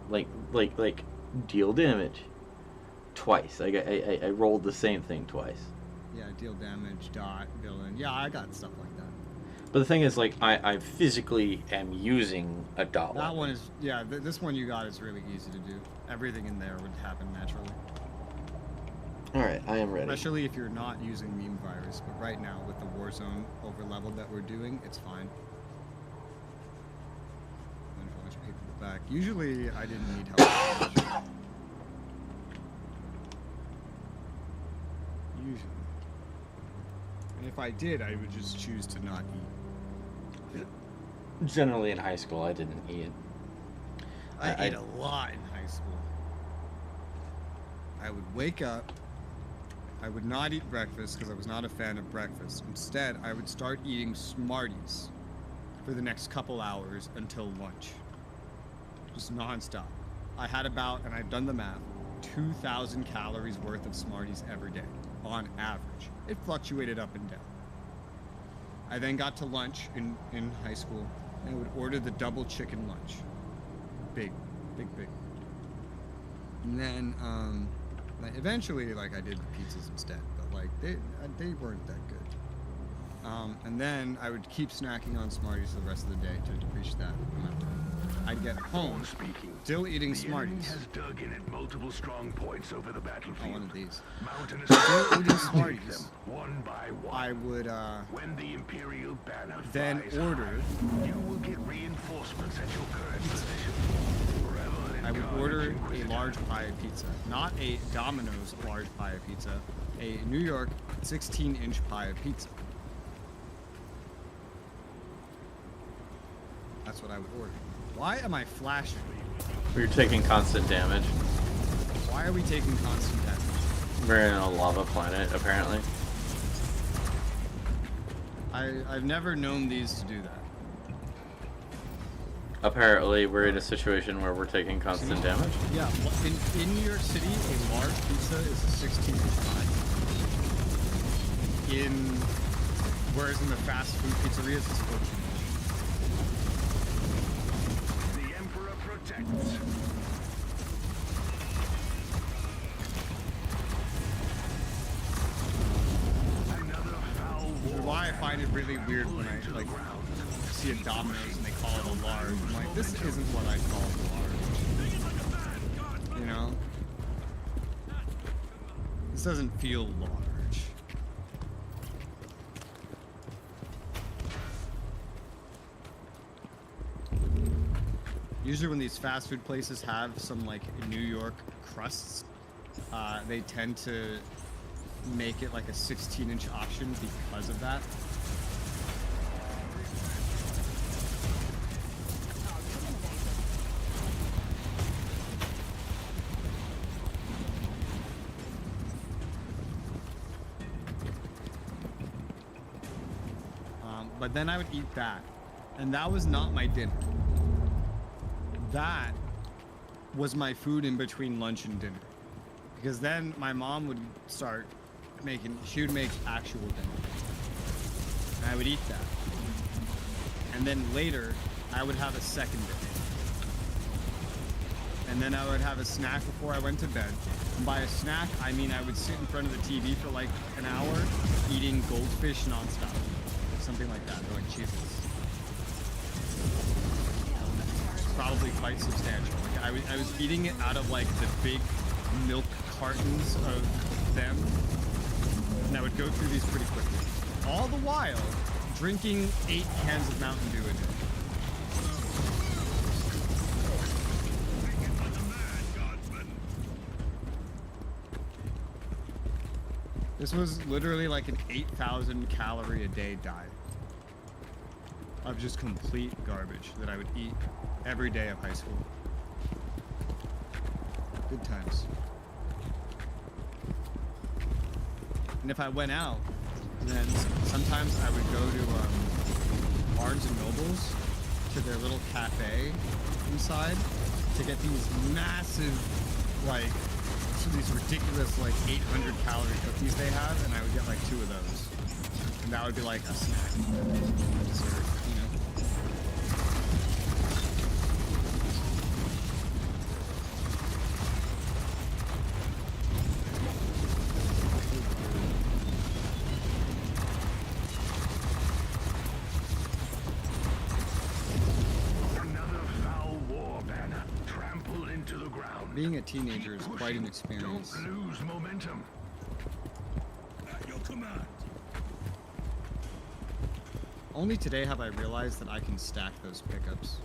Like deal damage twice. I rolled the same thing twice. Yeah, deal damage, dot, villain. Yeah, I got stuff like that. But the thing is, like, I physically am using a dot. That one is, yeah, this one you got is really easy to do. Everything in there would happen naturally. Alright, I am ready. Especially if you're not using meme virus, but right now with the Warzone over level that we're doing, it's fine. There's a bunch of people back. Usually I didn't need help. Usually. And if I did, I would just choose to not eat. Generally in high school, I didn't eat. I ate a lot in high school. I would wake up. I would not eat breakfast because I was not a fan of breakfast. Instead, I would start eating Smarties for the next couple hours until lunch. Just non-stop. I had about, and I've done the math, 2,000 calories worth of Smarties every day, on average. It fluctuated up and down. I then got to lunch in high school, and I would order the double chicken lunch. Big. And then, eventually, like, I did the pizzas instead, but, like, they weren't that good. And then I would keep snacking on Smarties the rest of the day to reach that amount. I'd get home, still eating Smarties. Has dug in at multiple strong points over the battlefield. Oh, one of these. Still eating Smarties. One by one. I would, when the Imperial banner then order. You will get reinforcements at your current position. I would order a large pie of pizza, not a Domino's large pie of pizza, a New York 16-inch pie of pizza. That's what I would order. Why am I flashing? We're taking constant damage. Why are we taking constant damage? We're in a lava planet, apparently. I've never known these to do that. Apparently, we're in a situation where we're taking constant damage. Yeah, in New York City, a large pizza is a 16-inch pie. In Whereas in the fast food pizzerias, it's fortune. The Emperor protects. Another foul Which is why I find it really weird when I like see a Domino's and they call it a large. I'm like, this isn't what I call large. You know? This doesn't feel large. Usually when these fast food places have some like New York crusts, they tend to make it like a 16-inch option because of that. But then I would eat that, and that was not my dinner. That was my food in between lunch and dinner, because then my mom would start making, she would make actual dinner, and I would eat that, and then later I would have a second dinner, and then I would have a snack before I went to bed. And by a snack, I mean I would sit in front of the TV for like an hour eating goldfish nonstop, something like that. They're like cheeses. Probably quite substantial. Like I was eating it out of like the big milk cartons of them, and I would go through these pretty quickly. All the while drinking 8 cans of Mountain Dew a day. This was literally like an 8,000 calorie a day diet of just complete garbage that I would eat every day of high school. Good times. And if I went out, then sometimes I would go to Barnes and Noble's, to their little cafe inside, to get these massive, like, these ridiculous, like, 800 calorie cookies they have, and I would get like 2 of those. And that would be like a snack, dessert, you know? Being a teenager is quite an experience. Don't lose momentum. At your command. Only today have I realized that I can stack those pickups.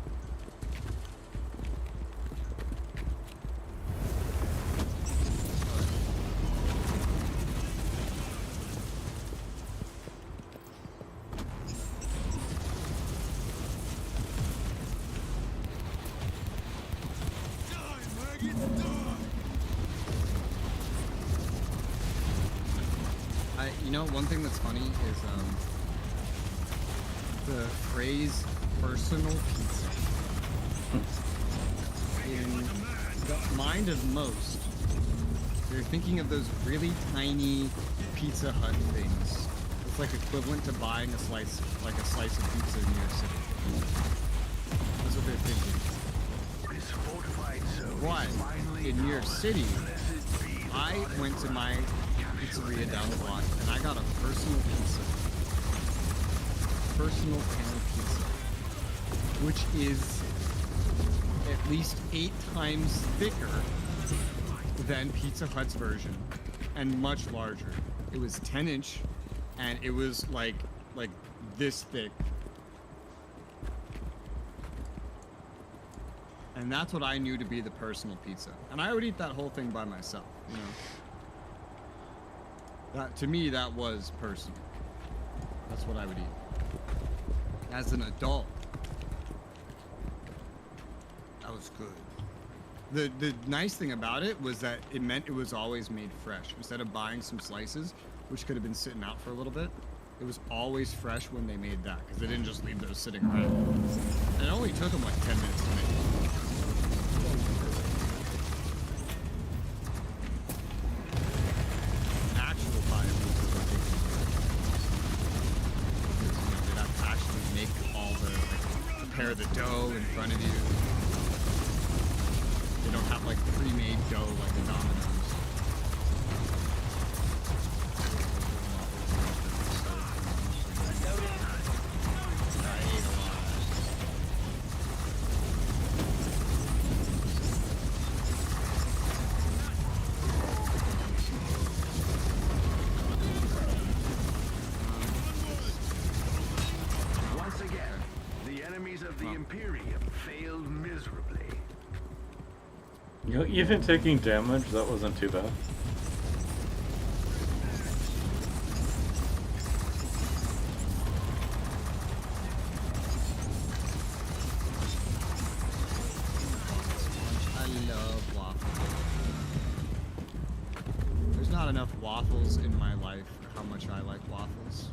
You know, one thing that's funny is the phrase personal pizza. In the mind of most, they're thinking of those really tiny Pizza Hut things. It's like equivalent to buying a slice of pizza in New York City. That's what they're thinking. Why? In New York City, I went to my pizzeria down the block and I got a personal pizza. Personal pan pizza. Which is at least 8 times thicker than Pizza Hut's version and much larger. It was 10-inch and it was like this thick. And that's what I knew to be the personal pizza. And I would eat that whole thing by myself, you know. That, to me, that was personal. That's what I would eat. As an adult, that was good. The nice thing about it was that it meant it was always made fresh. Instead of buying some slices, which could have been sitting out for a little bit, it was always fresh when they made that, because they didn't just leave those sitting around. And it only took them like 10 minutes to make. prepare the dough in front of you. They don't have like pre-made dough like the Domino's. Once again, the enemies of the Imperium failed miserably. You know, even taking damage, that wasn't too bad. I love waffles. There's not enough waffles in my life for how much I like waffles.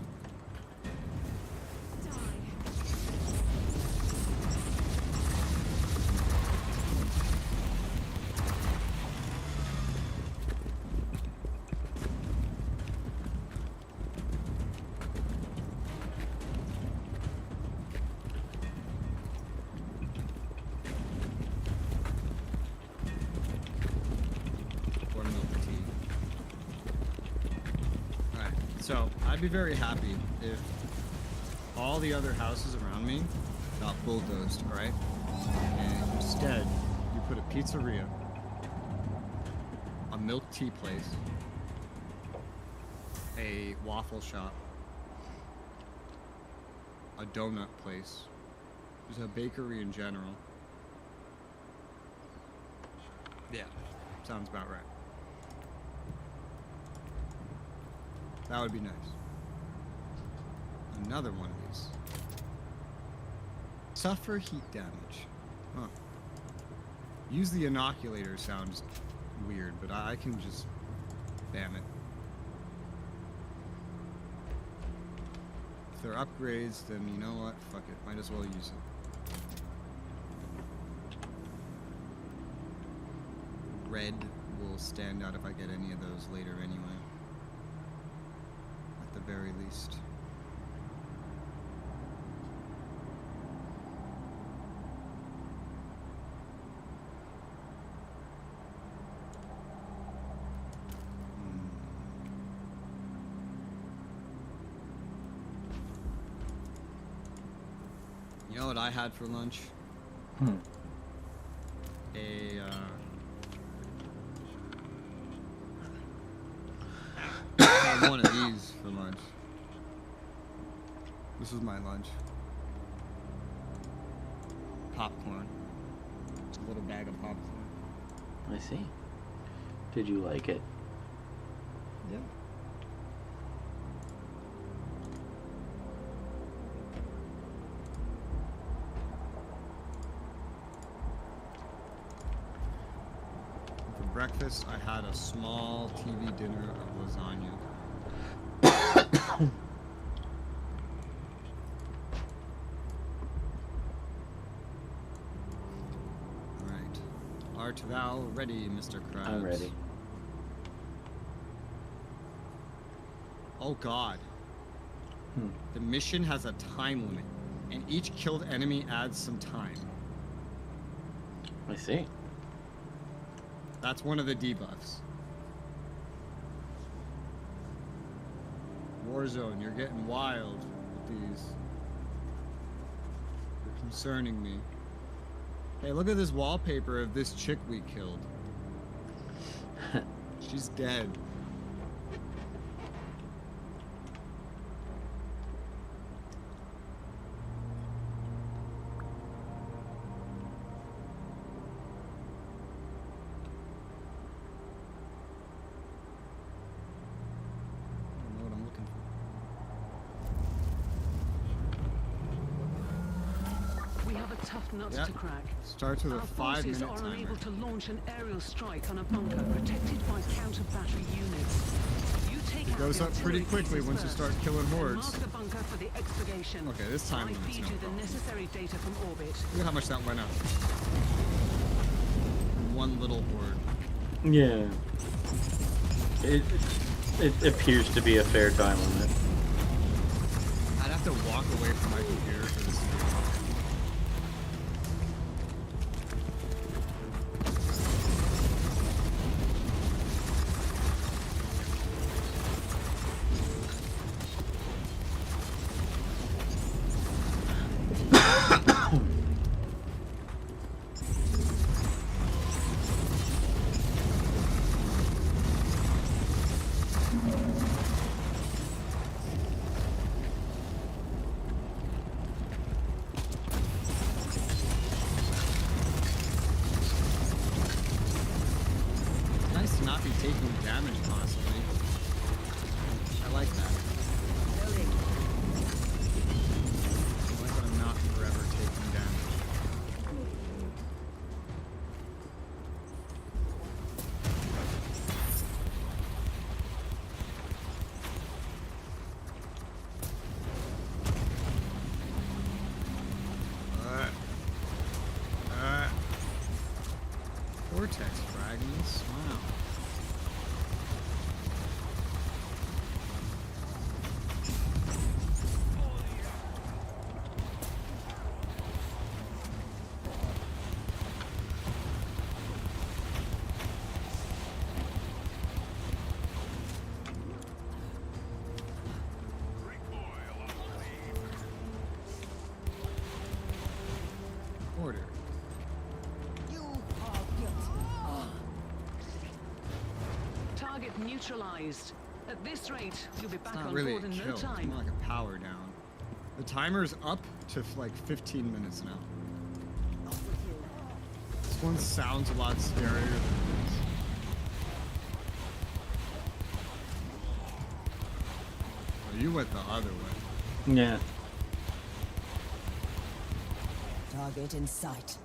Or milk tea. Alright, so I'd be very happy if all the other houses around me got bulldozed, alright? And instead, you put a pizzeria, a milk tea place, a waffle shop, a donut place, just a bakery in general. Yeah, sounds about right. That would be nice. Another one of these. Suffer heat damage. Huh. Use the inoculator sounds weird, but I can just bam it. If they're upgrades, then you know what? Fuck it. Might as well use it. Red will stand out if I get any of those later anyway. At the very least. You know what I had for lunch? I had one of these for lunch. This was my lunch. Popcorn. A little bag of popcorn. I see. Did you like it? Yeah. For breakfast, I had a small TV dinner of lasagna. Alright. Art thou ready, Mr. Krabs? I'm ready. Oh god. The mission has a time limit, and each killed enemy adds some time. I see. That's one of the debuffs. Warzone, you're getting wild with these. You're concerning me. Hey, look at this wallpaper of this chick we killed. She's dead. Tough nuts Yep. to crack. Starts with a Our 5-minute forces are timer. unable to launch an aerial strike on a bunker protected by counter-battery units. You take It out goes the up pretty artillery quickly pieces once you first, start killing then hordes. Mark the bunker for the expurgation. Okay, this time I limit's feed no you the problem. necessary data from orbit. Look at how much that went up. One little horde. Yeah. It appears to be a fair time limit. I'd have to walk away from my computer for this. fragments. Wow. Order. You are guilty. Target neutralized. At this rate, you'll be back It's not on really board a in kill. no It's time. more like a power down. The timer's up to like 15 minutes now. Off with you. This one sounds a lot scarier than it is. Oh, you went the other way. Yeah. Target in sight.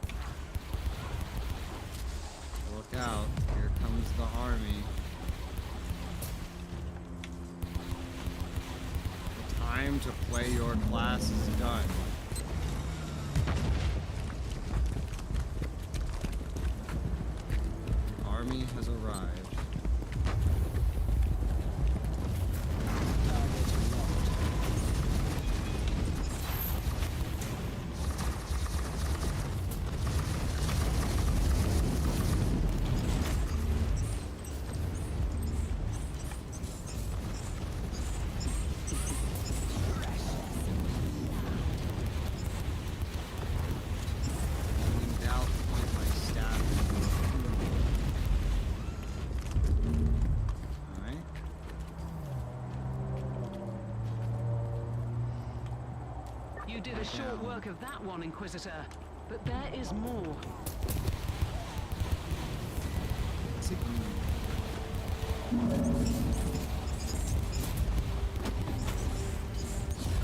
Look out. Here comes the army. The time to play your class is done. The army has arrived. In doubt, point my staff. Alright. You did a short work of that one, Inquisitor. But there is more. See?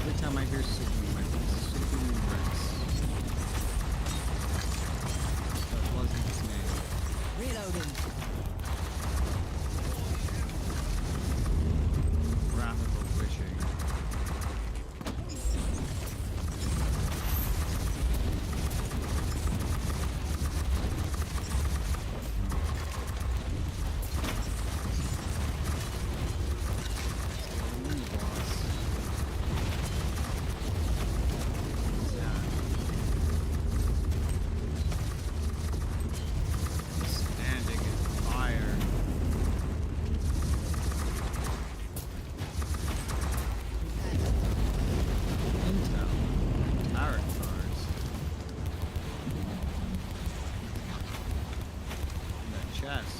Every time I hear Superman, I think Superman Rex. That wasn't his name. Reloading. Graphical glitching. Mini boss. Yeah. Standing in fire. Intel. Tarot cards. And that chest.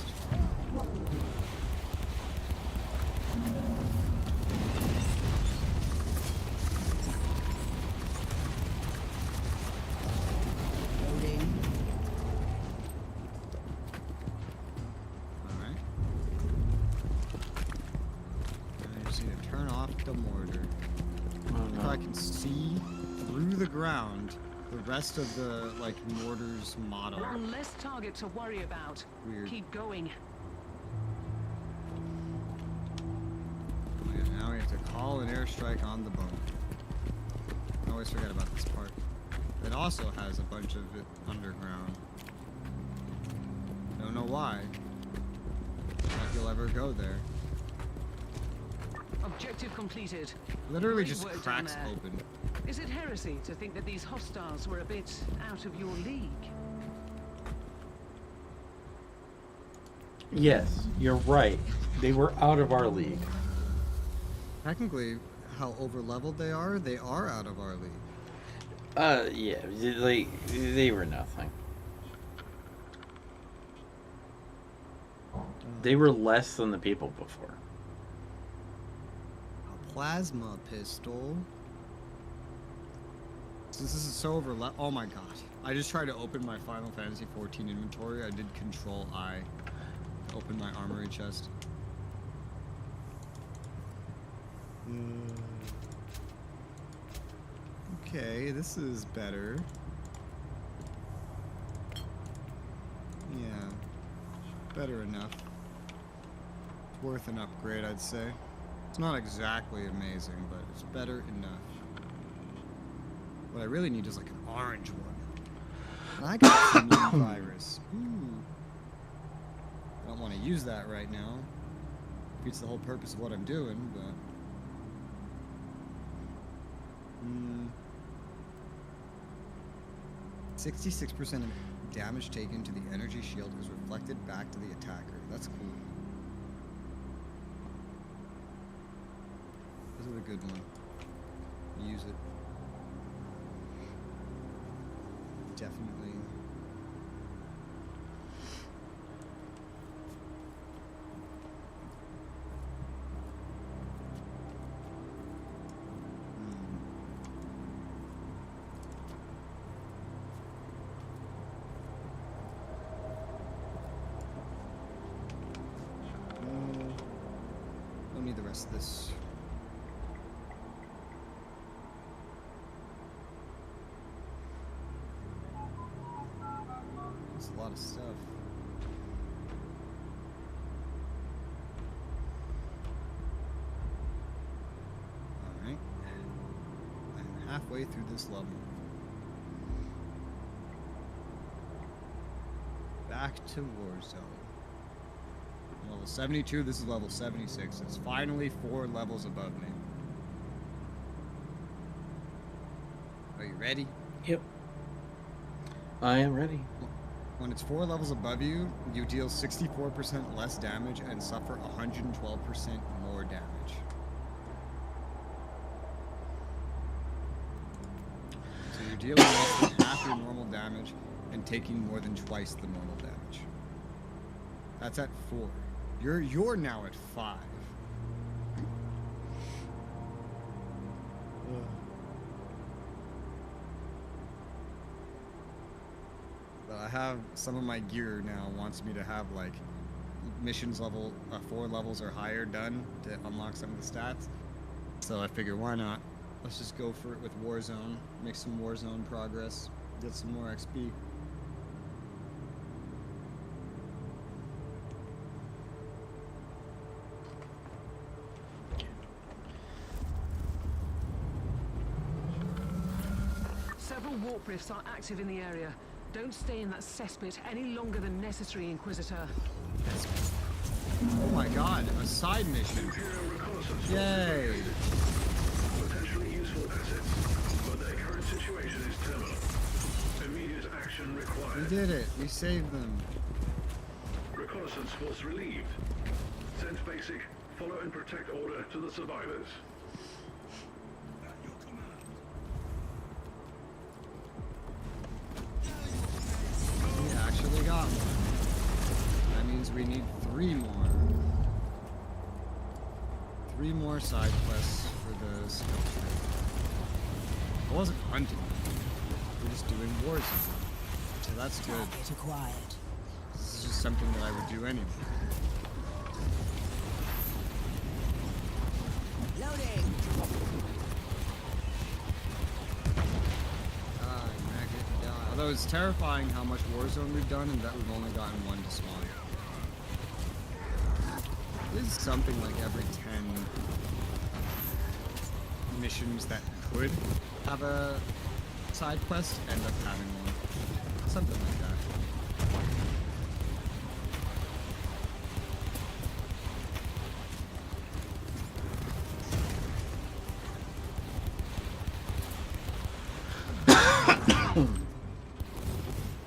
Loading. Alright. I just need to turn off the mortar. Oh If no. I can see through the ground the rest of the, like, mortar's model. One less target to worry about. Weird. Keep going. Oh, yeah, now we have to call an airstrike on the boat. I always forget about this part. It also has a bunch of it underground. Don't know why. Not you'll ever go there. Objective completed. Literally Great just work down cracks there. open. Is it heresy to think that these hostiles were a bit out of your league? Yes, you're right. They were out of our league. Technically, how over-leveled they are out of our league. Yeah, they were nothing. They were less than the people before. A plasma pistol. Since this is so overlap, oh my god! I just tried to open my Final Fantasy XIV inventory. I did Control I, open my armory chest. Okay, this is better. Yeah, better enough. Worth an upgrade, I'd say. It's not exactly amazing, but it's better enough. What I really need is like an orange one. And I got some new virus. Ooh. don't want to use that right now. Defeats the whole purpose of what I'm doing, but... 66% of damage taken to the energy shield is reflected back to the attacker. That's cool. This is a good one. Use it. Definitely. Don't need the rest of this. That's a lot of stuff. Alright. I'm halfway through this level. Back to Warzone. Level 72, this is level 76. It's finally 4 levels above me. Are you ready? Yep. I am ready. When it's 4 levels above you, you deal 64% less damage and suffer 112% more damage. So you're dealing less than half your normal damage and taking more than twice the normal damage. That's at 4. You're now at 5. But I have some of my gear now wants me to have like missions level 4 levels or higher done to unlock some of the stats. So I figure why not? Let's just go for it with Warzone. Make some Warzone progress. Get some more XP. Several warp rifts are active in the area. Don't stay in that cesspit any longer than necessary, Inquisitor. Oh my god, a side mission. Yay! Potentially useful assets, but their current situation is terminal. Immediate action required. We did it. We saved them. Reconnaissance force relieved. Send basic, follow and protect order to the survivors. We actually got one. That means we need 3 more. 3 more side quests for the sculpture. I wasn't hunting. We're just doing Warzone. So that's good. Target acquired. This is just something that I would do anyway. Loading. Although it's terrifying how much Warzone we've done and that we've only gotten 1 to spawn. This is something like every 10 missions that could have a side quest end up having one. Something like that.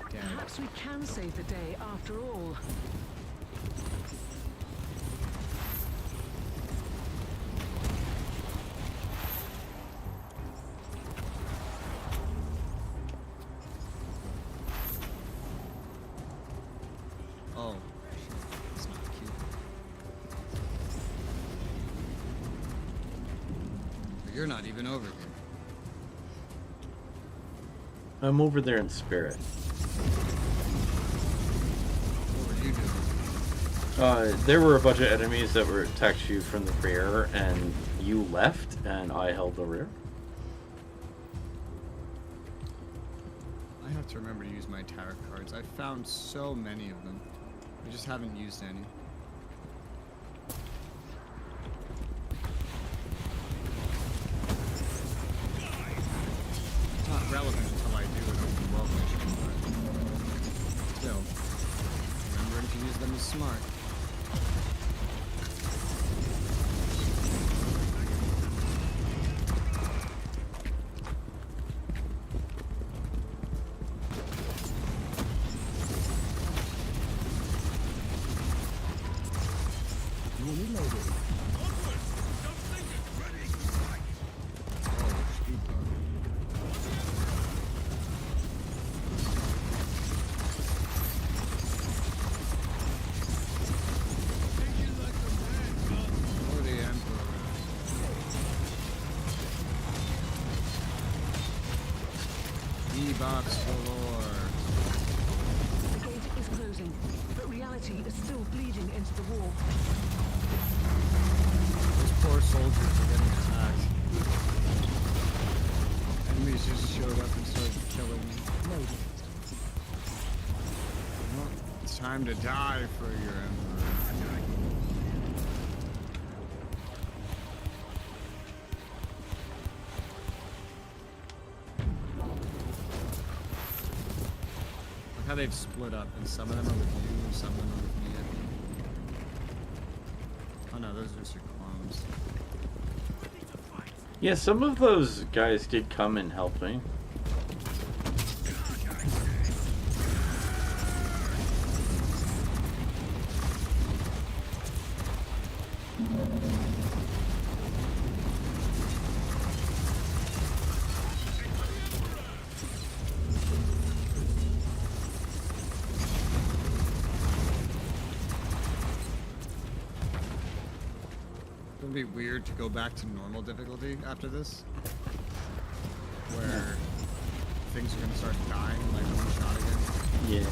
Perhaps we can save the day after all. Oh, it's not cute. But you're not even over here. I'm over there in spirit. What were you doing? There were a bunch of enemies that were attacked you from the rear, and you left, and I held the rear. I have to remember to use my tarot cards. I've found so many of them. I just haven't used any. It's not relevant until I do an open world mission, but still, remembering to use them is smart. debuffs galore. The gate is closing, but reality is still bleeding into the wall. Those poor soldiers are getting attacked. Enemies just showed up and started killing me. Well, it's time to die for your emperor. Look how they've split up, and some of them are with you, and some of them are with me. Oh no, those are just your clones. Yeah, some of those guys did come and help me. It'll be weird to go back to normal difficulty after this, where things are gonna start dying like one shot again. Yeah.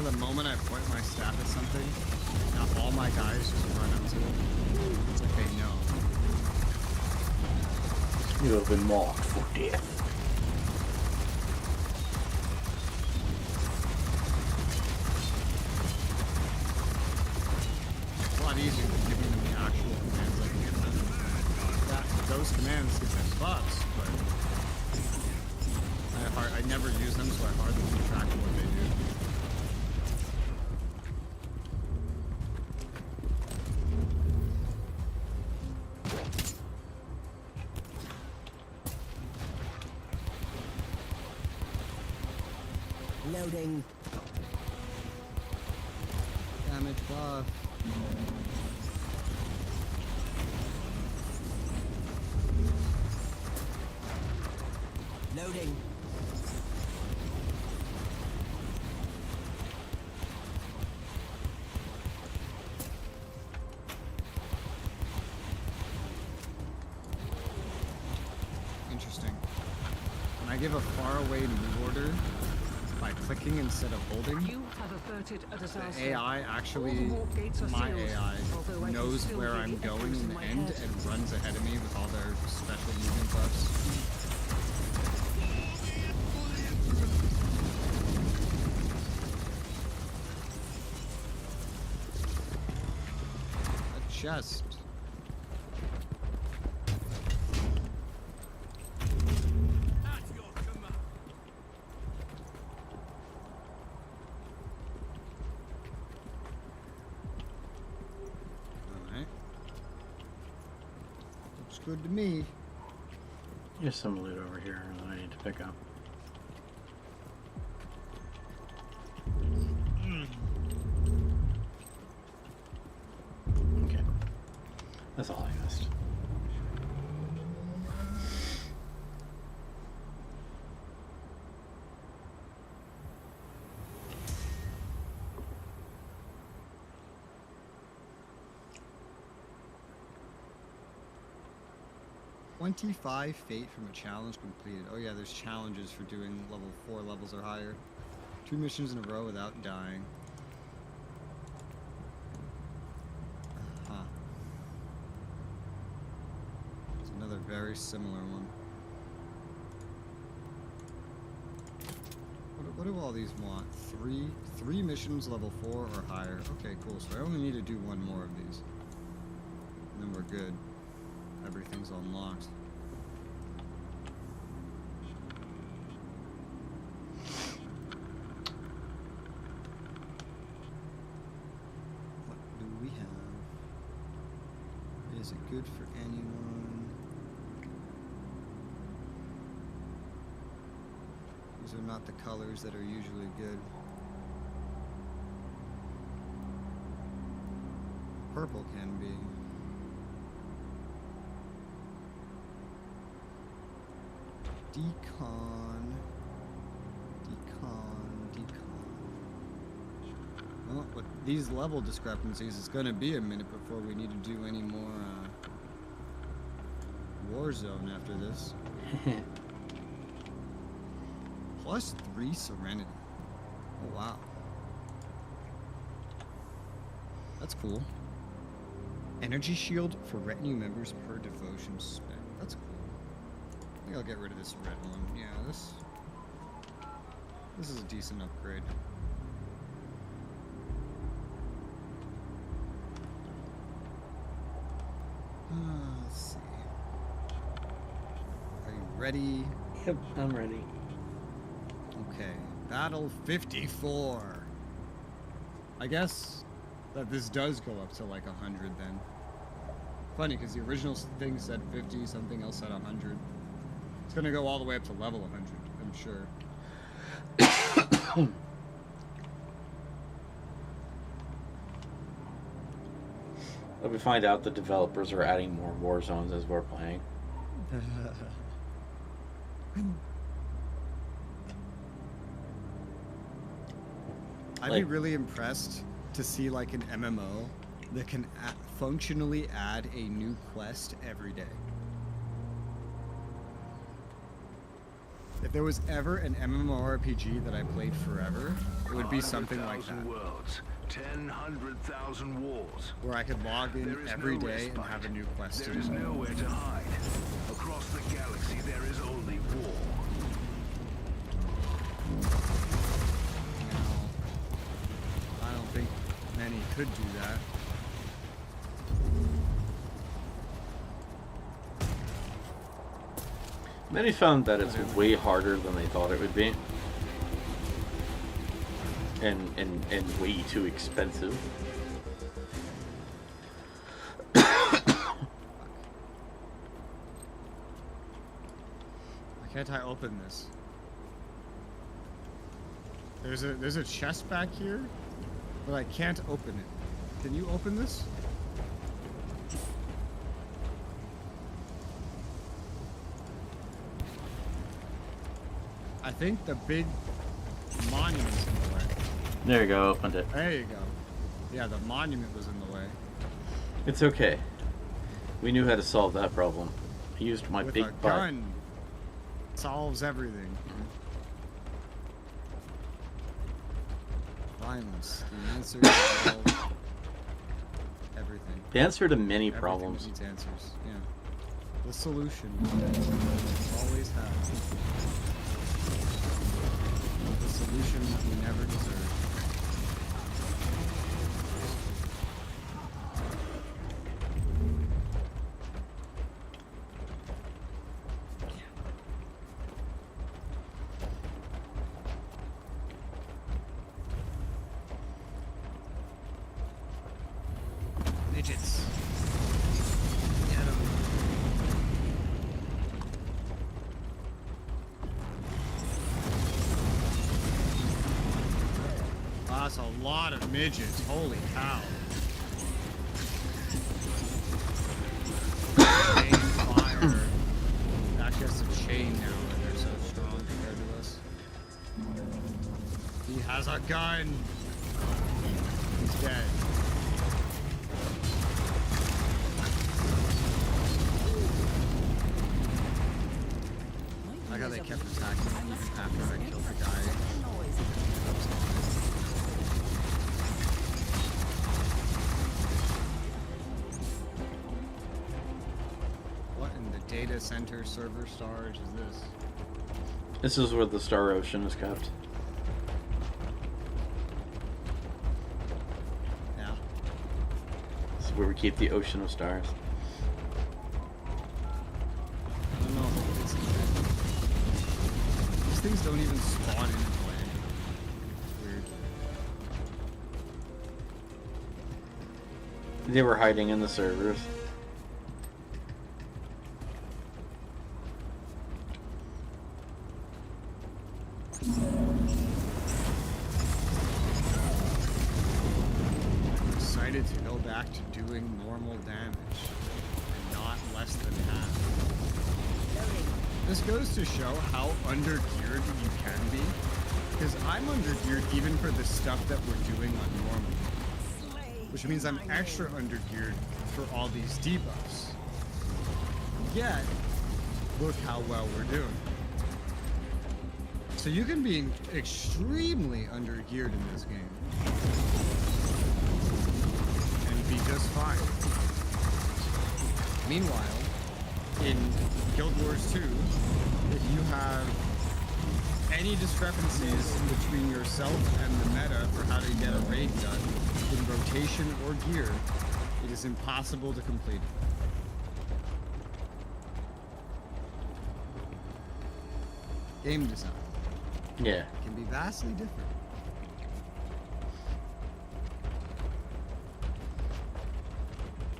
The moment I point my staff at something, now all my guys just run up to it. It's like they know. You have been marked for death. It's a lot easier than giving them the actual commands I can give them. Those commands get their spots, but I never use them, so I hardly keep track of what they do. Loading. Damage buff. Loading. Interesting. When I give a faraway move order, by clicking instead of holding, You have averted a disaster. the AI actually, All the warp gates are my sealed, AI, although I can knows still where hear I'm the going echoes in in the my end head. and runs ahead of me with all their special movement buffs. A chest. Alright. Looks good to me. There's some loot over here that I need to pick up. Okay. That's all I asked. $25 fate from a challenge completed. Oh yeah, there's challenges for doing level 4 levels or higher. 2 missions in a row without dying. Huh. It's another very similar one. What do all these want? Three missions level 4 or higher. Okay, cool. So I only need to do one more of these. And then we're good. Everything's unlocked. Is it good for anyone? These are not the colors that are usually good. Purple can be. Decon. Well, with these level discrepancies, it's going to be a minute before we need to do any more Warzone after this. +3 Serenity. Oh, wow. That's cool. Energy shield for retinue members per devotion spent. That's cool. I think I'll get rid of this red one. Yeah, this is a decent upgrade. Let's see. Are you ready? Yep, I'm ready. Okay. Battle 54. I guess that this does go up to like 100 then. Funny, because the original thing said 50, something else said 100. It's gonna go all the way up to level 100, I'm sure. But we find out the developers are adding more war zones as we're playing. I'd be really impressed to see like an MMO that can functionally add a new quest every day. If there was ever an MMORPG that I played forever, it would be something like that. Worlds, 100,000 wars. Where I could log in every day and have a new quest to do. There is nowhere to hide. Across the galaxy, there is only war. I don't think many could do that. Many found that it's way harder than they thought it would be. And way too expensive. Why can't I open this? There's a chest back here, but I can't open it. Can you open this? I think the big monument's in the way. There you go, opened it. There you go. Yeah, the monument was in the way. It's okay. We knew how to solve that problem. I used my With big a butt. gun. Solves everything. Violence. The answer to all everything. The answer to many Everything problems. needs answers. Yeah. The solution. Always have. The solution we never deserve. Midgets. Get 'em. Wow, that's a lot of midgets. Holy cow. Chain fire. Actually has a chain now, and they're so strong compared to us. He has a gun. He's dead. I like how they kept attacking me even after I killed the guy. What in the data center server storage is this? This is where the Star Ocean is kept. Yeah. This is where we keep the Ocean of Stars. I don't know if it's these things don't even spawn in land. Weird. They were hiding in the servers. back to doing normal damage, and not less than half. This goes to show how undergeared you can be, because I'm undergeared even for the stuff that we're doing on normal, which means I'm extra undergeared for all these debuffs. Yet, look how well we're doing. So you can be extremely undergeared in this game and be just fine. Meanwhile, in Guild Wars 2, if you have any discrepancies between yourself and the meta for how to get a raid done in rotation or gear, it is impossible to complete it. Game design. Yeah. Can be vastly different.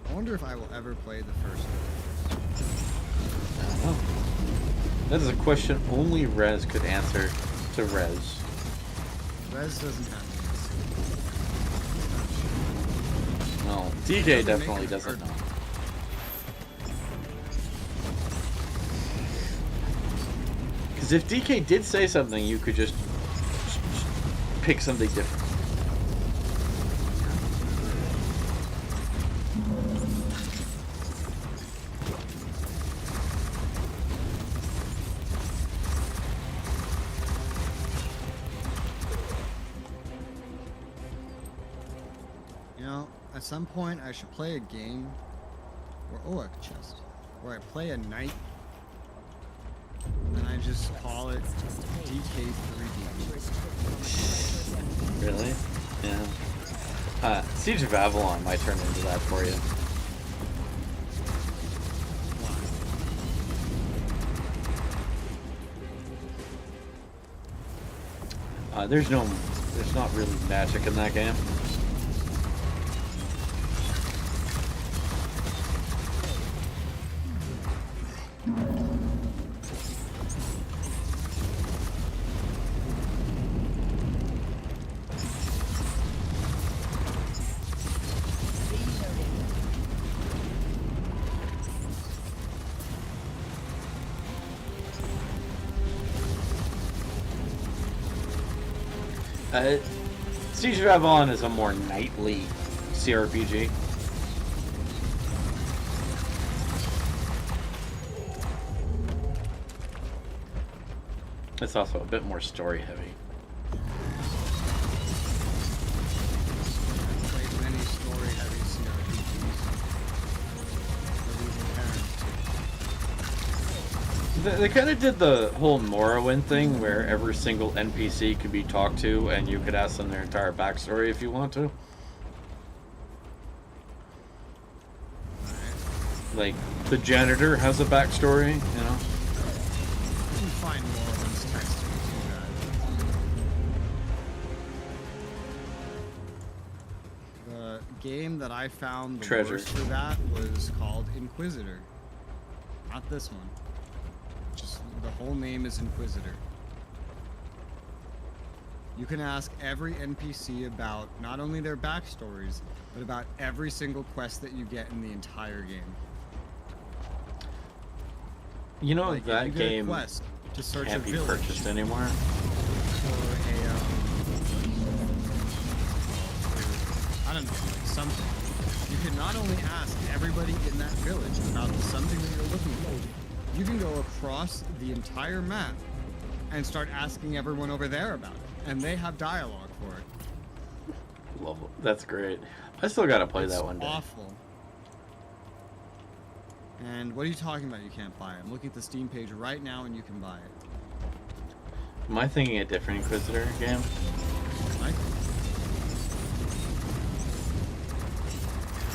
I wonder if I will ever play the first one. I don't know. That is a question only Rez could answer to Rez. Rez doesn't have an answer. No, DJ definitely doesn't know. Because if DK did say something, you could just pick something different. You know, at some point I should play a game where, oh, a chest, where I play a knight and I just call it DK3D. Really? Yeah. Siege of Avalon might turn into that for you. There's not really magic in that game. Siege of Avalon is a more knightly CRPG. It's also a bit more story heavy. Played many story heavy CRPGs. They kind of did the whole Morrowind thing where every single NPC could be talked to and you could ask them their entire backstory if you want to. Like, the janitor has a backstory, you know? You can find Morrowind's text to do that. The game that I found the worst for that was called Inquisitor. Not this one. Just the whole name is Inquisitor. You can ask every NPC about not only their backstories, but about every single quest that you get in the entire game. You know, like that you game quest to search can't a be village purchased anymore. or a, I don't know, like something. You can not only ask everybody in that village about the something that you're looking for, you can go across the entire map and start asking everyone over there about it, and they have dialogue for it. Love it. That's great. I still gotta play It's that one day. awful. And what are you talking about you can't buy it? I'm looking at the Steam page right now and you can buy it. Am I thinking a different Inquisitor game?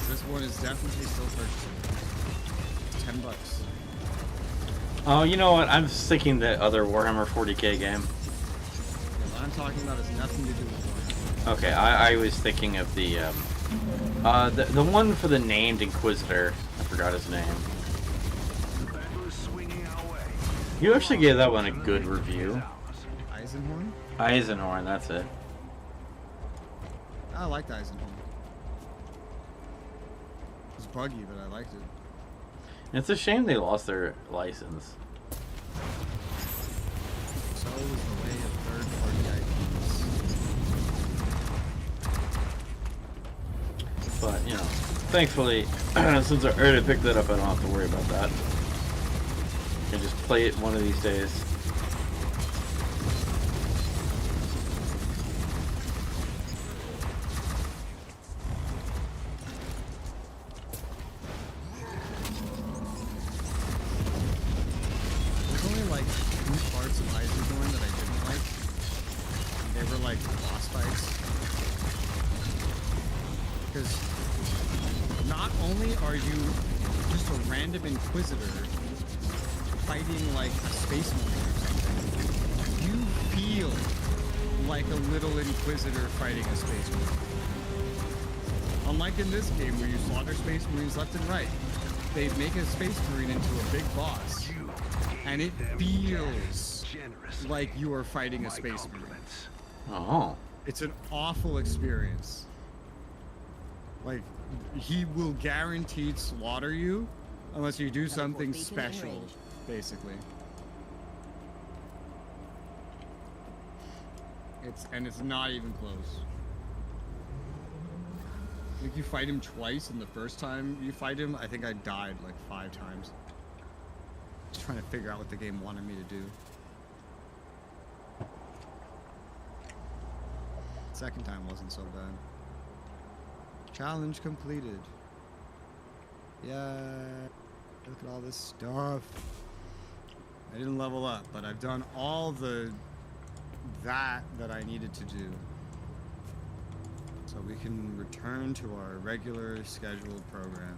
This one is definitely still purchasable. $10. Oh, you know what? I'm thinking the other Warhammer 40k game. What I'm talking about has nothing to do with Warhammer. Okay, I was thinking of the one for the named Inquisitor. I forgot his name. You actually gave that one a good review. Eisenhorn? Eisenhorn, that's it. I liked Eisenhorn. buggy, but I liked it. It's a shame they lost their license. So was the way of third-party IPs. But, you know, thankfully, since I already picked that up, I don't have to worry about that. I can just play it one of these days. There's only like 2 parts of Eisenhorn that I didn't like. They were like boss fights. Because not only are you just a random Inquisitor fighting like a space marine or something, you feel like a little Inquisitor fighting a space marine. Unlike in this game where you slaughter space marines left and right, they make a space marine into a big boss, and it feels like you are fighting a space marine. Oh. It's an awful experience. Like, he will guaranteed slaughter you unless you do something special, basically. It's not even close. I think you fight him twice, and the first time you fight him, I think I died like 5 times. Just trying to figure out what the game wanted me to do. Second time wasn't so bad. Challenge completed. Yeah. Look at all this stuff. I didn't level up, but I've done all that I needed to do. So we can return to our regular scheduled program.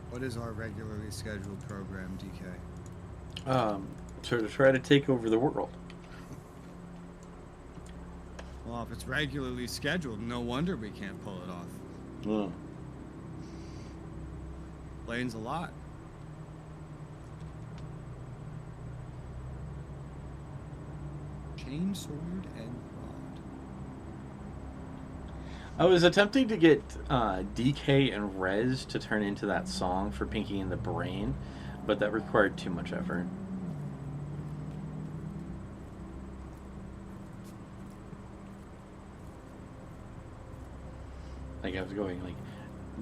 What is our regularly scheduled program, DK? So to try to take over the world. Well, if it's regularly scheduled, no wonder we can't pull it off. Mm. Blaines a lot. Chainsword and rod. I was attempting to get DK and Rez to turn into that song for Pinky and the Brain, but that required too much effort. Like I was going like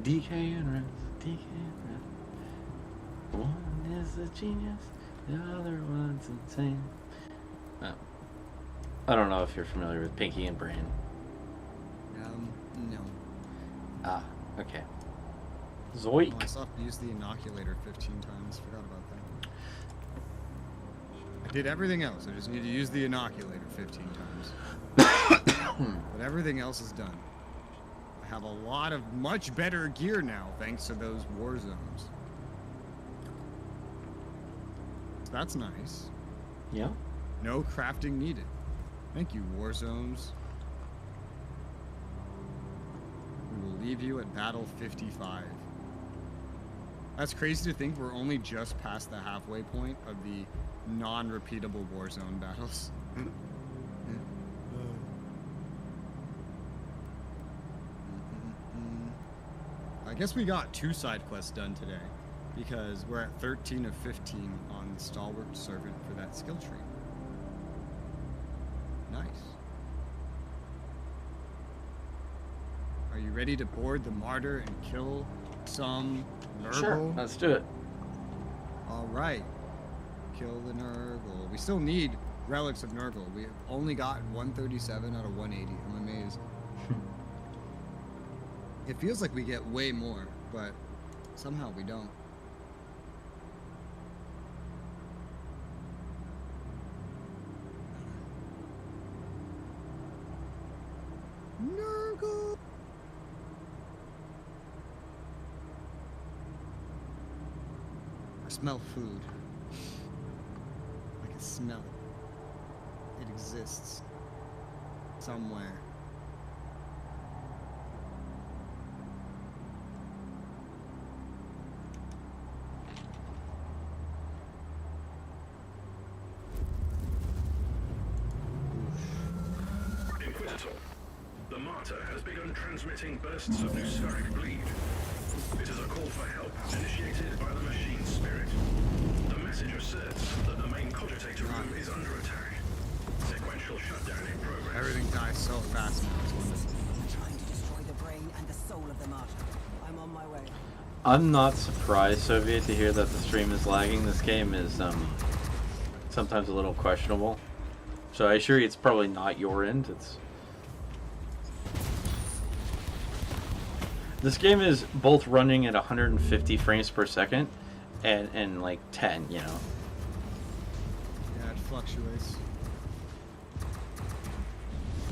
DK and Rez, DK and Rez. One is a genius, the other one's insane. I don't know if you're familiar with Pinky and Brain. No. Ah, okay. Zoik. Oh, I still have to use the inoculator 15 times. Forgot about that. I did everything else. I just need to use the inoculator 15 times. But everything else is done. I have a lot of much better gear now, thanks to those war zones. So that's nice. Yeah. No crafting needed. Thank you, war zones. We will leave you at battle 55. That's crazy to think we're only just past the halfway point of the non-repeatable war zone battles. I guess we got 2 side quests done today because we're at 13 of 15 on Stalwart Servant for that skill tree. Nice. Are you ready to board the Martyr and kill some Nurgle? Sure, let's do it. All right. Kill the Nurgle. We still need relics of Nurgle. We only got 137 out of 180. I'm amazed. It feels like we get way more, but somehow we don't. Nurgle! I smell food. I can smell it. It exists. Somewhere. Inquisitor, the Martyr Martyr has begun transmitting bursts of nospheric bleed. It is a call for help initiated by the machine spirit. The message asserts that the main cogitator room is under attack. Sequential shutdown in progress. Everything dies so fast now. It's wonderful. Trying to destroy the brain and the soul of the martyr. I'm on my way. I'm not surprised, Soviet, to hear that the stream is lagging. This game is sometimes a little questionable. So I assure you it's probably not your end. This game is both running at 150 frames per second and like 10, you know. Yeah, it fluctuates.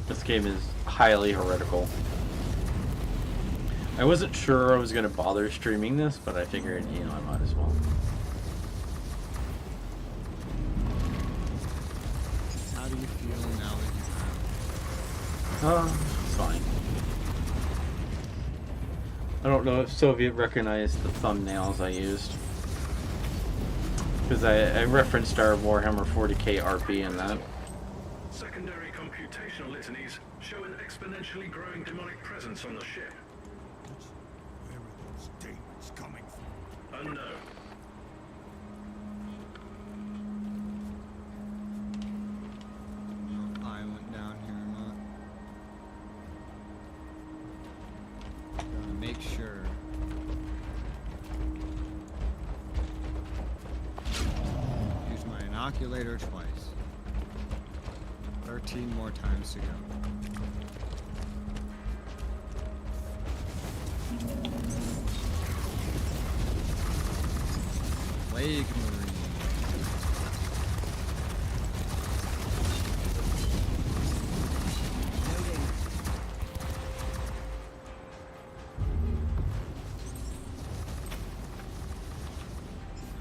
This game is highly heretical. I wasn't sure I was going to bother streaming this, but I figured, you know, I might as well. How do you feel now that you have? It's fine. I don't know if Soviet recognized the thumbnails I used. Because I referenced our Warhammer 40k RP in that. Secondary computational litanies show an exponentially growing demonic presence on the ship. Where are those demons coming from? Unknown. No island down here or not. Gotta make sure. Use my inoculator twice. 13 more times to go. Plague Marine.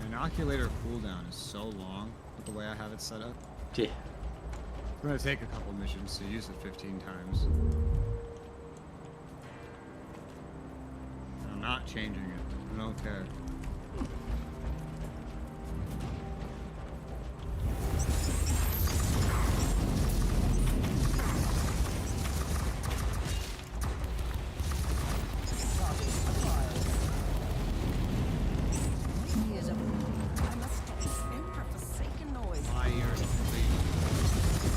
My inoculator cooldown is so long with the way I have it set up. Yeah. It's gonna take a couple missions to use it 15 times. I'm not changing it. I don't care. I must stop this forsaken noise. My ears complete.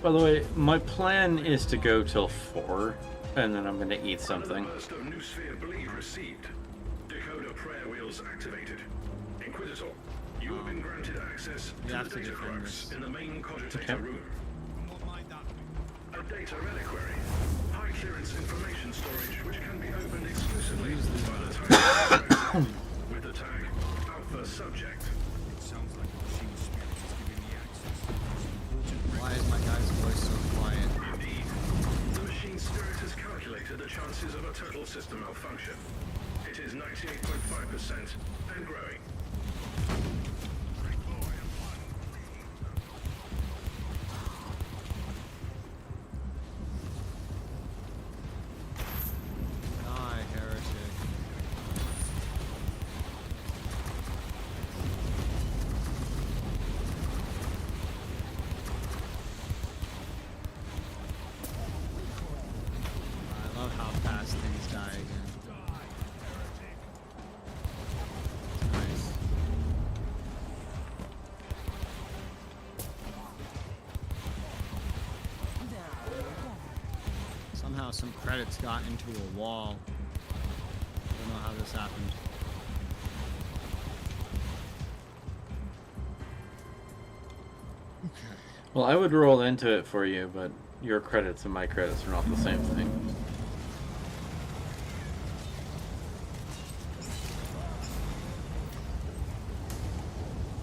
By the way, my plan is to go till 4, and then I'm gonna eat something. Another burst of noosphere bleed received. Decoder prayer wheels activated. Inquisitor, you have been granted access You to have the to data defend crux this. in the main cogitator Okay. room. A data reliquary. High clearance information storage which can be opened exclusively by the time with the tag Alpha Subject. It sounds like the machine spirit is giving me access to important Why is my guy's voice so quiet? Indeed. The machine spirit has calculated the chances of a total system malfunction. It is 98.5% and growing. Die, heretic. I love how fast things die again. Nice. Somehow some credits got into a wall. I don't know how this happened. Well, I would roll into it for you, but your credits and my credits are not the same thing.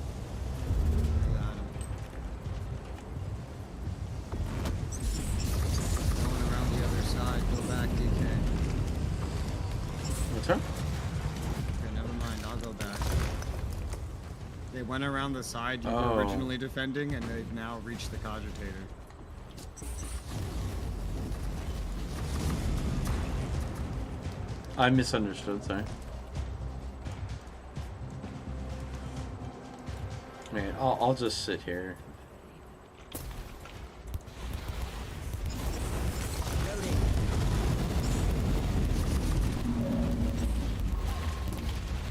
I got him. Going around the other side. Go back, DK. What's up? Okay, never mind. I'll go back. They went around the side you Oh. were originally defending, and they've now reached the cogitator. I misunderstood, sorry. Man, I'll just sit here.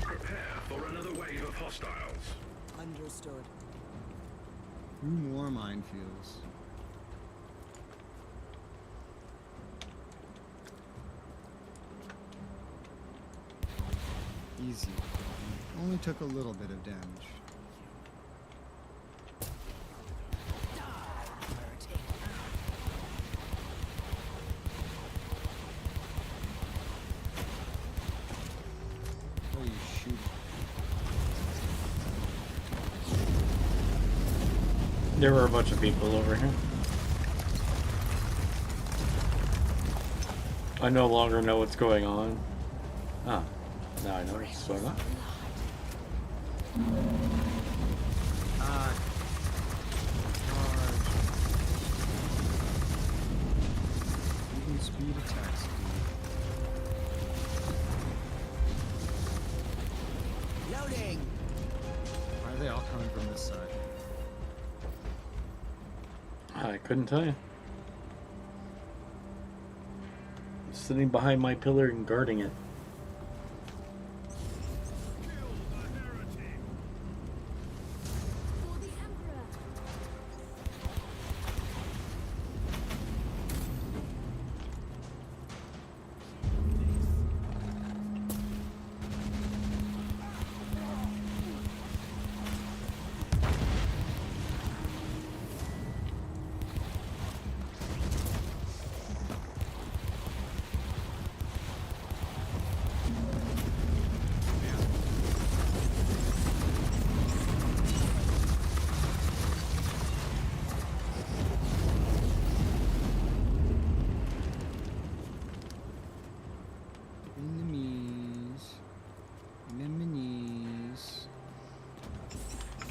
Prepare for another wave of hostiles. Understood. 2 more minefields. Easy. Only took a little bit of damage. Oh, you shoot. There were a bunch of people over here. I no longer know what's going on. Ah, now I know what's going on. Even speed attack speed. Loading! Why are they all coming from this side? I couldn't tell you. I'm sitting behind my pillar and guarding it.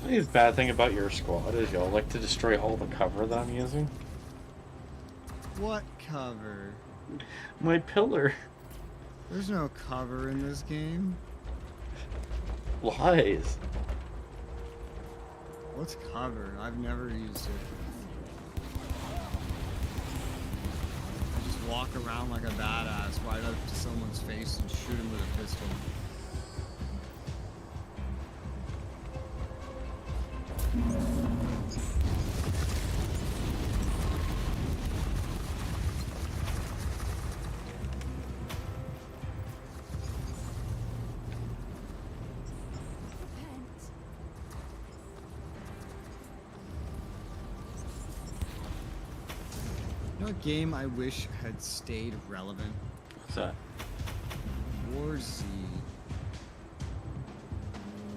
The bad thing about your squad is y'all like to destroy all the cover that I'm using. What cover? My pillar. There's no cover in this game. Lies. What's cover? I've never used it. I just walk around like a badass right up to someone's face and shoot him with a pistol. You know what game I wish had stayed relevant? What's that? War Z.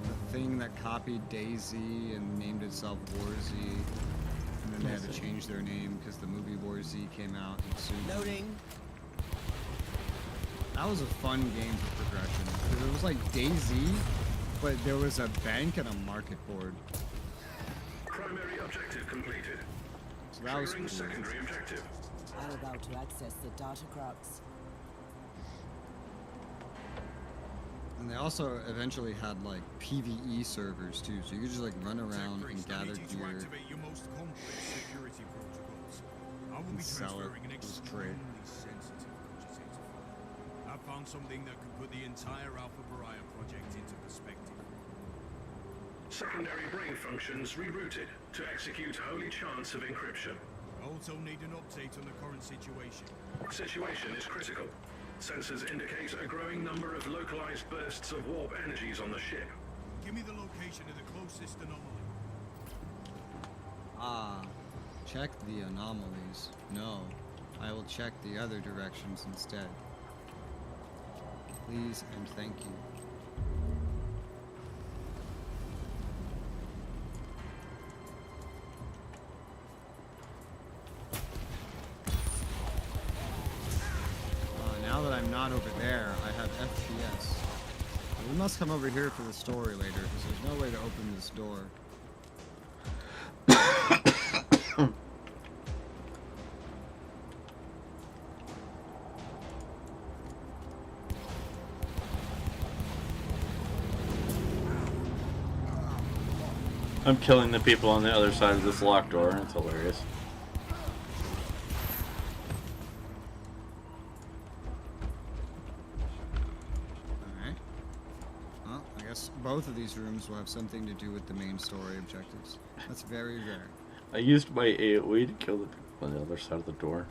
The thing that copied Daisy and named itself War Z. And then they had to change their name because the movie War Z came out and soon. Loading. That was a fun game for progression. Because it was like Daisy, but there was a bank and a market board. Primary objective completed. So that was cool. Secondary objective. I'm about to access the data crux. And they also eventually had like PvE servers too, so you could just like run around and gather gear Your most complex security protocols. I will and be sell it. transferring an It was trade. extremely sensitive agitator file. I found something that can put the entire Alpha Pariah project into perspective. Secondary brain functions rerouted to execute holy chants of encryption. Also need an update on the current situation. Situation is critical. Sensors indicate a growing number of localized bursts of warp energies on the ship. Give me the location of the closest anomaly. Ah, check the anomalies. No, I will check the other directions instead. Please and thank you. Now that I'm not over there, I have FPS. We must come over here for the story later, because there's no way to open this door. I'm killing the people on the other side of this locked door. It's hilarious. Alright. Well, I guess both of these rooms will have something to do with the main story objectives. That's very rare. I used my AoE to kill the people on the other side of the door.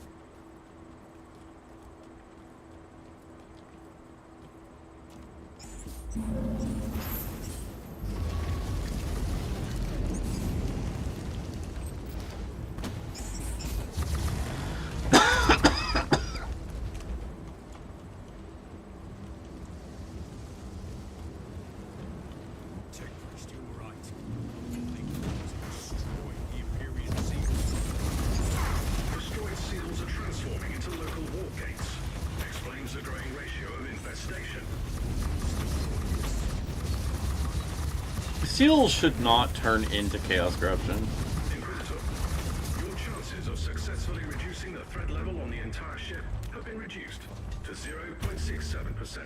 Destroyed seals are transforming into local war gates. Explains the growing ratio of infestation. Seals should not turn into Chaos Corruption. Inquisitor, your chances of successfully reducing the threat level on the entire ship have been reduced to 0.67%.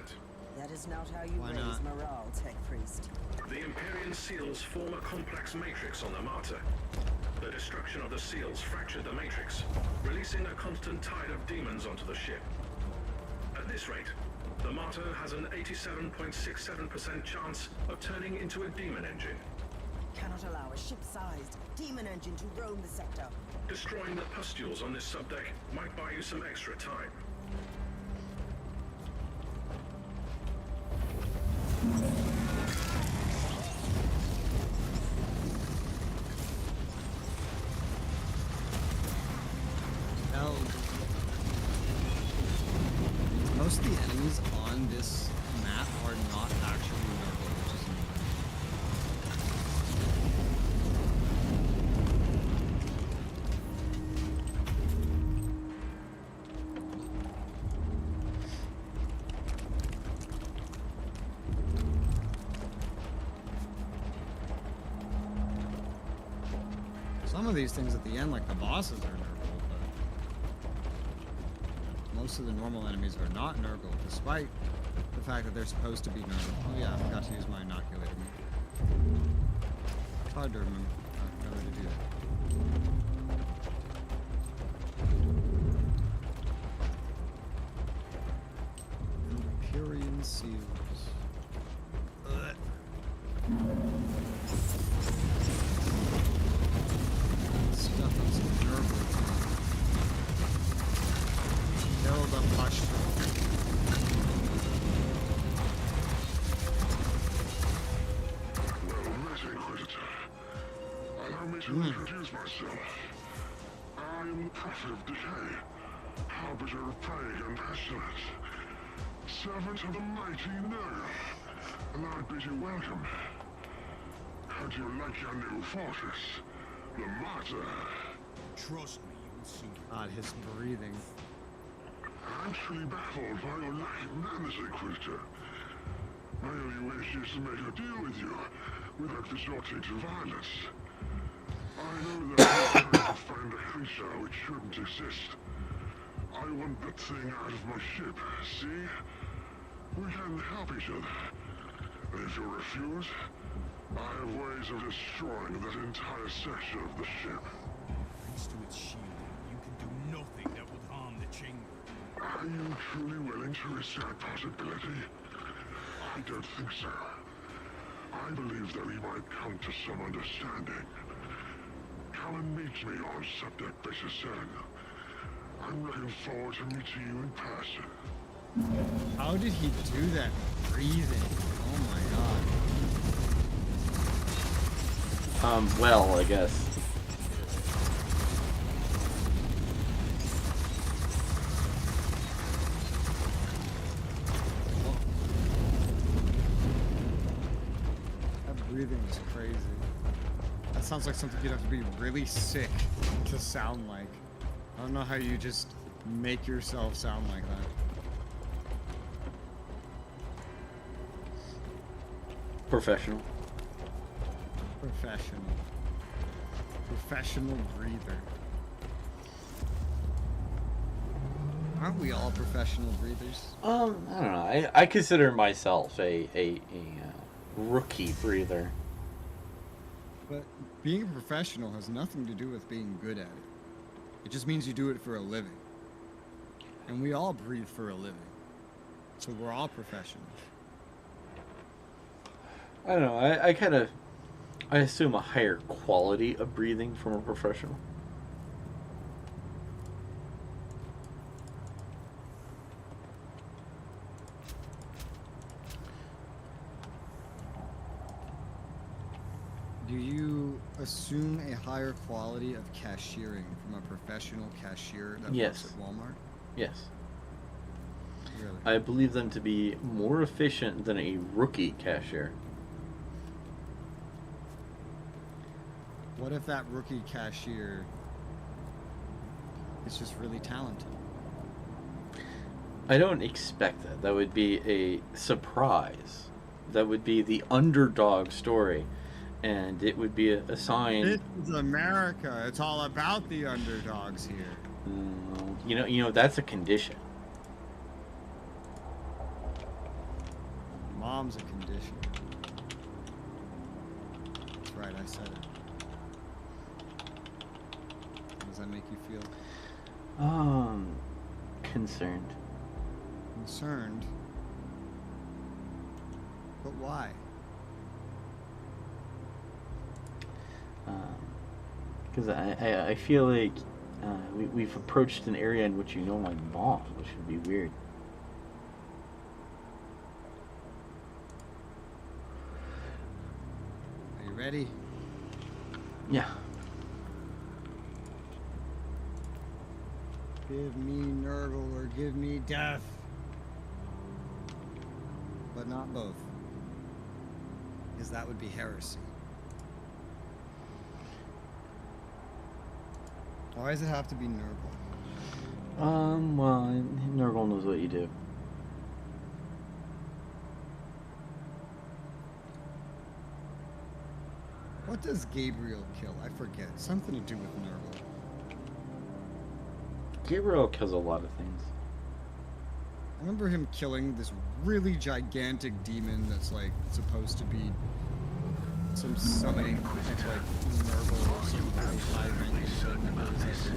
That is not how you Why raise not? morale, Tech Priest. The Empyrean seals form a complex matrix on the Martyr. The destruction of the seals fractured the matrix, releasing a constant tide of demons onto the ship. At this rate, the Martyr has an 87.67% chance of turning into a demon engine. Cannot allow a ship-sized demon engine to roam the sector. Destroying the pustules on this subdeck might buy you some extra time. Now, most of the enemies on this map are not actually Nurgle, which is some of these things at the end, like the bosses, are Nurgle, but most of the normal enemies are not Nurgle, despite the fact that they're supposed to be Nurgle. Oh yeah, I forgot to use my inoculator. It's hard to remember to do that. Empyrean seals. Ugh. Stuff on some Nurgle. Kill the pustule. Well met, Inquisitor. Allow me to introduce myself. I am the Prophet of Decay, Harbinger of Plague and Pestilence, servant of the mighty Nurgle, and I bid you welcome. How do you like your new fortress, the Martyr? Trust me, you will soon. God, his breathing. I'm truly baffled by your lack of manners, Inquisitor. My only wish is to make a deal with you without resorting to violence. I know that you're trying to find a creature which shouldn't exist. I want that thing out of my ship, see? We can help each other. And if you refuse, I have ways of destroying that entire section of the ship. Thanks to its shielding, you can do nothing that would harm the chamber. Are you truly willing to risk that possibility? I don't think so. I believe that we might come to some understanding. Come and meet me on Subdeck Beta 7. I'm looking forward to meeting you in person. How did he do that breathing? Oh my god. Well, I guess. That breathing is crazy. That sounds like something you'd have to be really sick to sound like. I don't know how you just make yourself sound like that. Professional. Professional. Professional breather. Aren't we all professional breathers? I don't know. I consider myself a rookie breather. But being a professional has nothing to do with being good at it. It just means you do it for a living. And we all breathe for a living. So we're all professionals. I don't know. I assume a higher quality of breathing from a professional. Do you assume a higher quality of cashiering from a professional cashier that Yes. works at Walmart? Yes. Really? I believe them to be more efficient than a rookie cashier. What if that rookie cashier is just really talented? I don't expect that. That would be a surprise. That would be the underdog story. And it would be a sign. This is America. It's all about the underdogs here. You know, that's a condition. Mom's a condition. That's right, I said it. How does that make you feel? Concerned. Concerned? But why? Because I feel like we've approached an area in which you know my mom, which would be weird. Are you ready? Yeah. Give me Nurgle or give me death. But not both. Because that would be heresy. Why does it have to be Nurgle? Well, Nurgle knows what you do. What does Gabriel kill? I forget. Something to do with Nurgle. Gabriel kills a lot of things. I remember him killing this really gigantic demon that's like supposed to be some summoning of like Nurgle or some really high ranking certain about this.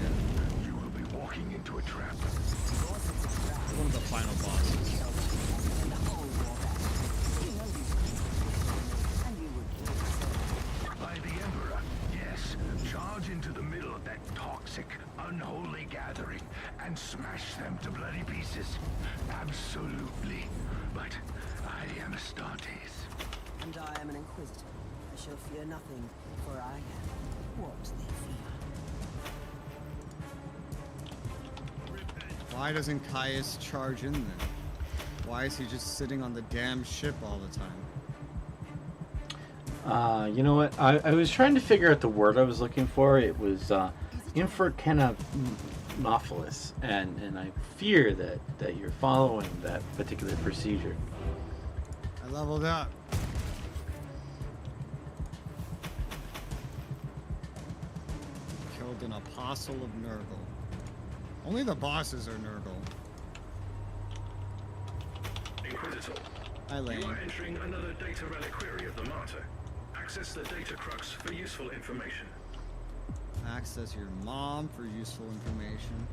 You will be walking into a trap. One of the final bosses. By the Emperor, yes. Charge into the middle of that toxic, unholy gathering and smash them to bloody pieces. Absolutely. But I am Astartes. And I am an Inquisitor. I shall fear nothing, for I am what they fear. Why doesn't Caius charge in then? Why is he just sitting on the damn ship all the time? You know what? I was trying to figure out the word I was looking for. It was Infracanophilis, and I fear that you're following that particular procedure. I leveled up. Killed an apostle of Nurgle. Only the bosses are Nurgle. Inquisitor, Hi, Lane. you are entering another data reliquary of the Martyr. Access the data crux for useful information. Access your mom for useful information.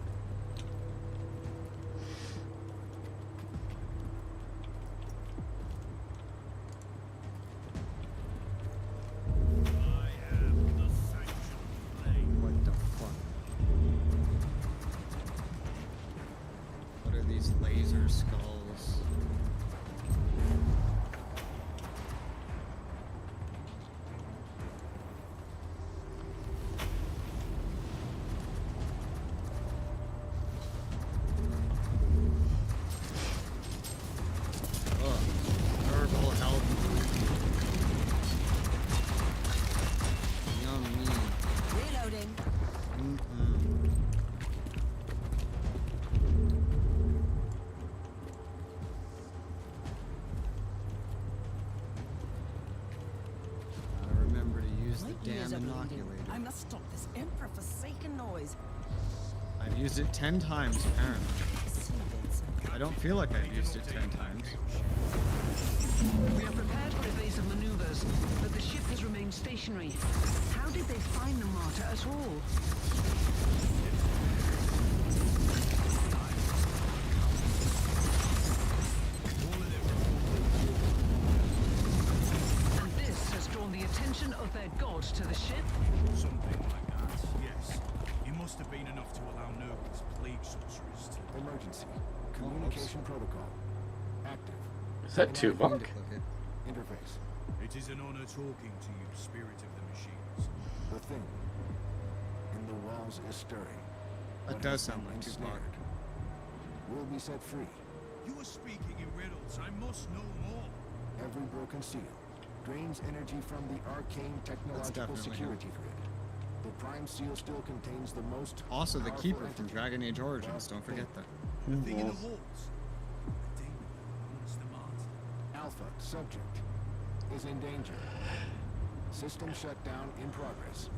What the fuck? What are these laser skulls? Nurgle help. Yummy. Reloading. Gotta remember to use the My ears damn are bleeding. inoculator. I must stop this emperor-forsaken noise. I've used it 10 times, apparently. I don't feel like I've used it 10 times. We are prepared for evasive maneuvers, but the ship has remained stationary. How did they find the Martyr at all? And this has drawn the attention of their god to the ship? Something like that, yes. It must have been enough to allow Nurgle's plague sorcerers to... Emergency. Communication protocol. Active. Is that Tuvok? Interface. It is an honor talking to you, spirit of the machines. The thing in the walls is stirring. That does sound like Tuvok. Will be set free. You are speaking in riddles. I must know more. Every broken seal drains energy from the arcane technological security grid. The prime seal still contains the most Also, the powerful Keeper from entity. Dragon Age Origins. Don't forget that. The thing in the halls. The demon amongst the Martyr. Alpha subject is in danger. System shutdown in progress.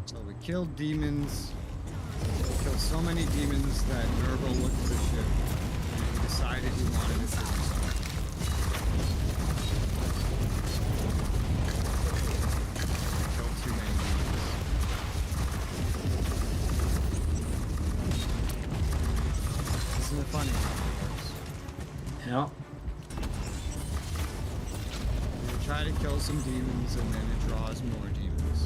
So we killed demons. We killed so many demons that Nurgle looked at the ship and he decided he wanted it for himself. Killed too many demons. Isn't it funny how it works? Yeah. You try to kill some demons and then it draws more demons.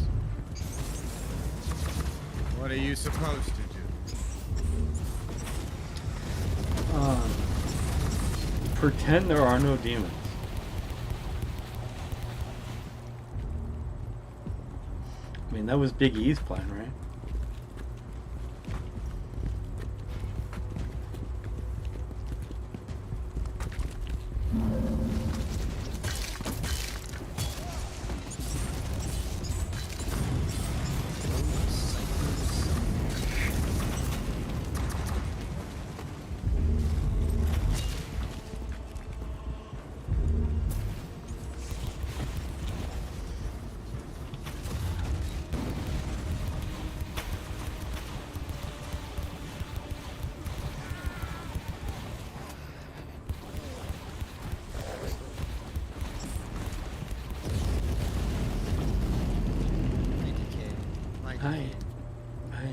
What are you supposed to do? Pretend there are no demons. I mean, that was Big E's plan, right? Hi. Hi.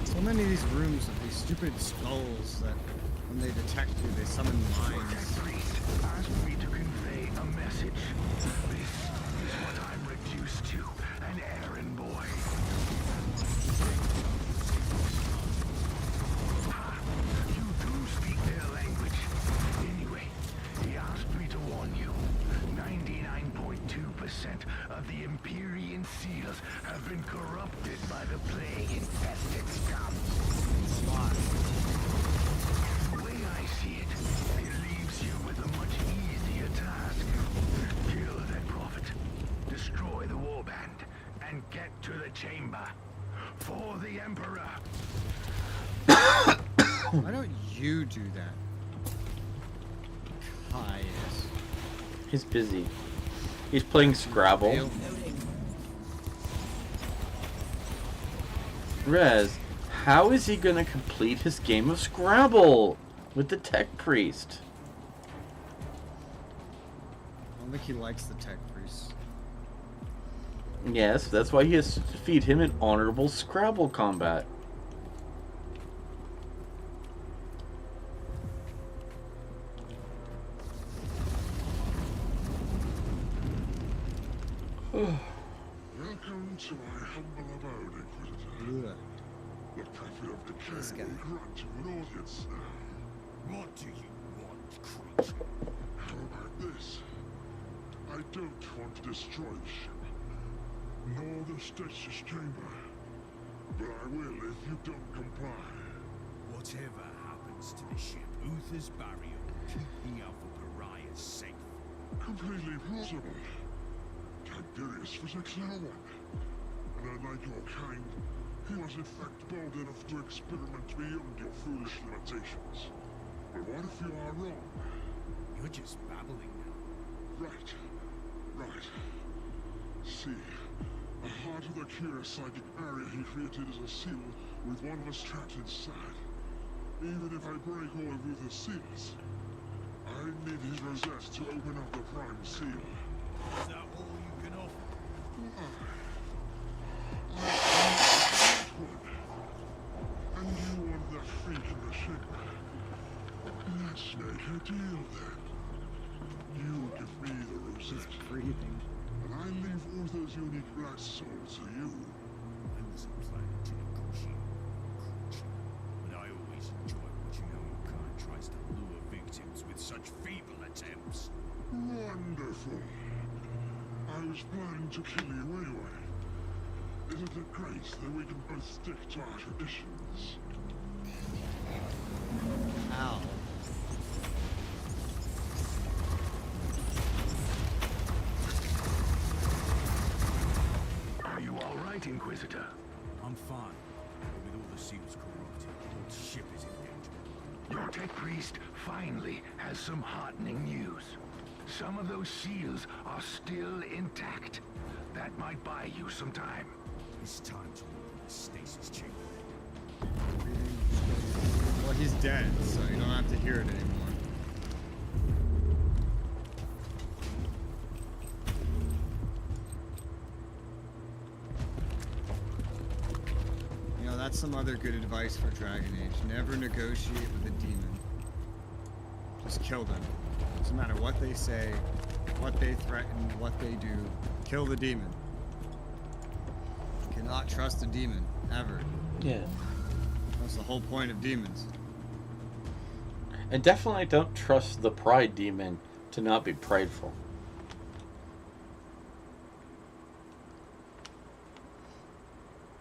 So many of these rooms have these stupid skulls that when they detect you, they summon mines. Priest asked me to convey a message. This is what I'm reduced to, an errand boy. You do speak their language. Anyway, he asked me to warn you. 99.2% of the Empyrean seals have been corrupted by the plague-infested scum. The way I see it, it leaves you with a much easier task. Kill that prophet, destroy the warband, and get to the chamber. For the Emperor. Why don't you do that? Caius. He's busy. He's playing Scrabble. Rez, how is he gonna complete his game of Scrabble with the tech priest? I don't think he likes the tech priest. Yes, that's why he has to defeat him in honorable Scrabble combat. Welcome to my humble abode, Inquisitor. The prophet of decay will grant you an audience now. What do you want, creature? How about this? I don't want to destroy the ship, nor the stasis chamber, but I will if you don't comply. Whatever happens to the ship, Uther's barrier will keep the Alpha Pariahs safe. Completely plausible. Tiberius was excellent, and unlike your kind, he was in fact bold enough to experiment beyond your foolish limitations. But what if you are wrong? You're just babbling now. Right. Right. See, the heart of the curious psychic area he created is a seal with one of us trapped inside. Even if I break all of Uther's seals, I need his rosette to open up the prime seal. Is that all you can offer? And you want that freak in the ship? Let's make a deal then. You give me the rosette. He's breathing. And I leave Uther's unique blood soul to you. I wasn't planning to negotiate with a creature, but I always enjoy watching how your kind tries to lure victims with such feeble attempts. Wonderful. I was planning to kill you anyway. Isn't it great that we can both stick to our traditions? Ow. Are you all right, Inquisitor? I'm fine, but with all the seals corrupted, the ship is in danger. Your tech priest finally has some heartening news. Some of those seals are still intact. That might buy you some time. It's time to open the stasis chamber. Well, he's dead, so you don't have to hear it anymore. You know, that's some other good advice for Dragon Age. Never negotiate with a demon. Just kill them. Doesn't matter what they say, what they threaten, what they do. Kill the demon. You cannot trust a demon, ever. Yeah. That's the whole point of demons. And definitely don't trust the pride demon to not be prideful.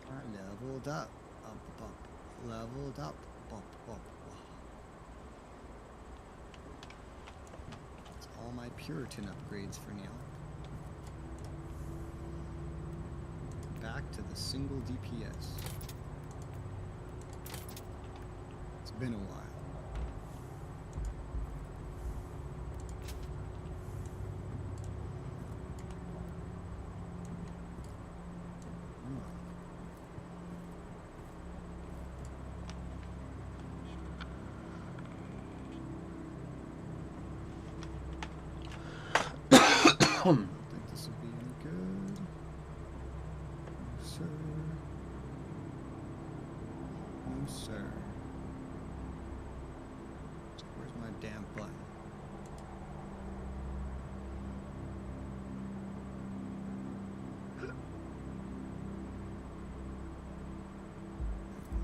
I leveled up. Leveled up. That's all my Puritan upgrades for now. Back to the single DPS. It's been a while. I don't think this would be any good. No, sir. No, sir. Where's my damn button?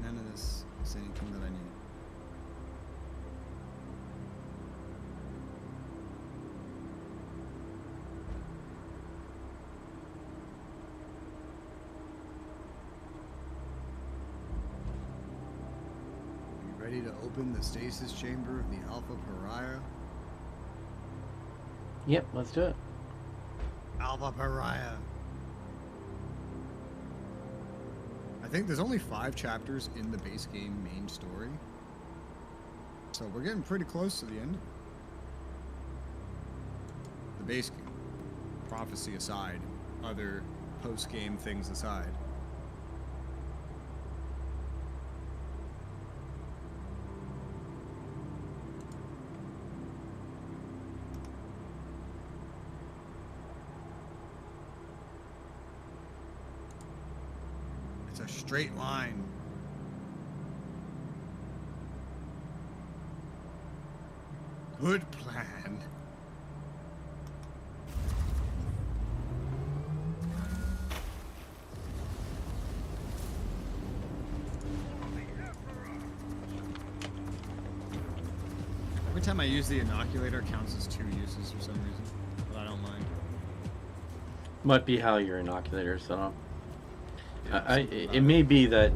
None of this is anything that I need. Ready to open the stasis chamber of the Alpha Pariah? Yep, let's do it. Alpha Pariah. I think there's only 5 chapters in the base game main story. So we're getting pretty close to the end. The base game. Prophecy aside, other post-game things aside. It's a straight line. Good plan. Every time I use the inoculator, it counts as 2 uses for some reason, but I don't mind. Might be how your inoculator is set up. It may be that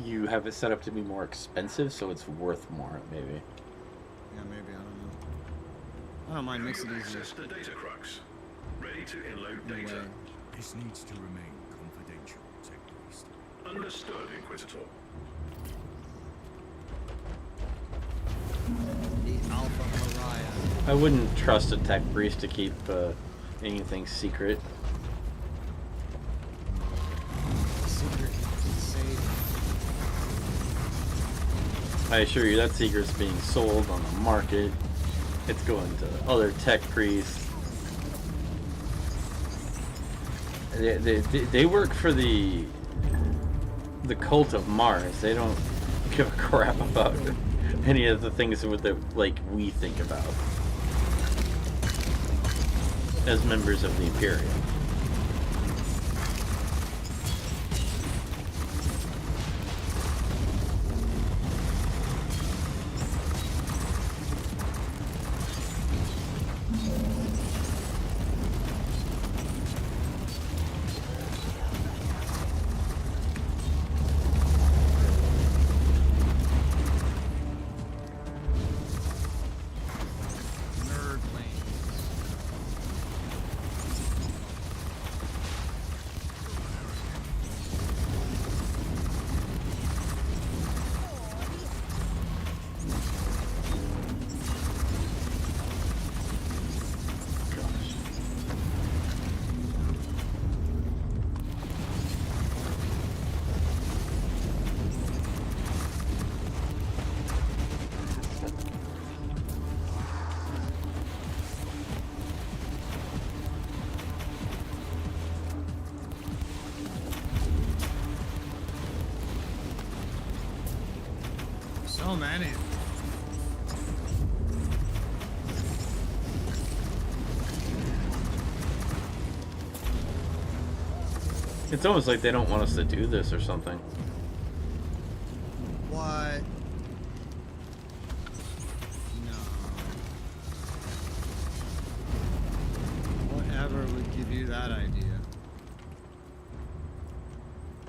you have it set up to be more expensive, so it's worth more, maybe. Yeah, maybe, I don't know. I don't mind mixing it easier. Access the data crux. Ready to inload data. This needs to remain confidential, Tech Priest. Understood, Inquisitor. The Alpha Pariah. I wouldn't trust a tech priest to keep anything secret. Secret safe. I assure you that secret's being sold on the market. It's going to other tech priests. They work for the cult of Mars. They don't give a crap about any of the things that like we think about as members of the Imperium. So many. It's almost like they don't want us to do this or something. What? No. Whatever would give you that idea?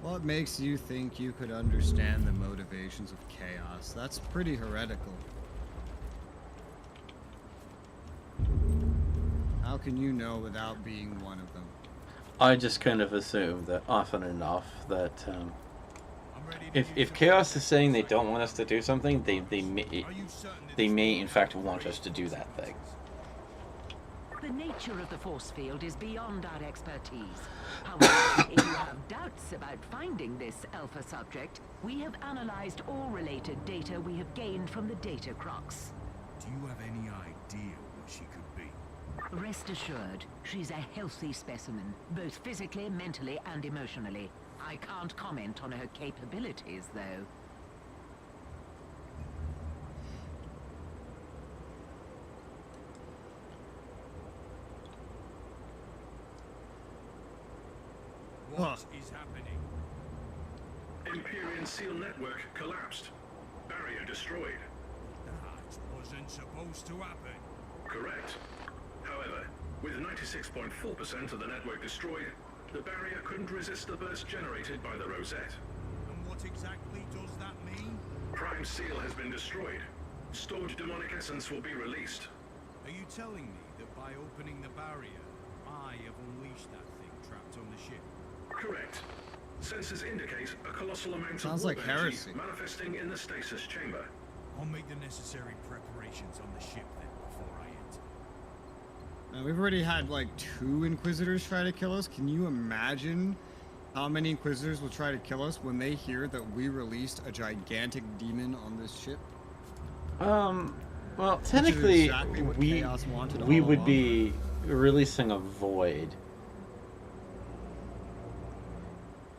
What makes you think you could understand the motivations of chaos? That's pretty heretical. How can you know without being one of them? I just kind of assume that often enough that if chaos is saying they don't want us to do something, they may in fact want us to do that thing. The nature of the force field is beyond our expertise. However, if you have doubts about finding this alpha subject, we have analyzed all related data we have gained from the data crocs. Do you have any idea what she could be? Rest assured, she's a healthy specimen, both physically, mentally, and emotionally. I can't comment on her capabilities, though. What is happening? Empyrean seal network collapsed. Barrier destroyed. That wasn't supposed to happen. Correct. However, with 96.4% of the network destroyed, the barrier couldn't resist the burst generated by the rosette. And what exactly does that mean? Prime seal has been destroyed. Stored demonic essence will be released. Are you telling me that by opening the barrier, I have unleashed that thing trapped on the ship? Correct. Sensors indicate a colossal amount Sounds of like warp energy heresy. manifesting in the stasis chamber. I'll make the necessary preparations on the ship then before I enter. Now, we've already had like 2 Inquisitors try to kill us. Can you imagine how many Inquisitors will try to kill us when they hear that we released a gigantic demon on this ship? Well, technically, exactly what we Chaos wanted all would along. be releasing a void,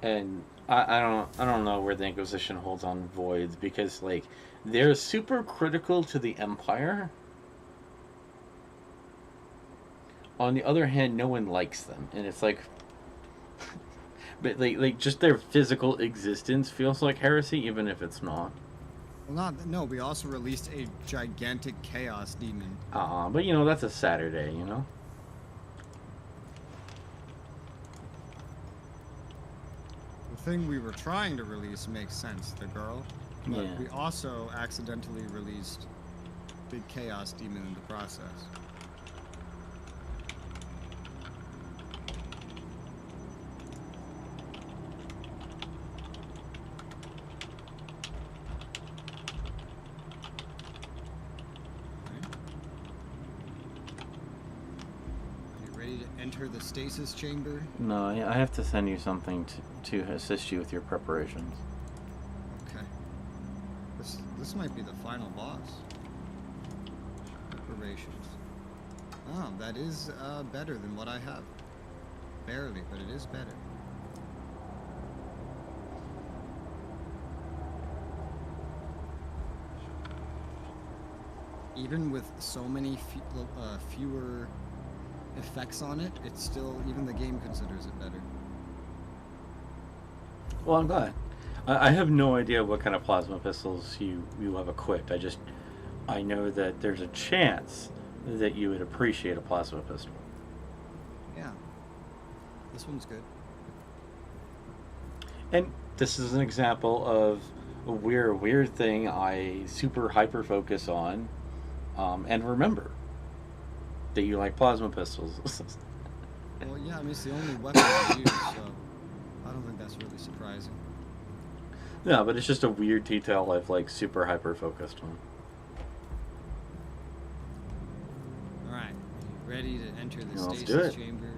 and I don't know where the Inquisition holds on voids, because like they're super critical to the Empire. On the other hand, no one likes them, and it's like, but like just their physical existence feels like heresy, even if it's not. Well, no, we also released a gigantic chaos demon. But you know, that's a Saturday, you know? The thing we were trying to release makes sense, the girl. But Yeah. we also accidentally released big chaos demon in the process. enter the stasis chamber? No, I have to send you something to assist you with your preparations. Okay. This might be the final boss. Preparations. Oh, that is better than what I have. Barely, but it is better. Even with so many fewer effects on it, it's still, even the game considers it better. Well, I'm glad. I have no idea what kind of plasma pistols you have equipped. I know that there's a chance that you would appreciate a plasma pistol. Yeah. This one's good. And this is an example of a weird thing I super hyper focus on, and remember that you like plasma pistols. Well, yeah, I mean, it's the only weapon I use, so I don't think that's really surprising. No, but it's just a weird detail I've like super hyper focused on. Alright, ready to enter the Let's do stasis it. chamber.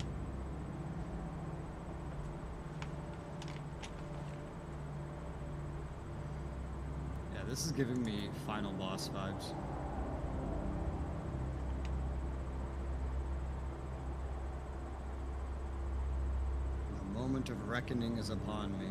Yeah, this is giving me final boss vibes. The moment of reckoning is upon me.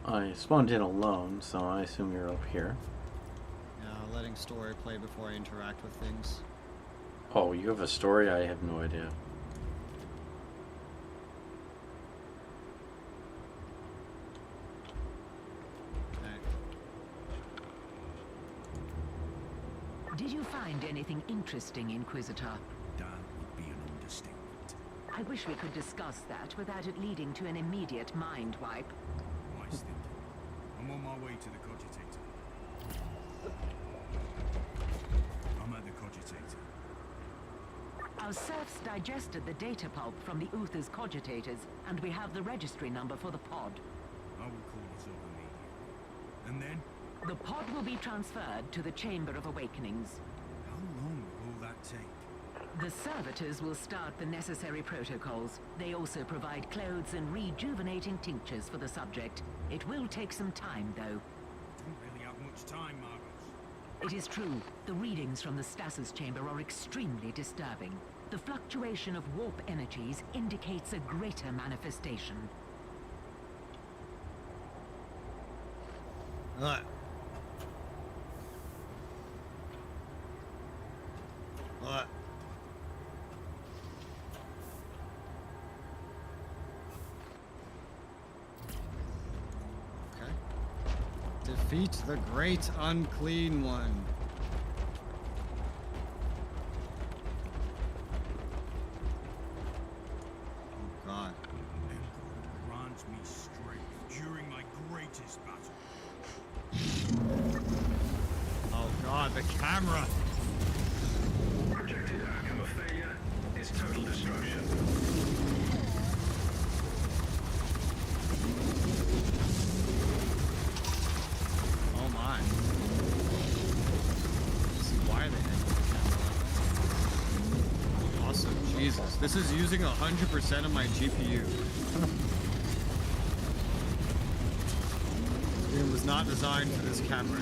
I spawned in alone, so I assume you're up here. Yeah, letting story play before I interact with things. Oh, you have a story? I have no idea. Did you find anything interesting, Inquisitor? That would be an understatement. I wish we could discuss that without it leading to an immediate mind wipe. Wise thinking. I'm on my way to the cogitator. I'm at the cogitator. Our serfs digested the data pulp from the Uther's cogitators, and we have the registry number for the pod. I will call it up immediately. And then? The pod will be transferred to the Chamber of Awakenings. How long will that take? The servitors will start the necessary protocols. They also provide clothes and rejuvenating tinctures for the subject. It will take some time, though. Don't really have much time, Margos. It is true. The readings from the stasis chamber are extremely disturbing. The fluctuation of warp energies indicates a greater manifestation. What? What? Okay. Defeat the Great Unclean One. Oh God. Grant me strength during my greatest battle. Oh God, the camera. Projected outcome of failure is total destruction. Oh my. Let's see why they had the camera. Awesome, Jesus. This is using 100% of my GPU. This game was not designed for this camera.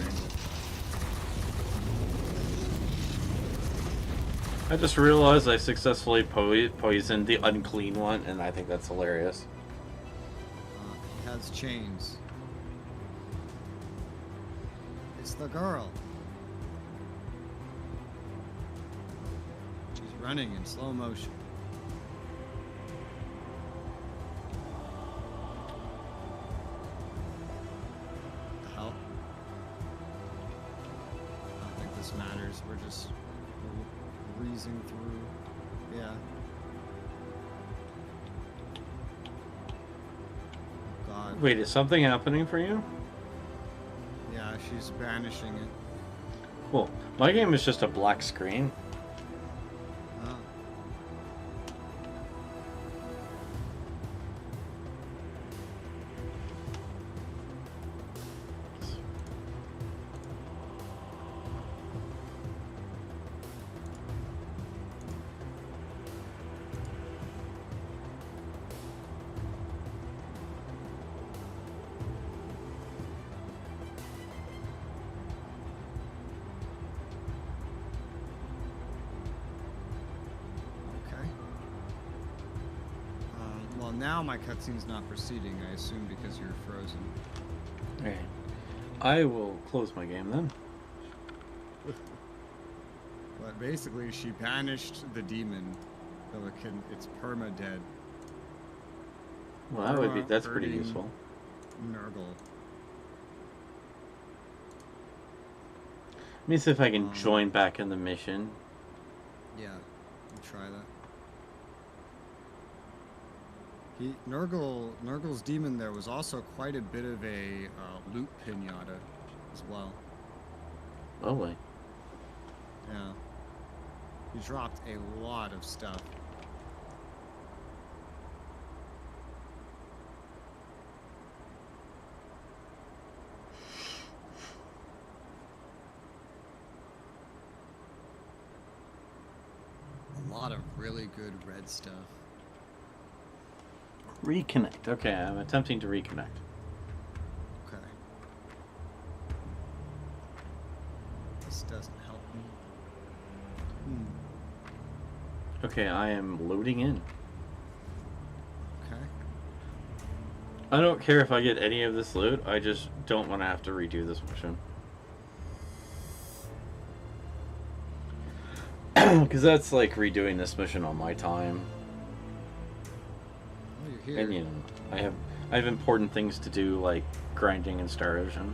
I just realized I successfully poisoned the unclean one, and I think that's hilarious. He has chains. It's the girl. She's running in slow motion. What the hell? I don't think this matters. We're just breezing through. Yeah. Oh God. but Wait, is something happening for you? yeah, she's banishing it. Well, my game is just a black screen. Oh. Well, now my cutscene's not proceeding, I assume because you're frozen. Okay. I will close my game then. But basically, she banished the demon, so it's perma-dead. Well, that would be, that's pretty useful. Nurgle. Let me see if I can join back in the mission. Yeah, we'll try that. Nurgle's demon there was also quite a bit of a loot pinata as well. Lovely. Yeah. He dropped a lot of stuff. A lot of really good red stuff. Reconnect. Okay, I'm attempting to reconnect. Okay. This doesn't help me. Okay, I am loading in. Okay. I don't care if I get any of this loot, I just don't want to have to redo this mission. Because that's like redoing this mission on my time. Here. And you know, I have important things to do, like grinding and Star Ocean.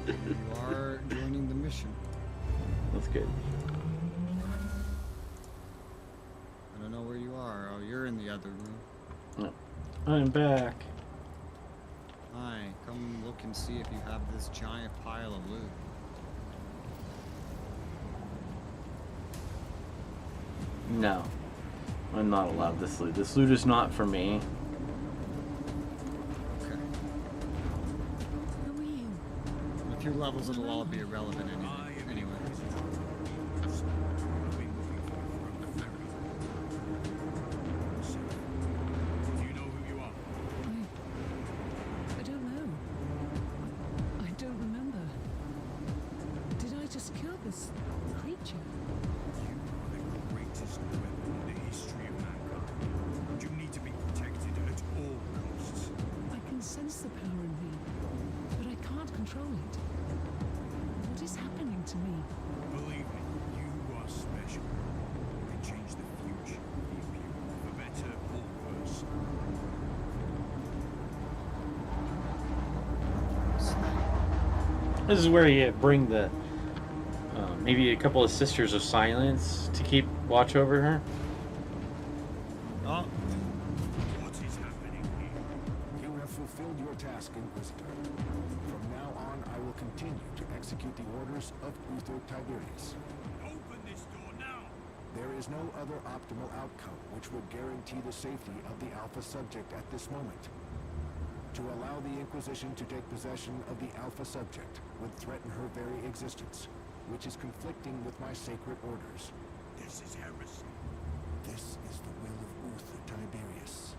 You are joining the mission. That's good. I don't know where you are. Oh, you're in the other room. No. I'm back. Hi, come look and see if you have this giant pile of loot. No. I'm not allowed this loot. This loot is not for me. Okay. In a few levels it'll all be irrelevant anyway. Do you know who you are? I don't know. I don't remember. Did I just kill this creature? You are the greatest weapon in the history of mankind. You need to be protected at all costs. I can sense the power in me, but I can't control it. What is happening to me? Believe me, you are special. You can change the future of the Imperium, for better or worse. This is where you bring the maybe a couple of Sisters of Silence to keep watch over her. Oh. What is happening here? You have fulfilled your task, Inquisitor. From now on, I will continue to execute the orders of Uther Tiberius. Open this door now! There is no other optimal outcome which would guarantee the safety of the Alpha subject at this moment. To allow the Inquisition to take possession of the Alpha subject would threaten her very existence, which is conflicting with my sacred orders. This is heresy. This is the will of Uther Tiberius.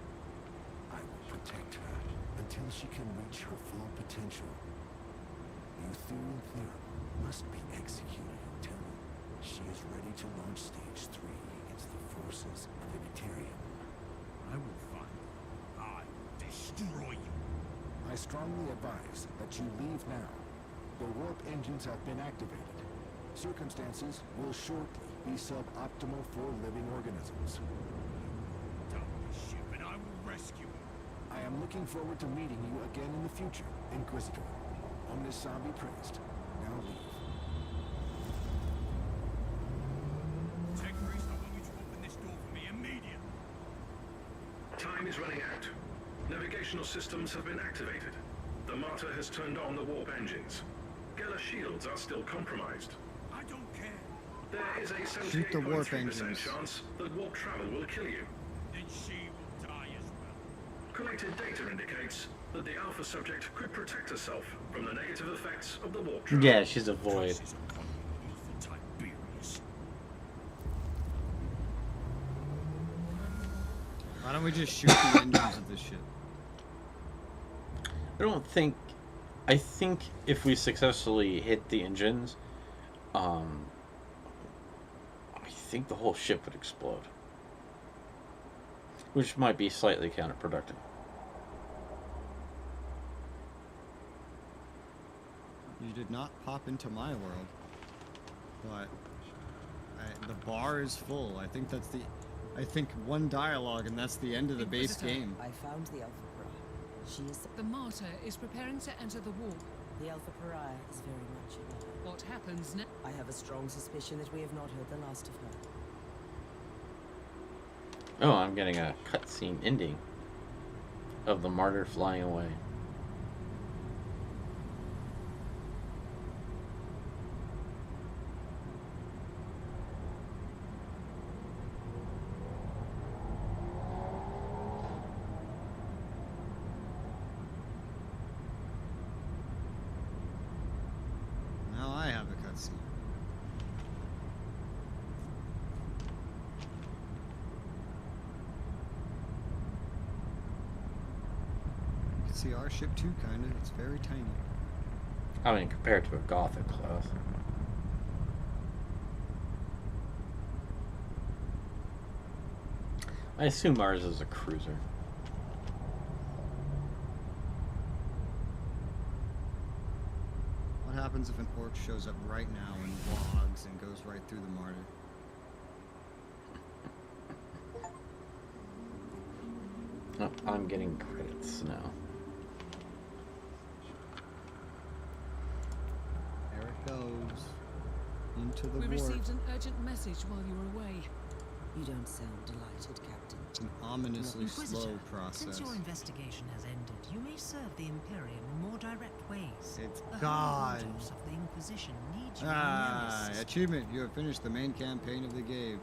I will protect her until she can reach her full potential. Uther must be executed until she is ready to launch Stage 3 against the forces of Imperium. I will find you. I will destroy you. I strongly advise that you leave now. The warp engines have been activated. Circumstances will shortly be suboptimal for living organisms. Dump this ship and I will rescue you. I am looking forward to meeting you again in the future, Inquisitor. Omnis Sam be praised. Now leave. Tech Priest, I want you to open this door for me immediately. Time is running out. Navigational systems have been activated. The Martyr has turned on the warp engines. Geller shields are still compromised. I don't care. There is a Shoot the warp 78.3% engines. chance that warp travel will kill you. Then she will die as well. Collected data indicates that the Alpha subject could protect herself from the negative effects of the warp travel. Yeah, she's a void. She's upon evil Tiberius. Why don't we just shoot the engines of this ship? I think if we successfully hit the engines, I think the whole ship would explode. Which might be slightly counterproductive. You did not pop into my world, but the bar is full. I think that's I think one dialogue and that's the end of the base Inquisitor. game. I found the Alpha Pariah. She is... The Martyr is preparing to enter the warp. The Alpha Pariah is very much alive. What happens next? I have a strong suspicion that we have not heard the last of her. Oh, I'm getting a cutscene ending of the Martyr flying away. Now I have a cutscene. You can see our ship too, kinda. It's very tiny. I mean, compared to a Gothic class. I assume ours is a cruiser. What happens if an orc shows up right now and logs and goes right through the Martyr? Oh, I'm getting credits now. There it goes. Into the We warp. received an urgent message while you were away. You don't sound delighted, Captain. It's an ominously Inquisitor, slow process. since your investigation has ended, you may serve the Imperium in more direct ways. It's The God. High Orders of the Inquisition need you in Ah, their midst. achievement. You have finished the main campaign of the game.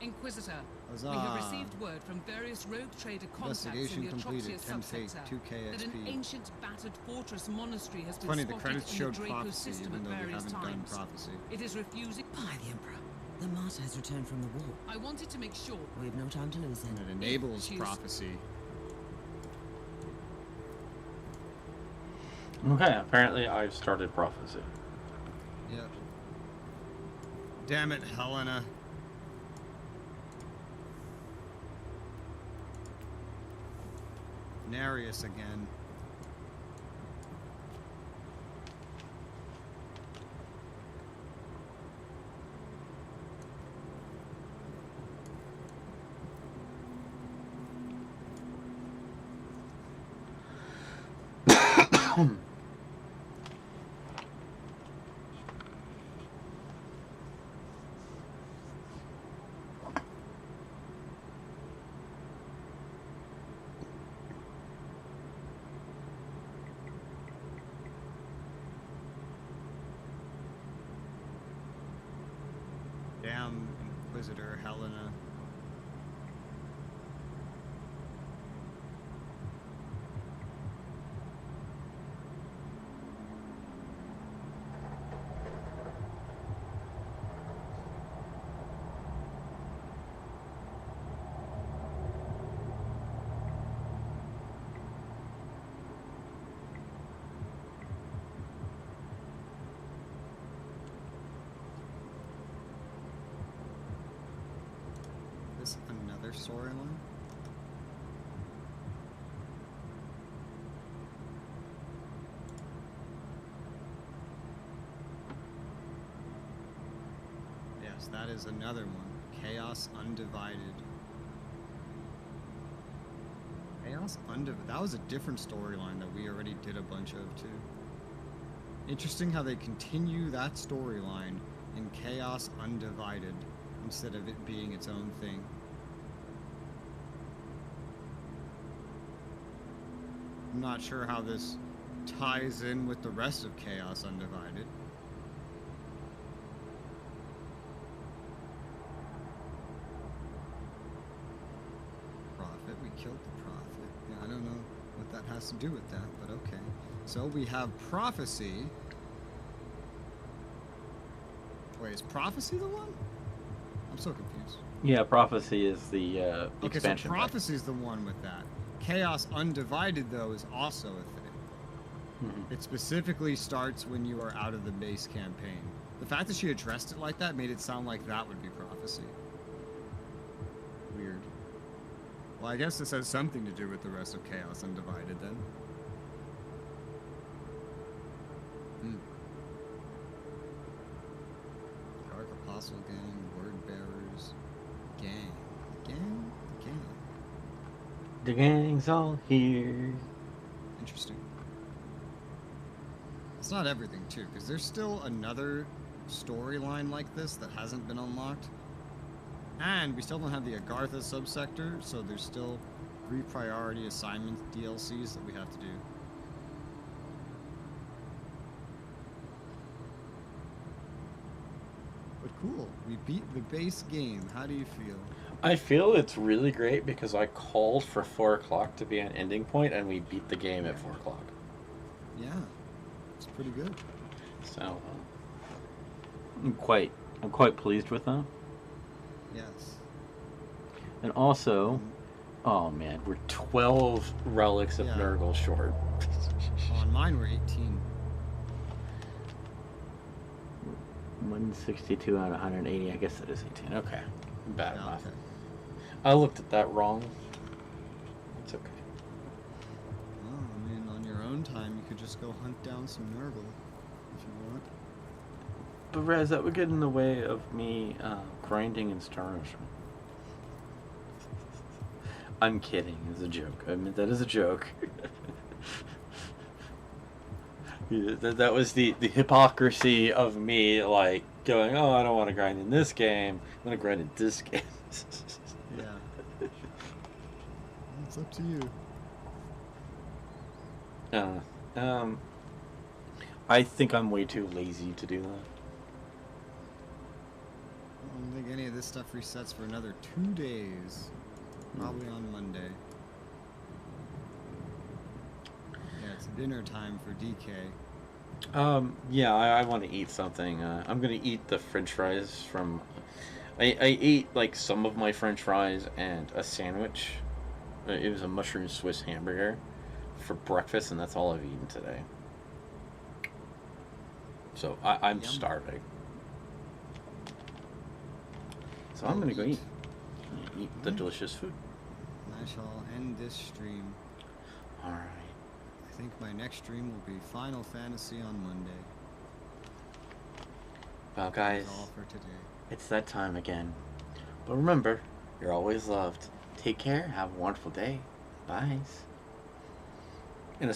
Inquisitor, Huzzah. we have received word from various rogue trader contacts in Investigation the completed. Atroxia Temp fate, subsector 2 that an KSP. ancient battered fortress monastery has been Funny, the spotted credits in showed the Draco prophecy, system even at though we various haven't done times. prophecy. It is refusing. By the Emperor. The Martyr has returned from the war. I wanted to make sure. We have no time to lose then. And it enables Choose. prophecy. Okay, apparently I've started prophecy. Yep. Damn it, Helena. Narius again. Damn Inquisitor Helena. This another storyline? Yes, that is another one. Chaos Undivided. Chaos Undivided. That was a different storyline that we already did a bunch of too. Interesting how they continue that storyline in Chaos Undivided instead of it being its own thing. I'm not sure how this ties in with the rest of Chaos Undivided. Prophet, we killed the Prophet. Yeah, I don't know what that has to do with that, but okay. So we have Prophecy. Wait, is Prophecy the one? I'm so confused. Yeah, Prophecy is the Okay, expansion so Prophecy is the one with that. Chaos Undivided, though, is also a thing. It specifically starts when you are out of the base campaign. The fact that she addressed it like that made it sound like that would be Prophecy. Weird. Well, I guess this has something to do with the rest of Chaos Undivided, then. Dark Apostle Gang, Word Bearers, Gang. Gang? Gang. The gang's all here. Interesting. It's not everything, too, because there's still another storyline like this that hasn't been unlocked. And we still don't have the Agartha subsector, so there's still 3 priority assignment DLCs that we have to do. But cool, we beat the base game. How do you feel? I feel it's really great because I called for 4 o'clock to be an ending point, and we beat the game at 4 o'clock. Yeah, it's pretty good. So I'm quite pleased with that. Yes. And also, oh man, we're 12 relics of Nurgle short. On mine, we're 18. 162 out of 180. I guess it is 18. Okay, bad math. Okay. I looked at that wrong. It's okay. Well, I mean, on your own time, you could just go hunt down some Nurgle if you want. But Rez, that would get in the way of me grinding and stars. I'm kidding. It's a joke. I mean, that is a joke. That was the hypocrisy of me, like, going, oh, I don't want to grind in this game. I'm going to grind in this game. Yeah. It's up to you. I think I'm way too lazy to do that. I don't think any of this stuff resets for another 2 days. Probably on Monday. Yeah, it's dinner time for DK. Yeah, I want to eat something. I'm going to eat the french fries from... I ate, like, some of my french fries and a sandwich. It was a mushroom Swiss hamburger for breakfast, and that's all I've eaten today. So I'm starving. So I'm going to go eat the delicious food. I shall end this stream. Alright. I think my next stream will be Final Fantasy on Monday. Well, guys, that's all for today. It's that time again. But remember, you're always loved. Take care. Have a wonderful day. Bye. And